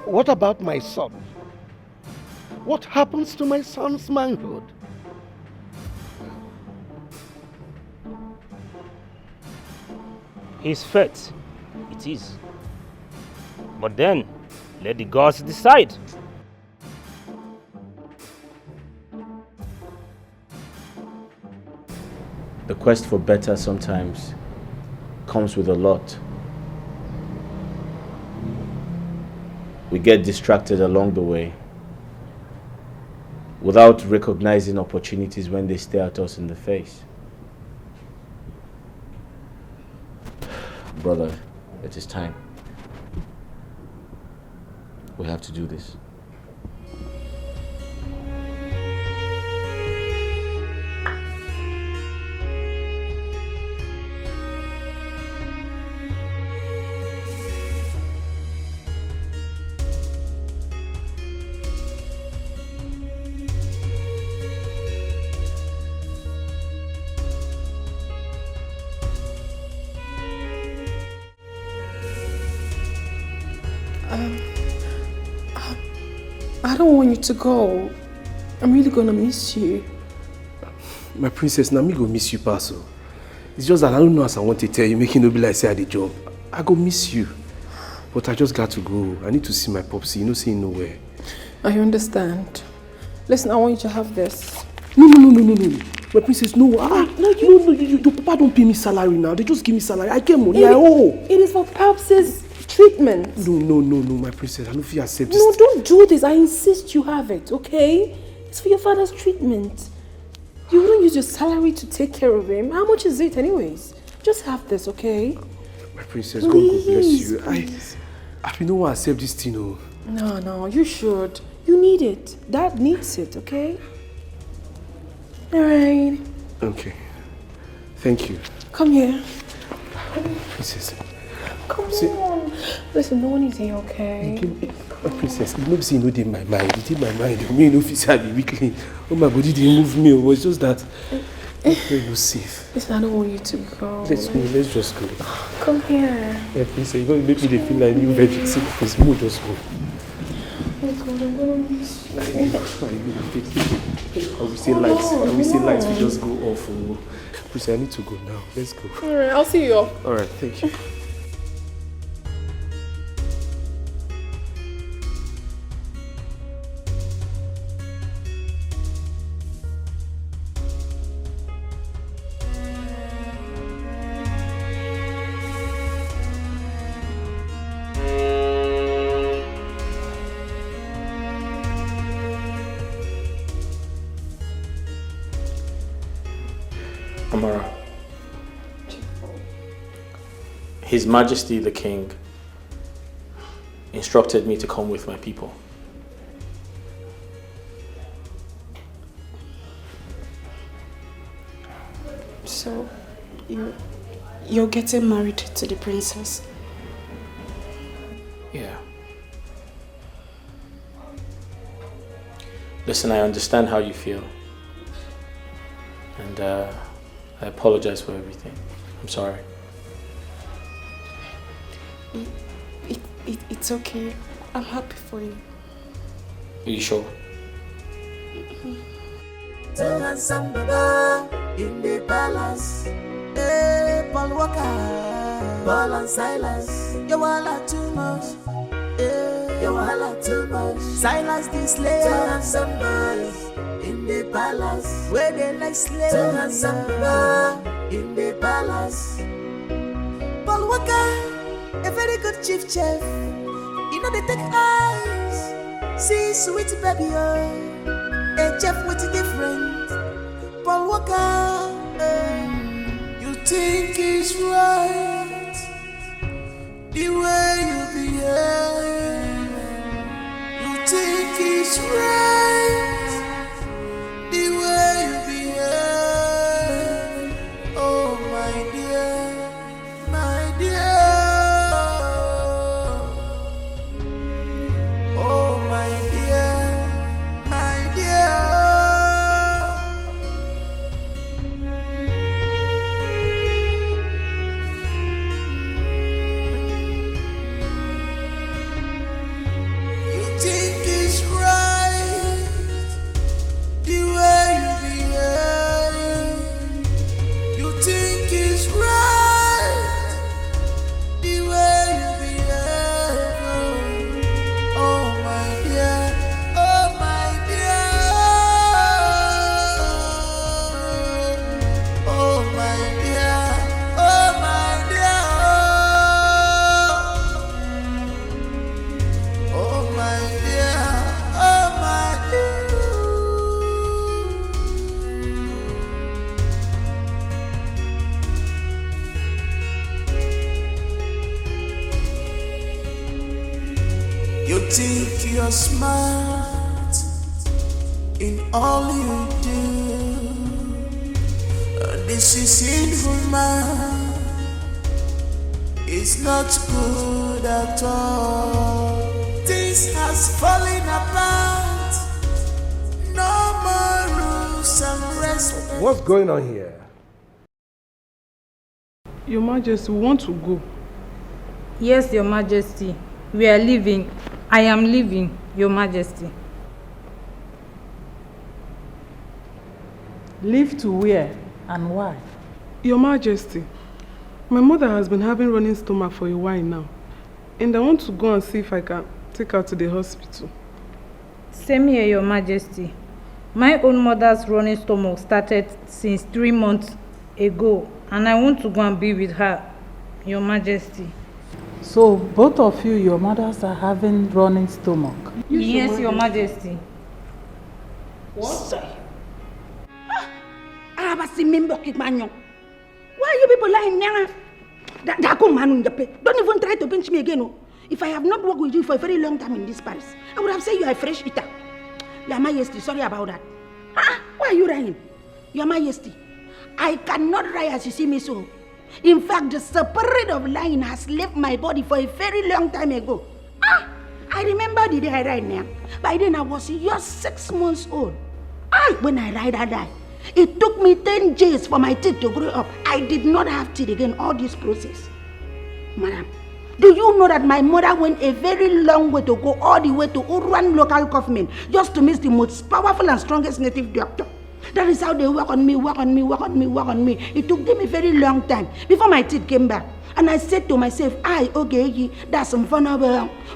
What about my son? What happens to my son's manhood? His fate, it is. But then, let the gods decide. The quest for better sometimes comes with a lot. We get distracted along the way without recognizing opportunities when they stare at us in the face. Brother, it is time. We have to do this. I don't want you to go. I'm really gonna miss you. My princess, now me go miss you, Paso. It's just that I don't know as I want to tell you, making no be like say I did job. I go miss you. But I just got to go. I need to see my popsy, you know, see nowhere. I understand. Listen, I want you to have this. No. My princess, no. No, your papa don't pay me salary now. They just give me salary. I get money, I owe. It is for Paps's treatment. No, my princess. I don't feel accept this. No, don't do this. I insist you have it, okay? It's for your father's treatment. You wouldn't use your salary to take care of him. How much is it anyways? Just have this, okay? My princess, please, God bless you. Please. I don't want to accept this thing, oh. No, you should. You need it. Dad needs it, okay? Alright. Okay. Thank you. Come here. Princess. Come on. Listen, no one is here, okay? Princess, you know, see, you know, in my mind. It in my mind. Me, no feel I be weakly. Oh, my body didn't move me. It was just that. You're safe. Listen, I don't want you to go. Let's go. Let's just go. Come here. Yeah, please. You're going to make me feel like new virgin. See, please, move. Just go. Oh God, I'm gonna miss you. I will see lights. I will see lights. We just go off. Please, I need to go now. Let's go. Alright, I'll see you off. Alright, thank you. Amara, His Majesty the King instructed me to come with my people. So, you're getting married to the princess? Yeah. Listen, I understand how you feel. And I apologize for everything. I'm sorry. It's okay. I'm happy for you. Are you sure? In the palace, hey, Paul Walker, Paul and Silas, you all too much, hey, you all too much. Silas the slave, and some boys in the palace, where they like slaves, and some boys in the palace. Paul Walker, a very good chief chef, you know they take eyes, see sweet baby, a chef with a different. Paul Walker, you think it's right the way you behave. You think it's right the way you behave. Oh my dear, my dear. Oh my dear, my dear. Think you're smart in all you do. This is sinful, man. It's not good at all. Things has fallen apart. No more rules and respect. What's going on here? Your Majesty, we want to go. Yes, Your Majesty. We are leaving. I am leaving, Your Majesty. Leave to where and why? Your Majesty, my mother has been having running stomach for a while now. And I want to go and see if I can take her to the hospital. Same here, Your Majesty. My own mother's running stomach started since 3 months ago. And I want to go and be with her, Your Majesty. So both of you, your mothers are having running stomach? Yes, Your Majesty. What? Why are you people lying there? Don't even try to pinch me again. If I have not worked with you for a very long time in this palace, I would have said you are a fresh eater. Your Majesty, sorry about that. Why are you lying? Your Majesty, I cannot lie as you see me so. In fact, the spirit of lying has left my body for a very long time ago. I remember the day I died now. By then I was just 6 months old. When I died, it took me 10 days for my teeth to grow up. I did not have teeth again, all this process. Madam, do you know that my mother went a very long way to go all the way to Uruan local government just to meet the most powerful and strongest native doctor? That is how they work on me. It took them a very long time before my teeth came back. And I said to myself, okay, that's some fun of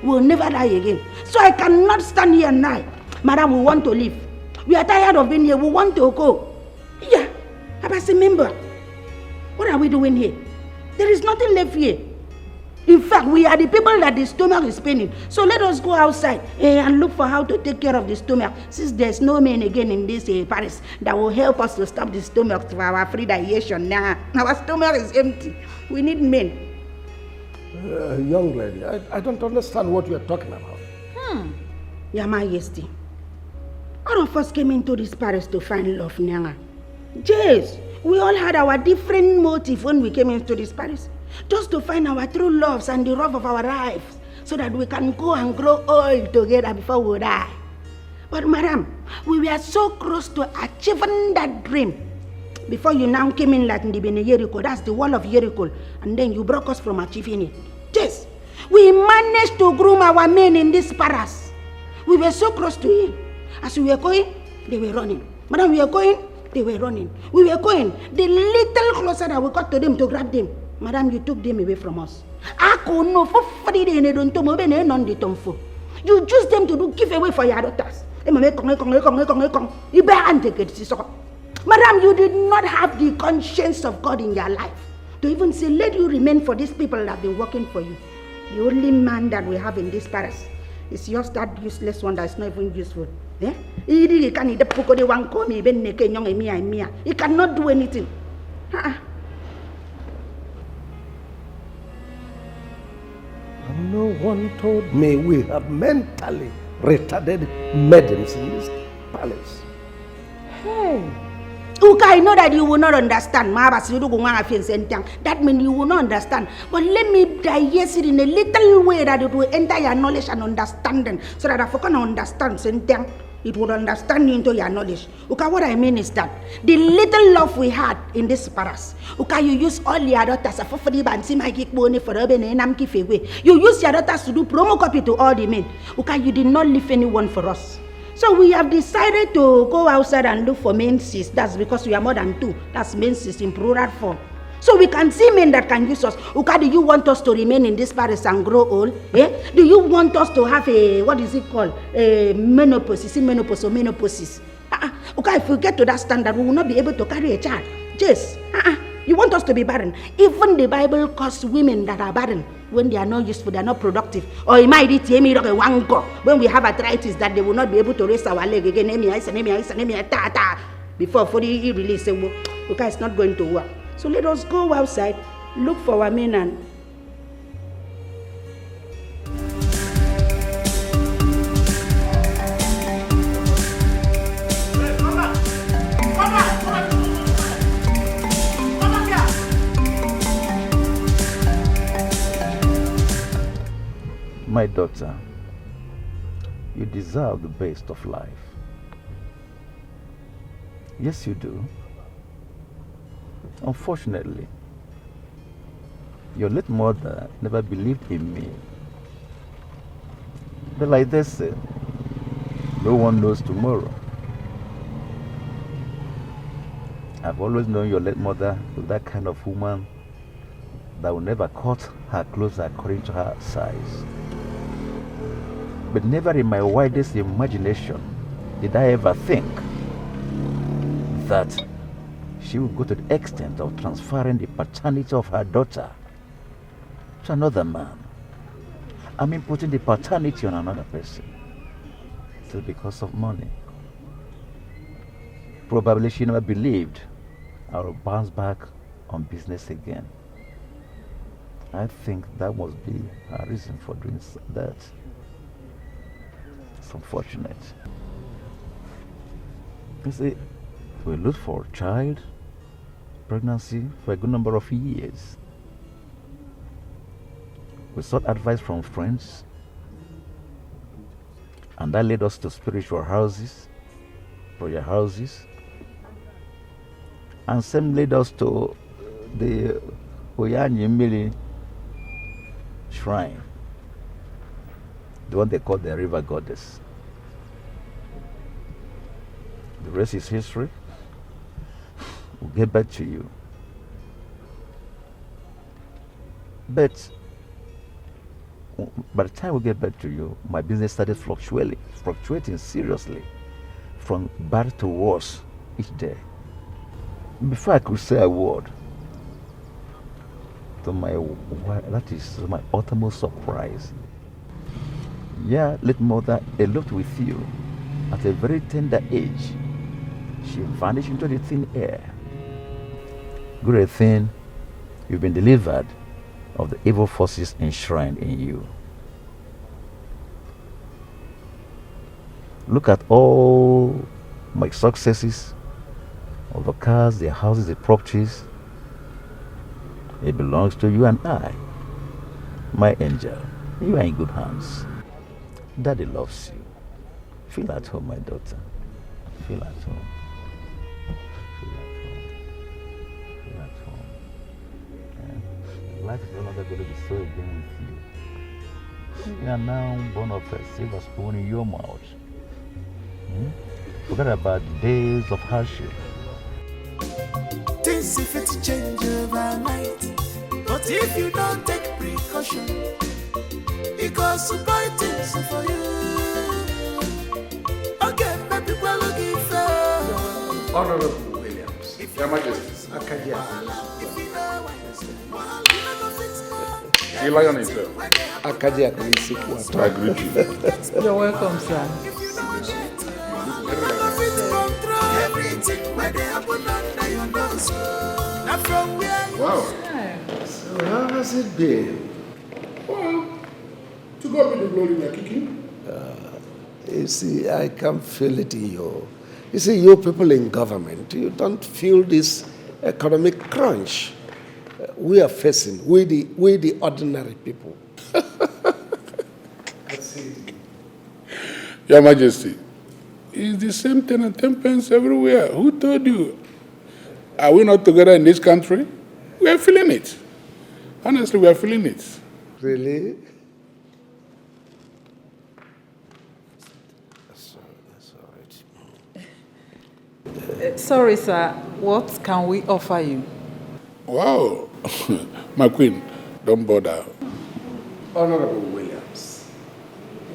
we'll never die again. So I cannot stand here now. Madam, we want to leave. We are tired of being here. We want to go. Yeah, I say, remember, what are we doing here? There is nothing left here. In fact, we are the people that the stomach is paining. So let us go outside and look for how to take care of the stomach. Since there's no man again in this Paris that will help us to stop the stomach for our free digestion. Now, our stomach is empty. We need men. Young lady, I don't understand what you are talking about. Your Majesty, all of us came into this Paris to find love, Nyanga. Yes, we all had our different motive when we came into this Paris. Just to find our true loves and the love of our lives, so that we can go and grow old together before we die. But madam, we were so close to achieving that dream before you now came in like in Jericho. That's the wall of Jericho, and then you broke us from achieving it. Yes, we managed to groom our men in this Paris. We were so close to it. As we were going, they were running. Madam, we were going, they were running. We were going. The little closer that we got to them to grab them, madam, you took them away from us. You used them to do giveaway for your daughters. Madam, you did not have the conscience of God in your life to even say, let you remain for these people that have been working for you. The only man that we have in this Paris is just that useless one that's not even useful. He cannot do anything. No one told me we have mentally retarded maidens in this palace. Hey. Uka, I know that you will not understand. That means you will not understand. But let me digest it in a little way that it will enter your knowledge and understanding, so that if you can understand something, it will understand you into your knowledge. Okay, what I mean is that the little love we had in this Paris, okay, you use all your daughters you use your daughters to do promo copy to all the men. Okay, you did not leave anyone for us. So we have decided to go outside and look for menses. That's because we are more than two. That's menses in plural form. So we can see men that can use us. Okay, do you want us to remain in this Paris and grow old? Do you want us to have a, what is it called? A menopause. Is it menopause or menopause? Okay, if we get to that standard, we will not be able to carry a child. Yes. You want us to be barren. Even the Bible calls women that are barren when they are not useful, they are not productive. Or it might be when we have arthritis that they will not be able to raise our leg again. Before fully release, okay, it's not going to work. So let us go outside, look for our men and My daughter, you deserve the best of life. Yes, you do. Unfortunately, your late mother never believed in me. But like they say, no one knows tomorrow. I've always known your late mother was that kind of woman that will never cut her clothes according to her size. But never in my wildest imagination did I ever think that she would go to the extent of transferring the paternity of her daughter to another man. I mean, putting the paternity on another person. Still because of money. Probably she never believed I would bounce back on business again. I think that must be her reason for doing that. It's unfortunate. You see, we look for a child, pregnancy for a good number of years. We sought advice from friends, and that led us to spiritual houses, prayer houses, and some led us to the Oyanyemili shrine, the one they call the river goddess. The rest is history. We'll get back to you. But by the time we get back to you, my business started fluctuating seriously, from bad to worse each day. Before I could say a word, that is my utmost surprise. Yeah, late mother eloped with you at a very tender age. She vanished into the thin air. Great thing, you've been delivered of the evil forces enshrined in you. Look at all my successes, all the cars, the houses, the properties. It belongs to you and I. My angel, you are in good hands. Daddy loves you. Feel at home, my daughter. Feel at home. Feel at home. Yeah. Life is no longer going to be so again with you. You are now born of a silver spoon in your mouth. Forget about the days of hardship. Things if it change overnight, but if you don't take precaution, it goes to buy things for you. Okay, my people looking for Honorable Williams, Your Majesty, He lie on himself. I greet you. You're welcome, sir. Wow. So how has it been? Well, to God be the glory, we are kicking. You see, I can feel it in you. You see, you people in government, you don't feel this economic crunch we are facing, we the ordinary people. That's it. Your Majesty, it's the same 10 and 10 pence everywhere. Who told you? Are we not together in this country? We are feeling it. Honestly, we are feeling it. Really? Sorry, sir. What can we offer you? Wow. My queen, don't bother. Honorable Williams,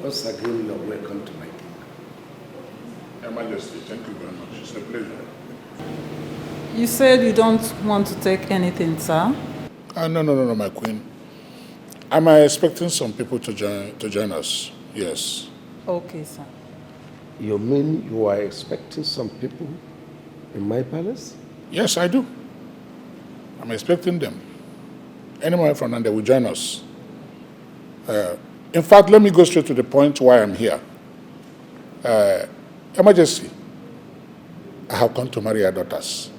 once again, you're welcome to my kingdom. Your Majesty, thank you very much. It's a pleasure. You said you don't want to take anything, sir? No, my queen. Am I expecting some people to join us? Yes. Okay, sir. You mean you are expecting some people in my palace? Yes, I do. I'm expecting them. Anyone from now, they will join us. In fact, let me go straight to the point why I'm here. Your Majesty, I have come to marry your daughters.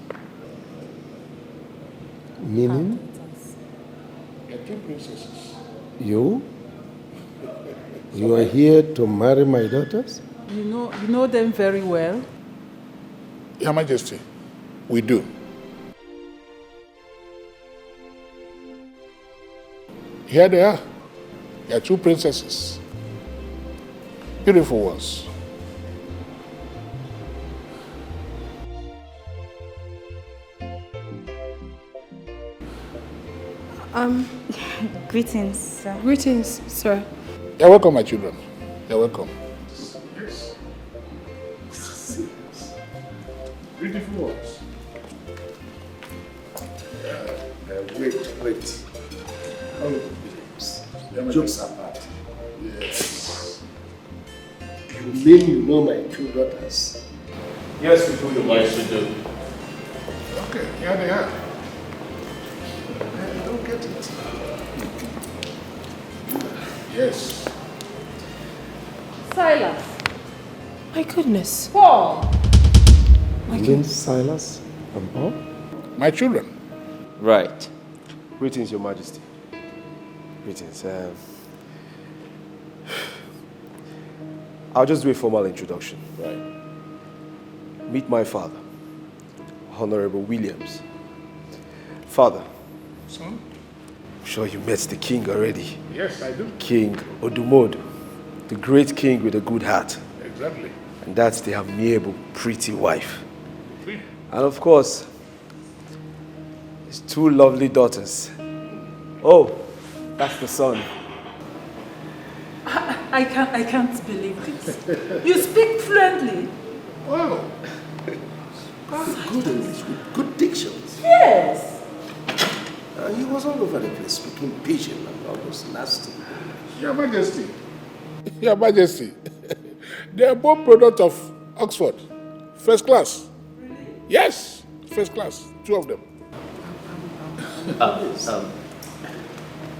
Meaning? Your two princesses. You? You are here to marry my daughters? You know them very well? Your Majesty, we do. Here they are. They are two princesses. Beautiful ones. Greetings, sir. Greetings, sir. You're welcome, my children. You're welcome. Yes. Beautiful ones. Wait. Jokes apart. Yes. You mean you know my two daughters? Yes, we do. Yes, we do. Okay, here they are. I don't get it. Yes. Silas. My goodness. Paul. You mean Silas and Paul? my children. Right. Greetings, Your Majesty. Greetings. I'll just do a formal introduction. Right. Meet my father, Honorable Williams. Father. Son? I'm sure you met the king already. Yes, I do. King Odumodu, the great king with a good heart. Exactly. And that's the amiable, pretty wife. And of course, his two lovely daughters. Oh, that's the son. I can't believe this. You speak fluently. Wow. That's good English with good dictions. Yes. He was all over the place speaking pidgin and all those nasty. Your Majesty. Your Majesty. They are both products of Oxford. First class. Yes, first class. Two of them.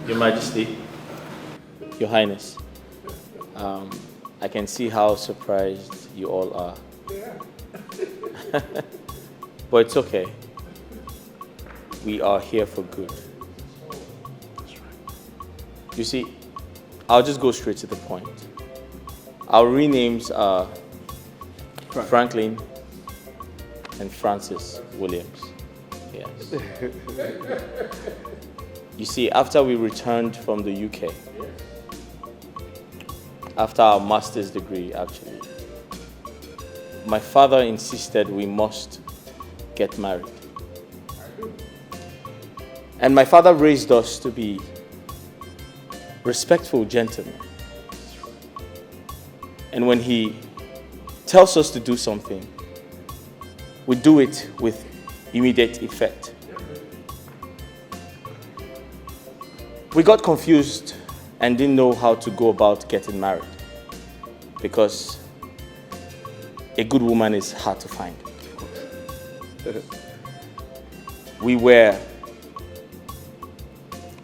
Your Majesty, Your Highness, I can see how surprised you all are. But it's okay. We are here for good. You see, I'll just go straight to the point. Our real names are Franklin and Francis Williams. Yes. You see, after we returned from the UK, after our master's degree, actually, my father insisted we must get married. And my father raised us to be respectful gentlemen. And when he tells us to do something, we do it with immediate effect. We got confused and didn't know how to go about getting married because a good woman is hard to find. We were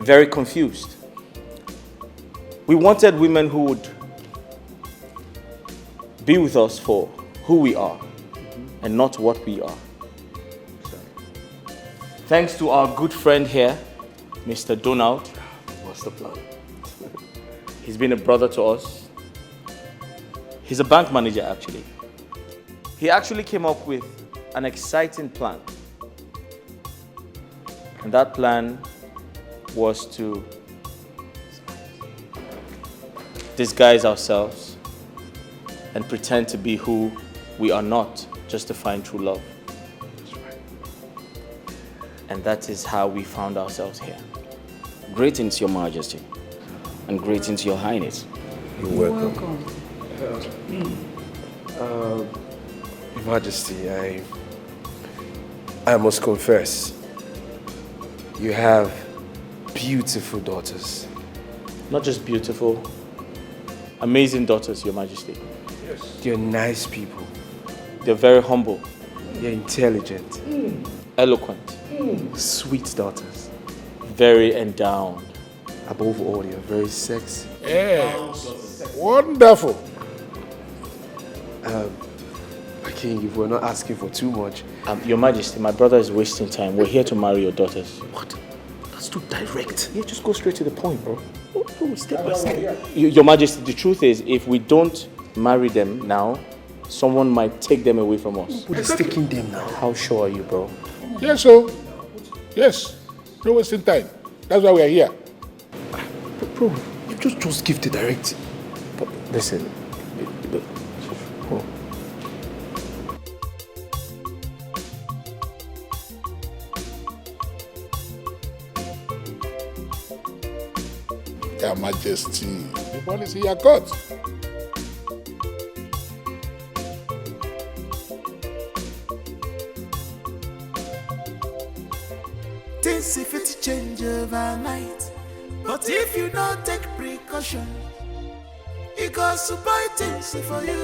very confused. We wanted women who would be with us for who we are and not what we are. Thanks to our good friend here, Mr. Donald. What's the plan? He's been a brother to us. He's a bank manager, actually. He actually came up with an exciting plan. And that plan was to disguise ourselves and pretend to be who we are not, just to find true love. And that is how we found ourselves here. Greetings, Your Majesty, and greetings, Your Highness. You're welcome. Your Majesty, I must confess, you have beautiful daughters. Not just beautiful, amazing daughters, Your Majesty. Yes. They're nice people. They're very humble. They're intelligent. Eloquent. Sweet daughters. Very endowed. Above all, you're very sexy. Yes. Wonderful. King, if we're not asking for too much. Your Majesty, my brother is wasting time. We're here to marry your daughters. What? That's too direct. Yeah, just go straight to the point, bro. Step by step. Your Majesty, the truth is, if we don't marry them now, someone might take them away from us. Who's taking them now? How sure are you, bro? Yes, so. Yes. No wasting time. That's why we are here. Bro, you just give the direct. But listen. Your Majesty, the ball is in your court. Things if it change overnight, but if you don't take precaution, it goes to buy things for you.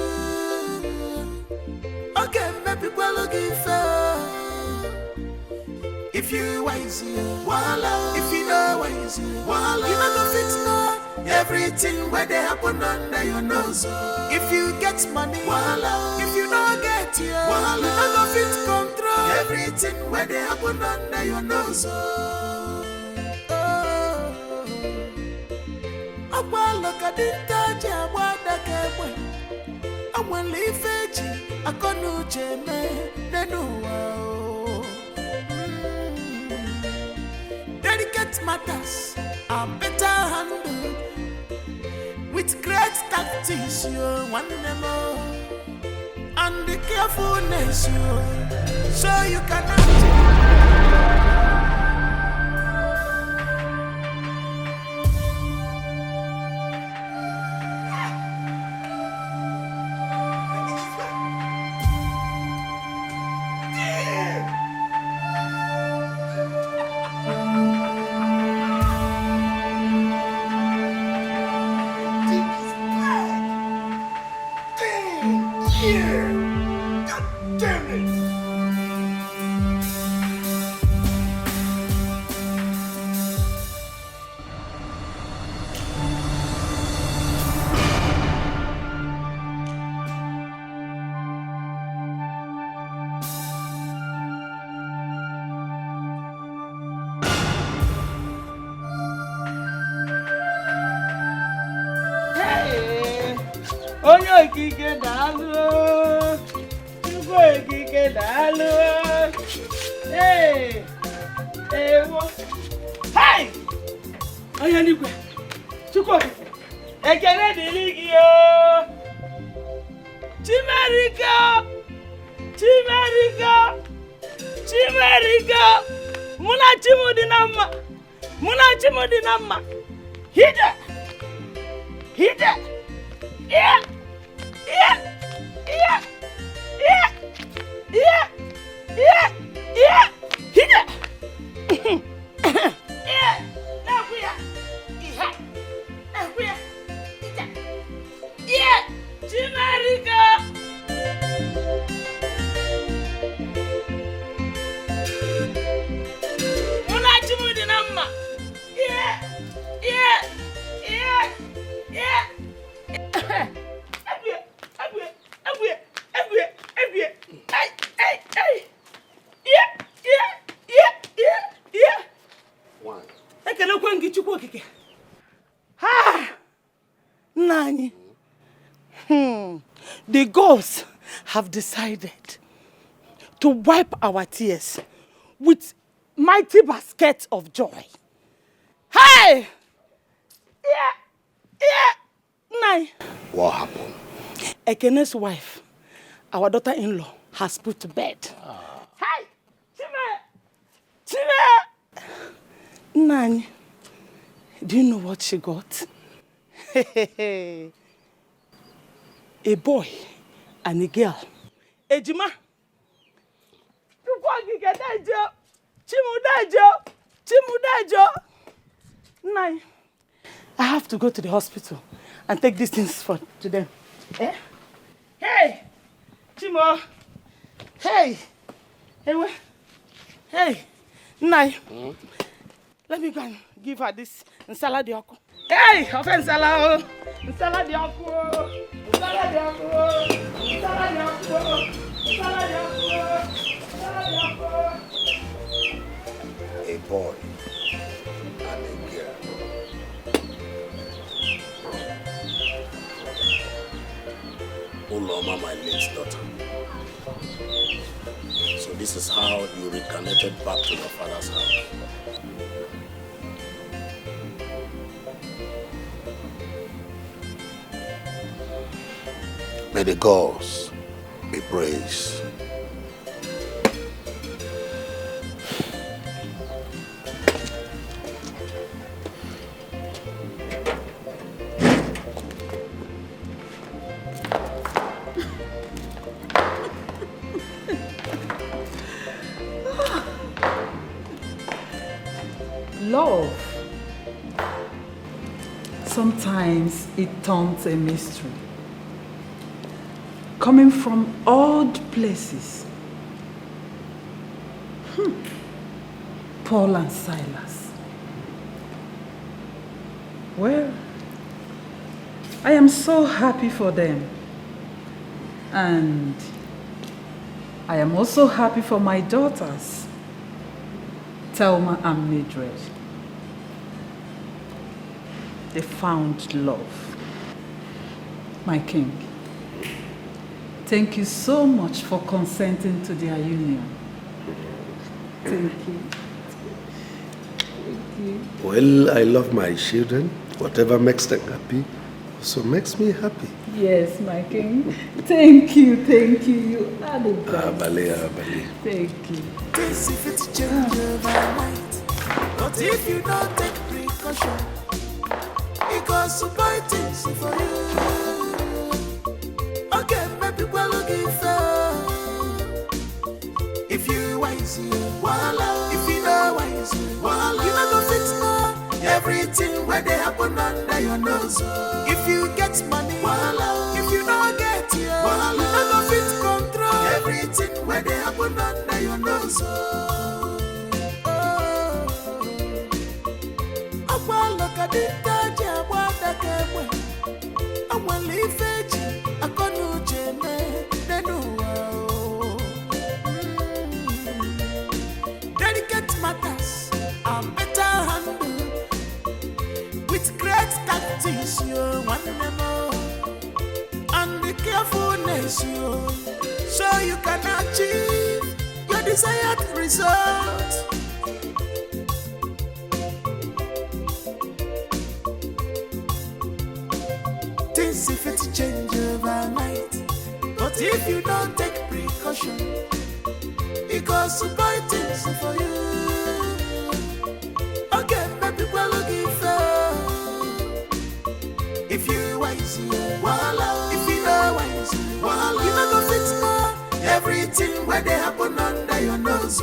Okay, maybe we'll look if you wise you, voila. If you know wise you, voila. You know the fit know everything where they happen under your nose. If you get money, voila. If you don't get you, voila. You know the fit control Everything where they happen under your nose. Look at the touch, I want the cable. I want to leave it. I can't know they know. Delicate matters are better handled with great tactics. You want them all, and the carefulness, so you cannot. Ekike dalu, Chukwu Ekike dalu. Hey, ewo, hey, onye n'igwe, Chukwu Okike, ekele dịrị gị o. Chimerika, Chimerika, Chimerika, mụ na Chimu dị na mma, mụ na Chimu dị na mma. Hide, hide, yeah. The gods have decided to wipe our tears with mighty baskets of joy. Hey! Nai. What happened? Ekene's wife, our daughter-in-law, has put to bed. Hey! Chime! Nani, do you know what she got? A boy and a girl. Ejima. Nai, I have to go to the hospital and take these things to them. Eh? Hey! Chimo! Hey! Hey! Nai, let me go and give her this nsala de oku. Hey! Ofe nsala o! Nsala de oku o! Nsala de oku o! Nsala de oku o! Nsala de oku o! Nsala de oku o! A boy and a girl. Uloma, my late daughter. So this is how you reconnected back to your father's house. May the gods be praised. Love. Sometimes it turns a mystery. Coming from odd places. Paul and Silas. Well, I am so happy for them. And I am also happy for my daughters, Thelma and Mildred. They found love. My king, thank you so much for consenting to their union. Thank you. Thank you. Well, I love my children. Whatever makes them happy also makes me happy. Yes, my king. Thank you. You are the best. Bale. Thank you. This if it change overnight, but if you don't take precaution, it goes to buy things for you. Okay, maybe we'll look if you wise, voila. If you know wise, voila. You never fix more. Everything where they happen under your nose. If you get money, voila. If you don't get it, voila. You never fit control. Everything where they happen under your nose. Look at the Taja, what the game. I will leave it. I can't do Jene. They know. Delicate matters are better handled with great tactics. You want them all, and the carefulness so you can achieve your desired result. Things if it change overnight, but if you don't take precaution, it goes to buy things for you. Okay, maybe we'll give if you wise, voila. If you know wise, voila. You never fix more. Everything where they happen under your nose.